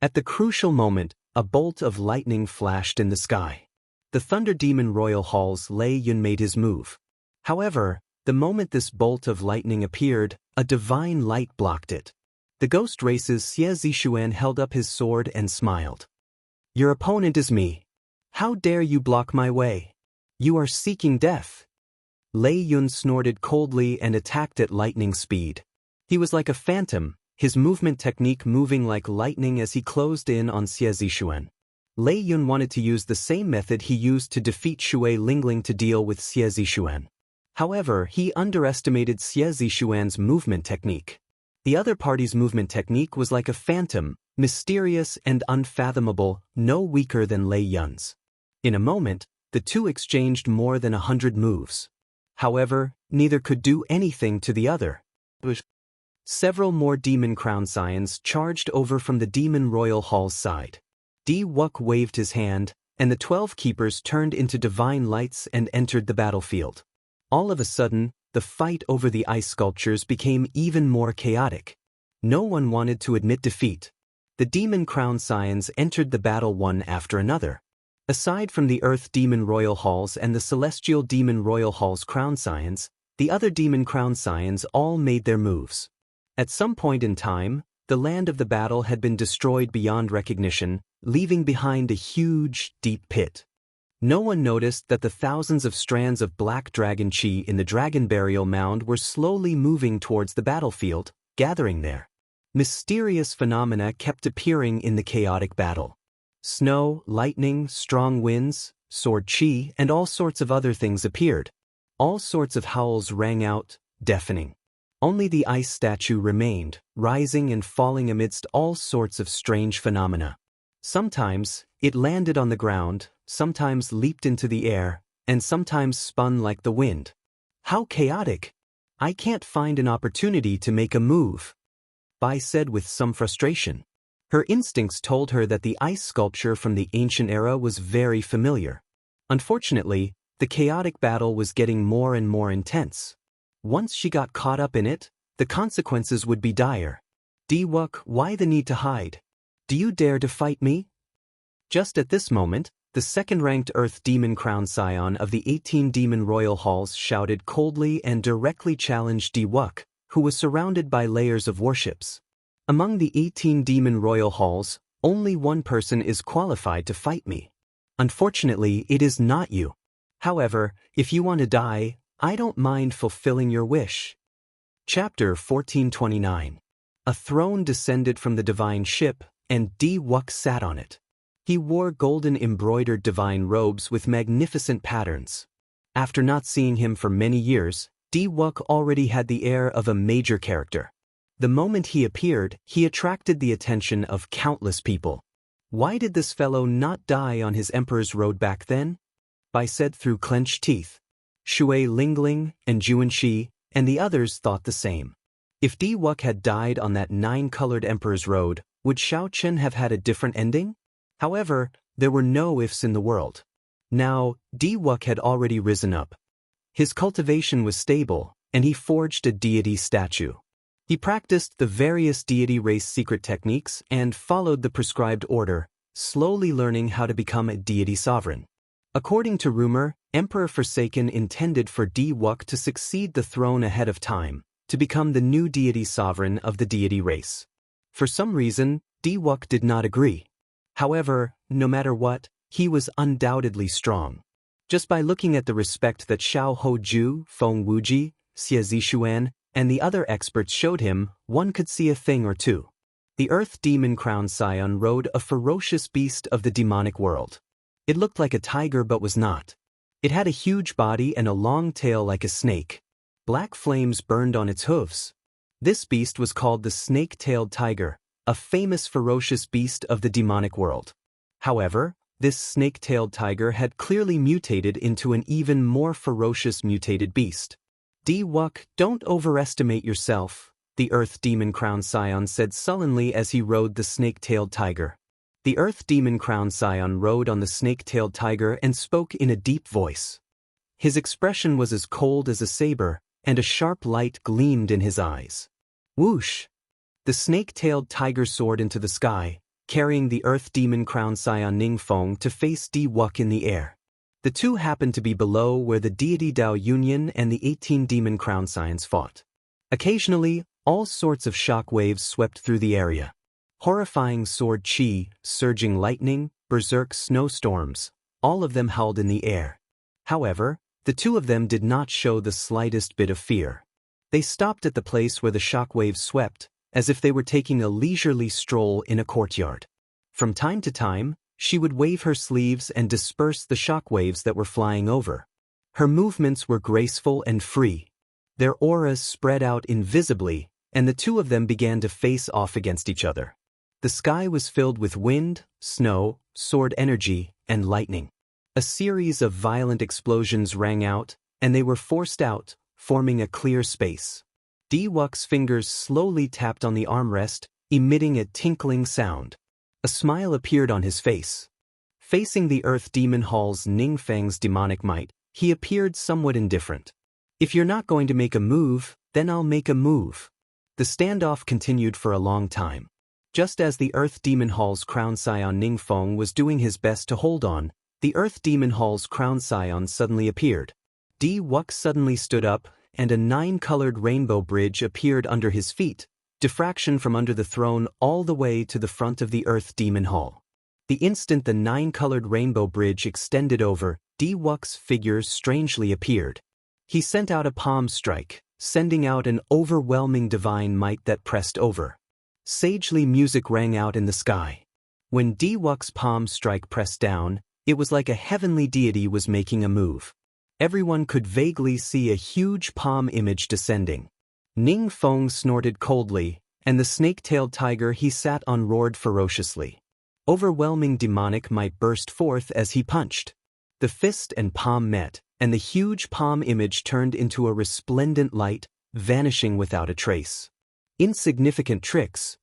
At the crucial moment, a bolt of lightning flashed in the sky. The Thunder Demon Royal Hall's Lei Yun made his move. However, the moment this bolt of lightning appeared, a divine light blocked it. The ghost race's Xie Zishuan held up his sword and smiled. Your opponent is me. How dare you block my way? You are seeking death. Lei Yun snorted coldly and attacked at lightning speed. He was like a phantom, his movement technique moving like lightning as he closed in on Xie Zishuan. Lei Yun wanted to use the same method he used to defeat Shui Lingling to deal with Xie Zishuan. However, he underestimated Xie Zishuan's movement technique. The other party's movement technique was like a phantom, mysterious and unfathomable, no weaker than Lei Yun's. In a moment, the two exchanged more than 100 moves. However, neither could do anything to the other. Several more demon crown scions charged over from the Demon Royal Hall's side. Di Wuk waved his hand, and the 12 keepers turned into divine lights and entered the battlefield. All of a sudden, the fight over the ice sculptures became even more chaotic. No one wanted to admit defeat. The Demon Crown Scions entered the battle one after another. Aside from the Earth Demon Royal Halls and the Celestial Demon Royal Halls Crown Scions, the other Demon Crown Scions all made their moves. At some point in time, the land of the battle had been destroyed beyond recognition, leaving behind a huge, deep pit. No one noticed that the thousands of strands of black dragon chi in the dragon burial mound were slowly moving towards the battlefield, gathering there. Mysterious phenomena kept appearing in the chaotic battle. Snow, lightning, strong winds, sword chi, and all sorts of other things appeared. All sorts of howls rang out, deafening. Only the ice statue remained, rising and falling amidst all sorts of strange phenomena. Sometimes, it landed on the ground, sometimes leaped into the air, and sometimes spun like the wind. How chaotic! I can't find an opportunity to make a move, Bai said with some frustration. Her instincts told her that the ice sculpture from the ancient era was very familiar. Unfortunately, the chaotic battle was getting more and more intense. Once she got caught up in it, the consequences would be dire. Di Wuk, why the need to hide? Do you dare to fight me? Just at this moment, The second-ranked Earth Demon Crown Scion of the 18 Demon Royal Halls shouted coldly and directly challenged Wuxia, who was surrounded by layers of warships. Among the 18 Demon Royal Halls, only one person is qualified to fight me. Unfortunately, it is not you. However, if you want to die, I don't mind fulfilling your wish. Chapter 1429. A throne descended from the divine ship, and Wuxia sat on it. He wore golden embroidered divine robes with magnificent patterns. After not seeing him for many years, Wuxia already had the air of a major character. The moment he appeared, he attracted the attention of countless people. Why did this fellow not die on his emperor's road back then? Bai said through clenched teeth. Shui Lingling and Xianxia and the others thought the same. If Wuxia had died on that 9-colored emperor's road, would Xiaoqin have had a different ending? However, there were no ifs in the world. Now, Wuxia had already risen up. His cultivation was stable, and he forged a deity statue. He practiced the various deity race secret techniques and followed the prescribed order, slowly learning how to become a deity sovereign. According to rumor, Emperor Forsaken intended for Wuxia to succeed the throne ahead of time, to become the new deity sovereign of the deity race. For some reason, Wuxia did not agree. However, no matter what, he was undoubtedly strong. Just by looking at the respect that Xiao Hoju, Feng Wuji, Xie Zishuan, and the other experts showed him, one could see a thing or two. The Earth Demon Crown Scion rode a ferocious beast of the demonic world. It looked like a tiger but was not. It had a huge body and a long tail like a snake. Black flames burned on its hooves. This beast was called the snake-tailed tiger, a famous ferocious beast of the demonic world. However, this snake-tailed tiger had clearly mutated into an even more ferocious mutated beast. Wuxia, don't overestimate yourself, the Earth Demon Crown Scion said sullenly as he rode the snake-tailed tiger. The Earth Demon Crown Scion rode on the snake-tailed tiger and spoke in a deep voice. His expression was as cold as a saber, and a sharp light gleamed in his eyes. Whoosh! The snake-tailed tiger soared into the sky, carrying the Earth Demon Crown Scion Ningfeng to face Wuxia in the air. The two happened to be below where the deity Dao Union and the 18 Demon Crown Scions fought. Occasionally, all sorts of shock waves swept through the area. Horrifying sword chi, surging lightning, berserk snowstorms, all of them howled in the air. However, the two of them did not show the slightest bit of fear. They stopped at the place where the shock waves swept, as if they were taking a leisurely stroll in a courtyard. From time to time, she would wave her sleeves and disperse the shock waves that were flying over. Her movements were graceful and free. Their auras spread out invisibly, and the two of them began to face off against each other. The sky was filled with wind, snow, sword energy, and lightning. A series of violent explosions rang out, and they were forced out, forming a clear space. Wuxia's fingers slowly tapped on the armrest, emitting a tinkling sound. A smile appeared on his face. Facing the Earth Demon Hall's Ningfeng's demonic might, he appeared somewhat indifferent. If you're not going to make a move, then I'll make a move. The standoff continued for a long time. Just as the Earth Demon Hall's Crown Scion Ningfeng was doing his best to hold on, the Earth Demon Hall's Crown Scion suddenly appeared. Wuxia suddenly stood up, and a 9-colored rainbow bridge appeared under his feet, diffraction from under the throne all the way to the front of the Earth Demon Hall. The instant the 9-colored rainbow bridge extended over, Wuxia's figure strangely appeared. He sent out a palm strike, sending out an overwhelming divine might that pressed over. Sagely music rang out in the sky. When Wuxia's palm strike pressed down, it was like a heavenly deity was making a move. Everyone could vaguely see a huge palm image descending. Ningfeng snorted coldly, and the snake-tailed tiger he sat on roared ferociously. Overwhelming demonic might burst forth as he punched. The fist and palm met, and the huge palm image turned into a resplendent light, vanishing without a trace. Insignificant tricks.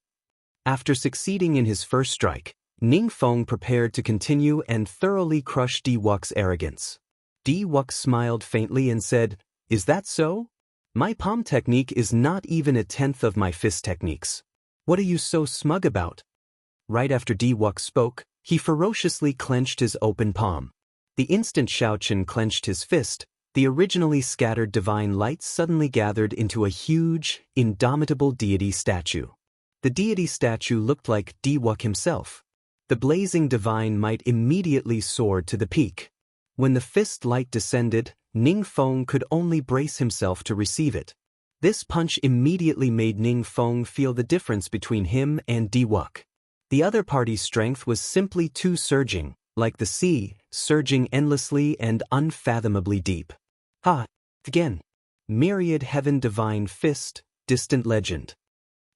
After succeeding in his first strike, Ningfeng prepared to continue and thoroughly crush Wuxia's arrogance. Wuxia smiled faintly and said, "Is that so? My palm technique is not even a tenth of my fist techniques. What are you so smug about?" Right after Wuxia spoke, He ferociously clenched his open palm. The instant Xiaochen clenched his fist, the originally scattered divine light suddenly gathered into a huge, indomitable deity statue. The deity statue looked like Diwuk himself. The blazing divine might immediately soared to the peak. When the fist light descended, Ningfeng could only brace himself to receive it. This punch immediately made Ningfeng feel the difference between him and Diwuk. The other party's strength was simply too surging, like the sea, surging endlessly and unfathomably deep. Ha! Again. Myriad Heaven Divine Fist, Distant Legend.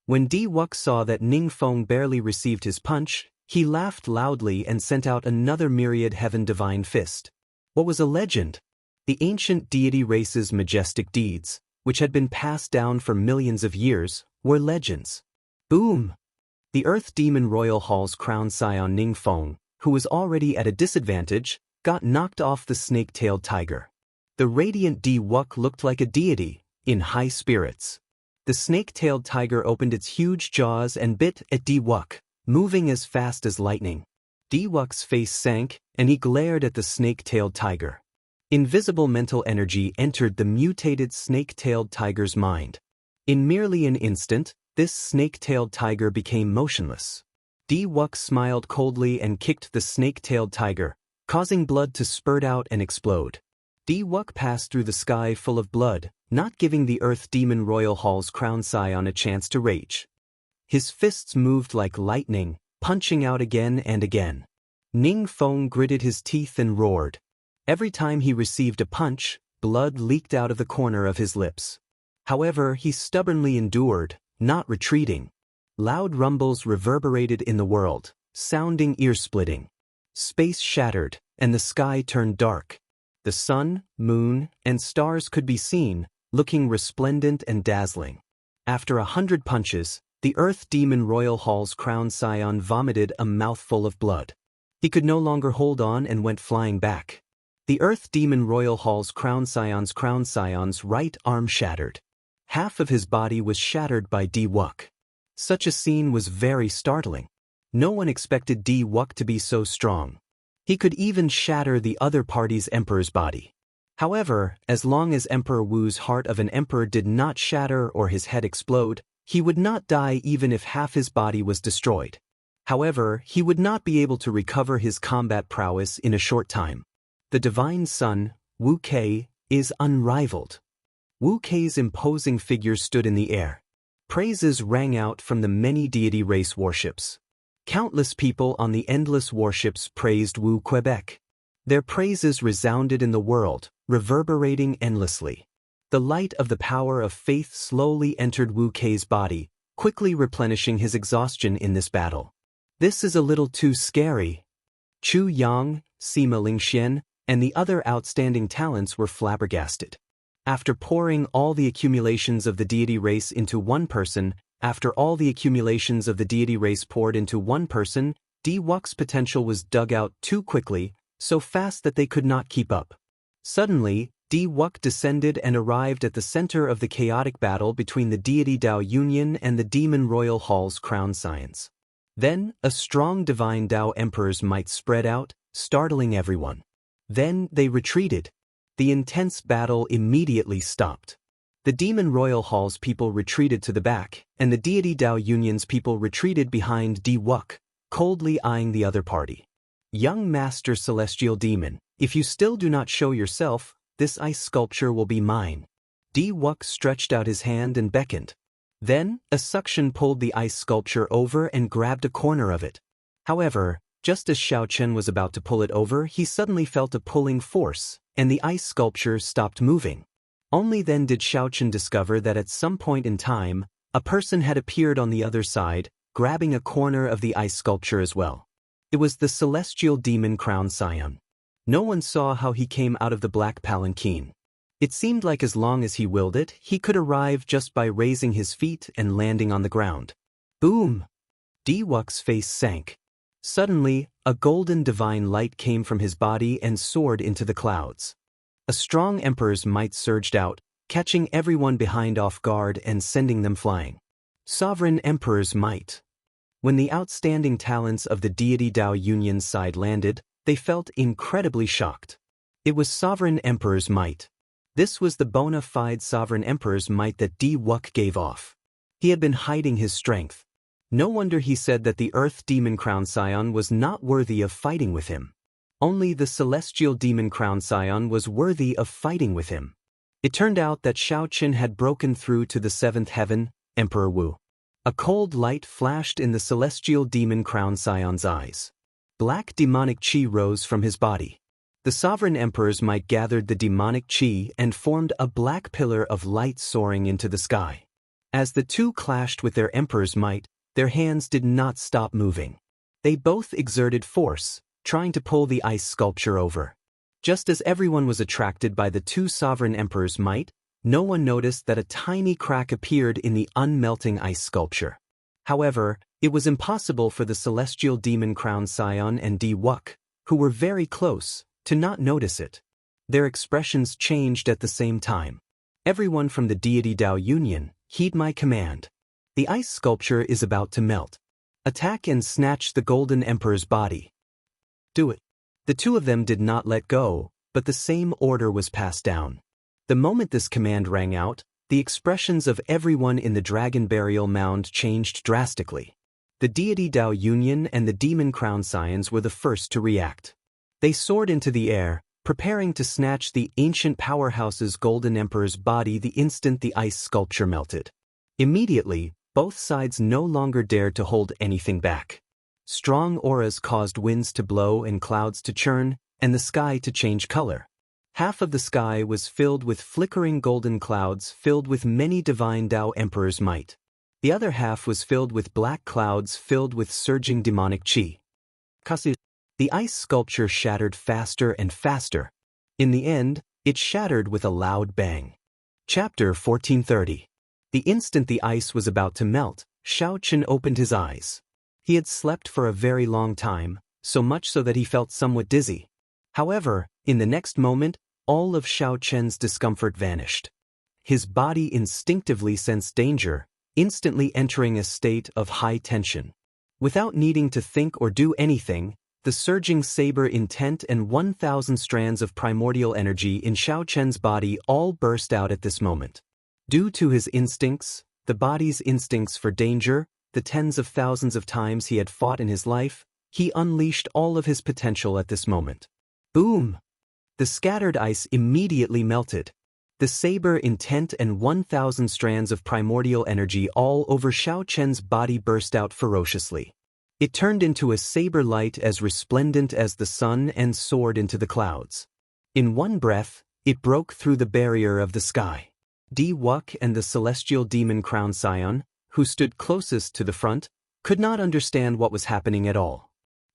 When Diwuk saw that Ningfeng barely received his punch, he laughed loudly and sent out another Myriad Heaven Divine Fist. What was a legend? The ancient deity race's majestic deeds, which had been passed down for millions of years, were legends. Boom! The Earth Demon Royal Hall's crown scion Ningfeng, who was already at a disadvantage, got knocked off the snake-tailed tiger. The radiant Diwuk looked like a deity, in high spirits. The snake-tailed tiger opened its huge jaws and bit at Diwuk, moving as fast as lightning. Diwuk's face sank, and he glared at the snake-tailed tiger. Invisible mental energy entered the mutated snake-tailed tiger's mind. In merely an instant, this snake-tailed tiger became motionless. Diwuk smiled coldly and kicked the snake-tailed tiger, causing blood to spurt out and explode. Diwuk passed through the sky full of blood, not giving the Earth Demon Royal Hall's crown scion a chance to rage. His fists moved like lightning, punching out again and again. Ningfeng gritted his teeth and roared. Every time he received a punch, blood leaked out of the corner of his lips. However, he stubbornly endured, not retreating. Loud rumbles reverberated in the world, sounding ear-splitting. Space shattered, and the sky turned dark. The sun, moon, and stars could be seen, looking resplendent and dazzling. After 100 punches, the Earth Demon Royal Hall's crown scion vomited a mouthful of blood. He could no longer hold on and went flying back. The Earth Demon Royal Hall's crown scion's right arm shattered. Half of his body was shattered by Diwuk. Such a scene was very startling. No one expected Diwuk to be so strong. He could even shatter the other party's emperor's body. However, as long as Emperor Wu's heart of an emperor did not shatter or his head explode, he would not die even if half his body was destroyed. However, he would not be able to recover his combat prowess in a short time. The divine son, Wu Kei, is unrivaled. Wu Kei's imposing figure stood in the air. Praises rang out from the many deity race warships. Countless people on the endless warships praised Wu Quebec. Their praises resounded in the world, reverberating endlessly. The light of the power of faith slowly entered Wu Kei's body, quickly replenishing his exhaustion in this battle. This is a little too scary. Chu Yang, Sima Lingxian, and the other outstanding talents were flabbergasted. After pouring all the accumulations of the deity race into one person, after all the accumulations of the deity race poured into one person, Diwuk's potential was dug out too quickly, so fast that they could not keep up. Suddenly, Diwuk descended and arrived at the center of the chaotic battle between the deity Dao Union and the Demon Royal Hall's crown science. Then, a strong divine Dao Emperor's might spread out, startling everyone. Then, they retreated. The intense battle immediately stopped. The Demon Royal Hall's people retreated to the back, and the deity Dao Union's people retreated behind Diwuk, coldly eyeing the other party. Young Master Celestial Demon, if you still do not show yourself, this ice sculpture will be mine. Diwuk stretched out his hand and beckoned. Then, a suction pulled the ice sculpture over and grabbed a corner of it. However, just as Xiaochen was about to pull it over, he suddenly felt a pulling force, and the ice sculpture stopped moving. Only then did Xiaochen discover that at some point in time, a person had appeared on the other side, grabbing a corner of the ice sculpture as well. It was the celestial demon crown scion. No one saw how he came out of the black palanquin. It seemed like as long as he willed it, he could arrive just by raising his feet and landing on the ground. Boom! Diwuk's face sank. Suddenly, a golden divine light came from his body and soared into the clouds. A strong emperor's might surged out, catching everyone behind off guard and sending them flying. Sovereign Emperor's might. When the outstanding talents of the deity Dao Yunyan's side landed, they felt incredibly shocked. It was Sovereign Emperor's might. This was the bona fide Sovereign Emperor's might that Di Wuk gave off. He had been hiding his strength. No wonder he said that the Earth Demon Crown Scion was not worthy of fighting with him. Only the Celestial Demon Crown Scion was worthy of fighting with him. It turned out that Xiaoqin had broken through to the seventh heaven, Emperor Wu. A cold light flashed in the Celestial Demon Crown Scion's eyes. Black demonic qi rose from his body. The Sovereign Emperor's might gathered the demonic qi and formed a black pillar of light soaring into the sky. As the two clashed with their Emperor's might, their hands did not stop moving. They both exerted force, trying to pull the ice sculpture over. Just as everyone was attracted by the two Sovereign Emperor's might, no one noticed that a tiny crack appeared in the unmelting ice sculpture. However, it was impossible for the Celestial Demon Crown Scion and Di Wuk, who were very close, to not notice it. Their expressions changed at the same time. Everyone from the deity Dao Yunyan, heed my command. The ice sculpture is about to melt. Attack and snatch the Golden Emperor's body. Do it. The two of them did not let go, but the same order was passed down. The moment this command rang out, the expressions of everyone in the Dragon Burial Mound changed drastically. The deity Dao Yunyan and the Demon Crown Scions were the first to react. They soared into the air, preparing to snatch the ancient powerhouse's Golden Emperor's body the instant the ice sculpture melted. Immediately, both sides no longer dared to hold anything back. Strong auras caused winds to blow and clouds to churn, and the sky to change color. Half of the sky was filled with flickering golden clouds filled with many divine Dao Emperor's might. The other half was filled with black clouds filled with surging demonic qi. The ice sculpture shattered faster and faster. In the end, it shattered with a loud bang. Chapter 1430. The instant the ice was about to melt, Xiaoqin opened his eyes. He had slept for a very long time, so much so that he felt somewhat dizzy. However, in the next moment, all of Xiaoqin's discomfort vanished. His body instinctively sensed danger, instantly entering a state of high tension. Without needing to think or do anything, the surging saber intent and 1,000 strands of primordial energy in Xiaoqin's body all burst out at this moment. Due to his instincts, the body's instincts for danger, the tens of thousands of times he had fought in his life, he unleashed all of his potential at this moment. Boom! The scattered ice immediately melted. The saber intent and 1,000 strands of primordial energy all over Xiaoqin's body burst out ferociously. It turned into a saber light as resplendent as the sun and soared into the clouds. In one breath, it broke through the barrier of the sky. Di Wuk and the Celestial Demon Crown Scion, who stood closest to the front, could not understand what was happening at all.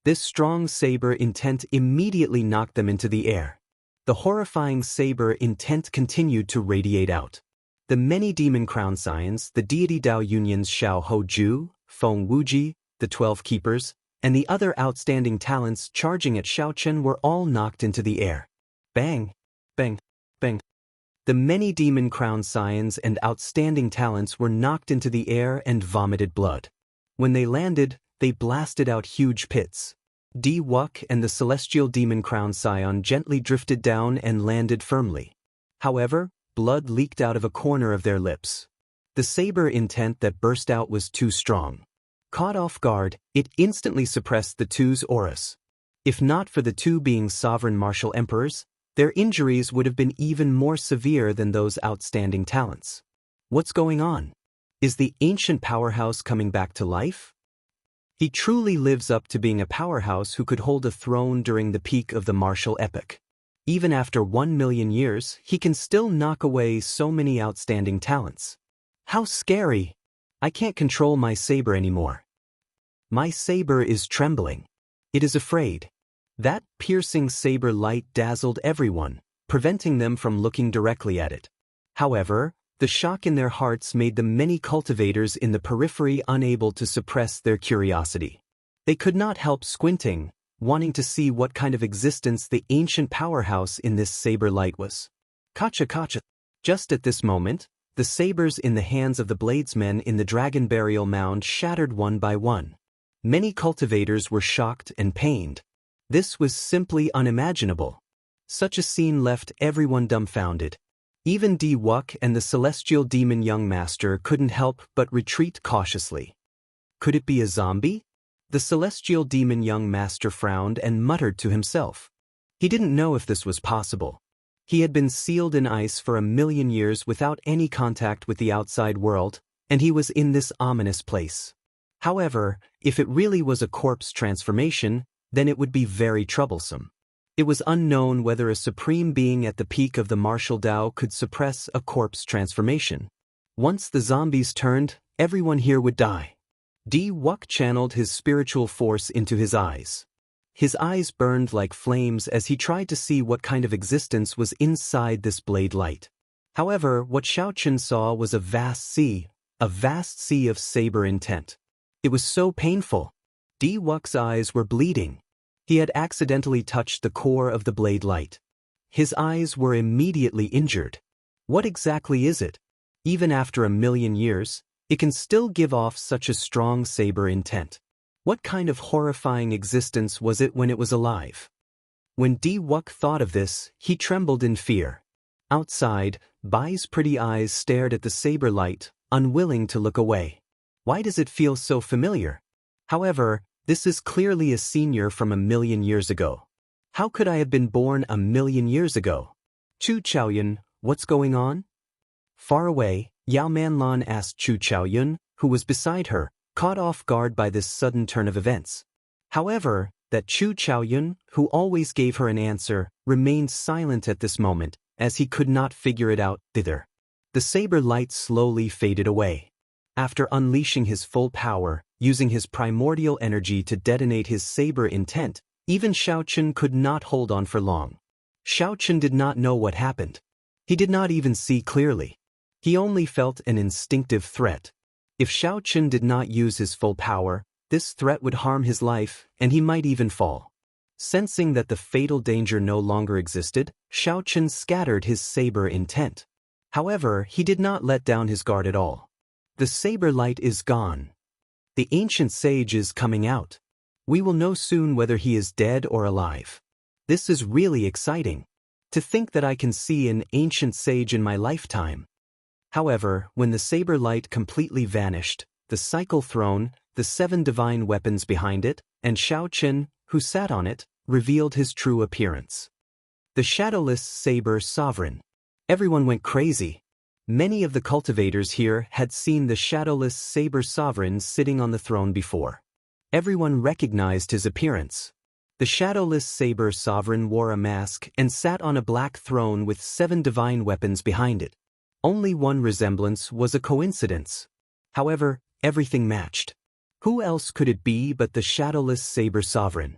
This strong saber intent immediately knocked them into the air. The horrifying saber intent continued to radiate out. The many demon crown scions, the deity Dao Yunyan's Xiao Hoju, Feng Wuji, the 12 keepers, and the other outstanding talents charging at Xiaoqin were all knocked into the air. Bang! Bang! Bang! The many demon crown scions and outstanding talents were knocked into the air and vomited blood. When they landed, they blasted out huge pits. Di Wuk and the Celestial Demon Crown Scion gently drifted down and landed firmly. However, blood leaked out of a corner of their lips. The saber intent that burst out was too strong. Caught off guard, it instantly suppressed the two's auras. If not for the two being sovereign martial emperors, their injuries would have been even more severe than those outstanding talents. What's going on? Is the ancient powerhouse coming back to life? He truly lives up to being a powerhouse who could hold a throne during the peak of the martial epoch. Even after 1,000,000 years, he can still knock away so many outstanding talents. How scary! I can't control my saber anymore. My saber is trembling. It is afraid. That piercing saber light dazzled everyone, preventing them from looking directly at it. However, the shock in their hearts made the many cultivators in the periphery unable to suppress their curiosity. They could not help squinting, wanting to see what kind of existence the ancient powerhouse in this saber light was. Kacha kacha. Just at this moment, the sabers in the hands of the bladesmen in the dragon burial mound shattered one by one. Many cultivators were shocked and pained. This was simply unimaginable. Such a scene left everyone dumbfounded. Even Wuxia and the celestial demon young master couldn't help but retreat cautiously. Could it be a zombie? The celestial demon young master frowned and muttered to himself. He didn't know if this was possible. He had been sealed in ice for 1,000,000 years without any contact with the outside world, and he was in this ominous place. However, if it really was a corpse transformation, then it would be very troublesome. It was unknown whether a supreme being at the peak of the martial Tao could suppress a corpse transformation. Once the zombies turned, everyone here would die. Wuxia channeled his spiritual force into his eyes. His eyes burned like flames as he tried to see what kind of existence was inside this blade light. However, what Xianxia saw was a vast sea of saber intent. It was so painful. Wuxia's eyes were bleeding. He had accidentally touched the core of the blade light. His eyes were immediately injured. What exactly is it? Even after 1,000,000 years, it can still give off such a strong saber intent. What kind of horrifying existence was it when it was alive? When Wuxia thought of this, he trembled in fear. Outside, Bai's pretty eyes stared at the saber light, unwilling to look away. Why does it feel so familiar? However, this is clearly a senior from 1,000,000 years ago. How could I have been born 1,000,000 years ago? Chu Chaoyun, what's going on? Far away, Yao Manlan asked Chu Chaoyun, who was beside her, caught off guard by this sudden turn of events. However, that Chu Chaoyun, who always gave her an answer, remained silent at this moment, as he could not figure it out thither. The saber light slowly faded away. After unleashing his full power, using his primordial energy to detonate his saber intent, even Xianxia could not hold on for long. Xianxia did not know what happened. He did not even see clearly. He only felt an instinctive threat. If Xianxia did not use his full power, this threat would harm his life, and he might even fall. Sensing that the fatal danger no longer existed, Xianxia scattered his saber intent. However, he did not let down his guard at all. The saber light is gone. The ancient sage is coming out. We will know soon whether he is dead or alive. This is really exciting. To think that I can see an ancient sage in my lifetime. However, when the saber light completely vanished, the cycle throne, the 7 divine weapons behind it, and Xianxia, who sat on it, revealed his true appearance. The shadowless saber sovereign. Everyone went crazy. Many of the cultivators here had seen the shadowless saber sovereign sitting on the throne before. Everyone recognized his appearance. The shadowless saber sovereign wore a mask and sat on a black throne with 7 divine weapons behind it. Only one resemblance was a coincidence. However, everything matched. Who else could it be but the shadowless saber sovereign?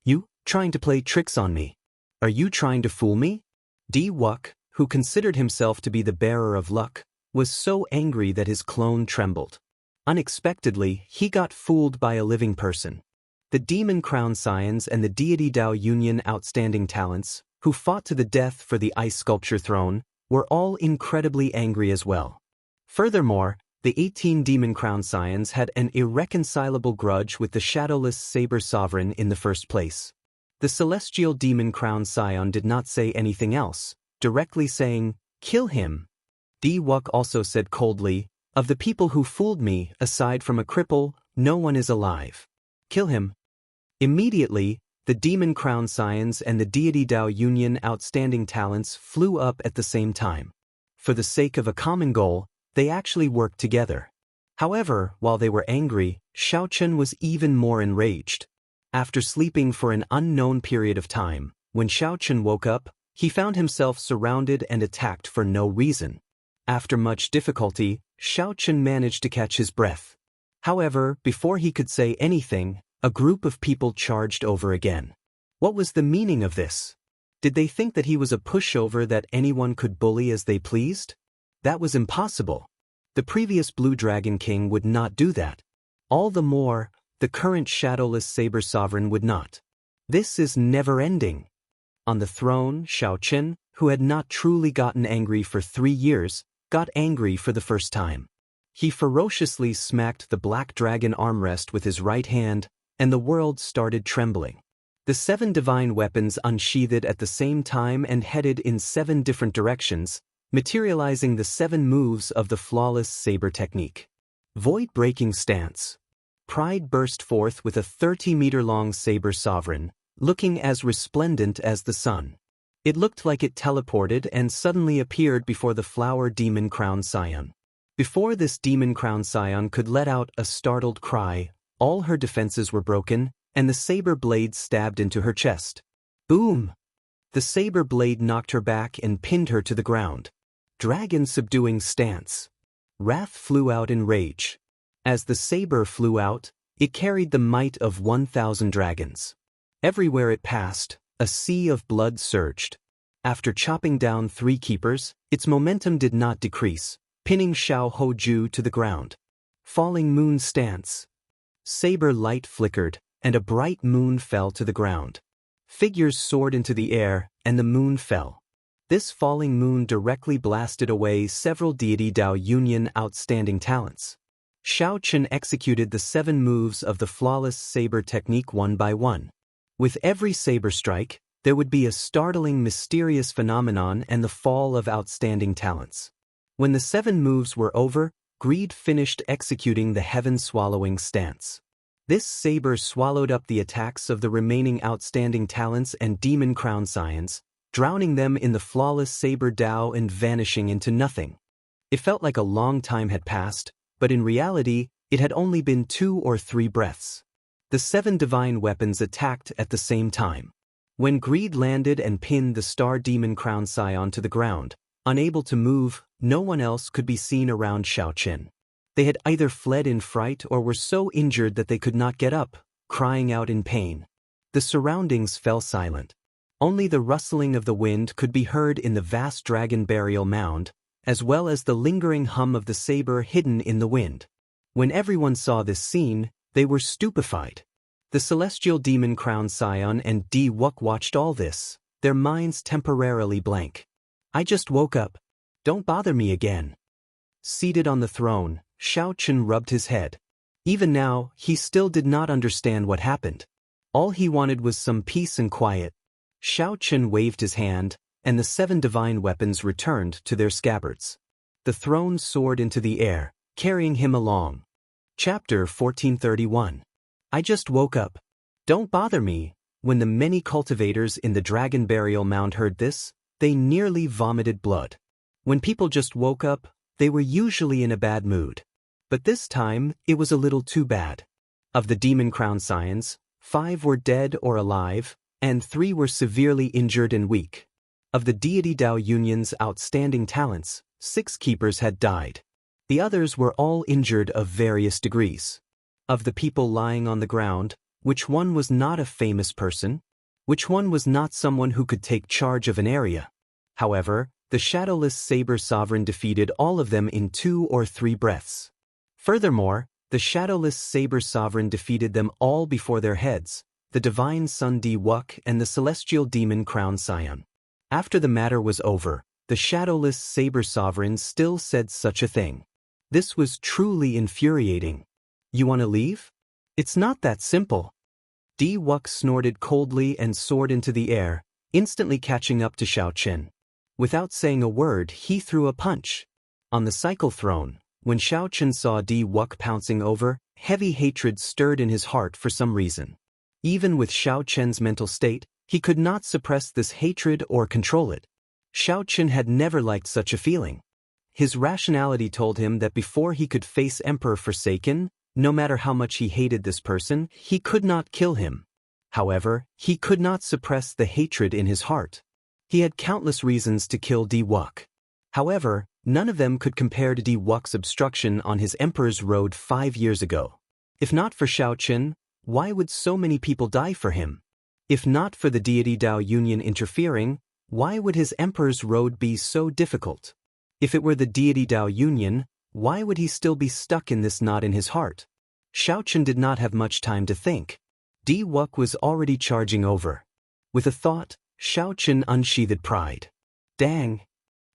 You, trying to play tricks on me? Are you trying to fool me? Wuxia, who considered himself to be the bearer of luck, was so angry that his clone trembled. Unexpectedly, he got fooled by a living person. The Demon Crown Scions and the Deity Dao Union Outstanding Talents, who fought to the death for the ice sculpture throne, were all incredibly angry as well. Furthermore, the 18 Demon Crown Scions had an irreconcilable grudge with the shadowless saber sovereign in the first place. The celestial Demon Crown Scion did not say anything else, directly saying, "Kill him." Wuxia also said coldly, "Of the people who fooled me, aside from a cripple, no one is alive. Kill him." Immediately, the Demon Crown Scions and the Deity Dao Union Outstanding Talents flew up at the same time. For the sake of a common goal, they actually worked together. However, while they were angry, Xianxia was even more enraged. After sleeping for an unknown period of time, when Xianxia woke up, he found himself surrounded and attacked for no reason. After much difficulty, Xianxia managed to catch his breath. However, before he could say anything, a group of people charged over again. What was the meaning of this? Did they think that he was a pushover that anyone could bully as they pleased? That was impossible. The previous Blue Dragon King would not do that. All the more, the current shadowless saber sovereign would not. This is never-ending. On the throne, Xianxia, who had not truly gotten angry for 3 years, got angry for the first time. He ferociously smacked the black dragon armrest with his right hand, and the world started trembling. The 7 divine weapons unsheathed at the same time and headed in 7 different directions, materializing the 7 moves of the flawless saber technique. Void-breaking stance. Pride burst forth with a 30-meter-long saber sovereign, looking as resplendent as the sun. It looked like it teleported and suddenly appeared before the flower demon crown scion. Before this demon crown scion could let out a startled cry, all her defenses were broken, and the saber blade stabbed into her chest. Boom! The saber blade knocked her back and pinned her to the ground. Dragon subduing stance. Wrath flew out in rage. As the saber flew out, it carried the might of 1,000 dragons. Everywhere it passed, a sea of blood surged. After chopping down 3 keepers, its momentum did not decrease, pinning Xiao Hoju to the ground. Falling moon stance. Saber light flickered, and a bright moon fell to the ground. Figures soared into the air, and the moon fell. This falling moon directly blasted away several deity Dao Union outstanding talents. Xiao Chen executed the 7 moves of the flawless saber technique one by one. With every saber strike, there would be a startling mysterious phenomenon and the fall of outstanding talents. When the 7 moves were over, Greed finished executing the heaven-swallowing stance. This saber swallowed up the attacks of the remaining outstanding talents and demon crown scions, drowning them in the flawless saber Dao and vanishing into nothing. It felt like a long time had passed, but in reality, it had only been 2 or 3 breaths. The 7 divine weapons attacked at the same time. When Greed landed and pinned the star demon crown scion to the ground, unable to move, no one else could be seen around Xiaoqin. They had either fled in fright or were so injured that they could not get up, crying out in pain. The surroundings fell silent. Only the rustling of the wind could be heard in the vast dragon burial mound, as well as the lingering hum of the saber hidden in the wind. When everyone saw this scene, they were stupefied. The celestial demon crown scion and Di Wuk watched all this, their minds temporarily blank. I just woke up. Don't bother me again. Seated on the throne, Xiao Chen rubbed his head. Even now, he still did not understand what happened. All he wanted was some peace and quiet. Xiao Chen waved his hand, and the 7 divine weapons returned to their scabbards. The throne soared into the air, carrying him along. Chapter 1431. I just woke up. Don't bother me. When the many cultivators in the dragon burial mound heard this, they nearly vomited blood. When people just woke up, they were usually in a bad mood. But this time, it was a little too bad. Of the demon crown scions, 5 were dead or alive, and 3 were severely injured and weak. Of the deity Dao Union's outstanding talents, 6 keepers had died. The others were all injured of various degrees. Of the people lying on the ground, which one was not a famous person? Which one was not someone who could take charge of an area? However, the shadowless saber sovereign defeated all of them in 2 or 3 breaths. Furthermore, the shadowless saber sovereign defeated them all before their heads, the divine sun Di Wuk and the celestial demon crown scion. After the matter was over, the shadowless saber sovereign still said such a thing. This was truly infuriating. You want to leave? It's not that simple. Di Wuk snorted coldly and soared into the air, instantly catching up to Xiao Chen. Without saying a word, he threw a punch. On the cycle throne, when Xiao Chen saw Di Wuk pouncing over, heavy hatred stirred in his heart for some reason. Even with Xiao Chen's mental state, he could not suppress this hatred or control it. Xiao Chen had never liked such a feeling. His rationality told him that before he could face Emperor Forsaken, no matter how much he hated this person, he could not kill him. However, he could not suppress the hatred in his heart. He had countless reasons to kill Di Wuk. However, none of them could compare to Di Wuk's obstruction on his Emperor's Road 5 years ago. If not for Xiao Chen, why would so many people die for him? If not for the deity Dao Union interfering, why would his Emperor's Road be so difficult? If it were the deity Dao Union, why would he still be stuck in this knot in his heart? Xiao Chen did not have much time to think. Di Wuk was already charging over. With a thought, Xiao Chen unsheathed pride. Dang!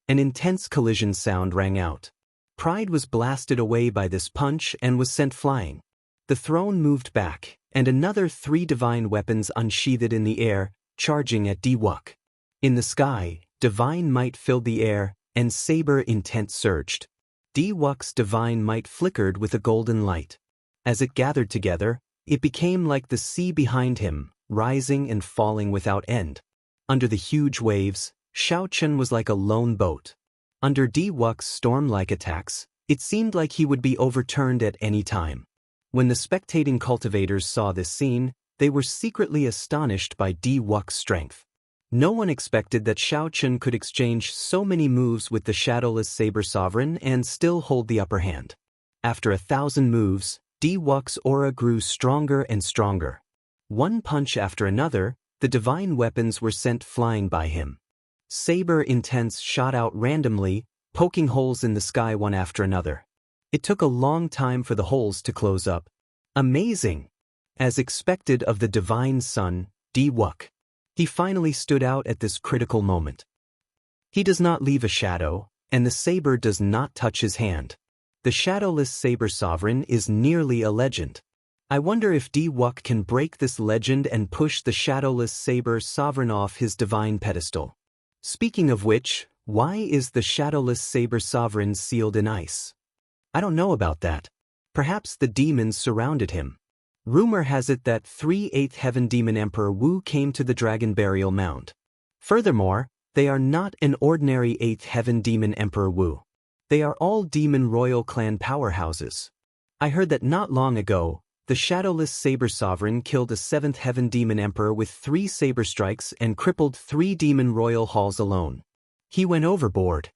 An intense collision sound rang out. Pride was blasted away by this punch and was sent flying. The throne moved back, and another 3 divine weapons unsheathed in the air, charging at Diwuk. In the sky, divine might filled the air, and saber intent surged. Diwuk's divine might flickered with a golden light. As it gathered together, it became like the sea behind him, rising and falling without end. Under the huge waves, Xiaochen was like a lone boat. Under Diwuk's storm-like attacks, it seemed like he would be overturned at any time. When the spectating cultivators saw this scene, they were secretly astonished by Diwuk's strength. No one expected that Xiaochen could exchange so many moves with the shadowless saber sovereign and still hold the upper hand. After 1,000 moves, Diwuk's aura grew stronger and stronger. One punch after another, the divine weapons were sent flying by him. Saber intents shot out randomly, poking holes in the sky one after another. It took a long time for the holes to close up. Amazing! As expected of the divine son, Diwuk. He finally stood out at this critical moment. He does not leave a shadow, and the saber does not touch his hand. The shadowless saber sovereign is nearly a legend. I wonder if Diwuk can break this legend and push the shadowless saber sovereign off his divine pedestal. Speaking of which, why is the shadowless saber sovereign sealed in ice? I don't know about that. Perhaps the demons surrounded him. Rumor has it that 3/8 Heaven Demon Emperor Wu came to the Dragon Burial Mound. Furthermore, they are not an ordinary 8th Heaven Demon Emperor Wu. They are all demon royal clan powerhouses. I heard that not long ago, the shadowless saber sovereign killed a 7th Heaven Demon Emperor with 3 saber strikes and crippled 3 demon royal halls alone. He went overboard.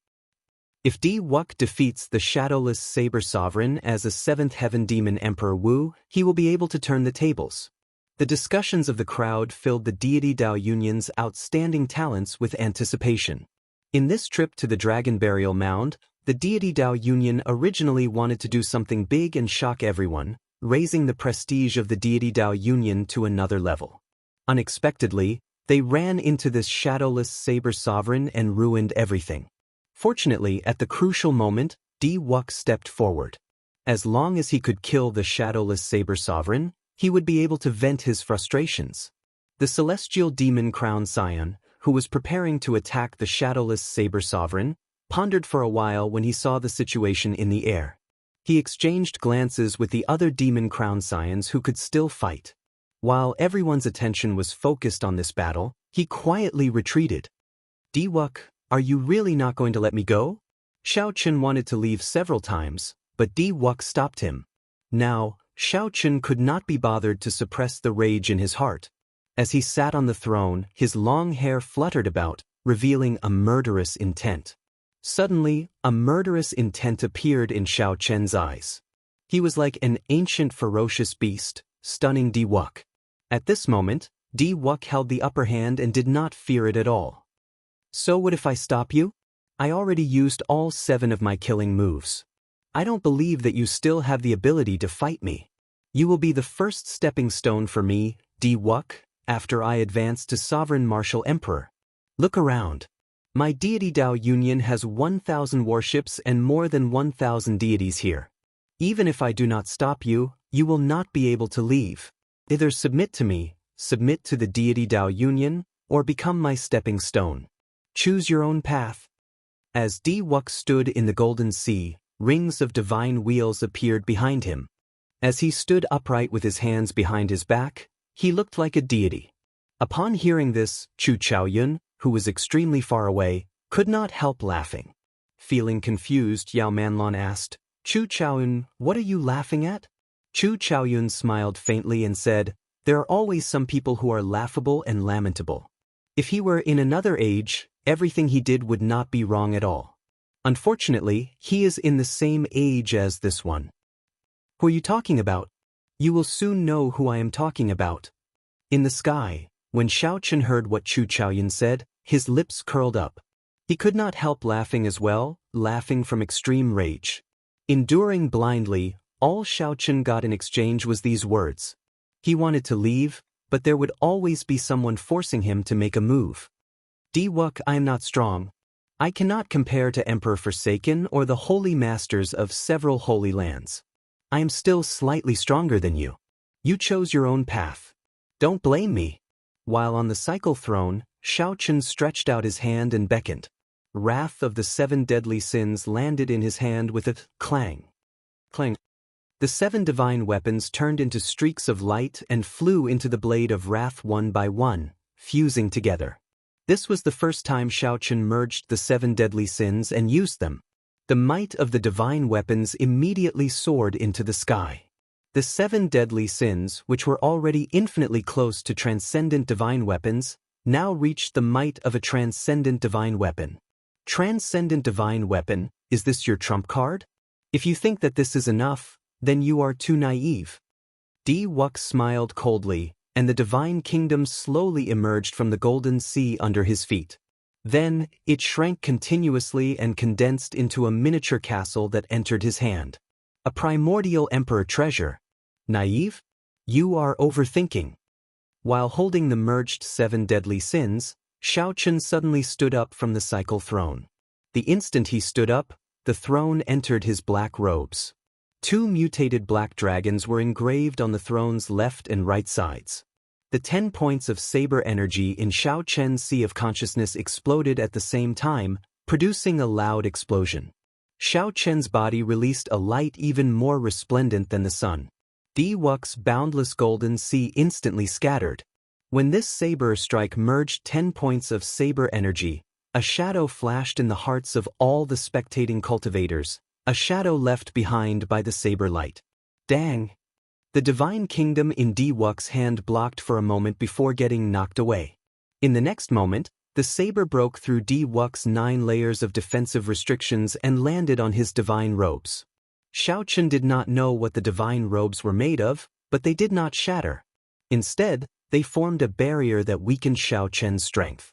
If Diwuk defeats the shadowless saber sovereign as a 7th Heaven Demon Emperor Wu, he will be able to turn the tables. The discussions of the crowd filled the deity Dao Union's outstanding talents with anticipation. In this trip to the Dragon Burial Mound, the deity Dao Union originally wanted to do something big and shock everyone, raising the prestige of the deity Dao Union to another level. Unexpectedly, they ran into this shadowless saber sovereign and ruined everything. Fortunately, at the crucial moment, Diwuk stepped forward. As long as he could kill the shadowless saber sovereign, he would be able to vent his frustrations. The celestial demon Crown Scion, who was preparing to attack the shadowless saber sovereign, pondered for a while when he saw the situation in the air. He exchanged glances with the other demon Crown Scions who could still fight. While everyone's attention was focused on this battle, he quietly retreated. Diwuk, are you really not going to let me go? Xiaochen wanted to leave several times, but Diwuk stopped him. Now, Xiaochen could not be bothered to suppress the rage in his heart. As he sat on the throne, his long hair fluttered about, revealing a murderous intent. Suddenly, a murderous intent appeared in Xiaochen's eyes. He was like an ancient ferocious beast, stunning Diwuk. At this moment, Diwuk held the upper hand and did not fear it at all. So what if I stop you? I already used all 7 of my killing moves. I don't believe that you still have the ability to fight me. You will be the first stepping stone for me, Diwuk, after I advance to Sovereign Martial Emperor. Look around. My deity Dao Union has 1,000 warships and more than 1,000 deities here. Even if I do not stop you, you will not be able to leave. Either submit to me, submit to the deity Dao Union, or become my stepping stone. Choose your own path. As Diwuk stood in the golden sea, rings of divine wheels appeared behind him. As he stood upright with his hands behind his back, he looked like a deity. Upon hearing this, Chu Chaoyun, who was extremely far away, could not help laughing. Feeling confused, Yao Manlon asked, Chu Chaoyun, what are you laughing at? Chu Chaoyun smiled faintly and said, there are always some people who are laughable and lamentable. If he were in another age, everything he did would not be wrong at all. Unfortunately, he is in the same age as this one. Who are you talking about? You will soon know who I am talking about. In the sky, when Xiaochen heard what Chu Chaoyun said, his lips curled up. He could not help laughing as well, laughing from extreme rage. Enduring blindly, all Xiaochen got in exchange was these words. He wanted to leave, but there would always be someone forcing him to make a move. Diwuk, I am not strong. I cannot compare to Emperor Forsaken or the holy masters of several holy lands. I am still slightly stronger than you. You chose your own path. Don't blame me." While on the cycle throne, Xiaochen stretched out his hand and beckoned. Wrath of the 7 deadly sins landed in his hand with a clang. Clang. The 7 divine weapons turned into streaks of light and flew into the blade of wrath one by one, fusing together. This was the first time Xiaochen merged the 7 deadly sins and used them. The might of the divine weapons immediately soared into the sky. The 7 deadly sins, which were already infinitely close to transcendent divine weapons, now reached the might of a transcendent divine weapon. Transcendent divine weapon, is this your trump card? If you think that this is enough, then you are too naive. Wux smiled coldly, and the divine kingdom slowly emerged from the golden sea under his feet. Then, it shrank continuously and condensed into a miniature castle that entered his hand. A primordial emperor treasure. Naive? You are overthinking. While holding the merged 7 deadly sins, Xiaochen suddenly stood up from the cycle throne. The instant he stood up, the throne entered his black robes. 2 mutated black dragons were engraved on the throne's left and right sides. The 10 points of saber energy in Xiaochen's sea of consciousness exploded at the same time, producing a loud explosion. Xiaochen's body released a light even more resplendent than the sun. Wux's boundless golden sea instantly scattered. When this saber strike merged 10 points of saber energy, a shadow flashed in the hearts of all the spectating cultivators, a shadow left behind by the saber light. Dang! The divine kingdom in Wux's hand blocked for a moment before getting knocked away. In the next moment, the saber broke through Wux's 9 layers of defensive restrictions and landed on his divine robes. Xiaochen did not know what the divine robes were made of, but they did not shatter. Instead, they formed a barrier that weakened Xiaochen's strength.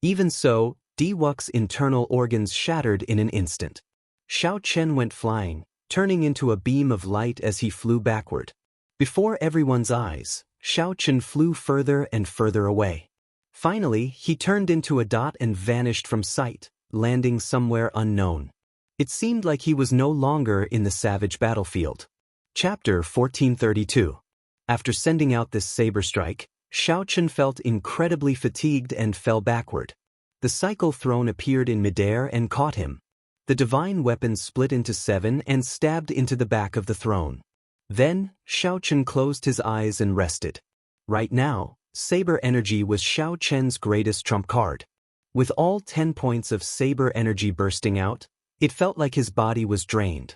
Even so, Wux's internal organs shattered in an instant. Xiaochen went flying, turning into a beam of light as he flew backward. Before everyone's eyes, Xiaochen flew further and further away. Finally, he turned into a dot and vanished from sight, landing somewhere unknown. It seemed like he was no longer in the savage battlefield. Chapter 1432. After sending out this saber strike, Xiaochen felt incredibly fatigued and fell backward. The cycle throne appeared in midair and caught him. The divine weapon split into 7 and stabbed into the back of the throne. Then, Xiaochen closed his eyes and rested. Right now, saber energy was Xiaochen's greatest trump card. With all 10 points of saber energy bursting out, it felt like his body was drained.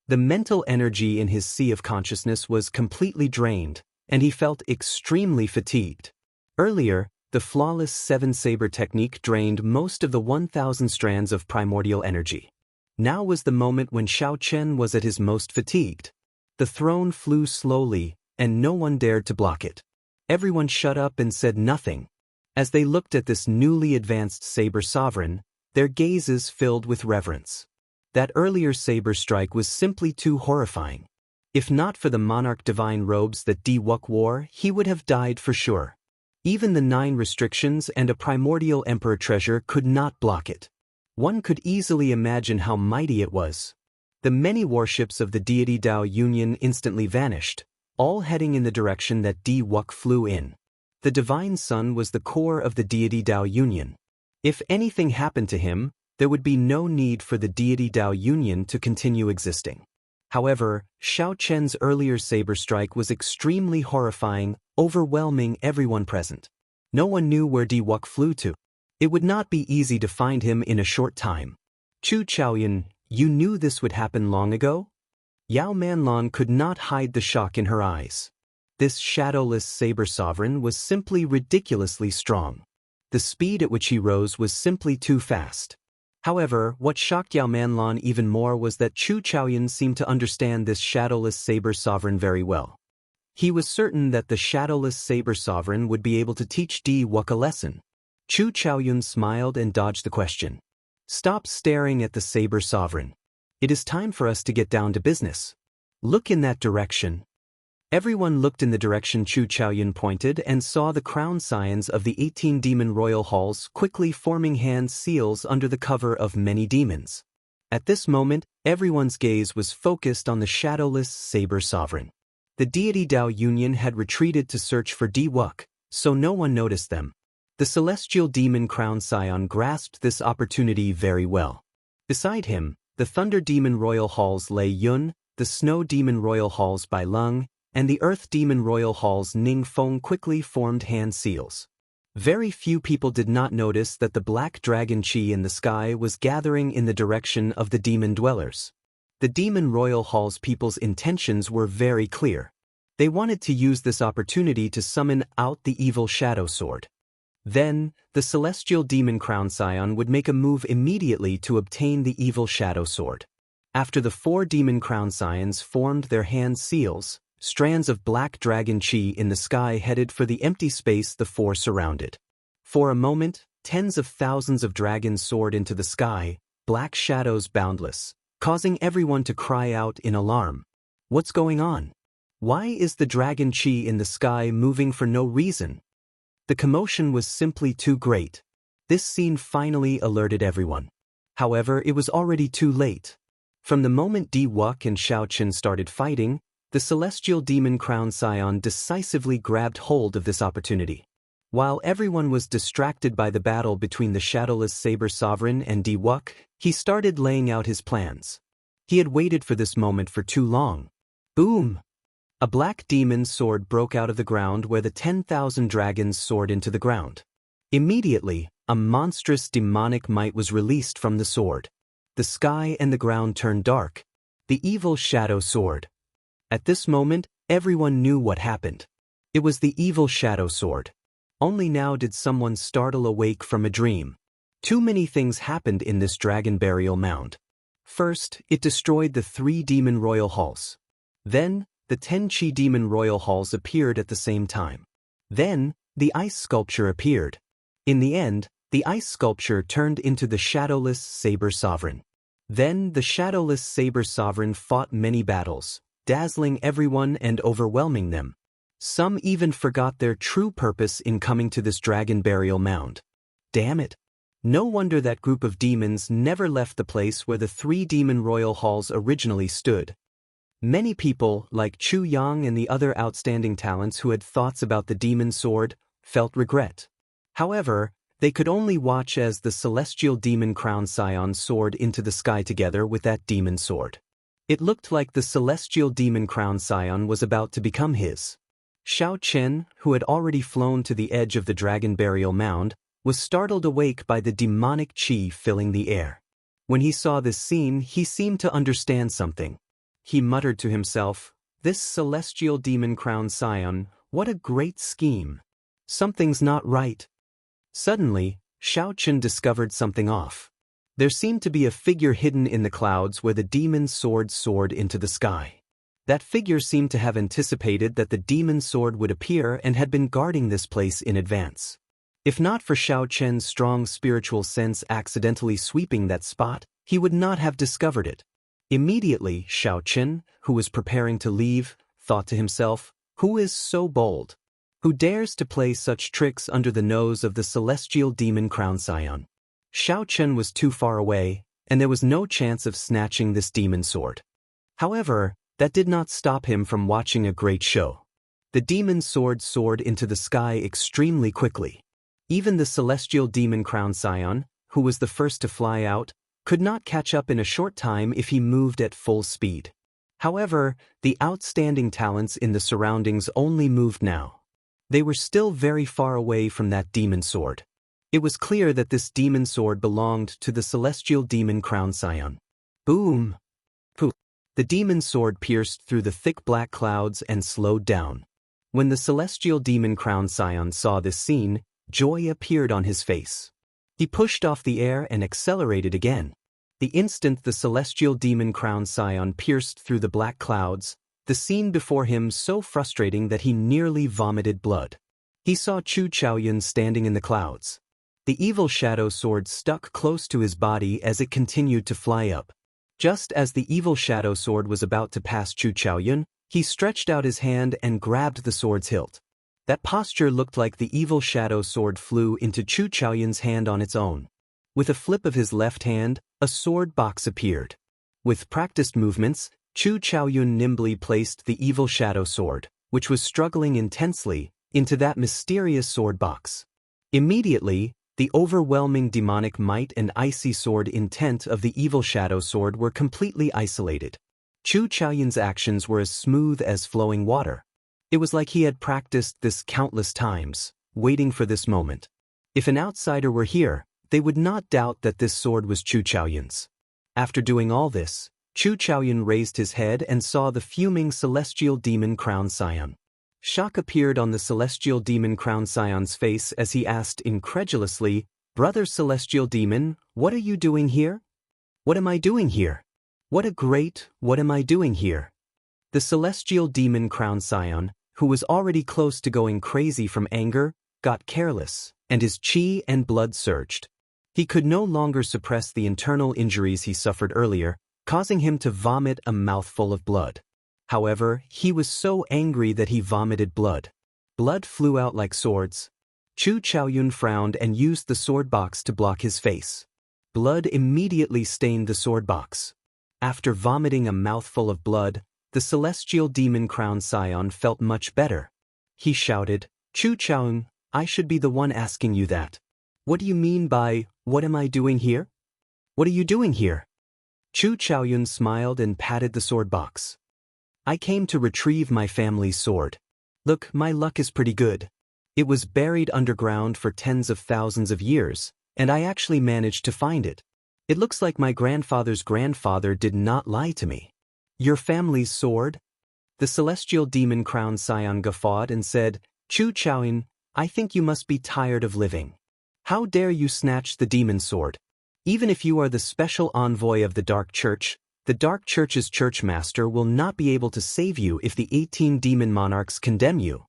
The mental energy in his sea of consciousness was completely drained, and he felt extremely fatigued. Earlier, the flawless 7 saber technique drained most of the 1,000 strands of primordial energy. Now was the moment when Xiaochen was at his most fatigued. The throne flew slowly, and no one dared to block it. Everyone shut up and said nothing. As they looked at this newly advanced saber sovereign, their gazes filled with reverence. That earlier saber strike was simply too horrifying. If not for the monarch divine robes that Wux wore, he would have died for sure. Even the 9 restrictions and a primordial emperor treasure could not block it. One could easily imagine how mighty it was. The many warships of the deity Dao Union instantly vanished, all heading in the direction that Wux flew in. The divine sun was the core of the deity Dao Union. If anything happened to him, there would be no need for the deity Dao Union to continue existing. However, Xiaochen's earlier saber strike was extremely horrifying, overwhelming everyone present. No one knew where Wux flew to. It would not be easy to find him in a short time. Chu Chaoyan, you knew this would happen long ago? Yao Manlon could not hide the shock in her eyes. This shadowless saber sovereign was simply ridiculously strong. The speed at which he rose was simply too fast. However, what shocked Yao Manlon even more was that Chu Chaoyan seemed to understand this shadowless saber sovereign very well. He was certain that the shadowless saber sovereign would be able to teach Wux a lesson. Chu Chaoyan smiled and dodged the question. Stop staring at the saber sovereign. It is time for us to get down to business. Look in that direction. Everyone looked in the direction Chu Chaoyun pointed and saw the crown scions of the 18 demon royal halls quickly forming hand seals under the cover of many demons. At this moment, everyone's gaze was focused on the shadowless saber sovereign. The deity Dao Union had retreated to search for Di Wuk, so no one noticed them. The celestial demon crown scion grasped this opportunity very well. Beside him, the thunder demon royal halls Lei Yun, the snow demon royal halls Bai Lung, and the earth demon royal halls Ning Feng quickly formed hand seals. Very few people did not notice that the black dragon chi in the sky was gathering in the direction of the demon dwellers. The demon royal hall's people's intentions were very clear. They wanted to use this opportunity to summon out the evil shadow sword. Then, the celestial demon crown scion would make a move immediately to obtain the evil shadow sword. After the 4 demon crown scions formed their hand seals, strands of black dragon chi in the sky headed for the empty space the 4 surrounded. For a moment, tens of thousands of dragons soared into the sky, black shadows boundless, causing everyone to cry out in alarm. What's going on? Why is the dragon chi in the sky moving for no reason? The commotion was simply too great. This scene finally alerted everyone. However, it was already too late. From the moment Di Wuk and Xiao Qin started fighting, the celestial demon crown scion decisively grabbed hold of this opportunity. While everyone was distracted by the battle between the shadowless saber sovereign and Di Wuk, he started laying out his plans. He had waited for this moment for too long. Boom! A black demon sword broke out of the ground where the 10,000 dragons soared into the ground. Immediately, a monstrous demonic might was released from the sword. The sky and the ground turned dark. The evil shadow sword. At this moment, everyone knew what happened. It was the evil shadow sword. Only now did someone startle awake from a dream. Too many things happened in this dragon burial mound. First, it destroyed the 3 demon royal halls. Then, the 10 chi demon royal halls appeared at the same time. Then, the ice sculpture appeared. In the end, the ice sculpture turned into the shadowless saber sovereign. Then, the shadowless saber sovereign fought many battles, dazzling everyone and overwhelming them. Some even forgot their true purpose in coming to this dragon burial mound. Damn it! No wonder that group of demons never left the place where the 3 demon royal halls originally stood. Many people, like Chu Yang and the other outstanding talents who had thoughts about the demon sword, felt regret. However, they could only watch as the celestial demon crown scion soared into the sky together with that demon sword. It looked like the celestial demon crown scion was about to become his. Xiao Chen, who had already flown to the edge of the dragon burial mound, was startled awake by the demonic chi filling the air. When he saw this scene, he seemed to understand something. He muttered to himself, "This celestial demon crown scion, what a great scheme. Something's not right." Suddenly, Xiao Chen discovered something off. There seemed to be a figure hidden in the clouds where the demon's sword soared into the sky. That figure seemed to have anticipated that the demon's sword would appear and had been guarding this place in advance. If not for Xiao Chen's strong spiritual sense accidentally sweeping that spot, he would not have discovered it. Immediately, Xiao Chen, who was preparing to leave, thought to himself, "Who is so bold? Who dares to play such tricks under the nose of the celestial demon crown scion?" Xiao Chen was too far away, and there was no chance of snatching this demon sword. However, that did not stop him from watching a great show. The demon sword soared into the sky extremely quickly. Even the celestial demon crown scion, who was the first to fly out, could not catch up in a short time if he moved at full speed. However, the outstanding talents in the surroundings only moved now. They were still very far away from that demon sword. It was clear that this demon sword belonged to the celestial demon crown scion. Boom! Poof! The demon sword pierced through the thick black clouds and slowed down. When the celestial demon crown scion saw this scene, joy appeared on his face. He pushed off the air and accelerated again. The instant the celestial demon crown scion pierced through the black clouds, the scene before him so frustrating that he nearly vomited blood. He saw Chu Chaoyun standing in the clouds. The evil shadow sword stuck close to his body as it continued to fly up. Just as the evil shadow sword was about to pass Chu Chaoyun, He stretched out his hand and grabbed the sword's hilt. That posture looked like the evil shadow sword flew into Chu Chaoyun's hand on its own. With a flip of his left hand, a sword box appeared. With practiced movements, Chu Chaoyun nimbly placed the evil shadow sword, which was struggling intensely, into that mysterious sword box. Immediately, the overwhelming demonic might and icy sword intent of the evil shadow sword were completely isolated. Chu Chaoyun's actions were as smooth as flowing water. It was like he had practiced this countless times, waiting for this moment. If an outsider were here, they would not doubt that this sword was Chu Chaoyun's. After doing all this, Chu Chaoyun raised his head and saw the fuming celestial demon crown scion. Shock appeared on the celestial demon crown scion's face as he asked incredulously, "Brother celestial demon, what are you doing here?" "What am I doing here? What am I doing here?" The celestial demon crown scion, who was already close to going crazy from anger, got careless, and his chi and blood surged. He could no longer suppress the internal injuries he suffered earlier, causing him to vomit a mouthful of blood. However, he was so angry that he vomited blood. Blood flew out like swords. Chu Chaoyun frowned and used the sword box to block his face. Blood immediately stained the sword box. After vomiting a mouthful of blood, the celestial demon crown scion felt much better. He shouted, "Chu Chaoyun, I should be the one asking you that. What do you mean by, what am I doing here? What are you doing here?" Chu Chaoyun smiled and patted the sword box. "I came to retrieve my family's sword. Look, my luck is pretty good. It was buried underground for tens of thousands of years, and I actually managed to find it. It looks like my grandfather's grandfather did not lie to me." "Your family's sword?" The celestial demon crown scion guffawed and said, "Chu Chaoyun, I think you must be tired of living. How dare you snatch the demon sword? Even if you are the special envoy of the Dark Church, the Dark Church's churchmaster will not be able to save you if the 18 demon monarchs condemn you."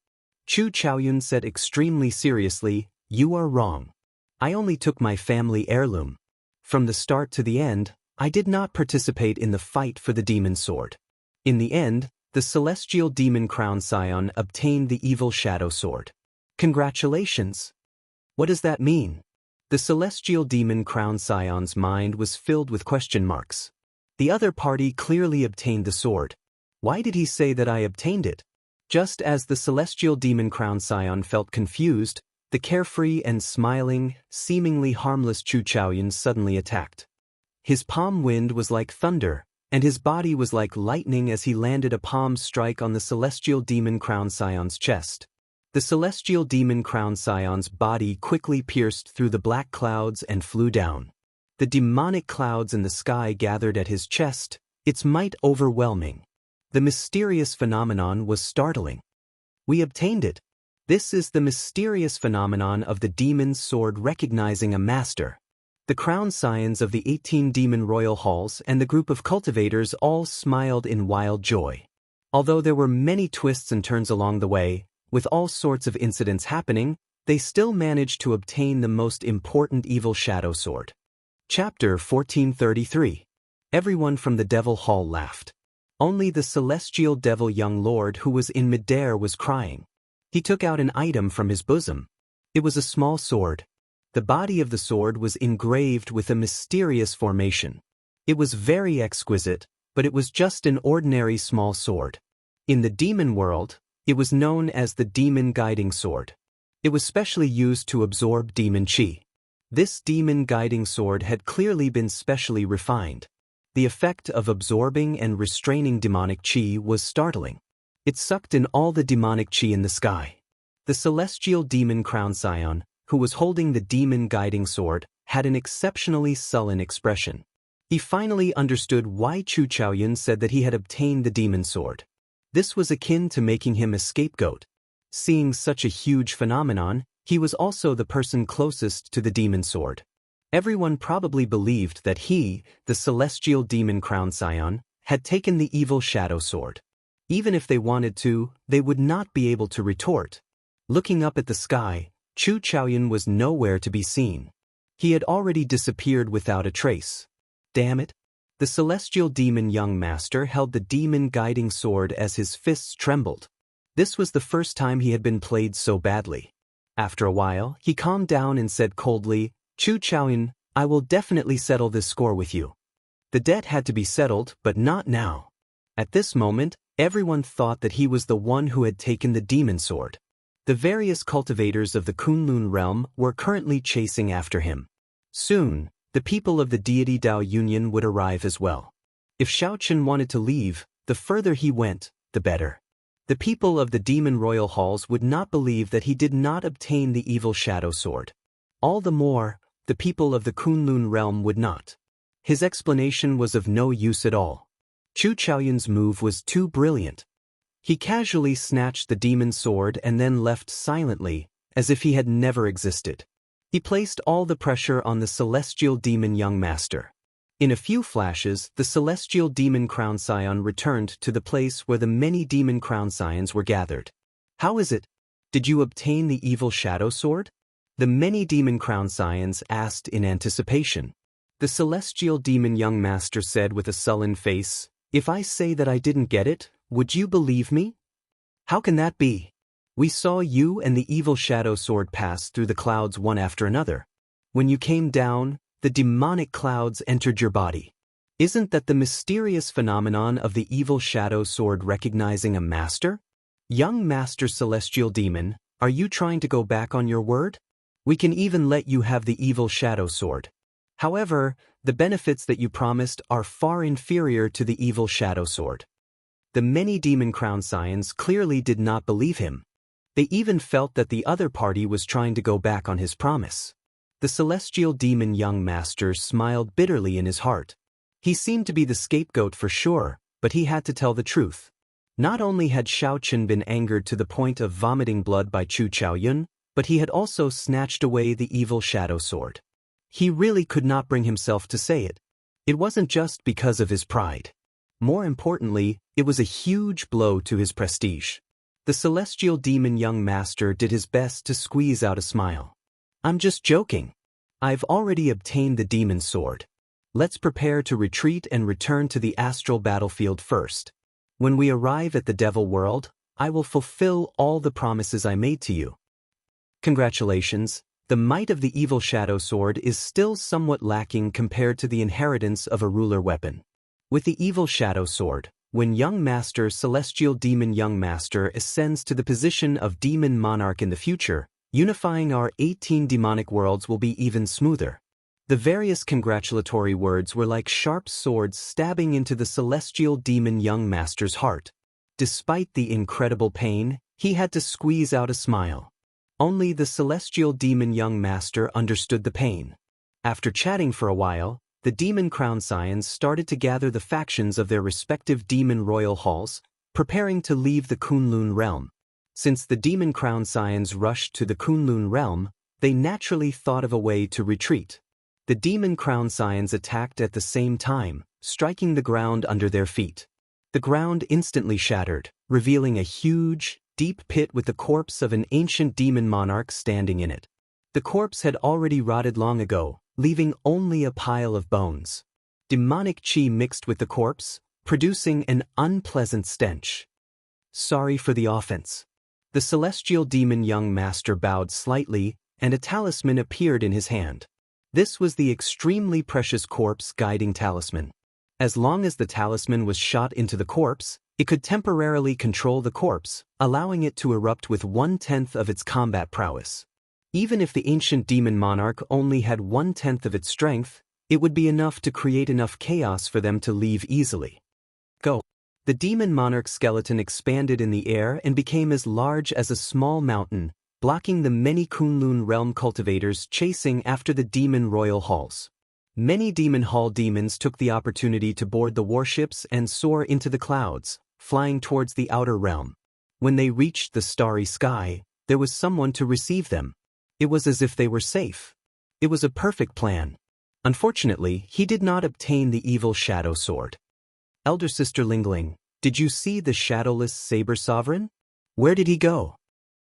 Chu Chaoyun said extremely seriously, "You are wrong. I only took my family heirloom. From the start to the end, I did not participate in the fight for the demon sword." In the end, the celestial demon crown scion obtained the evil shadow sword. "Congratulations." "What does that mean?" The celestial demon crown scion's mind was filled with question marks. The other party clearly obtained the sword. Why did he say that I obtained it? Just as the celestial demon crown scion felt confused, the carefree and smiling, seemingly harmless Chu Chaoyun suddenly attacked. His palm wind was like thunder, and his body was like lightning as he landed a palm strike on the celestial demon crown scion's chest. The celestial demon crown scion's body quickly pierced through the black clouds and flew down. The demonic clouds in the sky gathered at his chest, its might overwhelming. The mysterious phenomenon was startling. "We obtained it. This is the mysterious phenomenon of the demon's sword recognizing a master." The crown scions of the 18 demon royal halls and the group of cultivators all smiled in wild joy. Although there were many twists and turns along the way, with all sorts of incidents happening, they still managed to obtain the most important evil shadow sword. Chapter 1433. Everyone from the Devil Hall laughed. Only the celestial devil young lord who was in midair was crying. He took out an item from his bosom. It was a small sword. The body of the sword was engraved with a mysterious formation. It was very exquisite, but it was just an ordinary small sword. In the demon world, it was known as the demon guiding sword. It was specially used to absorb demon chi. This demon guiding sword had clearly been specially refined. The effect of absorbing and restraining demonic chi was startling. It sucked in all the demonic chi in the sky. The celestial demon crown scion, who was holding the demon guiding sword, had an exceptionally sullen expression. He finally understood why Chu Chaoyun said that he had obtained the demon sword. This was akin to making him a scapegoat. Seeing such a huge phenomenon, he was also the person closest to the demon sword. Everyone probably believed that he, the celestial demon crown scion, had taken the evil shadow sword. Even if they wanted to, they would not be able to retort. Looking up at the sky, Chu Chaoyun was nowhere to be seen. He had already disappeared without a trace. Damn it! The celestial demon young master held the demon guiding sword as his fists trembled. This was the first time he had been played so badly. After a while, he calmed down and said coldly, "Chu Chaoyun, I will definitely settle this score with you." The debt had to be settled, but not now. At this moment, everyone thought that he was the one who had taken the demon sword. The various cultivators of the Kunlun realm were currently chasing after him. Soon, the people of the deity Dao Union would arrive as well. If Xiaoqun wanted to leave, the further he went, the better. The people of the demon royal halls would not believe that he did not obtain the evil shadow sword. All the more, the people of the Kunlun realm would not. His explanation was of no use at all. Chu Chaoyun's move was too brilliant. He casually snatched the demon sword and then left silently, as if he had never existed. He placed all the pressure on the celestial demon young master. In a few flashes, the celestial demon crown scion returned to the place where the many demon crown scions were gathered. "How is it? Did you obtain the evil shadow sword?" The many demon crown scions asked in anticipation. The celestial demon young master said with a sullen face, "If I say that I didn't get it, would you believe me? How can that be? We saw you and the evil shadow sword pass through the clouds one after another. When you came down, the demonic clouds entered your body. Isn't that the mysterious phenomenon of the evil shadow sword recognizing a master? Young master celestial demon, are you trying to go back on your word? We can even let you have the evil shadow sword. However, the benefits that you promised are far inferior to the evil shadow sword." The many demon crown scions clearly did not believe him. They even felt that the other party was trying to go back on his promise. The celestial demon young master smiled bitterly in his heart. He seemed to be the scapegoat for sure, but he had to tell the truth. Not only had Xiaoqun been angered to the point of vomiting blood by Chu Chaoyun, but he had also snatched away the evil shadow sword. He really could not bring himself to say it. It wasn't just because of his pride. More importantly, it was a huge blow to his prestige. The celestial demon young master did his best to squeeze out a smile. "I'm just joking. I've already obtained the demon sword. Let's prepare to retreat and return to the astral battlefield first. When we arrive at the devil world, I will fulfill all the promises I made to you." Congratulations. The might of the evil shadow sword is still somewhat lacking compared to the inheritance of a ruler weapon. With the evil shadow sword, when young master celestial demon young master ascends to the position of demon monarch in the future, unifying our 18 demonic worlds will be even smoother. The various congratulatory words were like sharp swords stabbing into the celestial demon young master's heart. Despite the incredible pain, he had to squeeze out a smile. Only the celestial demon young master understood the pain. After chatting for a while, the demon crown scions started to gather the factions of their respective demon royal halls, preparing to leave the Kunlun realm. Since the demon crown scions rushed to the Kunlun realm, they naturally thought of a way to retreat. The demon crown scions attacked at the same time, striking the ground under their feet. The ground instantly shattered, revealing a huge, deep pit with the corpse of an ancient demon monarch standing in it. The corpse had already rotted long ago, leaving only a pile of bones. Demonic chi mixed with the corpse, producing an unpleasant stench. "Sorry for the offense." The celestial demon young master bowed slightly, and a talisman appeared in his hand. This was the extremely precious corpse guiding talisman. As long as the talisman was shot into the corpse, it could temporarily control the corpse, allowing it to erupt with 1/10 of its combat prowess. Even if the ancient demon monarch only had 1/10 of its strength, it would be enough to create enough chaos for them to leave easily. Go. The demon monarch skeleton expanded in the air and became as large as a small mountain, blocking the many Kunlun realm cultivators chasing after the demon royal halls. Many demon hall demons took the opportunity to board the warships and soar into the clouds, flying towards the outer realm. When they reached the starry sky, there was someone to receive them. It was as if they were safe. It was a perfect plan. Unfortunately, he did not obtain the evil shadow sword. Elder Sister Lingling, did you see the shadowless saber sovereign? Where did he go?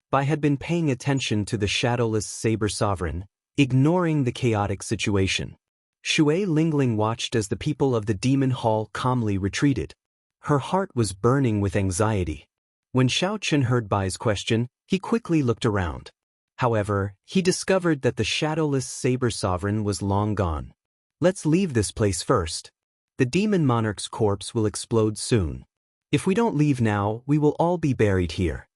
Bai had been paying attention to the shadowless saber sovereign, ignoring the chaotic situation. Shui Lingling watched as the people of the demon hall calmly retreated. Her heart was burning with anxiety. When Xiao Chen heard Bai's question, he quickly looked around. However, he discovered that the shadowless saber sovereign was long gone. Let's leave this place first. The demon monarch's corpse will explode soon. If we don't leave now, we will all be buried here.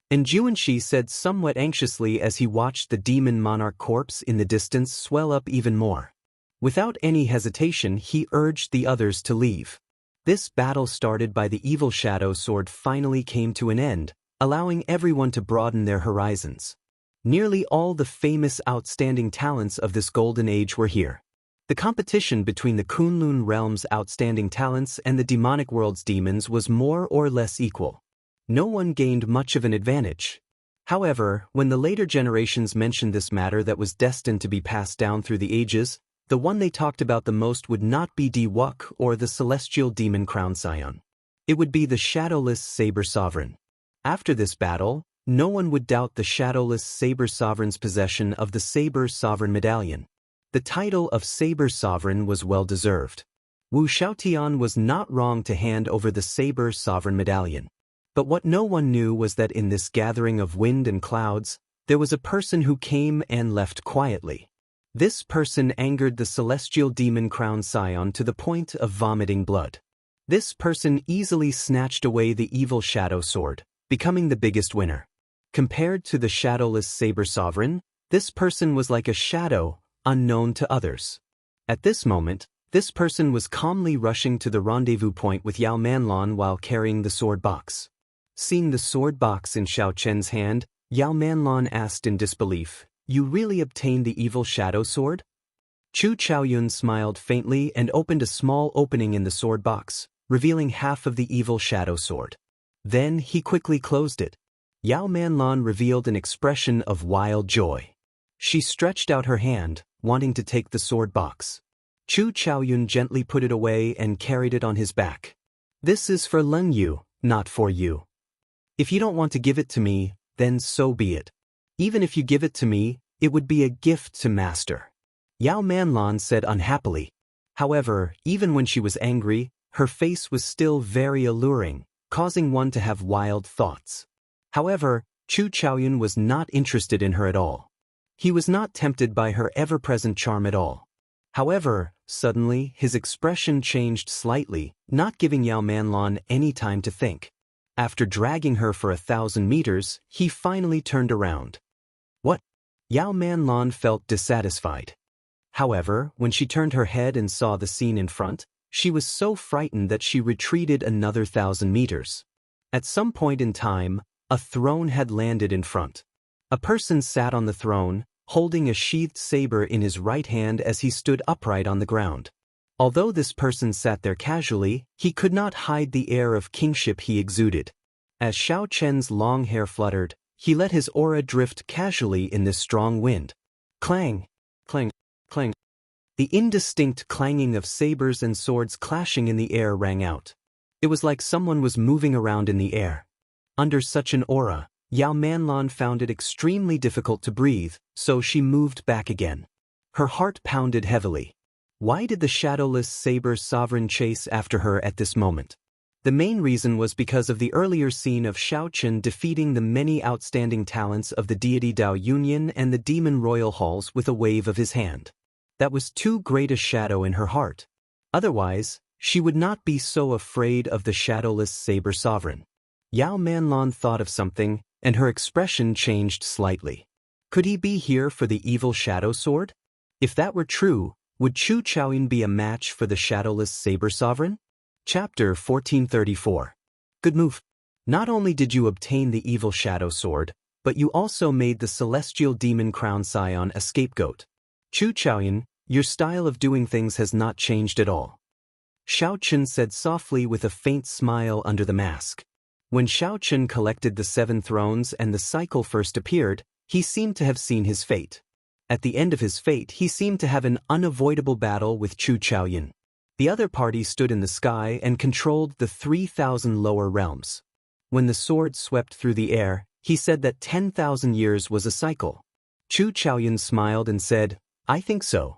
And Juanxi said somewhat anxiously as he watched the demon monarch corpse in the distance swell up even more. Without any hesitation, he urged the others to leave. This battle started by the evil shadow sword finally came to an end, allowing everyone to broaden their horizons. Nearly all the famous outstanding talents of this golden age were here. The competition between the Kunlun realm's outstanding talents and the demonic world's demons was more or less equal. No one gained much of an advantage. However, when the later generations mentioned this matter that was destined to be passed down through the ages, the one they talked about the most would not be Di Wuk or the celestial demon crown scion. It would be the shadowless saber sovereign. After this battle, no one would doubt the shadowless saber sovereign's possession of the saber sovereign medallion. The title of saber sovereign was well deserved. Wu Xiaotian was not wrong to hand over the saber sovereign medallion. But what no one knew was that in this gathering of wind and clouds, there was a person who came and left quietly. This person angered the celestial demon crown scion to the point of vomiting blood. This person easily snatched away the evil shadow sword, becoming the biggest winner. Compared to the shadowless saber sovereign, this person was like a shadow, unknown to others. At this moment, this person was calmly rushing to the rendezvous point with Yao Manlan while carrying the sword box. Seeing the sword box in Xiao Chen's hand, Yao Manlan asked in disbelief, "You really obtained the evil shadow sword?" Chu Chaoyun smiled faintly and opened a small opening in the sword box, revealing half of the evil shadow sword. Then he quickly closed it. Yao Manlan revealed an expression of wild joy. She stretched out her hand, wanting to take the sword box. Chu Chaoyun gently put it away and carried it on his back. "This is for Leng Yu, not for you. If you don't want to give it to me, then so be it. Even if you give it to me, it would be a gift to master," Yao Manlan said unhappily. However, even when she was angry, her face was still very alluring, causing one to have wild thoughts. However, Chu Chaoyun was not interested in her at all. He was not tempted by her ever-present charm at all. However, suddenly, his expression changed slightly, not giving Yao Manlan any time to think. After dragging her for 1,000 meters, he finally turned around. "What?" Yao Manlan felt dissatisfied. However, when she turned her head and saw the scene in front, she was so frightened that she retreated another 1,000 meters. At some point in time, a throne had landed in front. A person sat on the throne, holding a sheathed saber in his right hand as he stood upright on the ground. Although this person sat there casually, he could not hide the air of kingship he exuded. As Xiao Chen's long hair fluttered, he let his aura drift casually in this strong wind. Clang, clang, clang. The indistinct clanging of sabers and swords clashing in the air rang out. It was like someone was moving around in the air. Under such an aura, Yao Manlan found it extremely difficult to breathe, so she moved back again. Her heart pounded heavily. Why did the shadowless saber sovereign chase after her at this moment? The main reason was because of the earlier scene of Xiao Chen defeating the many outstanding talents of the deity Dao Yunyan and the demon royal halls with a wave of his hand. That was too great a shadow in her heart. Otherwise, she would not be so afraid of the shadowless saber sovereign. Yao Manlan thought of something, and her expression changed slightly. Could he be here for the evil shadow sword? If that were true, would Chu Chaoyun be a match for the shadowless saber sovereign? Chapter 1434. Good move. Not only did you obtain the evil shadow sword, but you also made the celestial demon crown scion a scapegoat. Chu Chaoyun, your style of doing things has not changed at all. Xiao Chen said softly with a faint smile under the mask. When Xiao Chen collected the 7 thrones and the cycle first appeared, he seemed to have seen his fate. At the end of his fate, he seemed to have an unavoidable battle with Chu Chaoyun. The other party stood in the sky and controlled the 3,000 lower realms. When the sword swept through the air, he said that 10,000 years was a cycle. Chu Chaoyun smiled and said, "I think so."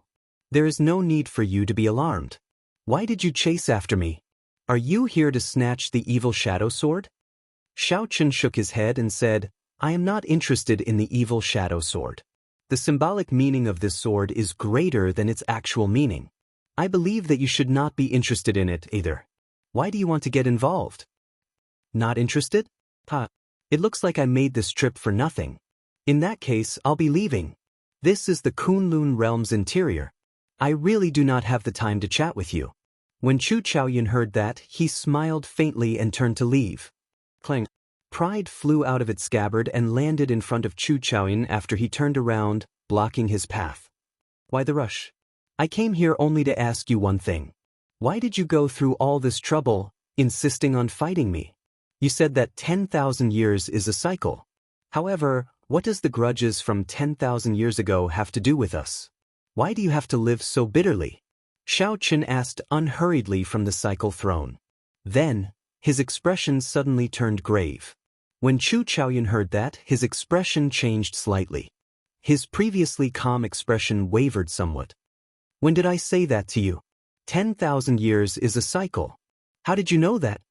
There is no need for you to be alarmed. Why did you chase after me? Are you here to snatch the evil shadow sword? Xiaochen shook his head and said, I am not interested in the evil shadow sword. The symbolic meaning of this sword is greater than its actual meaning. I believe that you should not be interested in it either. Why do you want to get involved? Not interested? It looks like I made this trip for nothing. In that case, I'll be leaving. This is the Kunlun realm's interior. I really do not have the time to chat with you. When Chu Chaoyun heard that, he smiled faintly and turned to leave. Clang. Pride flew out of its scabbard and landed in front of Chu Chaoyun after he turned around, blocking his path. Why the rush? I came here only to ask you one thing. Why did you go through all this trouble, insisting on fighting me? You said that 10,000 years is a cycle. However, what does the grudges from 10,000 years ago have to do with us? Why do you have to live so bitterly? Xiaochen asked unhurriedly from the cycle throne. Then, his expression suddenly turned grave. When Chu Chaoyun heard that, his expression changed slightly. His previously calm expression wavered somewhat. When did I say that to you? 10,000 years is a cycle. How did you know that?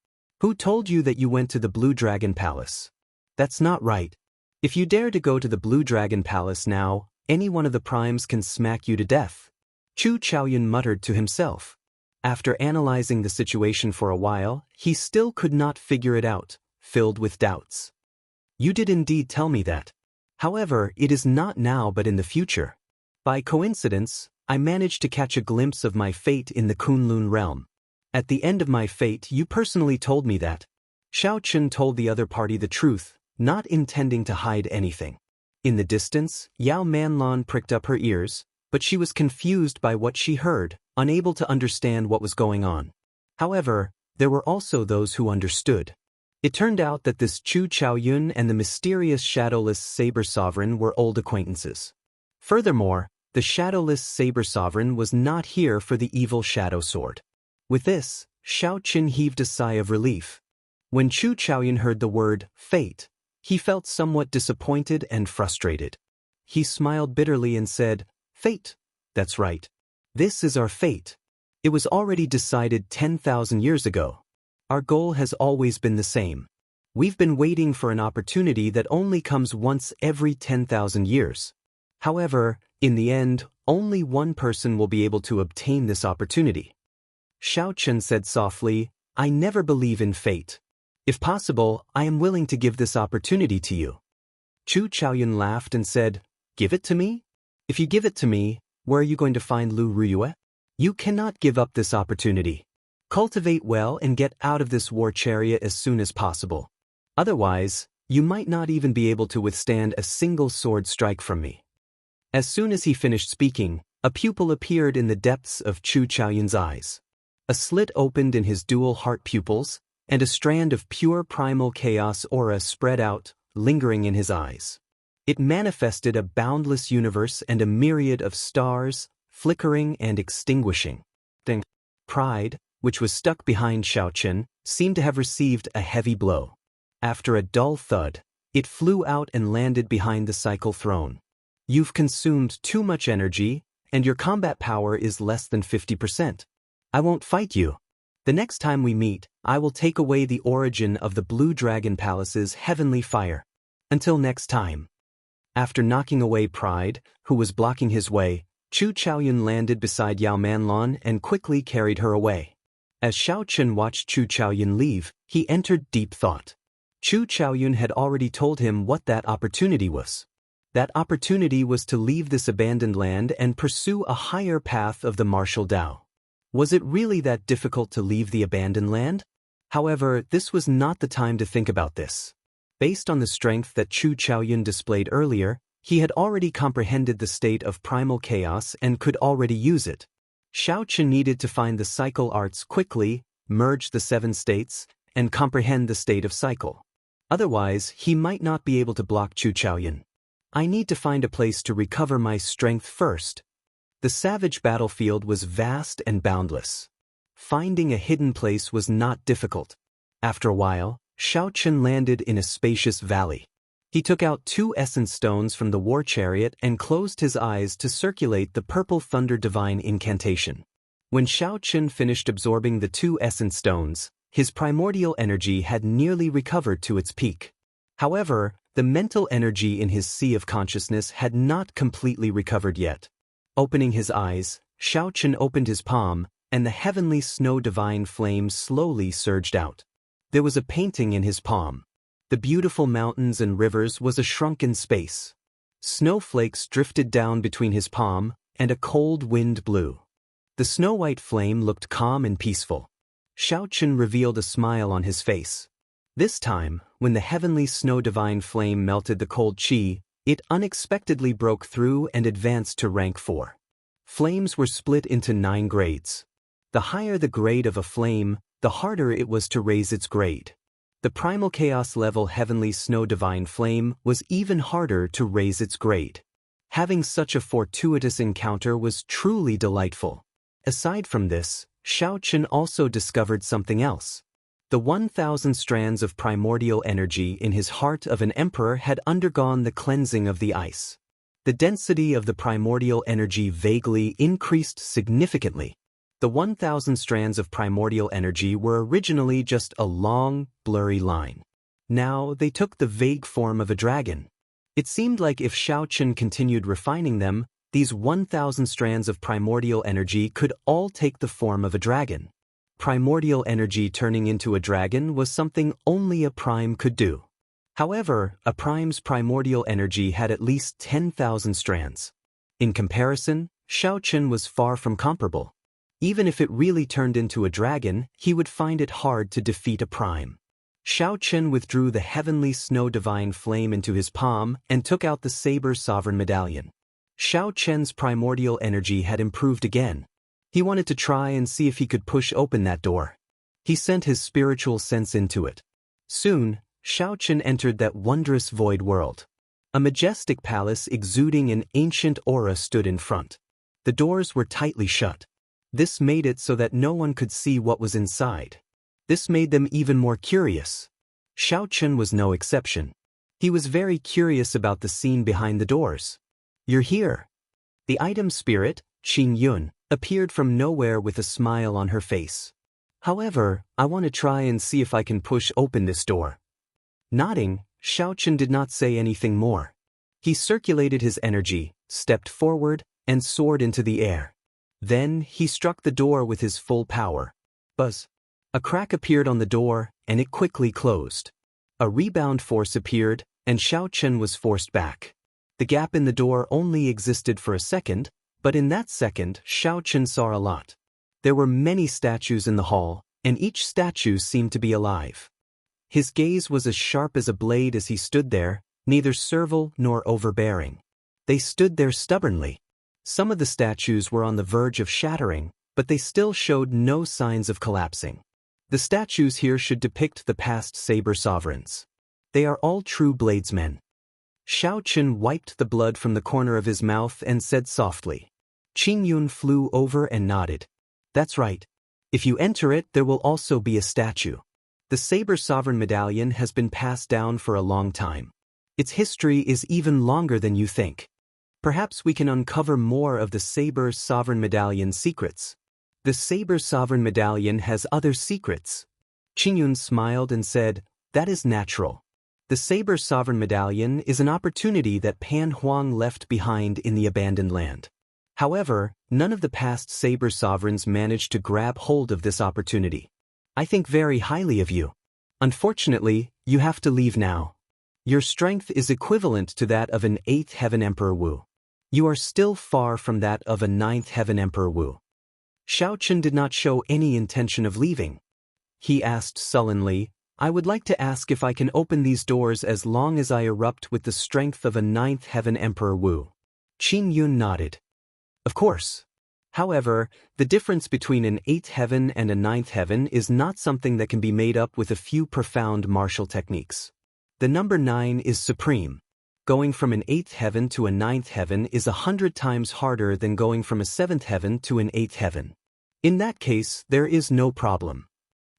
Who told you that you went to the Blue Dragon Palace? That's not right. If you dare to go to the Blue Dragon Palace now, any one of the primes can smack you to death. Chu Chaoyun muttered to himself. After analyzing the situation for a while, he still could not figure it out, filled with doubts. You did indeed tell me that. However, it is not now but in the future. By coincidence, I managed to catch a glimpse of my fate in the Kunlun realm. At the end of my fate, you personally told me that. Xiaochen told the other party the truth, not intending to hide anything. In the distance, Yao Manlon pricked up her ears, but she was confused by what she heard, unable to understand what was going on. However, there were also those who understood. It turned out that this Chu Chaoyun and the mysterious shadowless Saber Sovereign were old acquaintances. Furthermore, the shadowless Saber Sovereign was not here for the evil shadow sword. With this, Xiaochen heaved a sigh of relief. When Chu Chaoyun heard the word fate, he felt somewhat disappointed and frustrated. He smiled bitterly and said, Fate? That's right. This is our fate. It was already decided 10,000 years ago. Our goal has always been the same. We've been waiting for an opportunity that only comes once every 10,000 years. However, in the end, only one person will be able to obtain this opportunity. Xiaochen said softly, I never believe in fate. If possible, I am willing to give this opportunity to you. Chu Chaoyun laughed and said, Give it to me? If you give it to me, where are you going to find Lu Ruyue? You cannot give up this opportunity. Cultivate well and get out of this war chariot as soon as possible. Otherwise, you might not even be able to withstand a single sword strike from me. As soon as he finished speaking, a pupil appeared in the depths of Chu Chaoyun's eyes. A slit opened in his dual heart pupils, and a strand of pure primal chaos aura spread out, lingering in his eyes. It manifested a boundless universe and a myriad of stars, flickering and extinguishing. Pride, which was stuck behind Xiaochen, seemed to have received a heavy blow. After a dull thud, it flew out and landed behind the cycle throne. You've consumed too much energy, and your combat power is less than 50%. I won't fight you. The next time we meet, I will take away the origin of the Blue Dragon Palace's heavenly fire. Until next time. After knocking away Pride, who was blocking his way, Chu Chaoyun landed beside Yao Manlon and quickly carried her away. As Xiaochen watched Chu Chaoyun leave, he entered deep thought. Chu Chaoyun had already told him what that opportunity was. That opportunity was to leave this abandoned land and pursue a higher path of the martial Tao. Was it really that difficult to leave the abandoned land? However, this was not the time to think about this. Based on the strength that Chu Chaoyun displayed earlier, he had already comprehended the state of primal chaos and could already use it. Xiaochen needed to find the cycle arts quickly, merge the 7 states, and comprehend the state of cycle. Otherwise, he might not be able to block Chu Chaoyun. I need to find a place to recover my strength first. The savage battlefield was vast and boundless. Finding a hidden place was not difficult. After a while, Xiaochen landed in a spacious valley. He took out 2 essence stones from the war chariot and closed his eyes to circulate the purple thunder divine incantation. When Xiaoqun finished absorbing the 2 essence stones, his primordial energy had nearly recovered to its peak. However, the mental energy in his sea of consciousness had not completely recovered yet. Opening his eyes, Xiaoqun opened his palm, and the heavenly snow divine flame slowly surged out. There was a painting in his palm. The beautiful mountains and rivers was a shrunken space. Snowflakes drifted down between his palm, and a cold wind blew. The snow-white flame looked calm and peaceful. Xiaoqun revealed a smile on his face. This time, when the heavenly snow divine flame melted the cold qi, it unexpectedly broke through and advanced to rank 4. Flames were split into 9 grades. The higher the grade of a flame, the harder it was to raise its grade. The primal chaos level heavenly snow divine flame was even harder to raise its grade. Having such a fortuitous encounter was truly delightful. Aside from this, Xiaoqun also discovered something else. The 1,000 strands of primordial energy in his heart of an emperor had undergone the cleansing of the ice. The density of the primordial energy vaguely increased significantly. The 1,000 strands of primordial energy were originally just a long, blurry line. Now they took the vague form of a dragon. It seemed like if Xiaoqun continued refining them, these 1,000 strands of primordial energy could all take the form of a dragon. Primordial energy turning into a dragon was something only a prime could do. However, a prime's primordial energy had at least 10,000 strands. In comparison, Xiaoqun was far from comparable. Even if it really turned into a dragon, he would find it hard to defeat a prime. Xiaoqun withdrew the heavenly snow divine flame into his palm and took out the saber sovereign medallion. Xiaoqun's primordial energy had improved again. He wanted to try and see if he could push open that door. He sent his spiritual sense into it. Soon, Xiaoqun entered that wondrous void world. A majestic palace exuding an ancient aura stood in front. The doors were tightly shut. This made it so that no one could see what was inside. This made them even more curious. Xiaoqun was no exception. He was very curious about the scene behind the doors. "You're here." The item spirit, Xingyun, appeared from nowhere with a smile on her face. "However, I want to try and see if I can push open this door." Nodding, Xiaoqun did not say anything more. He circulated his energy, stepped forward, and soared into the air. Then he struck the door with his full power. Buzz! A crack appeared on the door, and it quickly closed. A rebound force appeared, and Xiaoqun was forced back. The gap in the door only existed for a second, but in that second, Xiaoqun saw a lot. There were many statues in the hall, and each statue seemed to be alive. His gaze was as sharp as a blade as he stood there, neither servile nor overbearing. They stood there stubbornly. Some of the statues were on the verge of shattering, but they still showed no signs of collapsing. The statues here should depict the past saber sovereigns. They are all true bladesmen. Xiaoqun wiped the blood from the corner of his mouth and said softly. Qingyun flew over and nodded. "That's right. If you enter it, there will also be a statue. The saber sovereign medallion has been passed down for a long time. Its history is even longer than you think. Perhaps we can uncover more of the saber sovereign medallion's secrets." "The saber sovereign medallion has other secrets." Qingyun smiled and said, "That is natural. The saber sovereign medallion is an opportunity that Pan Huang left behind in the abandoned land. However, none of the past saber sovereigns managed to grab hold of this opportunity. I think very highly of you. Unfortunately, you have to leave now. Your strength is equivalent to that of an 8th Heaven Emperor Wu. You are still far from that of a 9th Heaven Emperor Wu." Xiaoqun did not show any intention of leaving. He asked sullenly, "I would like to ask if I can open these doors as long as I erupt with the strength of a 9th Heaven Emperor Wu." Qingyun nodded. "Of course. However, the difference between an 8th heaven and a 9th heaven is not something that can be made up with a few profound martial techniques. The number 9 is supreme. Going from an 8th heaven to a 9th heaven is 100 times harder than going from a 7th heaven to an 8th heaven. In that case, there is no problem."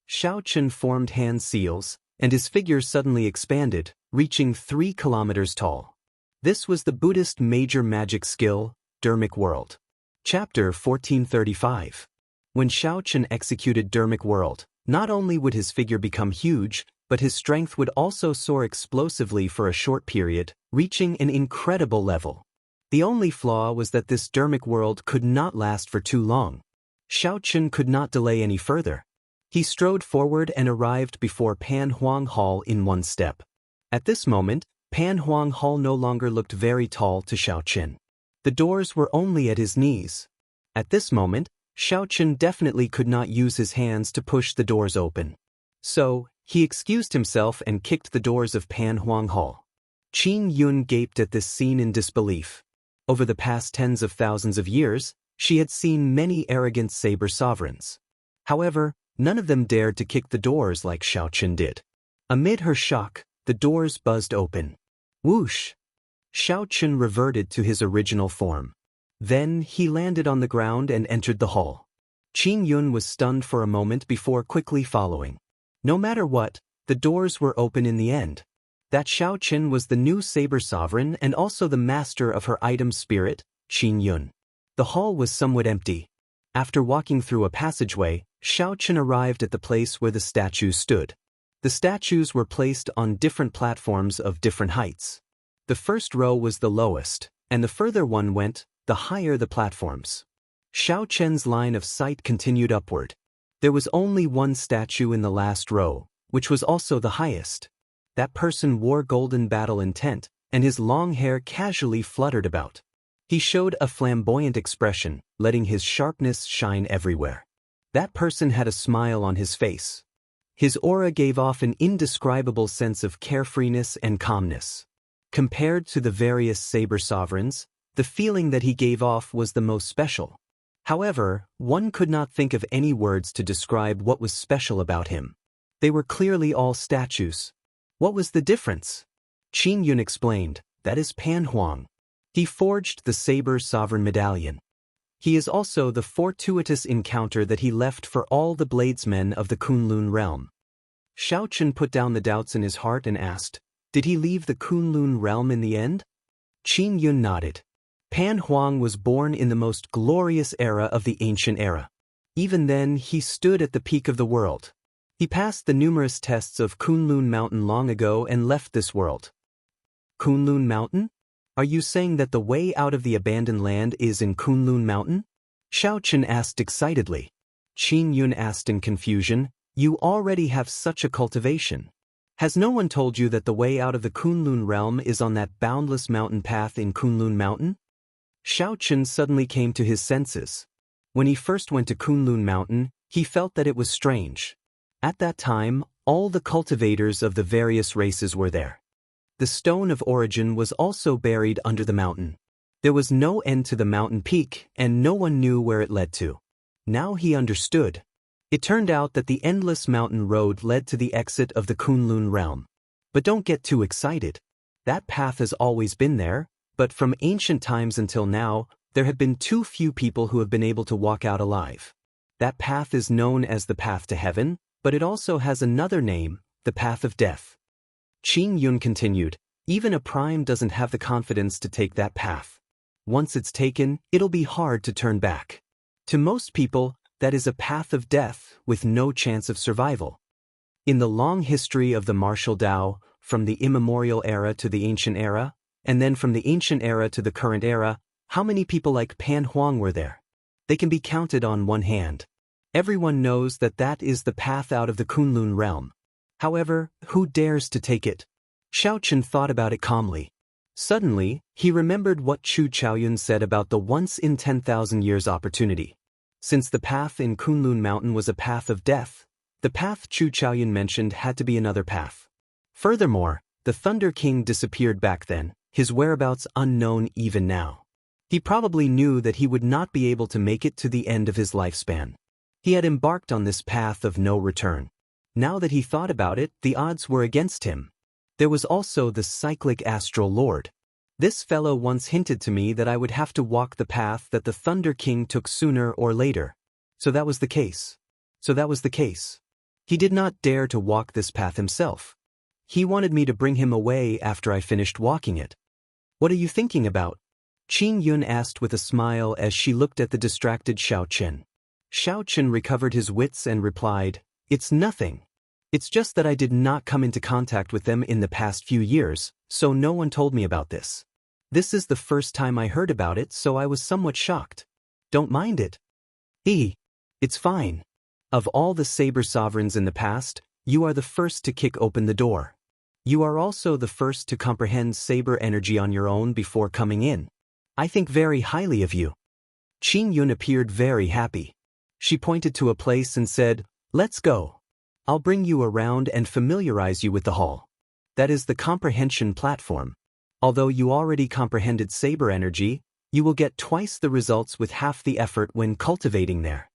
Xiaoqun formed hand seals, and his figure suddenly expanded, reaching 3 kilometers tall. This was the Buddhist major magic skill, Dermic World. Chapter 1435. When Xiaochen executed Dermic World, not only would his figure become huge, but his strength would also soar explosively for a short period, reaching an incredible level. The only flaw was that this Dermic World could not last for too long. Xiaochen could not delay any further. He strode forward and arrived before Pan Huang Hall in one step. At this moment, Pan Huang Hall no longer looked very tall to Xiaochen. The doors were only at his knees. At this moment, Xiaochen definitely could not use his hands to push the doors open. So, he excused himself and kicked the doors of Pan Huang Hall. Qing Yun gaped at this scene in disbelief. Over the past tens of thousands of years, she had seen many arrogant saber sovereigns. However, none of them dared to kick the doors like Xiaochen did. Amid her shock, the doors buzzed open. Whoosh! Xiaochen reverted to his original form. Then he landed on the ground and entered the hall. Qing Yun was stunned for a moment before quickly following. No matter what, the doors were open in the end. That Xiaochen was the new saber sovereign and also the master of her item spirit, Qing Yun. The hall was somewhat empty. After walking through a passageway, Xiaochen arrived at the place where the statues stood. The statues were placed on different platforms of different heights. The first row was the lowest, and the further one went, the higher the platforms. Xiaochen's line of sight continued upward. There was only one statue in the last row, which was also the highest. That person wore golden battle intent, and his long hair casually fluttered about. He showed a flamboyant expression, letting his sharpness shine everywhere. That person had a smile on his face. His aura gave off an indescribable sense of carefreeness and calmness. Compared to the various saber sovereigns, the feeling that he gave off was the most special. However, one could not think of any words to describe what was special about him. They were clearly all statues. What was the difference? Qing Yun explained, that is Pan Huang. He forged the Saber Sovereign Medallion. He is also the fortuitous encounter that he left for all the bladesmen of the Kunlun realm. Xiaochen put down the doubts in his heart and asked, did he leave the Kunlun realm in the end? Qing Yun nodded. Pan Huang was born in the most glorious era of the ancient era. Even then, he stood at the peak of the world. He passed the numerous tests of Kunlun Mountain long ago and left this world. Kunlun Mountain? Are you saying that the way out of the abandoned land is in Kunlun Mountain? Xiaochen asked excitedly. Qing Yun asked in confusion, you already have such a cultivation. Has no one told you that the way out of the Kunlun realm is on that boundless mountain path in Kunlun Mountain? Xiaochen suddenly came to his senses. When he first went to Kunlun Mountain, he felt that it was strange. At that time, all the cultivators of the various races were there. The stone of origin was also buried under the mountain. There was no end to the mountain peak, and no one knew where it led to. Now he understood. It turned out that the endless mountain road led to the exit of the Kunlun realm. But don't get too excited. That path has always been there, but from ancient times until now, there have been too few people who have been able to walk out alive. That path is known as the path to heaven, but it also has another name, the path of death. Qing Yun continued, even a prime doesn't have the confidence to take that path. Once it's taken, it'll be hard to turn back. To most people, that is a path of death with no chance of survival. In the long history of the martial Tao, from the immemorial era to the ancient era, and then from the ancient era to the current era, how many people like Pan Huang were there? They can be counted on one hand. Everyone knows that that is the path out of the Kunlun realm. However, who dares to take it? Xiaochen thought about it calmly. Suddenly, he remembered what Chu Chaoyun said about the once-in-10,000 years opportunity. Since the path in Kunlun Mountain was a path of death, the path Chu Chaoyun mentioned had to be another path. Furthermore, the Thunder King disappeared back then, his whereabouts unknown even now. He probably knew that he would not be able to make it to the end of his lifespan. He had embarked on this path of no return. Now that he thought about it, the odds were against him. There was also the cyclic astral lord. This fellow once hinted to me that I would have to walk the path that the Thunder King took sooner or later. So that was the case. He did not dare to walk this path himself. He wanted me to bring him away after I finished walking it. What are you thinking about? Qing Yun asked with a smile as she looked at the distracted Xiaochen. Xiaochen recovered his wits and replied, "It's nothing. It's just that I did not come into contact with them in the past few years, so no one told me about this. This is the first time I heard about it, so I was somewhat shocked. Don't mind it." It's fine. Of all the saber sovereigns in the past, you are the first to kick open the door. You are also the first to comprehend saber energy on your own before coming in. I think very highly of you." Qing Yun appeared very happy. She pointed to a place and said, "Let's go. I'll bring you around and familiarize you with the hall. That is the comprehension platform. Although you already comprehended saber energy, you will get twice the results with half the effort when cultivating there."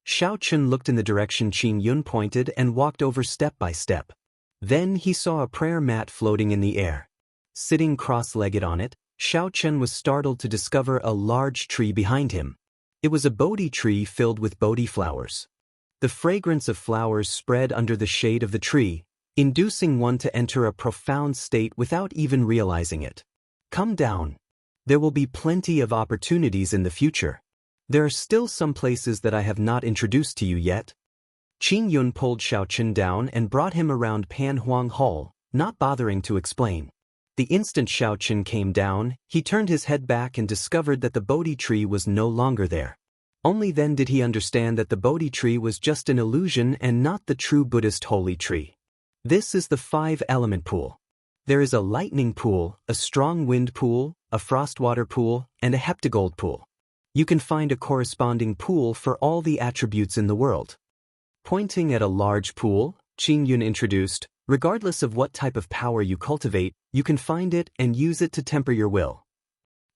Xiaochen looked in the direction Qing Yun pointed and walked over step by step. Then he saw a prayer mat floating in the air. Sitting cross-legged on it, Xiaochen was startled to discover a large tree behind him. It was a Bodhi tree filled with Bodhi flowers. The fragrance of flowers spread under the shade of the tree, inducing one to enter a profound state without even realizing it. "Come down. There will be plenty of opportunities in the future. There are still some places that I have not introduced to you yet." Qing Yun pulled Xiaochen down and brought him around Pan Huang Hall, not bothering to explain. The instant Xiaochen came down, he turned his head back and discovered that the Bodhi tree was no longer there. Only then did he understand that the Bodhi tree was just an illusion and not the true Buddhist holy tree. This is the 5-element pool. There is a lightning pool, a strong wind pool, a frostwater pool, and a heptagold pool. You can find a corresponding pool for all the attributes in the world. Pointing at a large pool, Qing Yun introduced, "Regardless of what type of power you cultivate, you can find it and use it to temper your will.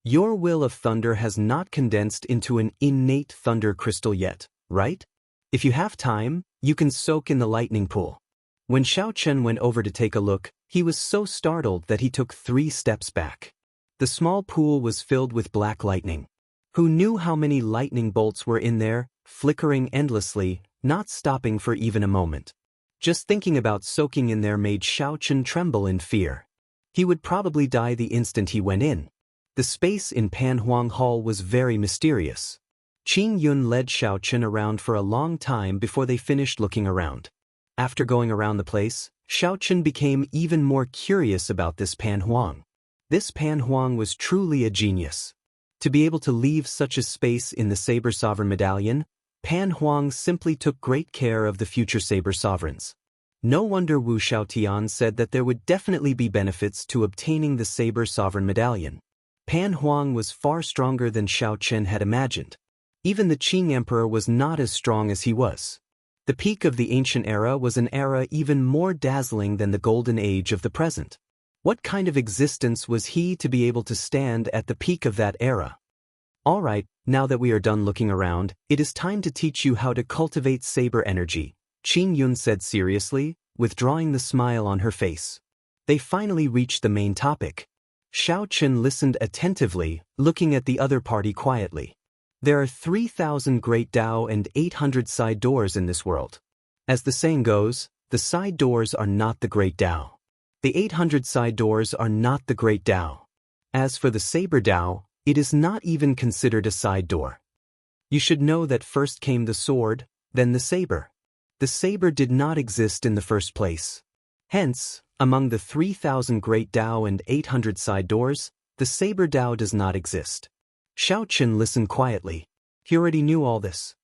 Your will of thunder has not condensed into an innate thunder crystal yet, right? If you have time, you can soak in the lightning pool." When Xiaochen went over to take a look, he was so startled that he took 3 steps back. The small pool was filled with black lightning. Who knew how many lightning bolts were in there, flickering endlessly, not stopping for even a moment? Just thinking about soaking in there made Xiaochen tremble in fear. He would probably die the instant he went in. The space in Pan Huang Hall was very mysterious. Qing Yun led Xiaochen around for a long time before they finished looking around. After going around the place, Xiaochen became even more curious about this Pan Huang. This Pan Huang was truly a genius. To be able to leave such a space in the Saber Sovereign Medallion, Pan Huang simply took great care of the future Saber Sovereigns. No wonder Wu Xiaotian said that there would definitely be benefits to obtaining the Saber Sovereign Medallion. Pan Huang was far stronger than Xiaochen had imagined. Even the Qing Emperor was not as strong as he was. The peak of the ancient era was an era even more dazzling than the golden age of the present. What kind of existence was he to be able to stand at the peak of that era? "All right, now that we are done looking around, it is time to teach you how to cultivate saber energy," Qing Yun said seriously, withdrawing the smile on her face. They finally reached the main topic. Xiaochen listened attentively, looking at the other party quietly. There are 3,000 great Dao and 800 side doors in this world. As the saying goes, the side doors are not the great Dao. The 800 side doors are not the great Dao. As for the saber Dao, it is not even considered a side door. You should know that first came the sword, then the saber. The saber did not exist in the first place. Hence, among the 3,000 great Dao and 800 side doors, the saber Dao does not exist. Xiaochen listened quietly. He already knew all this.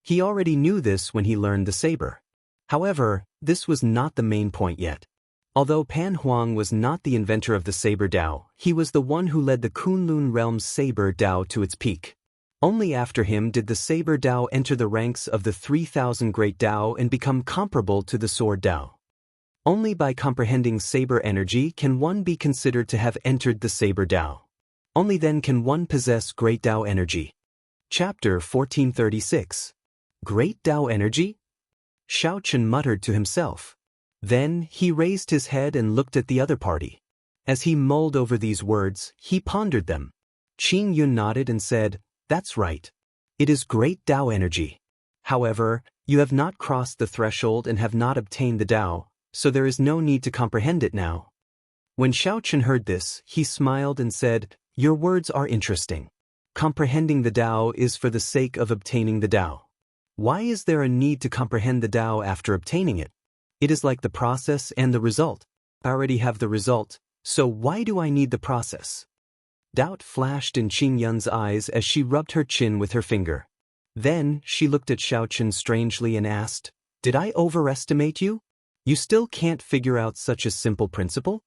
He already knew this when he learned the saber. However, this was not the main point yet. Although Pan Huang was not the inventor of the saber Dao, he was the one who led the Kunlun realm's saber Dao to its peak. Only after him did the saber Dao enter the ranks of the 3,000 great Dao and become comparable to the sword Dao. Only by comprehending saber energy can one be considered to have entered the saber Dao. Only then can one possess great Dao energy. Chapter 1436. Great Dao energy? Xiaochen muttered to himself. Then he raised his head and looked at the other party. As he mulled over these words, he pondered them. Qing Yun nodded and said, "That's right. It is great Dao energy. However, you have not crossed the threshold and have not obtained the Dao, so there is no need to comprehend it now. When Xiaochen heard this, he smiled and said, "Your words are interesting. Comprehending the Tao is for the sake of obtaining the Tao. Why is there a need to comprehend the Tao after obtaining it? It is like the process and the result. I already have the result, so why do I need the process?" Doubt flashed in Qing Yun's eyes as she rubbed her chin with her finger. Then she looked at Xiaochen strangely and asked, "Did I overestimate you? You still can't figure out such a simple principle?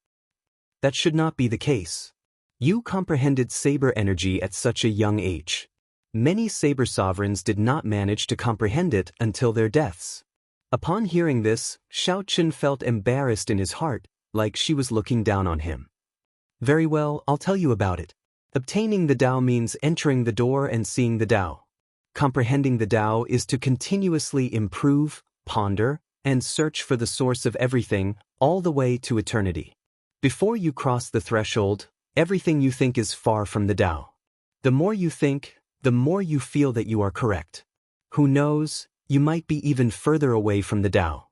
That should not be the case. You comprehended saber energy at such a young age. Many saber sovereigns did not manage to comprehend it until their deaths." Upon hearing this, Xiaochen felt embarrassed in his heart, like she was looking down on him. "Very well, I'll tell you about it. Obtaining the Tao means entering the door and seeing the Tao. Comprehending the Tao is to continuously improve, ponder, and search for the source of everything, all the way to eternity. Before you cross the threshold, everything you think is far from the Tao. The more you think, the more you feel that you are correct. Who knows, you might be even further away from the Tao."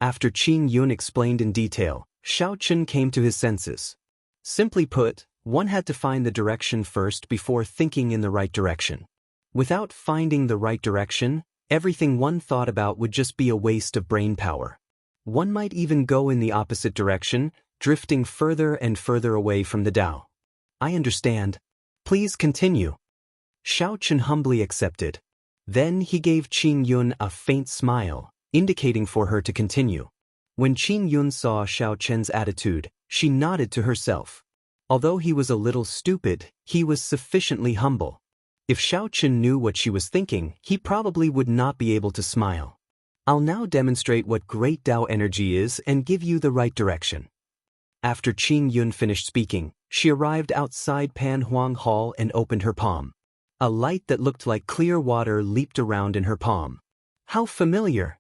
After Qing Yun explained in detail, Xiaochen came to his senses. Simply put, one had to find the direction first before thinking in the right direction. Without finding the right direction, everything one thought about would just be a waste of brain power. One might even go in the opposite direction, drifting further and further away from the Tao. "I understand. Please continue." Xiaochen humbly accepted. Then he gave Qing Yun a faint smile, indicating for her to continue. When Qing Yun saw Xiaochen's attitude, she nodded to herself. Although he was a little stupid, he was sufficiently humble. If Xiaochen knew what she was thinking, he probably would not be able to smile. "I'll now demonstrate what great Tao energy is and give you the right direction." After Qing Yun finished speaking, she arrived outside Pan Huang Hall and opened her palm. A light that looked like clear water leaped around in her palm. How familiar!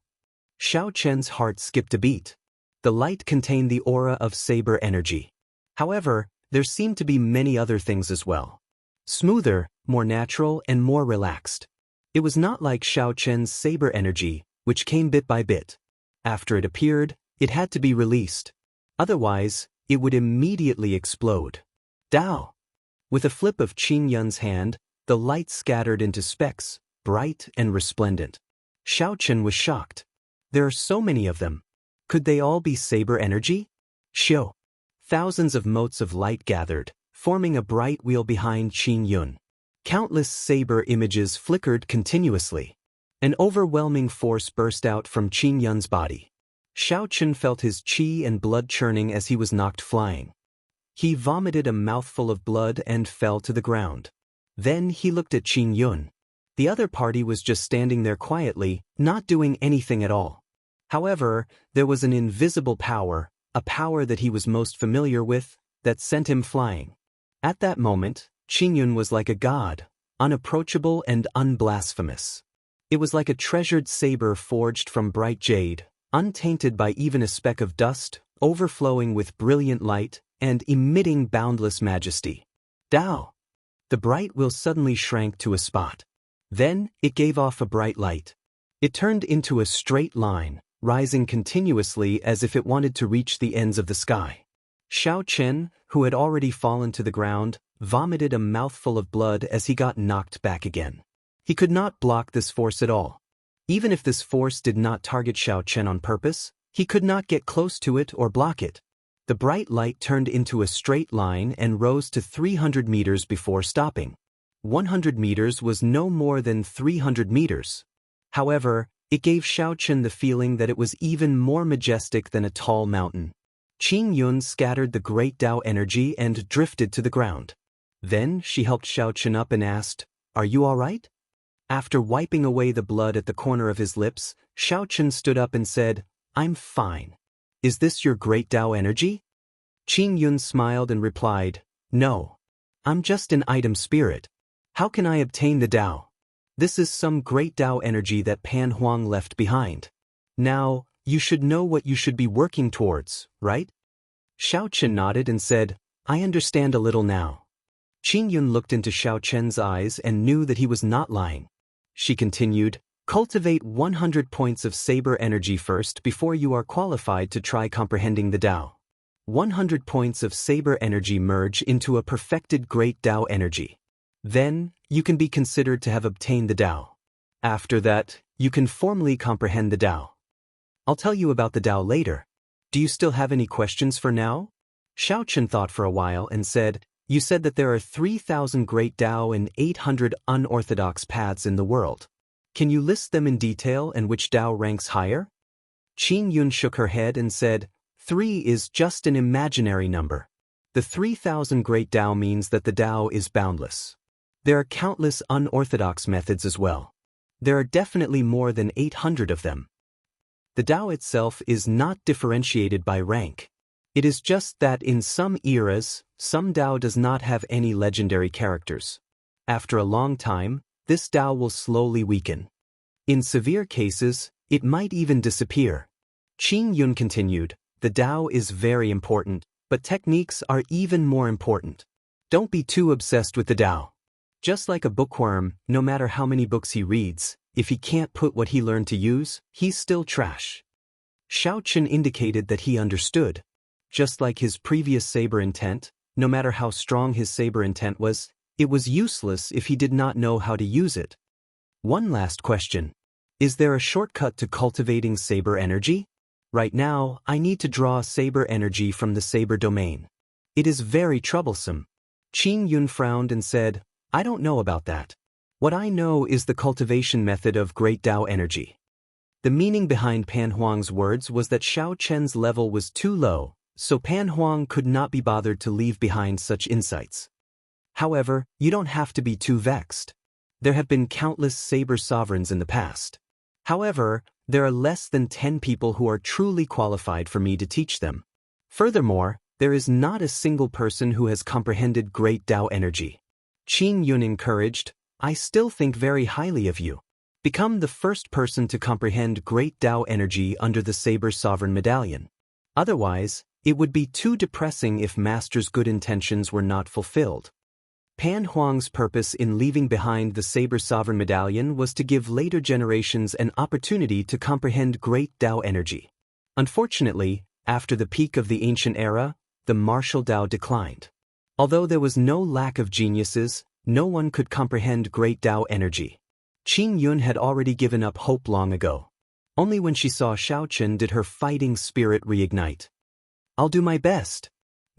Xiaochen's heart skipped a beat. The light contained the aura of saber energy. However, there seemed to be many other things as well. Smoother, more natural, and more relaxed. It was not like Xiaochen's saber energy, which came bit by bit. After it appeared, it had to be released. Otherwise, it would immediately explode. Tao! With a flip of Qing Yun's hand, the light scattered into specks, bright and resplendent. Xiaochen was shocked. There are so many of them. Could they all be saber energy? Xiao! Thousands of motes of light gathered, forming a bright wheel behind Qing Yun. Countless saber images flickered continuously. An overwhelming force burst out from Qing Yun's body. Xiaochen felt his qi and blood churning as he was knocked flying. He vomited a mouthful of blood and fell to the ground. Then he looked at Qing Yun. The other party was just standing there quietly, not doing anything at all. However, there was an invisible power, a power that he was most familiar with, that sent him flying. At that moment, Qing Yun was like a god, unapproachable and unblasphemous. It was like a treasured saber forged from bright jade, untainted by even a speck of dust, overflowing with brilliant light, and emitting boundless majesty. Tao! The bright wheel suddenly shrank to a spot. Then, it gave off a bright light. It turned into a straight line, rising continuously as if it wanted to reach the ends of the sky. Xiaochen, who had already fallen to the ground, vomited a mouthful of blood as he got knocked back again. He could not block this force at all. Even if this force did not target Xiaochen on purpose, he could not get close to it or block it. The bright light turned into a straight line and rose to 300 meters before stopping. 100 meters was no more than 300 meters. However, it gave Xiaochen the feeling that it was even more majestic than a tall mountain. Qing Yun scattered the great Tao energy and drifted to the ground. Then she helped Xiaochen up and asked, "Are you all right?" After wiping away the blood at the corner of his lips, Xiaochen stood up and said, "I'm fine. Is this your great Tao energy?" Qing Yun smiled and replied, "No. I'm just an item spirit. How can I obtain the Tao? This is some great Tao energy that Pan Huang left behind. Now, you should know what you should be working towards, right?" Xiaochen nodded and said, "I understand a little now." Qing Yun looked into Xiaochen's eyes and knew that he was not lying. She continued, Cultivate 100 points of saber energy first before you are qualified to try comprehending the Tao. 100 points of saber energy merge into a perfected great Tao energy. Then, you can be considered to have obtained the Tao. After that, you can formally comprehend the Tao. I'll tell you about the Tao later. Do you still have any questions for now? Xiaochen thought for a while and said, You said that there are 3,000 great Tao and 800 unorthodox paths in the world. Can you list them in detail and which Tao ranks higher? Qing Yun shook her head and said, 3 is just an imaginary number. The 3,000 great Tao means that the Tao is boundless. There are countless unorthodox methods as well. There are definitely more than 800 of them. The Tao itself is not differentiated by rank. It is just that in some eras, some Tao does not have any legendary characters. After a long time, this Tao will slowly weaken. In severe cases, it might even disappear. Qing Yun continued, the Tao is very important, but techniques are even more important. Don't be too obsessed with the Tao. Just like a bookworm, no matter how many books he reads, if he can't put what he learned to use, he's still trash. Xiaochen indicated that he understood. Just like his previous saber intent, no matter how strong his saber intent was, it was useless if he did not know how to use it. One last question. Is there a shortcut to cultivating saber energy? Right now, I need to draw saber energy from the saber domain. It is very troublesome. Qing Yun frowned and said, I don't know about that. What I know is the cultivation method of great Tao energy. The meaning behind Pan Huang's words was that Xiao Chen's level was too low, so Pan Huang could not be bothered to leave behind such insights. However, you don't have to be too vexed. There have been countless saber sovereigns in the past. However, there are less than 10 people who are truly qualified for me to teach them. Furthermore, there is not a single person who has comprehended great Tao energy. Qing Yun encouraged, I still think very highly of you. Become the first person to comprehend great Tao energy under the Saber Sovereign Medallion. Otherwise, it would be too depressing if Master's good intentions were not fulfilled. Pan Huang's purpose in leaving behind the Saber Sovereign Medallion was to give later generations an opportunity to comprehend great Tao energy. Unfortunately, after the peak of the ancient era, the martial Tao declined. Although there was no lack of geniuses, no one could comprehend great Tao energy. Qing Yun had already given up hope long ago. Only when she saw Xiaochen did her fighting spirit reignite. I'll do my best.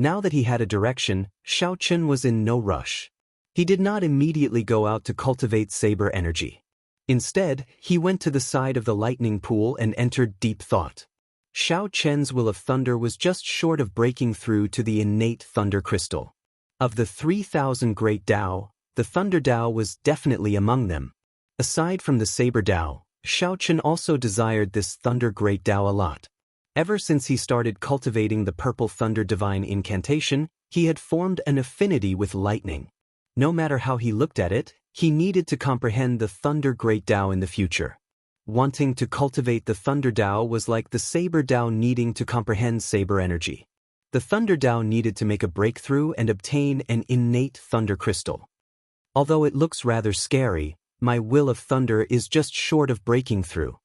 Now that he had a direction, Xiaochen was in no rush. He did not immediately go out to cultivate saber energy. Instead, he went to the side of the lightning pool and entered deep thought. Xiaochen's will of thunder was just short of breaking through to the innate thunder crystal. Of the 3,000 great Tao, the thunder Tao was definitely among them. Aside from the saber Tao, Xiaochen also desired this thunder great Tao a lot. Ever since he started cultivating the purple thunder divine incantation, he had formed an affinity with lightning. No matter how he looked at it, he needed to comprehend the thunder great Tao in the future. Wanting to cultivate the thunder Tao was like the saber Tao needing to comprehend saber energy. The thunder Tao needed to make a breakthrough and obtain an innate thunder crystal. Although it looks rather scary, my will of thunder is just short of breaking through.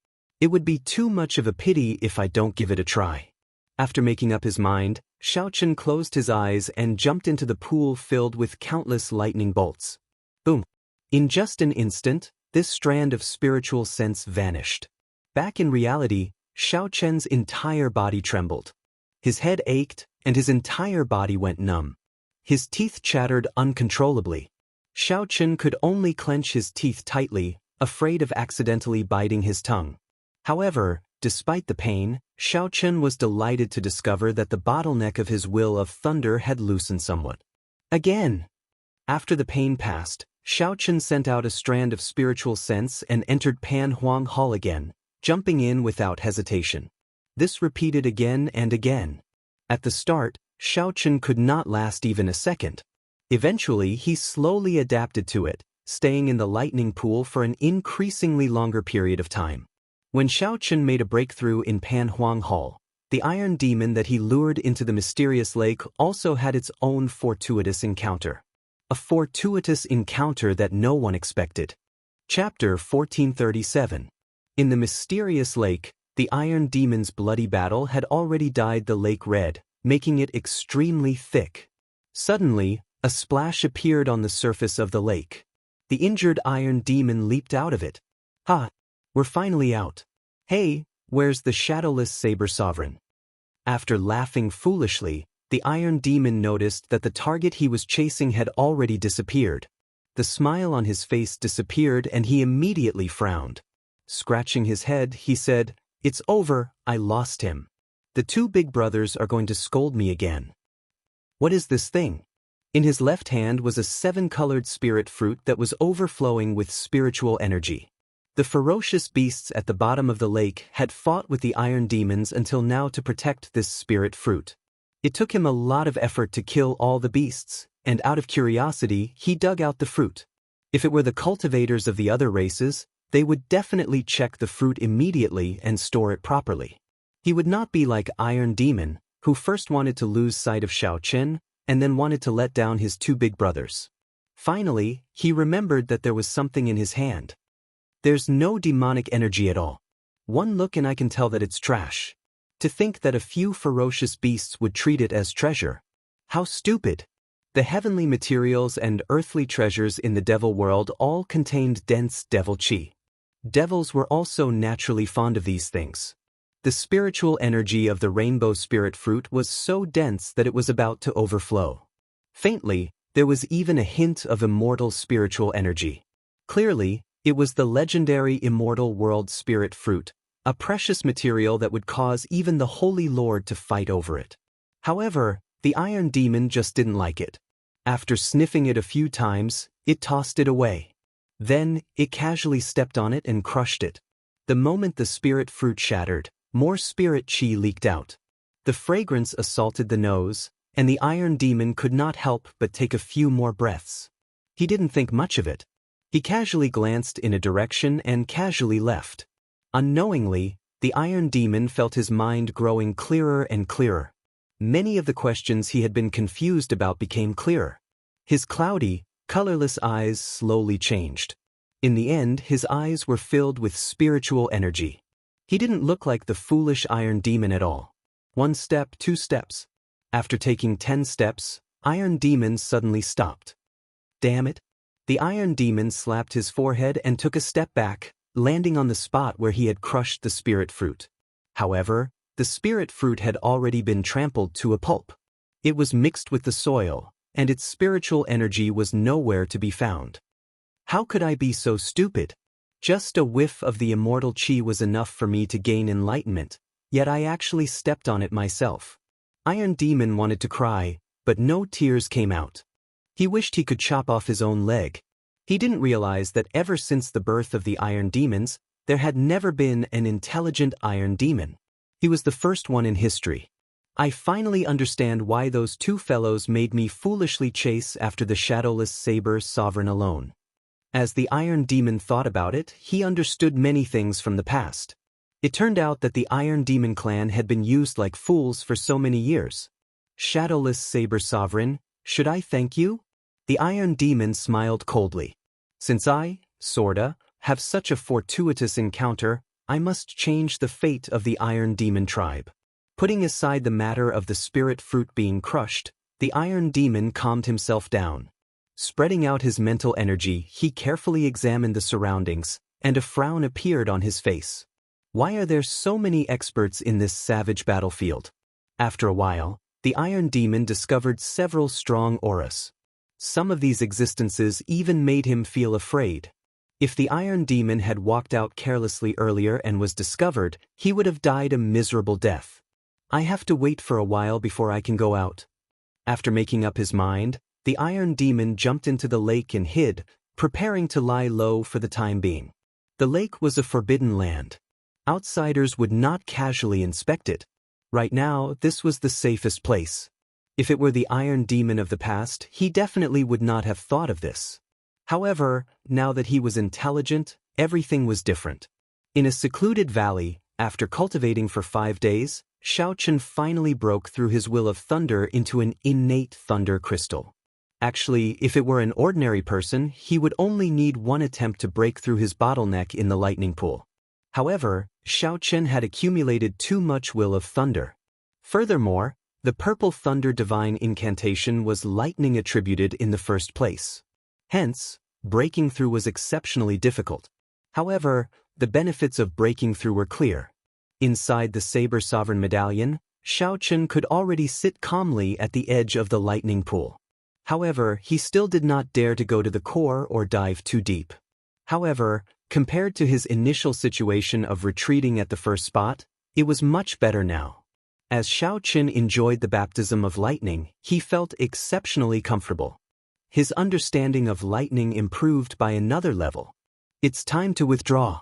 It would be too much of a pity if I don't give it a try. After making up his mind, Xiaochen closed his eyes and jumped into the pool filled with countless lightning bolts. Boom! In just an instant, this strand of spiritual sense vanished. Back in reality, Xiaochen's entire body trembled. His head ached, and his entire body went numb. His teeth chattered uncontrollably. Xiaochen could only clench his teeth tightly, afraid of accidentally biting his tongue. However, despite the pain, Xiaochen was delighted to discover that the bottleneck of his will of thunder had loosened somewhat. Again! After the pain passed, Xiaochen sent out a strand of spiritual sense and entered Pan Huang Hall again, jumping in without hesitation. This repeated again and again. At the start, Xiaochen could not last even a second. Eventually, he slowly adapted to it, staying in the lightning pool for an increasingly longer period of time. When Xiaochen made a breakthrough in Pan Huang Hall, the iron demon that he lured into the mysterious lake also had its own fortuitous encounter. A fortuitous encounter that no one expected. Chapter 1437. In the mysterious lake, the Iron Demon's bloody battle had already dyed the lake red, making it extremely thick. Suddenly, a splash appeared on the surface of the lake. The injured Iron Demon leaped out of it. "Ha! We're finally out. Hey, where's the shadowless Saber Sovereign?" After laughing foolishly, the Iron Demon noticed that the target he was chasing had already disappeared. The smile on his face disappeared and he immediately frowned. Scratching his head, he said, "It's over, I lost him. The two big brothers are going to scold me again." What is this thing? In his left hand was a 7-colored spirit fruit that was overflowing with spiritual energy. The ferocious beasts at the bottom of the lake had fought with the Iron Demons until now to protect this spirit fruit. It took him a lot of effort to kill all the beasts, and out of curiosity, he dug out the fruit. If it were the cultivators of the other races, they would definitely check the fruit immediately and store it properly. He would not be like Iron Demon, who first wanted to lose sight of Xianxia, and then wanted to let down his two big brothers. Finally, he remembered that there was something in his hand. There's no demonic energy at all. One look and I can tell that it's trash. To think that a few ferocious beasts would treat it as treasure. How stupid! The heavenly materials and earthly treasures in the devil world all contained dense devil chi. Devils were also naturally fond of these things. The spiritual energy of the rainbow spirit fruit was so dense that it was about to overflow. Faintly, there was even a hint of immortal spiritual energy. Clearly, it was the legendary immortal world spirit fruit, a precious material that would cause even the Holy Lord to fight over it. However, the Iron Demon just didn't like it. After sniffing it a few times, it tossed it away. Then, it casually stepped on it and crushed it. The moment the spirit fruit shattered, more spirit chi leaked out. The fragrance assaulted the nose, and the Iron Demon could not help but take a few more breaths. He didn't think much of it. He casually glanced in a direction and casually left. Unknowingly, the Iron Demon felt his mind growing clearer and clearer. Many of the questions he had been confused about became clearer. His cloudy, colorless eyes slowly changed. In the end, his eyes were filled with spiritual energy. He didn't look like the foolish Iron Demon at all. 1 step, 2 steps. After taking 10 steps, Iron Demon suddenly stopped. Damn it! The Iron Demon slapped his forehead and took a step back, landing on the spot where he had crushed the spirit fruit. However, the spirit fruit had already been trampled to a pulp. It was mixed with the soil, and its spiritual energy was nowhere to be found. How could I be so stupid? Just a whiff of the immortal chi was enough for me to gain enlightenment, yet I actually stepped on it myself. Iron Demon wanted to cry, but no tears came out. He wished he could chop off his own leg. He didn't realize that ever since the birth of the Iron Demons, there had never been an intelligent Iron Demon. He was the first one in history. I finally understand why those two fellows made me foolishly chase after the shadowless Saber Sovereign alone. As the Iron Demon thought about it, he understood many things from the past. It turned out that the Iron Demon clan had been used like fools for so many years. Shadowless Saber Sovereign, should I thank you? The Iron Demon smiled coldly. Since I, sorta, have such a fortuitous encounter, I must change the fate of the Iron Demon tribe. Putting aside the matter of the spirit fruit being crushed, the Iron Demon calmed himself down. Spreading out his mental energy, he carefully examined the surroundings, and a frown appeared on his face. Why are there so many experts in this savage battlefield? After a while, the Iron Demon discovered several strong auras. Some of these existences even made him feel afraid. If the Iron Demon had walked out carelessly earlier and was discovered, he would have died a miserable death. I have to wait for a while before I can go out. After making up his mind, the Iron Demon jumped into the lake and hid, preparing to lie low for the time being. The lake was a forbidden land. Outsiders would not casually inspect it. Right now, this was the safest place. If it were the Iron Demon of the past, he definitely would not have thought of this. However, now that he was intelligent, everything was different. In a secluded valley, after cultivating for 5 days, Xiaochen finally broke through his will of thunder into an innate thunder crystal. Actually, if it were an ordinary person, he would only need one attempt to break through his bottleneck in the lightning pool. However, Xiaochen had accumulated too much will of thunder. Furthermore, the purple thunder divine incantation was lightning attributed in the first place. Hence, breaking through was exceptionally difficult. However, the benefits of breaking through were clear. Inside the Saber Sovereign Medallion, Xiaochen could already sit calmly at the edge of the lightning pool. However, he still did not dare to go to the core or dive too deep. However, compared to his initial situation of retreating at the first spot, it was much better now. As Xiaochen enjoyed the baptism of lightning, he felt exceptionally comfortable. His understanding of lightning improved by another level. It's time to withdraw.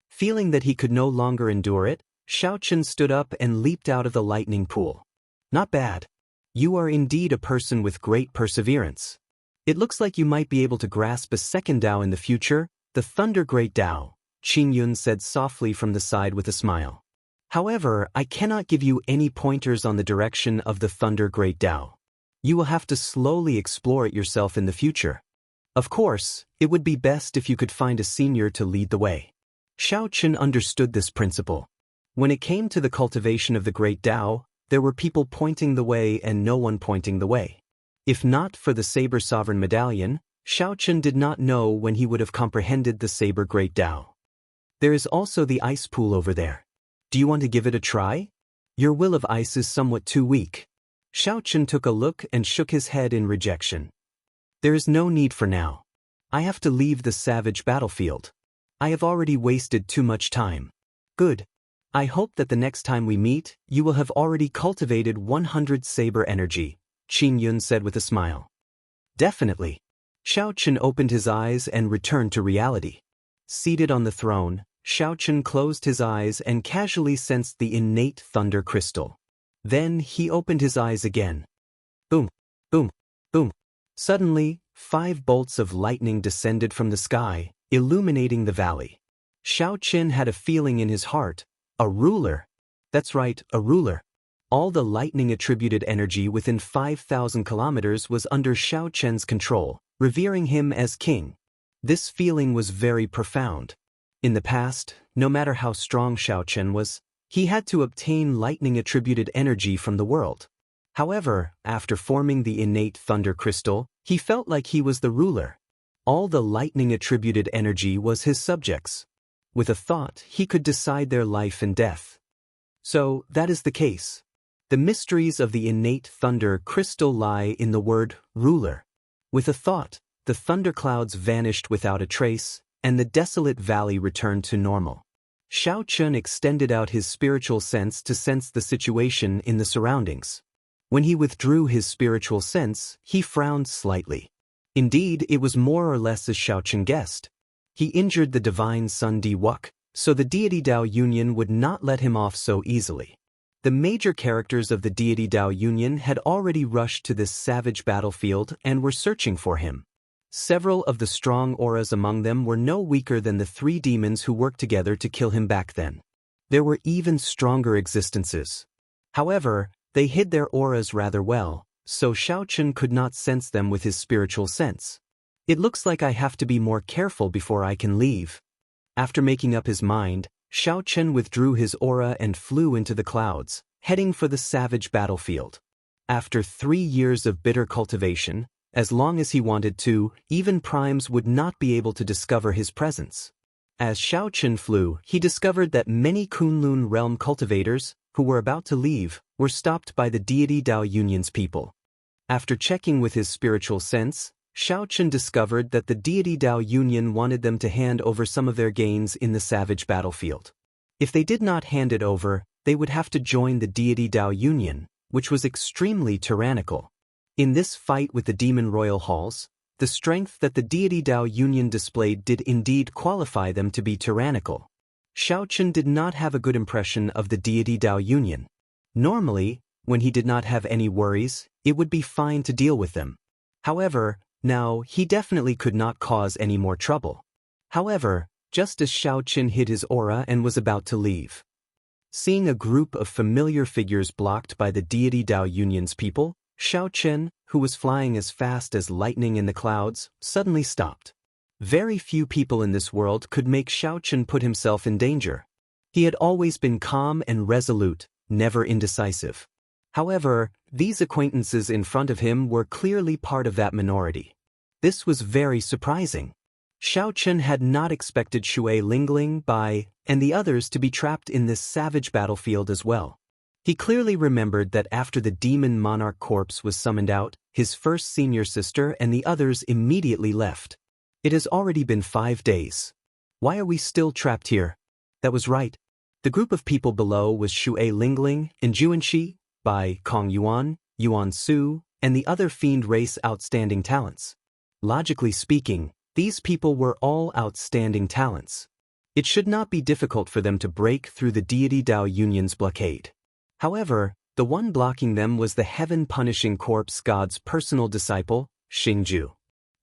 Feeling that he could no longer endure it, Xiaochen stood up and leaped out of the lightning pool. Not bad. You are indeed a person with great perseverance. It looks like you might be able to grasp a second Tao in the future, the Thunder Great Tao, Qingyun said softly from the side with a smile. However, I cannot give you any pointers on the direction of the Thunder Great Tao. You will have to slowly explore it yourself in the future. Of course, it would be best if you could find a senior to lead the way. Xiaochen understood this principle. When it came to the cultivation of the Great Tao, there were people pointing the way and no one pointing the way. If not for the Saber Sovereign Medallion, Xiaochen did not know when he would have comprehended the Saber Great Tao. There is also the ice pool over there. Do you want to give it a try? Your will of ice is somewhat too weak. Xiaochen took a look and shook his head in rejection. There is no need for now. I have to leave the savage battlefield. I have already wasted too much time. Good. I hope that the next time we meet, you will have already cultivated 100 saber energy, Qingyun said with a smile. Definitely. Xiaochen opened his eyes and returned to reality. Seated on the throne, Xiaochen closed his eyes and casually sensed the innate thunder crystal. Then he opened his eyes again. Boom, boom, boom. Suddenly, 5 bolts of lightning descended from the sky, illuminating the valley. Xiaochen had a feeling in his heart. A ruler. That's right, a ruler. All the lightning-attributed energy within 5,000 kilometers was under Xiaochen's control, revering him as king. This feeling was very profound. In the past, no matter how strong Xiaochen was, he had to obtain lightning-attributed energy from the world. However, after forming the innate thunder crystal, he felt like he was the ruler. All the lightning-attributed energy was his subjects. With a thought, he could decide their life and death. So, that is the case. The mysteries of the innate thunder crystal lie in the word ruler. With a thought, the thunderclouds vanished without a trace, and the desolate valley returned to normal. Xiaochen extended out his spiritual sense to sense the situation in the surroundings. When he withdrew his spiritual sense, he frowned slightly. Indeed, it was more or less as Xiaochen guessed. He injured the divine Sun Di Wuk, so the deity Dao Union would not let him off so easily. The major characters of the deity Dao Union had already rushed to this savage battlefield and were searching for him. Several of the strong auras among them were no weaker than the 3 demons who worked together to kill him back then. There were even stronger existences. However, they hid their auras rather well, so Xiaochen could not sense them with his spiritual sense. It looks like I have to be more careful before I can leave. After making up his mind, Xiaochen withdrew his aura and flew into the clouds, heading for the savage battlefield. After 3 years of bitter cultivation, as long as he wanted to, even primes would not be able to discover his presence. As Xiaochen flew, he discovered that many Kunlun realm cultivators, who were about to leave, were stopped by the deity Dao Union's people. After checking with his spiritual sense, Xiaochen discovered that the deity Dao Union wanted them to hand over some of their gains in the savage battlefield. If they did not hand it over, they would have to join the deity Dao Union, which was extremely tyrannical. In this fight with the demon royal halls, the strength that the deity Dao Union displayed did indeed qualify them to be tyrannical. Xiaochen did not have a good impression of the deity Dao Union. Normally, when he did not have any worries, it would be fine to deal with them. However, now he definitely could not cause any more trouble. However, just as Xiaochen hid his aura and was about to leave, seeing a group of familiar figures blocked by the deity Dao Union's people, Xiaochen, who was flying as fast as lightning in the clouds, suddenly stopped. Very few people in this world could make Xiaochen put himself in danger. He had always been calm and resolute, never indecisive. However, these acquaintances in front of him were clearly part of that minority. This was very surprising. Xiaochen had not expected Shui Lingling, Bai, and the others to be trapped in this savage battlefield as well. He clearly remembered that after the demon monarch corpse was summoned out, his first senior sister and the others immediately left. It has already been 5 days. Why are we still trapped here? That was right. The group of people below was Shui Lingling and Xianxia, Bai Kong Yuan, Yuan Su, and the other fiend race outstanding talents. Logically speaking, these people were all outstanding talents. It should not be difficult for them to break through the deity Dao Union's blockade. However, the one blocking them was the heaven-punishing corpse god's personal disciple, Xingju.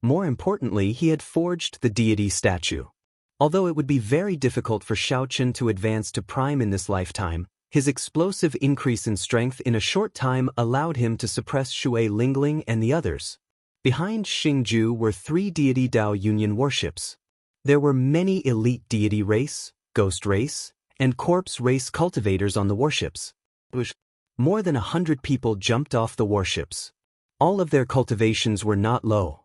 More importantly, he had forged the deity statue. Although it would be very difficult for Xiaochen to advance to prime in this lifetime, his explosive increase in strength in a short time allowed him to suppress Shui Lingling and the others. Behind Xingju were 3 deity Dao Union warships. There were many elite deity race, ghost race, and corpse race cultivators on the warships. More than 100 people jumped off the warships. All of their cultivations were not low.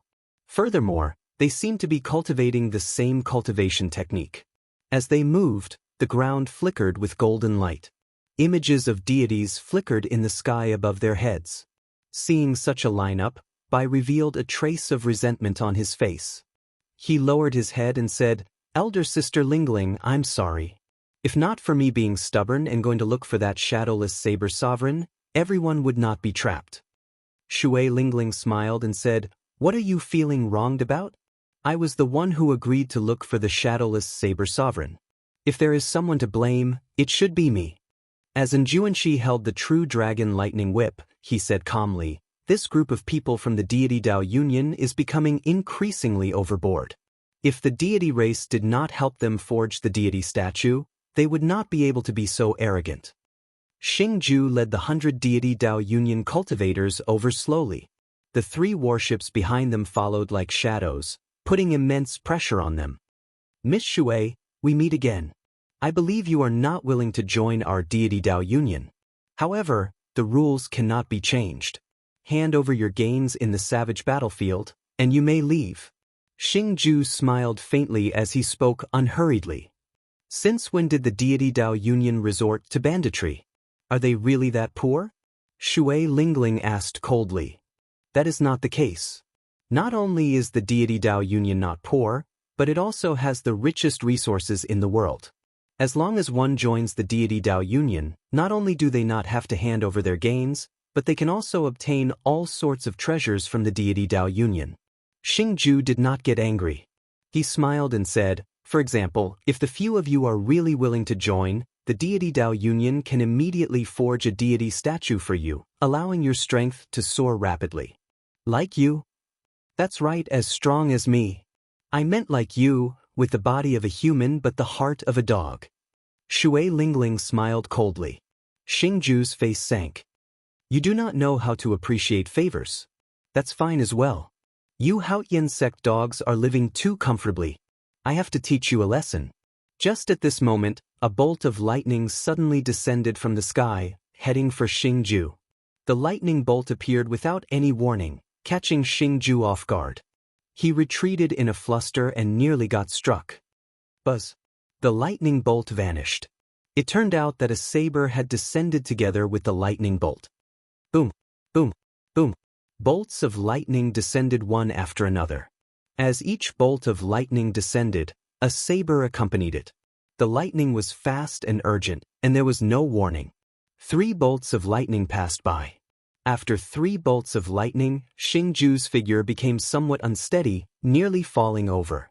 Furthermore, they seemed to be cultivating the same cultivation technique. As they moved, the ground flickered with golden light. Images of deities flickered in the sky above their heads. Seeing such a lineup, Bai revealed a trace of resentment on his face. He lowered his head and said, "Elder Sister Lingling, I'm sorry. If not for me being stubborn and going to look for that shadowless saber sovereign, everyone would not be trapped." Shui Lingling smiled and said, "What are you feeling wronged about? I was the one who agreed to look for the shadowless saber sovereign. If there is someone to blame, it should be me." As Xianxia held the true dragon lightning whip, he said calmly, "This group of people from the deity Dao Union is becoming increasingly overboard. If the deity race did not help them forge the deity statue, they would not be able to be so arrogant." Xingju led the 100 deity Dao Union cultivators over slowly. The 3 warships behind them followed like shadows, putting immense pressure on them. "Miss Shui, we meet again. I believe you are not willing to join our deity Dao Union. However, the rules cannot be changed. Hand over your gains in the savage battlefield, and you may leave." Xingju smiled faintly as he spoke unhurriedly. "Since when did the deity Dao Union resort to banditry? Are they really that poor?" Shui Lingling asked coldly. "That is not the case. Not only is the deity Dao Union not poor, but it also has the richest resources in the world. As long as one joins the deity Dao Union, not only do they not have to hand over their gains, but they can also obtain all sorts of treasures from the deity Dao Union." Xingju did not get angry. He smiled and said, "For example, if the few of you are really willing to join, the deity Dao Union can immediately forge a deity statue for you, allowing your strength to soar rapidly." "Like you?" "That's right, as strong as me. I meant like you, with the body of a human but the heart of a dog." Shui Lingling smiled coldly. Xingju's face sank. "You do not know how to appreciate favors. That's fine as well. You Haotian sect dogs are living too comfortably. I have to teach you a lesson." Just at this moment, a bolt of lightning suddenly descended from the sky, heading for Xingju. The lightning bolt appeared without any warning, catching Xingju off guard. He retreated in a fluster and nearly got struck. Buzz! The lightning bolt vanished. It turned out that a saber had descended together with the lightning bolt. Boom! Boom! Boom! Bolts of lightning descended one after another. As each bolt of lightning descended, a saber accompanied it. The lightning was fast and urgent, and there was no warning. 3 bolts of lightning passed by. After 3 bolts of lightning, Xingju's figure became somewhat unsteady, nearly falling over.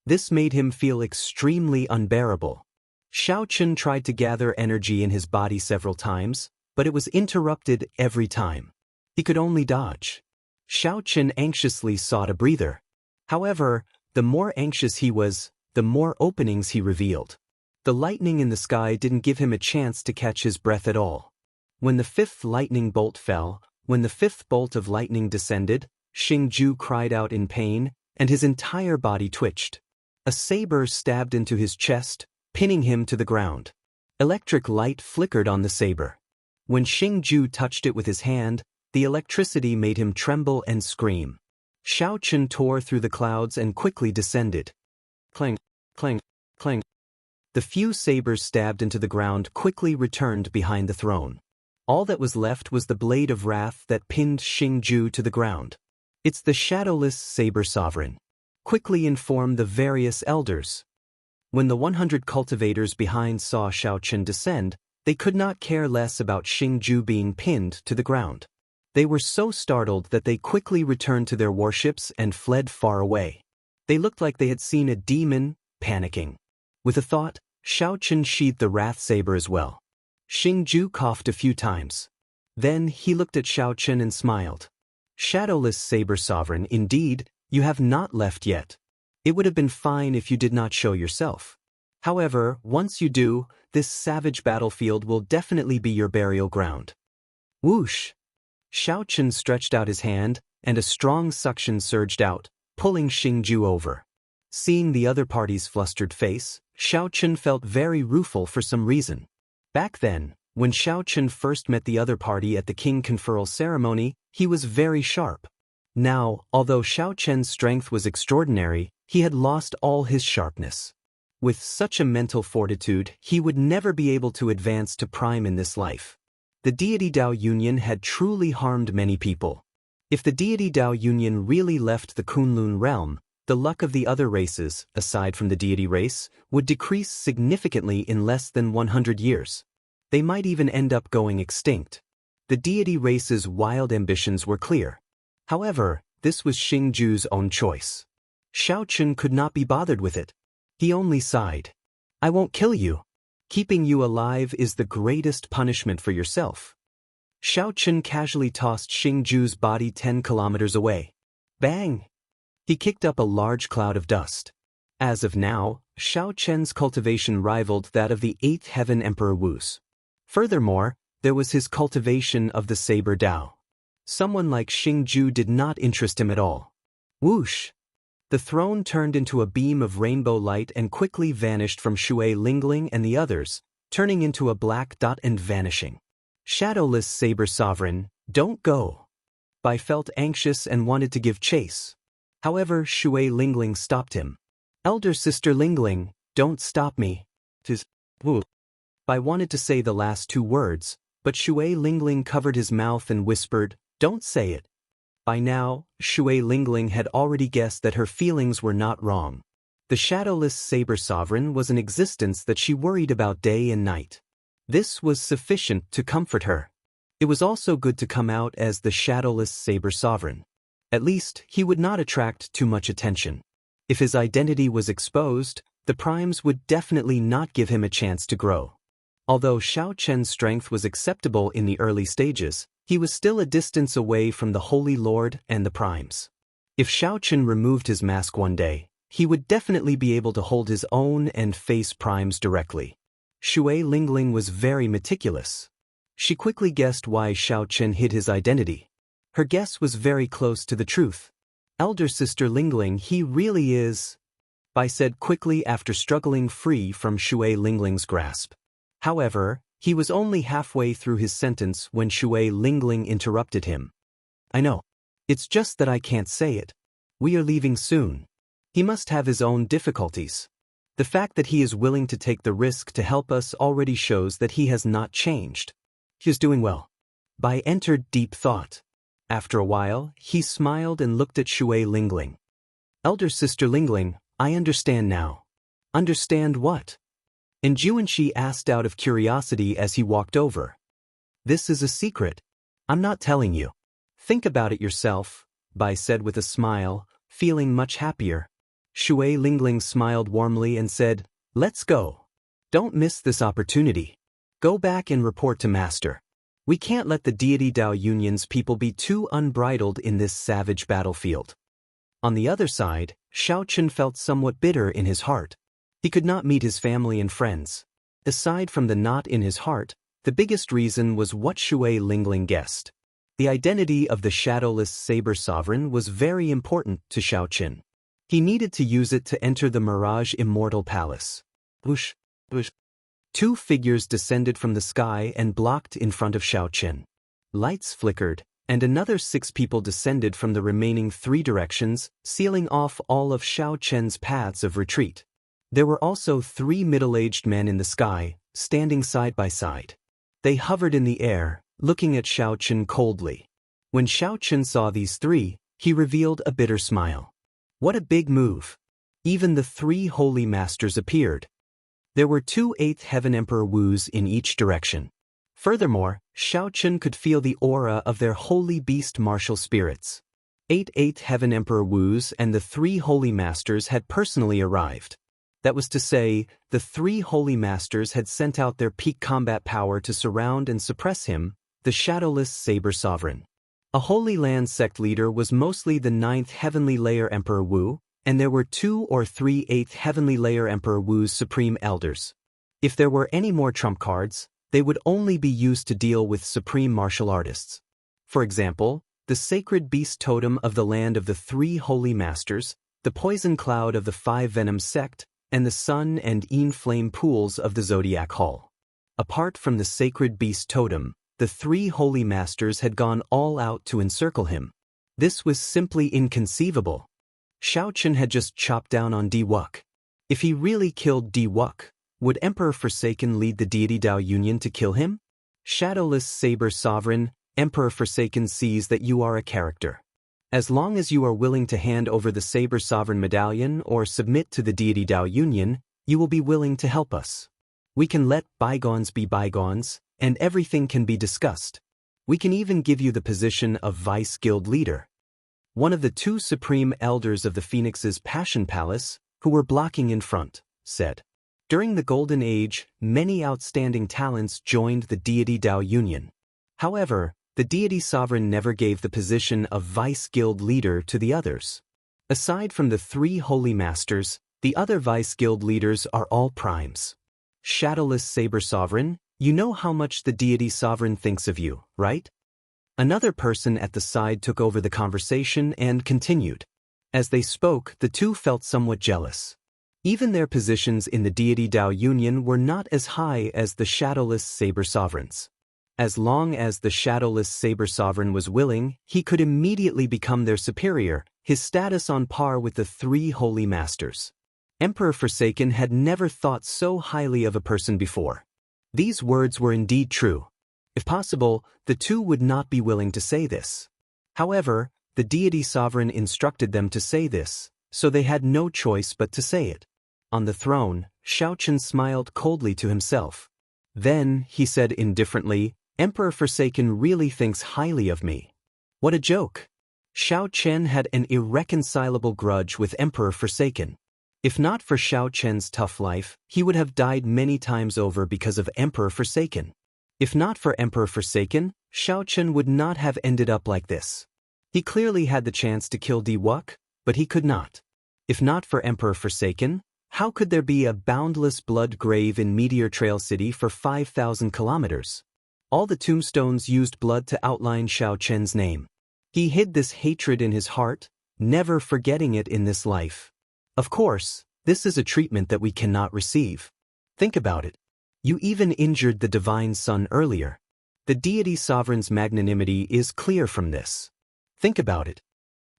This made him feel extremely unbearable. Xiaochen tried to gather energy in his body several times, but it was interrupted every time. He could only dodge. Xiaochen anxiously sought a breather. However, the more anxious he was, the more openings he revealed. The lightning in the sky didn't give him a chance to catch his breath at all. When the 5th lightning bolt fell, when the 5th bolt of lightning descended, Xingju cried out in pain, and his entire body twitched. A saber stabbed into his chest, pinning him to the ground. Electric light flickered on the saber. When Xingju touched it with his hand, the electricity made him tremble and scream. Xiaochen tore through the clouds and quickly descended. Clang, clang, clang. The few sabers stabbed into the ground quickly returned behind the throne. All that was left was the blade of wrath that pinned Xingju to the ground. It's the shadowless saber sovereign. Quickly inform the various elders. When the 100 cultivators behind saw Xiaochen descend, they could not care less about Xingju being pinned to the ground. They were so startled that they quickly returned to their warships and fled far away. They looked like they had seen a demon, panicking. With a thought, Xiaochen sheathed the wrath saber as well. Xingju coughed a few times. Then he looked at Xiaochen and smiled. Shadowless saber sovereign, indeed, you have not left yet. It would have been fine if you did not show yourself. However, once you do, this savage battlefield will definitely be your burial ground. Whoosh! Xiaochen stretched out his hand, and a strong suction surged out, pulling Xingju over. Seeing the other party's flustered face, Xiaochen felt very rueful for some reason. Back then, when Xiaochen first met the other party at the king conferral ceremony, he was very sharp. Now, although Xiaochen's strength was extraordinary, he had lost all his sharpness. With such a mental fortitude, he would never be able to advance to prime in this life. The deity Dao Union had truly harmed many people. If the deity Dao Union really left the Kunlun realm, the luck of the other races, aside from the deity race, would decrease significantly in less than 100 years. They might even end up going extinct. The deity race's wild ambitions were clear. However, this was Xingju's own choice. Xiaochen could not be bothered with it. He only sighed. I won't kill you. Keeping you alive is the greatest punishment for yourself. Xiaochen casually tossed Xingju's body 10 kilometers away. Bang! He kicked up a large cloud of dust. As of now, Xiaochen's cultivation rivaled that of the 8th Heaven Emperor Wu's. Furthermore, there was his cultivation of the Saber Dao. Someone like Xingju did not interest him at all. Whoosh! The throne turned into a beam of rainbow light and quickly vanished from Shui Lingling and the others, turning into a black dot and vanishing. Shadowless Saber Sovereign, don't go. Bai felt anxious and wanted to give chase. However, Shui Lingling stopped him. Elder Sister Lingling, don't stop me. Tis Wu. Bai wanted to say the last two words, but Shui Lingling covered his mouth and whispered, don't say it. By now, Shui Lingling had already guessed that her feelings were not wrong. The shadowless Saber Sovereign was an existence that she worried about day and night. This was sufficient to comfort her. It was also good to come out as the shadowless Saber Sovereign. At least, he would not attract too much attention. If his identity was exposed, the primes would definitely not give him a chance to grow. Although Xiaochen's strength was acceptable in the early stages, he was still a distance away from the Holy Lord and the primes. If Xiaochen removed his mask one day, he would definitely be able to hold his own and face primes directly. Shui Lingling was very meticulous. She quickly guessed why Xiaochen hid his identity. Her guess was very close to the truth. Elder Sister Lingling, he really is, Bai said quickly after struggling free from Shui Lingling's grasp. However, he was only halfway through his sentence when Shui Lingling interrupted him. I know. It's just that I can't say it. We are leaving soon. He must have his own difficulties. The fact that he is willing to take the risk to help us already shows that he has not changed. He is doing well. Bai entered deep thought. After a while, he smiled and looked at Shui Lingling. Elder Sister Lingling, I understand now. Understand what? And Juanxi asked out of curiosity as he walked over. This is a secret. I'm not telling you. Think about it yourself, Bai said with a smile, feeling much happier. Shui Lingling smiled warmly and said, let's go. Don't miss this opportunity. Go back and report to Master. We can't let the deity Dao Union's people be too unbridled in this savage battlefield. On the other side, Xiaochen felt somewhat bitter in his heart. He could not meet his family and friends. Aside from the knot in his heart, the biggest reason was what Shui Lingling guessed. The identity of the shadowless Saber Sovereign was very important to Xiaochen. He needed to use it to enter the Mirage Immortal Palace. Whoosh, whoosh. Two figures descended from the sky and blocked in front of Xiaochen. Lights flickered, and another 6 people descended from the remaining 3 directions, sealing off all of Xiaochen's paths of retreat. There were also 3 middle-aged men in the sky, standing side by side. They hovered in the air, looking at Xiaochen coldly. When Xiaochen saw these 3, he revealed a bitter smile. What a big move! Even the 3 holy masters appeared. There were 2 8th Heaven Emperor Wus in each direction. Furthermore, Xiaochen could feel the aura of their holy beast martial spirits. 8th Heaven Emperor Wus and the 3 holy masters had personally arrived. That was to say, the 3 holy masters had sent out their peak combat power to surround and suppress him, the shadowless Saber Sovereign. A Holy Land sect leader was mostly the 9th Heavenly Layer Emperor Wu, and there were 2 or 3 8th Heavenly Layer Emperor Wu's supreme elders. If there were any more trump cards, they would only be used to deal with supreme martial artists. For example, the sacred beast totem of the land of the 3 holy masters, the poison cloud of the 5 venom sect, and the sun and Yin flame pools of the zodiac hall. Apart from the sacred beast totem, the 3 holy masters had gone all out to encircle him. This was simply inconceivable. Xiaochen had just chopped down on Di Wuk. If he really killed Di Wuk, would Emperor Forsaken lead the deity Dao Union to kill him? Shadowless Saber Sovereign, Emperor Forsaken sees that you are a character. As long as you are willing to hand over the Saber Sovereign Medallion or submit to the deity Dao Union, you will be willing to help us. We can let bygones be bygones, and everything can be discussed. We can even give you the position of Vice Guild Leader. One of the 2 supreme elders of the Phoenix's Passion Palace, who were blocking in front, said. During the Golden Age, many outstanding talents joined the deity Dao Union. However, the deity sovereign never gave the position of Vice Guild Leader to the others. Aside from the 3 holy masters, the other Vice Guild leaders are all primes. Shadowless Saber Sovereign, you know how much the deity sovereign thinks of you, right? Another person at the side took over the conversation and continued. As they spoke, the 2 felt somewhat jealous. Even their positions in the deity Dao Union were not as high as the Shadowless Saber Sovereign's. As long as the Shadowless Saber Sovereign was willing, he could immediately become their superior, his status on par with the 3 holy masters. Emperor Forsaken had never thought so highly of a person before. These words were indeed true. If possible, the 2 would not be willing to say this. However, the deity sovereign instructed them to say this, so they had no choice but to say it. On the throne, Xiaochen smiled coldly to himself. Then, he said indifferently, Emperor Forsaken really thinks highly of me. What a joke! Xiaochen had an irreconcilable grudge with Emperor Forsaken. If not for Xiaochen's tough life, he would have died many times over because of Emperor Forsaken. If not for Emperor Forsaken, Xiaochen would not have ended up like this. He clearly had the chance to kill Di Wuk, but he could not. If not for Emperor Forsaken, how could there be a boundless blood grave in Meteor Trail City for 5,000 kilometers? All the tombstones used blood to outline Xiaochen's name. He hid this hatred in his heart, never forgetting it in this life. Of course, this is a treatment that we cannot receive. Think about it. You even injured the Divine Son earlier. The deity sovereign's magnanimity is clear from this. Think about it.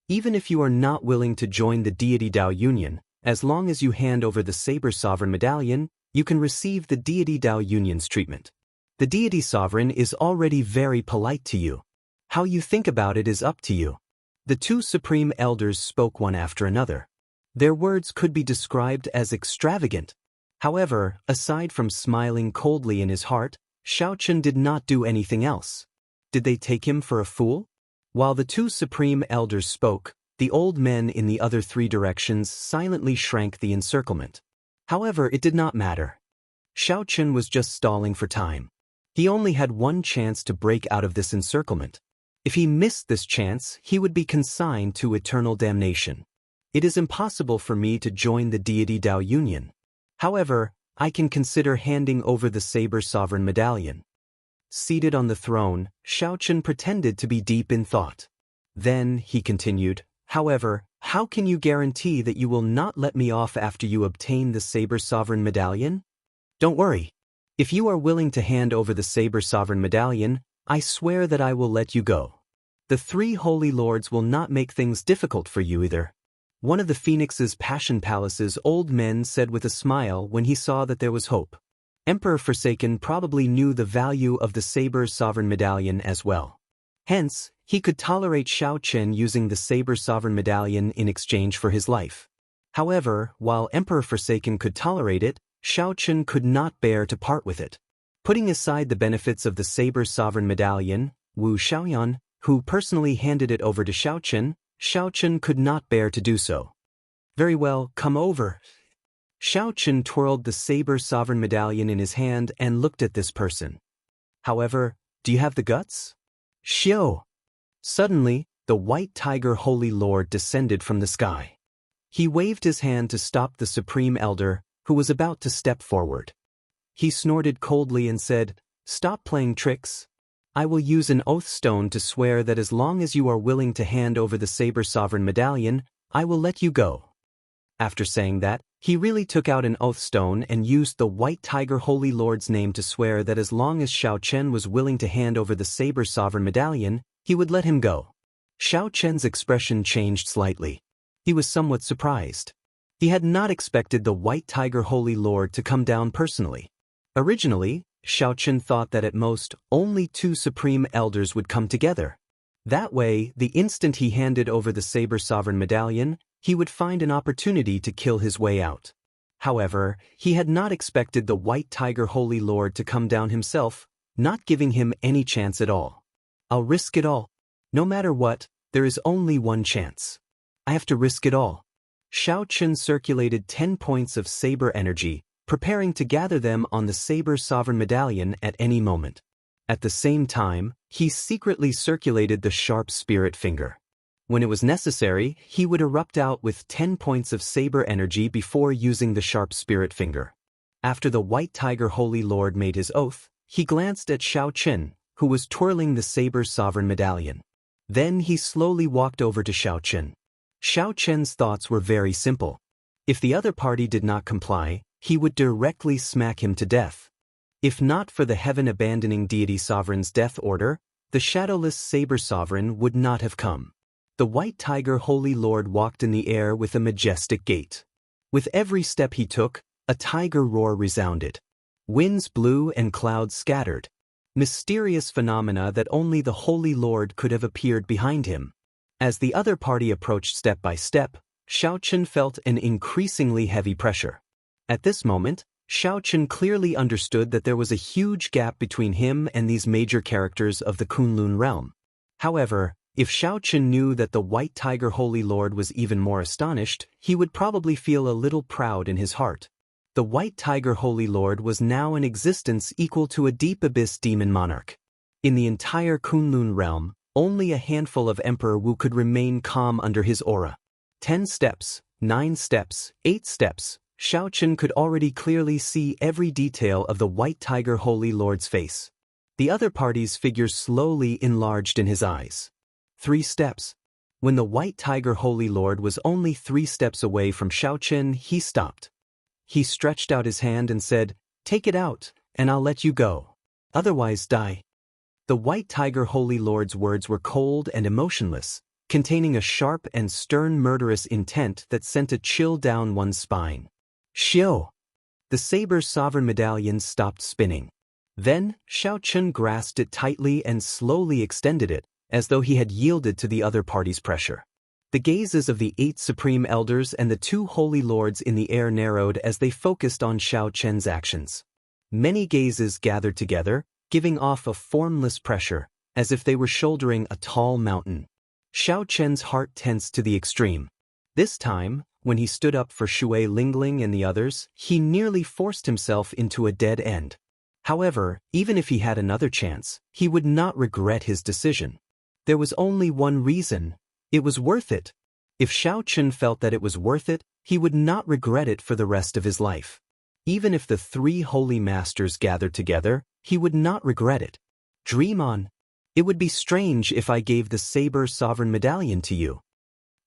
Even if you are not willing to join the deity Dao Union, as long as you hand over the Saber Sovereign Medallion, you can receive the deity Dao Union's treatment. The deity sovereign is already very polite to you. How you think about it is up to you. The 2 supreme elders spoke one after another. Their words could be described as extravagant. However, aside from smiling coldly in his heart, Xiaochen did not do anything else. Did they take him for a fool? While the 2 supreme elders spoke, the old men in the other 3 directions silently shrank the encirclement. However, it did not matter. Xiaochen was just stalling for time. He only had one chance to break out of this encirclement. If he missed this chance, he would be consigned to eternal damnation. It is impossible for me to join the deity Dao Union. However, I can consider handing over the Saber Sovereign Medallion. Seated on the throne, Xiaochen pretended to be deep in thought. Then, he continued, however, how can you guarantee that you will not let me off after you obtain the Saber Sovereign Medallion? Don't worry. If you are willing to hand over the Saber Sovereign Medallion, I swear that I will let you go. The three holy lords will not make things difficult for you either. One of the Phoenix's Passion Palace's old men said with a smile when he saw that there was hope. Emperor Forsaken probably knew the value of the Saber Sovereign Medallion as well. Hence, he could tolerate Xianxia using the Saber Sovereign Medallion in exchange for his life. However, while Emperor Forsaken could tolerate it, Xianxia could not bear to part with it. Putting aside the benefits of the Saber Sovereign Medallion, Wu Xiaoyan, who personally handed it over to Xianxia could not bear to do so. Very well, come over. Xianxia twirled the Saber Sovereign Medallion in his hand and looked at this person. However, do you have the guts? Xiao! Suddenly, the White Tiger Holy Lord descended from the sky. He waved his hand to stop the Supreme Elder, who was about to step forward. He snorted coldly and said, "Stop playing tricks. I will use an oath stone to swear that as long as you are willing to hand over the Saber Sovereign Medallion, I will let you go." After saying that, he really took out an oath stone and used the White Tiger Holy Lord's name to swear that as long as Xianxia was willing to hand over the Saber Sovereign Medallion, he would let him go. Xianxia's expression changed slightly. He was somewhat surprised. He had not expected the White Tiger Holy Lord to come down personally. Originally, Xianxia thought that at most, only two Supreme Elders would come together. That way, the instant he handed over the Saber Sovereign Medallion, he would find an opportunity to kill his way out. However, he had not expected the White Tiger Holy Lord to come down himself, not giving him any chance at all. I'll risk it all. No matter what, there is only one chance. I have to risk it all. Xianxia circulated 10 points of saber energy, preparing to gather them on the Saber Sovereign Medallion at any moment. At the same time, he secretly circulated the sharp spirit finger. When it was necessary, he would erupt out with 10 points of saber energy before using the sharp spirit finger. After the White Tiger Holy Lord made his oath, he glanced at Xianxia, who was twirling the Saber Sovereign Medallion. Then he slowly walked over to Xianxia. Xianxia's thoughts were very simple. If the other party did not comply, he would directly smack him to death. If not for the heaven-abandoning deity sovereign's death order, the shadowless Saber Sovereign would not have come. The White Tiger Holy Lord walked in the air with a majestic gait. With every step he took, a tiger roar resounded. Winds blew and clouds scattered. Mysterious phenomena that only the Holy Lord could have appeared behind him. As the other party approached step by step, Xianxia felt an increasingly heavy pressure. At this moment, Xianxia clearly understood that there was a huge gap between him and these major characters of the Kunlun realm. However, if Xianxia knew that the White Tiger Holy Lord was even more astonished, he would probably feel a little proud in his heart. The White Tiger Holy Lord was now in existence equal to a deep abyss demon monarch. In the entire Kunlun realm, only a handful of Emperor Wu could remain calm under his aura. 10 steps, 9 steps, 8 steps, Xianxia could already clearly see every detail of the White Tiger Holy Lord's face. The other party's figure slowly enlarged in his eyes. 3 steps. When the White Tiger Holy Lord was only 3 steps away from Xianxia, he stopped. He stretched out his hand and said, "Take it out, and I'll let you go. Otherwise die." The White Tiger Holy Lord's words were cold and emotionless, containing a sharp and stern murderous intent that sent a chill down one's spine. Xiao! The Saber Sovereign Medallion stopped spinning. Then, Xianxia grasped it tightly and slowly extended it, as though he had yielded to the other party's pressure. The gazes of the 8 Supreme Elders and the 2 Holy Lords in the air narrowed as they focused on Xianxia's actions. Many gazes gathered together, giving off a formless pressure, as if they were shouldering a tall mountain. Xianxia's heart tensed to the extreme. This time, when he stood up for Shui Lingling and the others, he nearly forced himself into a dead end. However, even if he had another chance, he would not regret his decision. There was only one reason. It was worth it. If Xianxia felt that it was worth it, he would not regret it for the rest of his life. Even if the 3 holy masters gathered together, he would not regret it. Dream on. It would be strange if I gave the Saber Sovereign Medallion to you.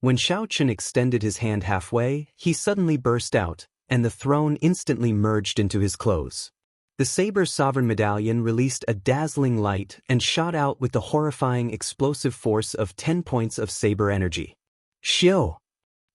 When Xianxia extended his hand halfway, he suddenly burst out, and the throne instantly merged into his clothes. The Saber Sovereign Medallion released a dazzling light and shot out with the horrifying explosive force of 10 points of saber energy. Xiu!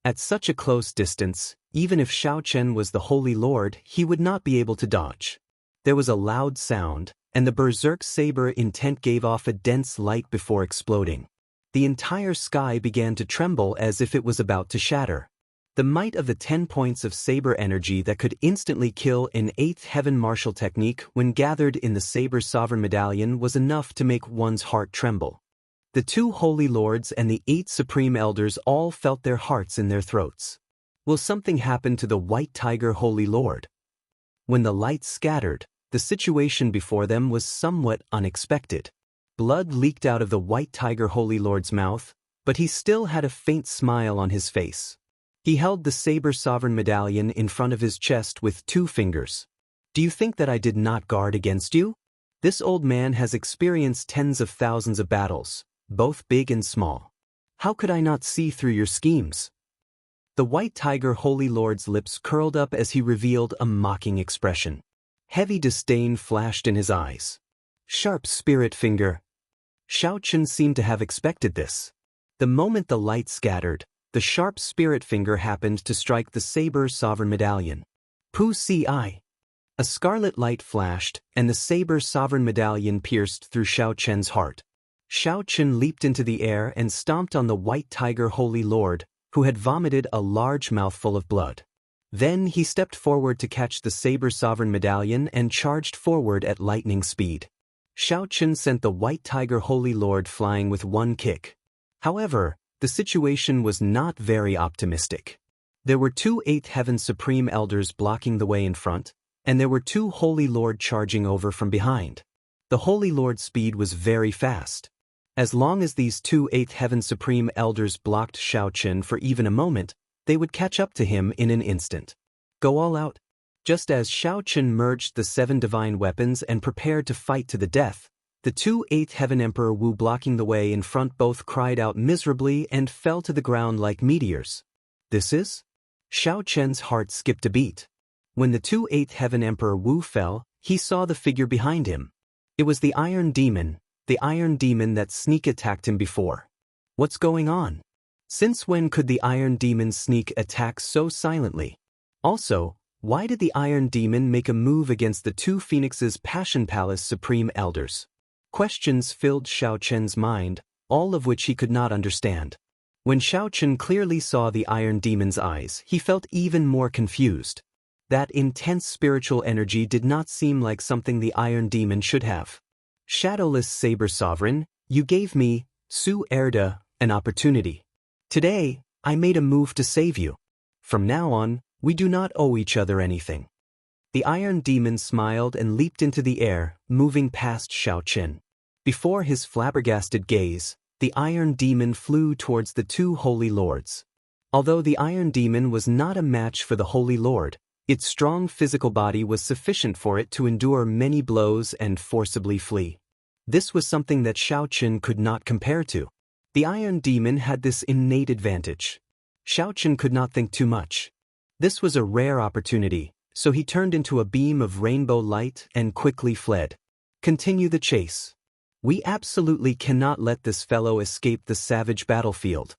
At such a close distance, even if Xiaochen was the Holy Lord, he would not be able to dodge. There was a loud sound, and the berserk saber intent gave off a dense light before exploding. The entire sky began to tremble as if it was about to shatter. The might of the 10 points of saber energy that could instantly kill an 8th heaven martial technique when gathered in the Saber Sovereign Medallion was enough to make one's heart tremble. The 2 Holy Lords and the 8 Supreme Elders all felt their hearts in their throats. Will something happen to the White Tiger Holy Lord? When the light scattered, the situation before them was somewhat unexpected. Blood leaked out of the White Tiger Holy Lord's mouth, but he still had a faint smile on his face. He held the Saber Sovereign Medallion in front of his chest with 2 fingers. Do you think that I did not guard against you? This old man has experienced tens of thousands of battles, both big and small. How could I not see through your schemes? The White Tiger Holy Lord's lips curled up as he revealed a mocking expression. Heavy disdain flashed in his eyes. Sharp spirit finger. Xiaochen seemed to have expected this. The moment the light scattered, the sharp spirit finger happened to strike the Saber Sovereign Medallion. Pu Si. A scarlet light flashed, and the Saber Sovereign Medallion pierced through Xiaochen's heart. Xiaochen leaped into the air and stomped on the White Tiger Holy Lord, who had vomited a large mouthful of blood. Then he stepped forward to catch the Saber Sovereign Medallion and charged forward at lightning speed. Xiaochen sent the White Tiger Holy Lord flying with 1 kick. However, the situation was not very optimistic. There were 2 8th Heaven Supreme Elders blocking the way in front, and there were 2 Holy Lord charging over from behind. The Holy Lord's speed was very fast. As long as these 2 8th Heaven Supreme Elders blocked Xiaochen for even a moment, they would catch up to him in an instant. Go all out. Just as Xiaochen merged the 7 divine weapons and prepared to fight to the death, the 2 8th Heaven Emperor Wu blocking the way in front both cried out miserably and fell to the ground like meteors. This is? Xiaochen's heart skipped a beat. When the 2 8th Heaven Emperor Wu fell, he saw the figure behind him. It was the Iron Demon that sneak attacked him before. What's going on? Since when could the Iron Demon sneak attack so silently? Also, why did the Iron Demon make a move against the 2 Phoenix's Passion Palace Supreme Elders? Questions filled Xiaochen's mind, all of which he could not understand. When Xiaochen clearly saw the Iron Demon's eyes, he felt even more confused. That intense spiritual energy did not seem like something the Iron Demon should have. Shadowless Saber Sovereign, you gave me, Su Erda, an opportunity. Today, I made a move to save you. From now on, we do not owe each other anything. The Iron Demon smiled and leaped into the air, moving past Xiaochen. Before his flabbergasted gaze, the Iron Demon flew towards the 2 Holy Lords. Although the Iron Demon was not a match for the Holy Lord, its strong physical body was sufficient for it to endure many blows and forcibly flee. This was something that Xiaochen could not compare to. The Iron Demon had this innate advantage. Xiaochen could not think too much. This was a rare opportunity, so he turned into a beam of rainbow light and quickly fled. Continue the chase. We absolutely cannot let this fellow escape the savage battlefield.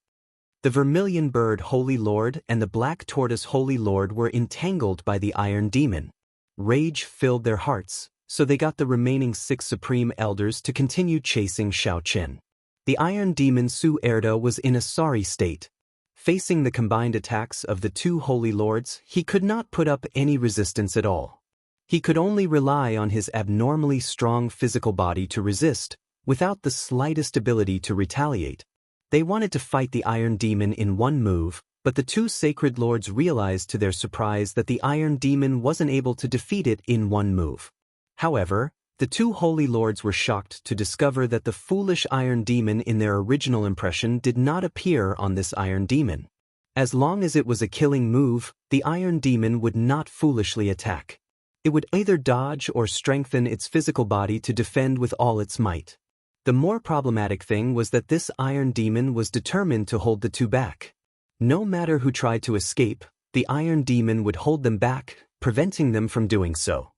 The Vermilion Bird Holy Lord and the Black Tortoise Holy Lord were entangled by the Iron Demon. Rage filled their hearts, so they got the remaining 6 Supreme Elders to continue chasing Xiaochen. The Iron Demon Su Erda was in a sorry state. Facing the combined attacks of the 2 Holy Lords, he could not put up any resistance at all. He could only rely on his abnormally strong physical body to resist, without the slightest ability to retaliate. They wanted to fight the Iron Demon in one move, but the 2 Sacred Lords realized to their surprise that the Iron Demon wasn't able to defeat it in one move. However, the 2 Holy Lords were shocked to discover that the foolish Iron Demon in their original impression did not appear on this Iron Demon. As long as it was a killing move, the Iron Demon would not foolishly attack. It would either dodge or strengthen its physical body to defend with all its might. The more problematic thing was that this Iron Demon was determined to hold the 2 back. No matter who tried to escape, the Iron Demon would hold them back, preventing them from doing so.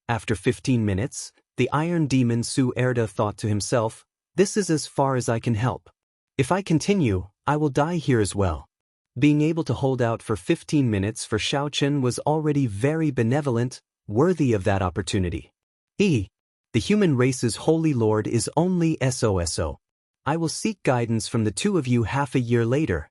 After 15 minutes, the Iron Demon Su-Erda thought to himself, "This is as far as I can help. If I continue, I will die here as well." Being able to hold out for 15 minutes for Xiaochen was already very benevolent, worthy of that opportunity. The human race's holy lord is only SOSO. I will seek guidance from the two of you half a year later.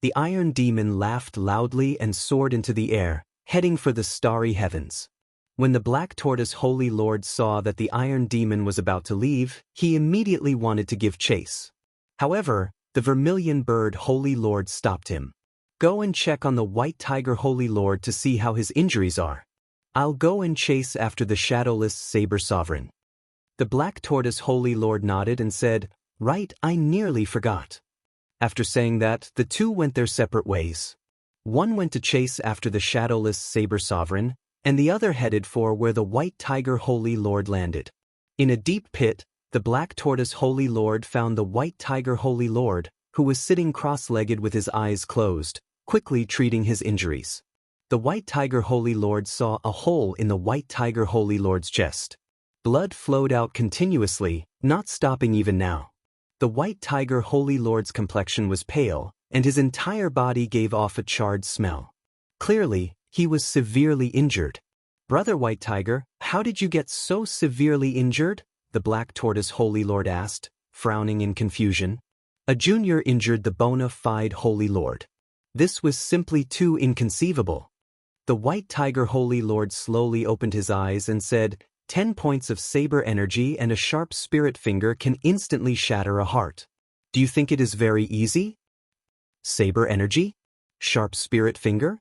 The Iron Demon laughed loudly and soared into the air, heading for the starry heavens. When the Black Tortoise Holy Lord saw that the Iron Demon was about to leave, he immediately wanted to give chase. However, the Vermilion Bird Holy Lord stopped him. "Go and check on the White Tiger Holy Lord to see how his injuries are. I'll go and chase after the Shadowless Saber Sovereign." The Black Tortoise Holy Lord nodded and said, "Right, I nearly forgot." After saying that, the two went their separate ways. One went to chase after the Shadowless Saber Sovereign, and the other headed for where the White Tiger Holy Lord landed. In a deep pit, the Black Tortoise Holy Lord found the White Tiger Holy Lord, who was sitting cross-legged with his eyes closed, quickly treating his injuries. The White Tiger Holy Lord saw a hole in the White Tiger Holy Lord's chest. Blood flowed out continuously, not stopping even now. The White Tiger Holy Lord's complexion was pale, and his entire body gave off a charred smell. Clearly, he was severely injured. "Brother White Tiger, how did you get so severely injured?" the Black Tortoise Holy Lord asked, frowning in confusion. A junior injured the bona fide Holy Lord. This was simply too inconceivable. The White Tiger Holy Lord slowly opened his eyes and said, 10 points of saber energy and a sharp spirit finger can instantly shatter a heart. Do you think it is very easy? Saber energy? Sharp spirit finger?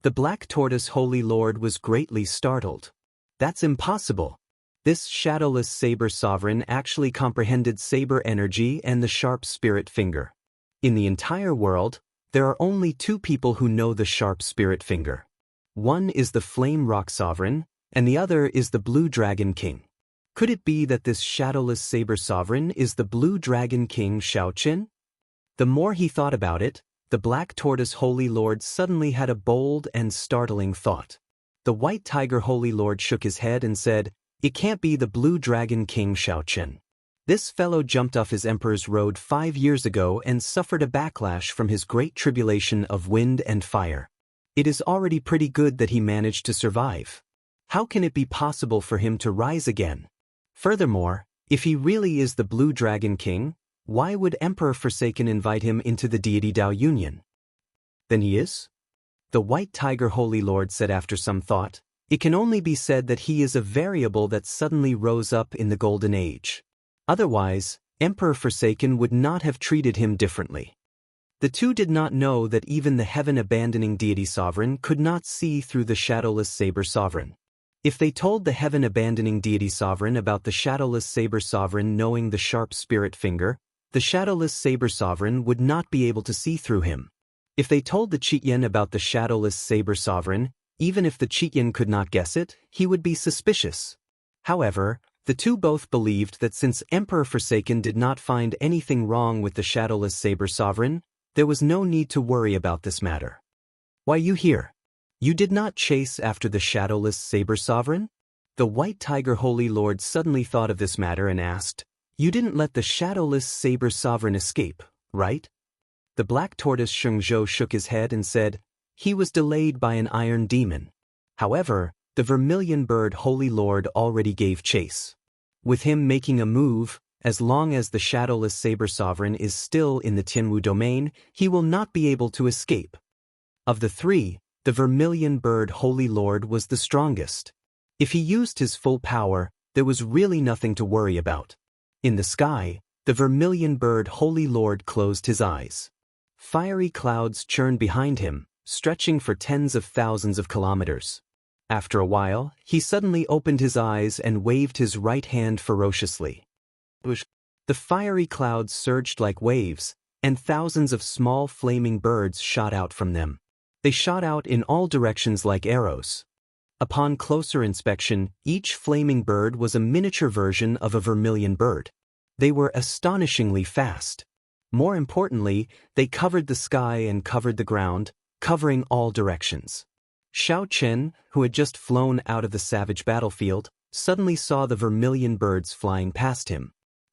The Black Tortoise Holy Lord was greatly startled. That's impossible. This shadowless saber sovereign actually comprehended saber energy and the sharp spirit finger. In the entire world, there are only two people who know the sharp spirit finger. One is the Flame Rock Sovereign, and the other is the Blue Dragon King. Could it be that this shadowless saber sovereign is the Blue Dragon King Xiaochen? The more he thought about it, the Black Tortoise Holy Lord suddenly had a bold and startling thought. The White Tiger Holy Lord shook his head and said, "It can't be the Blue Dragon King Xiaochen. This fellow jumped off his Emperor's Road 5 years ago and suffered a backlash from his great tribulation of wind and fire. It is already pretty good that he managed to survive. How can it be possible for him to rise again? Furthermore, if he really is the Blue Dragon King, why would Emperor Forsaken invite him into the Deity Dao Union?" "Then he is?" the White Tiger Holy Lord said after some thought. "It can only be said that he is a variable that suddenly rose up in the Golden Age. Otherwise, Emperor Forsaken would not have treated him differently." The two did not know that even the heaven-abandoning deity sovereign could not see through the shadowless saber sovereign. If they told the heaven-abandoning deity sovereign about the shadowless saber sovereign knowing the sharp spirit finger, the shadowless saber sovereign would not be able to see through him. If they told the Chiyan about the shadowless saber sovereign, even if the Chiyan could not guess it, he would be suspicious. However, the two both believed that since Emperor Forsaken did not find anything wrong with the shadowless saber sovereign, there was no need to worry about this matter. "Why you here? You did not chase after the shadowless saber sovereign?" The White Tiger Holy Lord suddenly thought of this matter and asked, "You didn't let the shadowless saber sovereign escape, right?" The Black Tortoise Xianxia shook his head and said, "He was delayed by an iron demon. However, the Vermilion Bird Holy Lord already gave chase. With him making a move, as long as the shadowless saber sovereign is still in the Tianwu domain, he will not be able to escape." Of the three, the Vermilion Bird Holy Lord was the strongest. If he used his full power, there was really nothing to worry about. In the sky, the Vermilion Bird Holy Lord closed his eyes. Fiery clouds churned behind him, stretching for tens of thousands of kilometers. After a while, he suddenly opened his eyes and waved his right hand ferociously. The fiery clouds surged like waves, and thousands of small flaming birds shot out from them. They shot out in all directions like arrows. Upon closer inspection, each flaming bird was a miniature version of a vermilion bird. They were astonishingly fast. More importantly, they covered the sky and covered the ground, covering all directions. Xiao Chen, who had just flown out of the savage battlefield, suddenly saw the vermilion birds flying past him.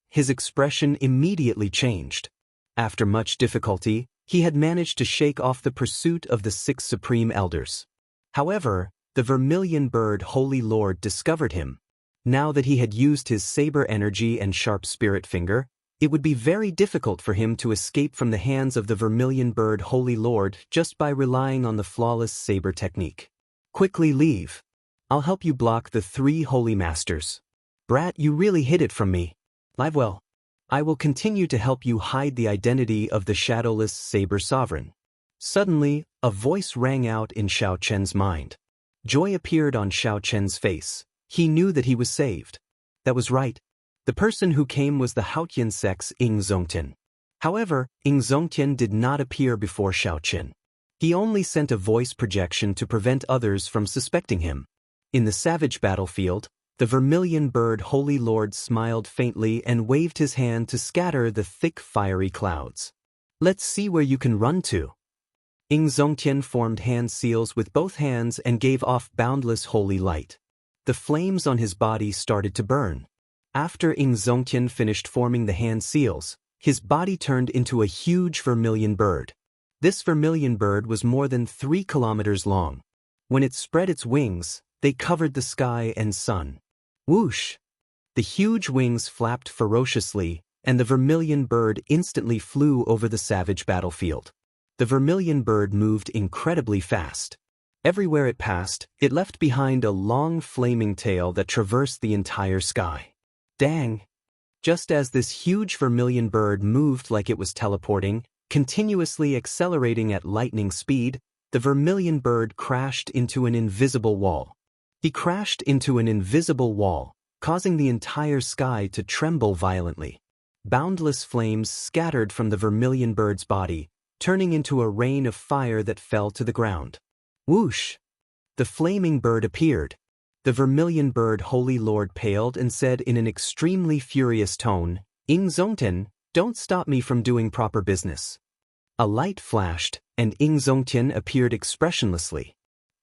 His expression immediately changed. After much difficulty, he had managed to shake off the pursuit of the 6 supreme elders. However, the vermilion bird Holy Lord discovered him. Now that he had used his saber energy and sharp spirit finger, it would be very difficult for him to escape from the hands of the vermilion bird Holy Lord just by relying on the flawless saber technique. Quickly leave. I'll help you block the 3 holy masters. Brat, you really hid it from me. Live well. I will continue to help you hide the identity of the shadowless saber sovereign. Suddenly, a voice rang out in Xiao Chen's mind. Joy appeared on Xiao Chen's face. He knew that he was saved. That was right. The person who came was the Haotian sect's Ying Zongtian. However, Ying Zongtian did not appear before Xiao Chen. He only sent a voice projection to prevent others from suspecting him. In the savage battlefield, the vermilion bird Holy Lord smiled faintly and waved his hand to scatter the thick fiery clouds. Let's see where you can run to. Ying Zongtian formed hand seals with both hands and gave off boundless holy light. The flames on his body started to burn. After Ying Zongtian finished forming the hand seals, his body turned into a huge vermilion bird. This vermilion bird was more than 3 kilometers long. When it spread its wings, they covered the sky and sun. Whoosh! The huge wings flapped ferociously, and the vermilion bird instantly flew over the savage battlefield. The vermilion bird moved incredibly fast. Everywhere it passed, it left behind a long flaming tail that traversed the entire sky. Dang! Just as this huge vermilion bird moved like it was teleporting, continuously accelerating at lightning speed, the vermilion bird crashed into an invisible wall. He crashed into an invisible wall, causing the entire sky to tremble violently. Boundless flames scattered from the vermilion bird's body, turning into a rain of fire that fell to the ground. Whoosh! The flaming bird appeared. The vermilion bird Holy Lord paled and said in an extremely furious tone, Ying Zongtian, don't stop me from doing proper business. A light flashed, and Ying Zongtian appeared expressionlessly.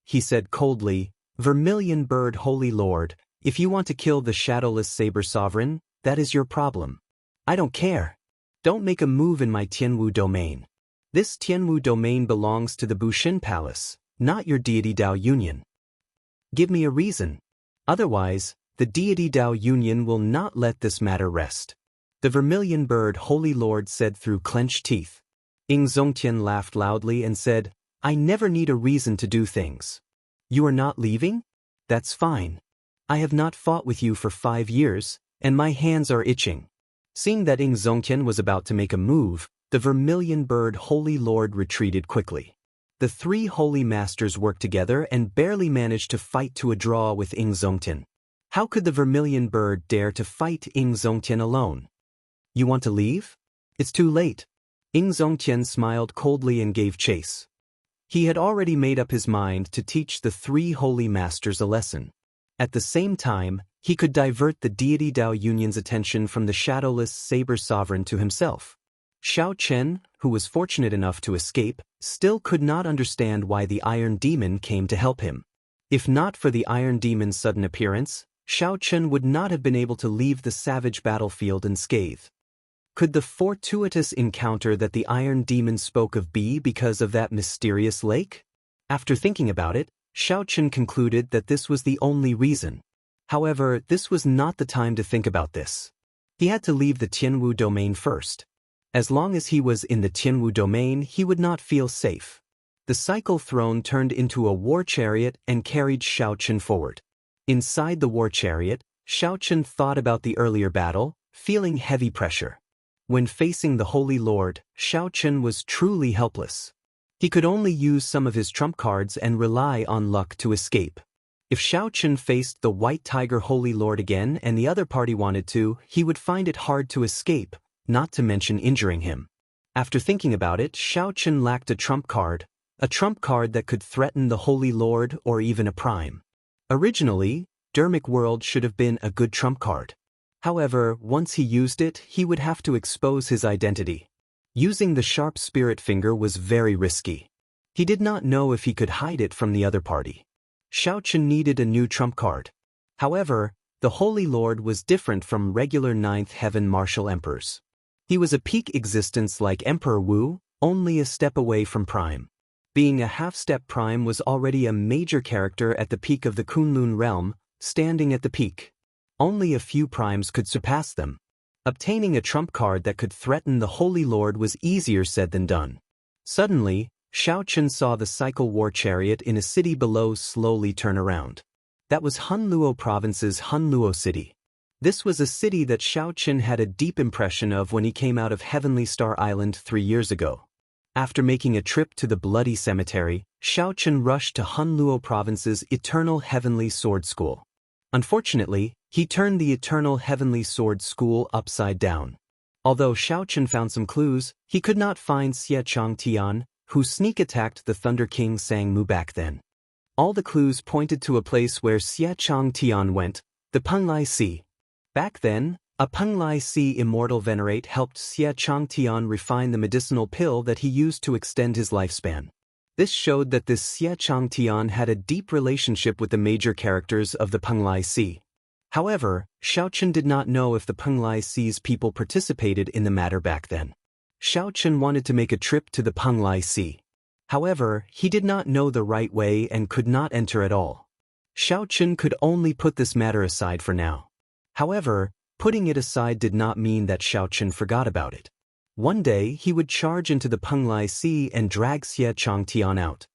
He said coldly, Vermilion bird Holy Lord, if you want to kill the shadowless saber sovereign, that is your problem. I don't care. Don't make a move in my Tianwu domain. This Tianwu domain belongs to the Bushin Palace, not your deity Dao Union. Give me a reason. Otherwise, the deity Dao Union will not let this matter rest. The vermilion bird Holy Lord said through clenched teeth. Ying Zongtian laughed loudly and said, I never need a reason to do things. You are not leaving? That's fine. I have not fought with you for 5 years, and my hands are itching. Seeing that Ying Zongtian was about to make a move, the vermilion bird Holy Lord retreated quickly. The 3 holy masters worked together and barely managed to fight to a draw with Ying Zongtian. How could the vermilion bird dare to fight Ying Zongtian alone? You want to leave? It's too late. Ying Zongtian smiled coldly and gave chase. He had already made up his mind to teach the 3 holy masters a lesson. At the same time, he could divert the deity Dao Union's attention from the shadowless saber sovereign to himself. Xiao Chen, who was fortunate enough to escape, still could not understand why the Iron Demon came to help him. If not for the Iron Demon's sudden appearance, Xiao Chen would not have been able to leave the savage battlefield unscathed. Could the fortuitous encounter that the Iron Demon spoke of be because of that mysterious lake? After thinking about it, Xiao Chen concluded that this was the only reason. However, this was not the time to think about this. He had to leave the Tianwu domain first. As long as he was in the Tianwu domain, he would not feel safe. The cycle throne turned into a war chariot and carried Xiao Chen forward. Inside the war chariot, Xiao Chen thought about the earlier battle, feeling heavy pressure. When facing the Holy Lord, Xiao Chen was truly helpless. He could only use some of his trump cards and rely on luck to escape. If Xiao Chen faced the White Tiger Holy Lord again and the other party wanted to, he would find it hard to escape, not to mention injuring him. After thinking about it, Xiao Chen lacked a trump card that could threaten the Holy Lord or even a prime. Originally, Dermic World should have been a good trump card. However, once he used it, he would have to expose his identity. Using the sharp spirit finger was very risky. He did not know if he could hide it from the other party. Xiaochen needed a new trump card. However, the Holy Lord was different from regular Ninth Heaven martial emperors. He was a peak existence like Emperor Wu, only a step away from Prime. Being a half-step Prime was already a major character at the peak of the Kunlun realm, standing at the peak. Only a few Primes could surpass them. Obtaining a trump card that could threaten the Holy Lord was easier said than done. Suddenly, Xiaochen saw the cycle war chariot in a city below slowly turn around. That was Hunluo Province's Hunluo City. This was a city that Xiaochen had a deep impression of when he came out of Heavenly Star Island 3 years ago. After making a trip to the Bloody Cemetery, Xiaochen rushed to Hunluo Province's Eternal Heavenly Sword School. Unfortunately, he turned the Eternal Heavenly Sword School upside down. Although Xiaochen found some clues, he could not find Xianxia, who sneak attacked the Thunder King Sang Mu back then. All the clues pointed to a place where Xianxia went, the Penglai Sea. Back then, a Penglai Sea immortal venerate helped Xianxia refine the medicinal pill that he used to extend his lifespan. This showed that this Xianxia had a deep relationship with the major characters of the Penglai Sea. However, Xiaochen did not know if the Penglai Sea's people participated in the matter back then. Xiaochen wanted to make a trip to the Penglai Sea. However, he did not know the right way and could not enter at all. Xiaochen could only put this matter aside for now. However, putting it aside did not mean that Xiaochen forgot about it. One day he would charge into the Penglai Sea and drag Xianxia out.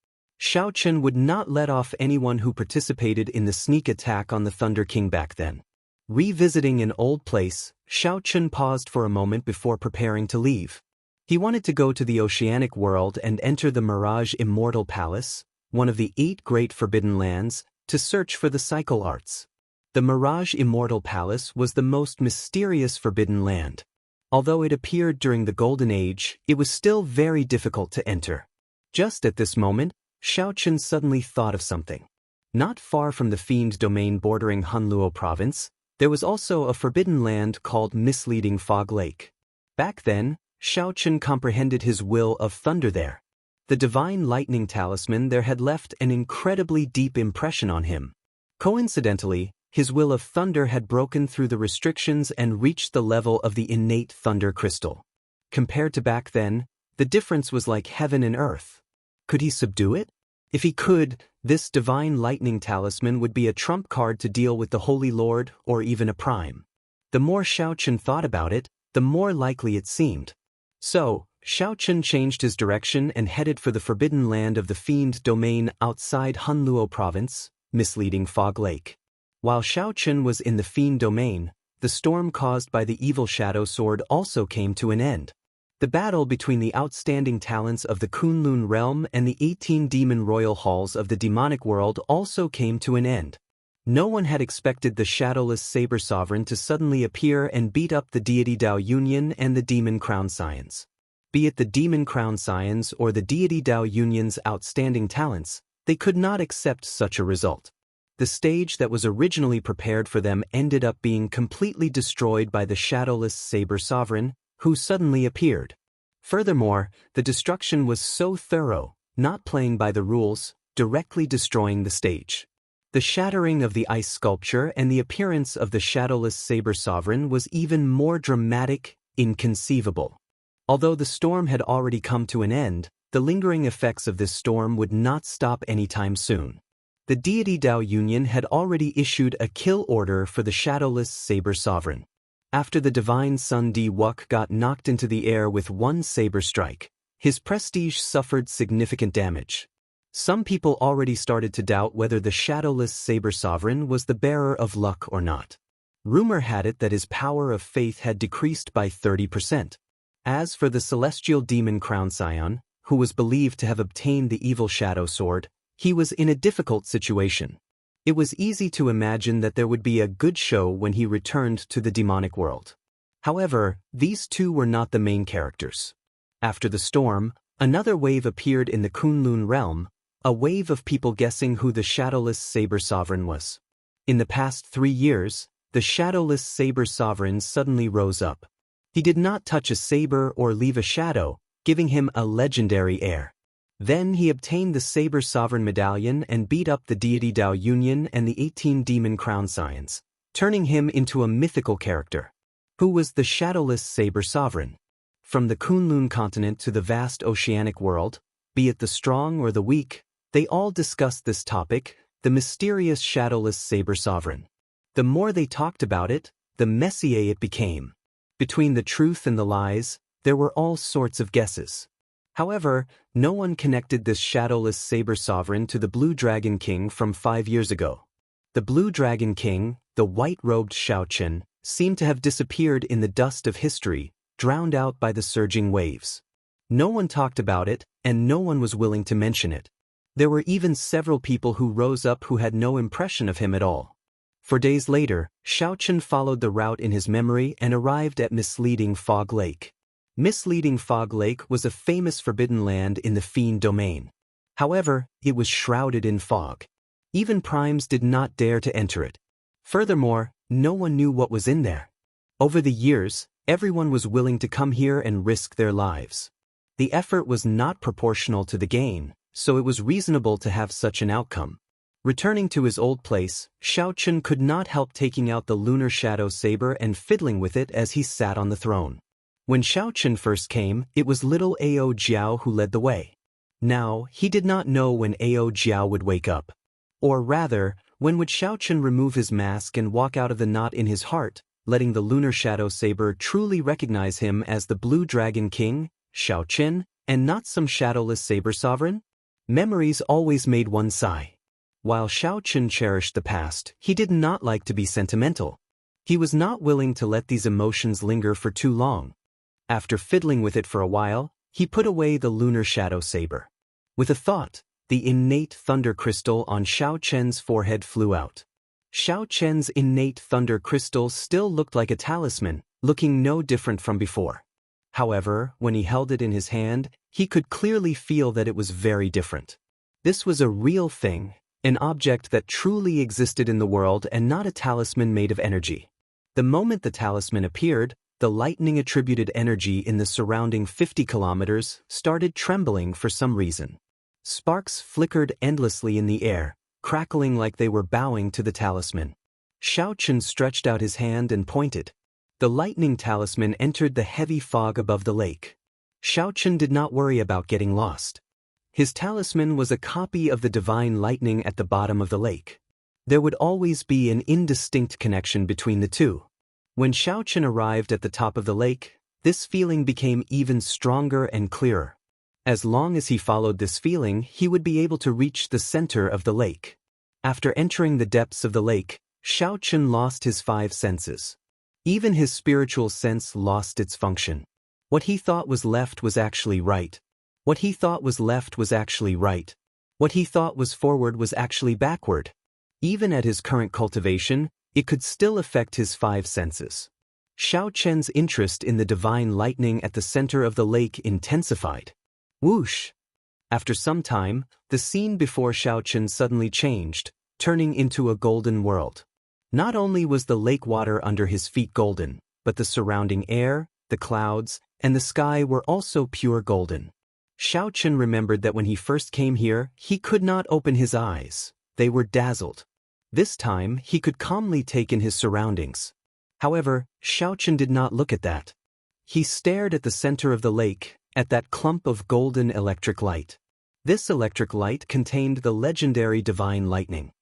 Xiaochen would not let off anyone who participated in the sneak attack on the Thunder King back then. Revisiting an old place, Xiaochen paused for a moment before preparing to leave. He wanted to go to the oceanic world and enter the Mirage Immortal Palace, one of the 8 great forbidden lands, to search for the cycle arts. The Mirage Immortal Palace was the most mysterious forbidden land. Although it appeared during the Golden Age, it was still very difficult to enter. Just at this moment, Xiaochen suddenly thought of something. Not far from the Fiend domain bordering Hunluo Province, there was also a forbidden land called Misleading Fog Lake. Back then, Xiaochen comprehended his will of thunder there. The divine lightning talisman there had left an incredibly deep impression on him. Coincidentally, his will of thunder had broken through the restrictions and reached the level of the innate thunder crystal. Compared to back then, the difference was like heaven and earth. Could he subdue it? If he could, this divine lightning talisman would be a trump card to deal with the Holy Lord or even a prime. The more Xiaochen thought about it, the more likely it seemed. So, Xiaochen changed his direction and headed for the forbidden land of the Fiend domain outside Hunluo Province, Misleading Fog Lake. While Xiaochen was in the Fiend domain, the storm caused by the evil shadow sword also came to an end. The battle between the outstanding talents of the Kunlun realm and the 18 demon royal halls of the demonic world also came to an end. No one had expected the shadowless saber sovereign to suddenly appear and beat up the deity Dao Union and the demon crown scions. Be it the demon crown scions or the deity Dao Union's outstanding talents, they could not accept such a result. The stage that was originally prepared for them ended up being completely destroyed by the shadowless saber sovereign, who suddenly appeared. Furthermore, the destruction was so thorough, not playing by the rules, directly destroying the stage. The shattering of the ice sculpture and the appearance of the shadowless saber sovereign was even more dramatic, inconceivable. Although the storm had already come to an end, the lingering effects of this storm would not stop anytime soon. The deity Dao Union had already issued a kill order for the shadowless saber sovereign. After the divine Sun Di Wuk got knocked into the air with one saber strike, his prestige suffered significant damage. Some people already started to doubt whether the shadowless saber sovereign was the bearer of luck or not. Rumor had it that his power of faith had decreased by 30%. As for the celestial demon crown scion, who was believed to have obtained the evil shadow sword, he was in a difficult situation. It was easy to imagine that there would be a good show when he returned to the demonic world. However, these two were not the main characters. After the storm, another wave appeared in the Kunlun realm, a wave of people guessing who the shadowless saber sovereign was. In the past 3 years, the shadowless saber sovereign suddenly rose up. He did not touch a saber or leave a shadow, giving him a legendary air. Then he obtained the Saber Sovereign Medallion and beat up the deity Dao Union and the 18 demon crown signs, turning him into a mythical character. Who was the shadowless Saber Sovereign? From the Kunlun continent to the vast oceanic world, be it the strong or the weak, they all discussed this topic, the mysterious shadowless Saber Sovereign. The more they talked about it, the messier it became. Between the truth and the lies, there were all sorts of guesses. However, no one connected this shadowless Saber Sovereign to the Blue Dragon King from 5 years ago. The Blue Dragon King, the white-robed Xianxia, seemed to have disappeared in the dust of history, drowned out by the surging waves. No one talked about it, and no one was willing to mention it. There were even several people who rose up who had no impression of him at all. For days later, Xianxia followed the route in his memory and arrived at Misleading Fog Lake. Misleading Fog Lake was a famous forbidden land in the Fiend domain. However, it was shrouded in fog. Even primes did not dare to enter it. Furthermore, no one knew what was in there. Over the years, everyone was willing to come here and risk their lives. The effort was not proportional to the gain, so it was reasonable to have such an outcome. Returning to his old place, Xianxia could not help taking out the lunar shadow saber and fiddling with it as he sat on the throne. When Xianxia first came, it was little Ao Jiao who led the way. Now, he did not know when Ao Jiao would wake up. Or rather, when would Xianxia remove his mask and walk out of the knot in his heart, letting the lunar shadow saber truly recognize him as the Blue Dragon King, Xianxia, and not some shadowless Saber Sovereign? Memories always made one sigh. While Xianxia cherished the past, he did not like to be sentimental. He was not willing to let these emotions linger for too long. After fiddling with it for a while, he put away the lunar shadow saber. With a thought, the innate thunder crystal on Xianxia's forehead flew out. Xianxia's innate thunder crystal still looked like a talisman, looking no different from before. However, when he held it in his hand, he could clearly feel that it was very different. This was a real thing, an object that truly existed in the world and not a talisman made of energy. The moment the talisman appeared, the lightning-attributed energy in the surrounding 50 kilometers started trembling for some reason. Sparks flickered endlessly in the air, crackling like they were bowing to the talisman. Xianxia stretched out his hand and pointed. The lightning talisman entered the heavy fog above the lake. Xianxia did not worry about getting lost. His talisman was a copy of the divine lightning at the bottom of the lake. There would always be an indistinct connection between the two. When Xianxia arrived at the top of the lake, this feeling became even stronger and clearer. As long as he followed this feeling, he would be able to reach the center of the lake. After entering the depths of the lake, Xianxia lost his 5 senses. Even his spiritual sense lost its function. What he thought was left was actually right. What he thought was left was actually right. What he thought was forward was actually backward. Even at his current cultivation, it could still affect his 5 senses. Xianxia's interest in the divine lightning at the center of the lake intensified. Whoosh! After some time, the scene before Xianxia suddenly changed, turning into a golden world. Not only was the lake water under his feet golden, but the surrounding air, the clouds, and the sky were also pure golden. Xianxia remembered that when he first came here, he could not open his eyes. They were dazzled. This time, he could calmly take in his surroundings. However, Xianxia did not look at that. He stared at the center of the lake, at that clump of golden electric light. This electric light contained the legendary divine lightning.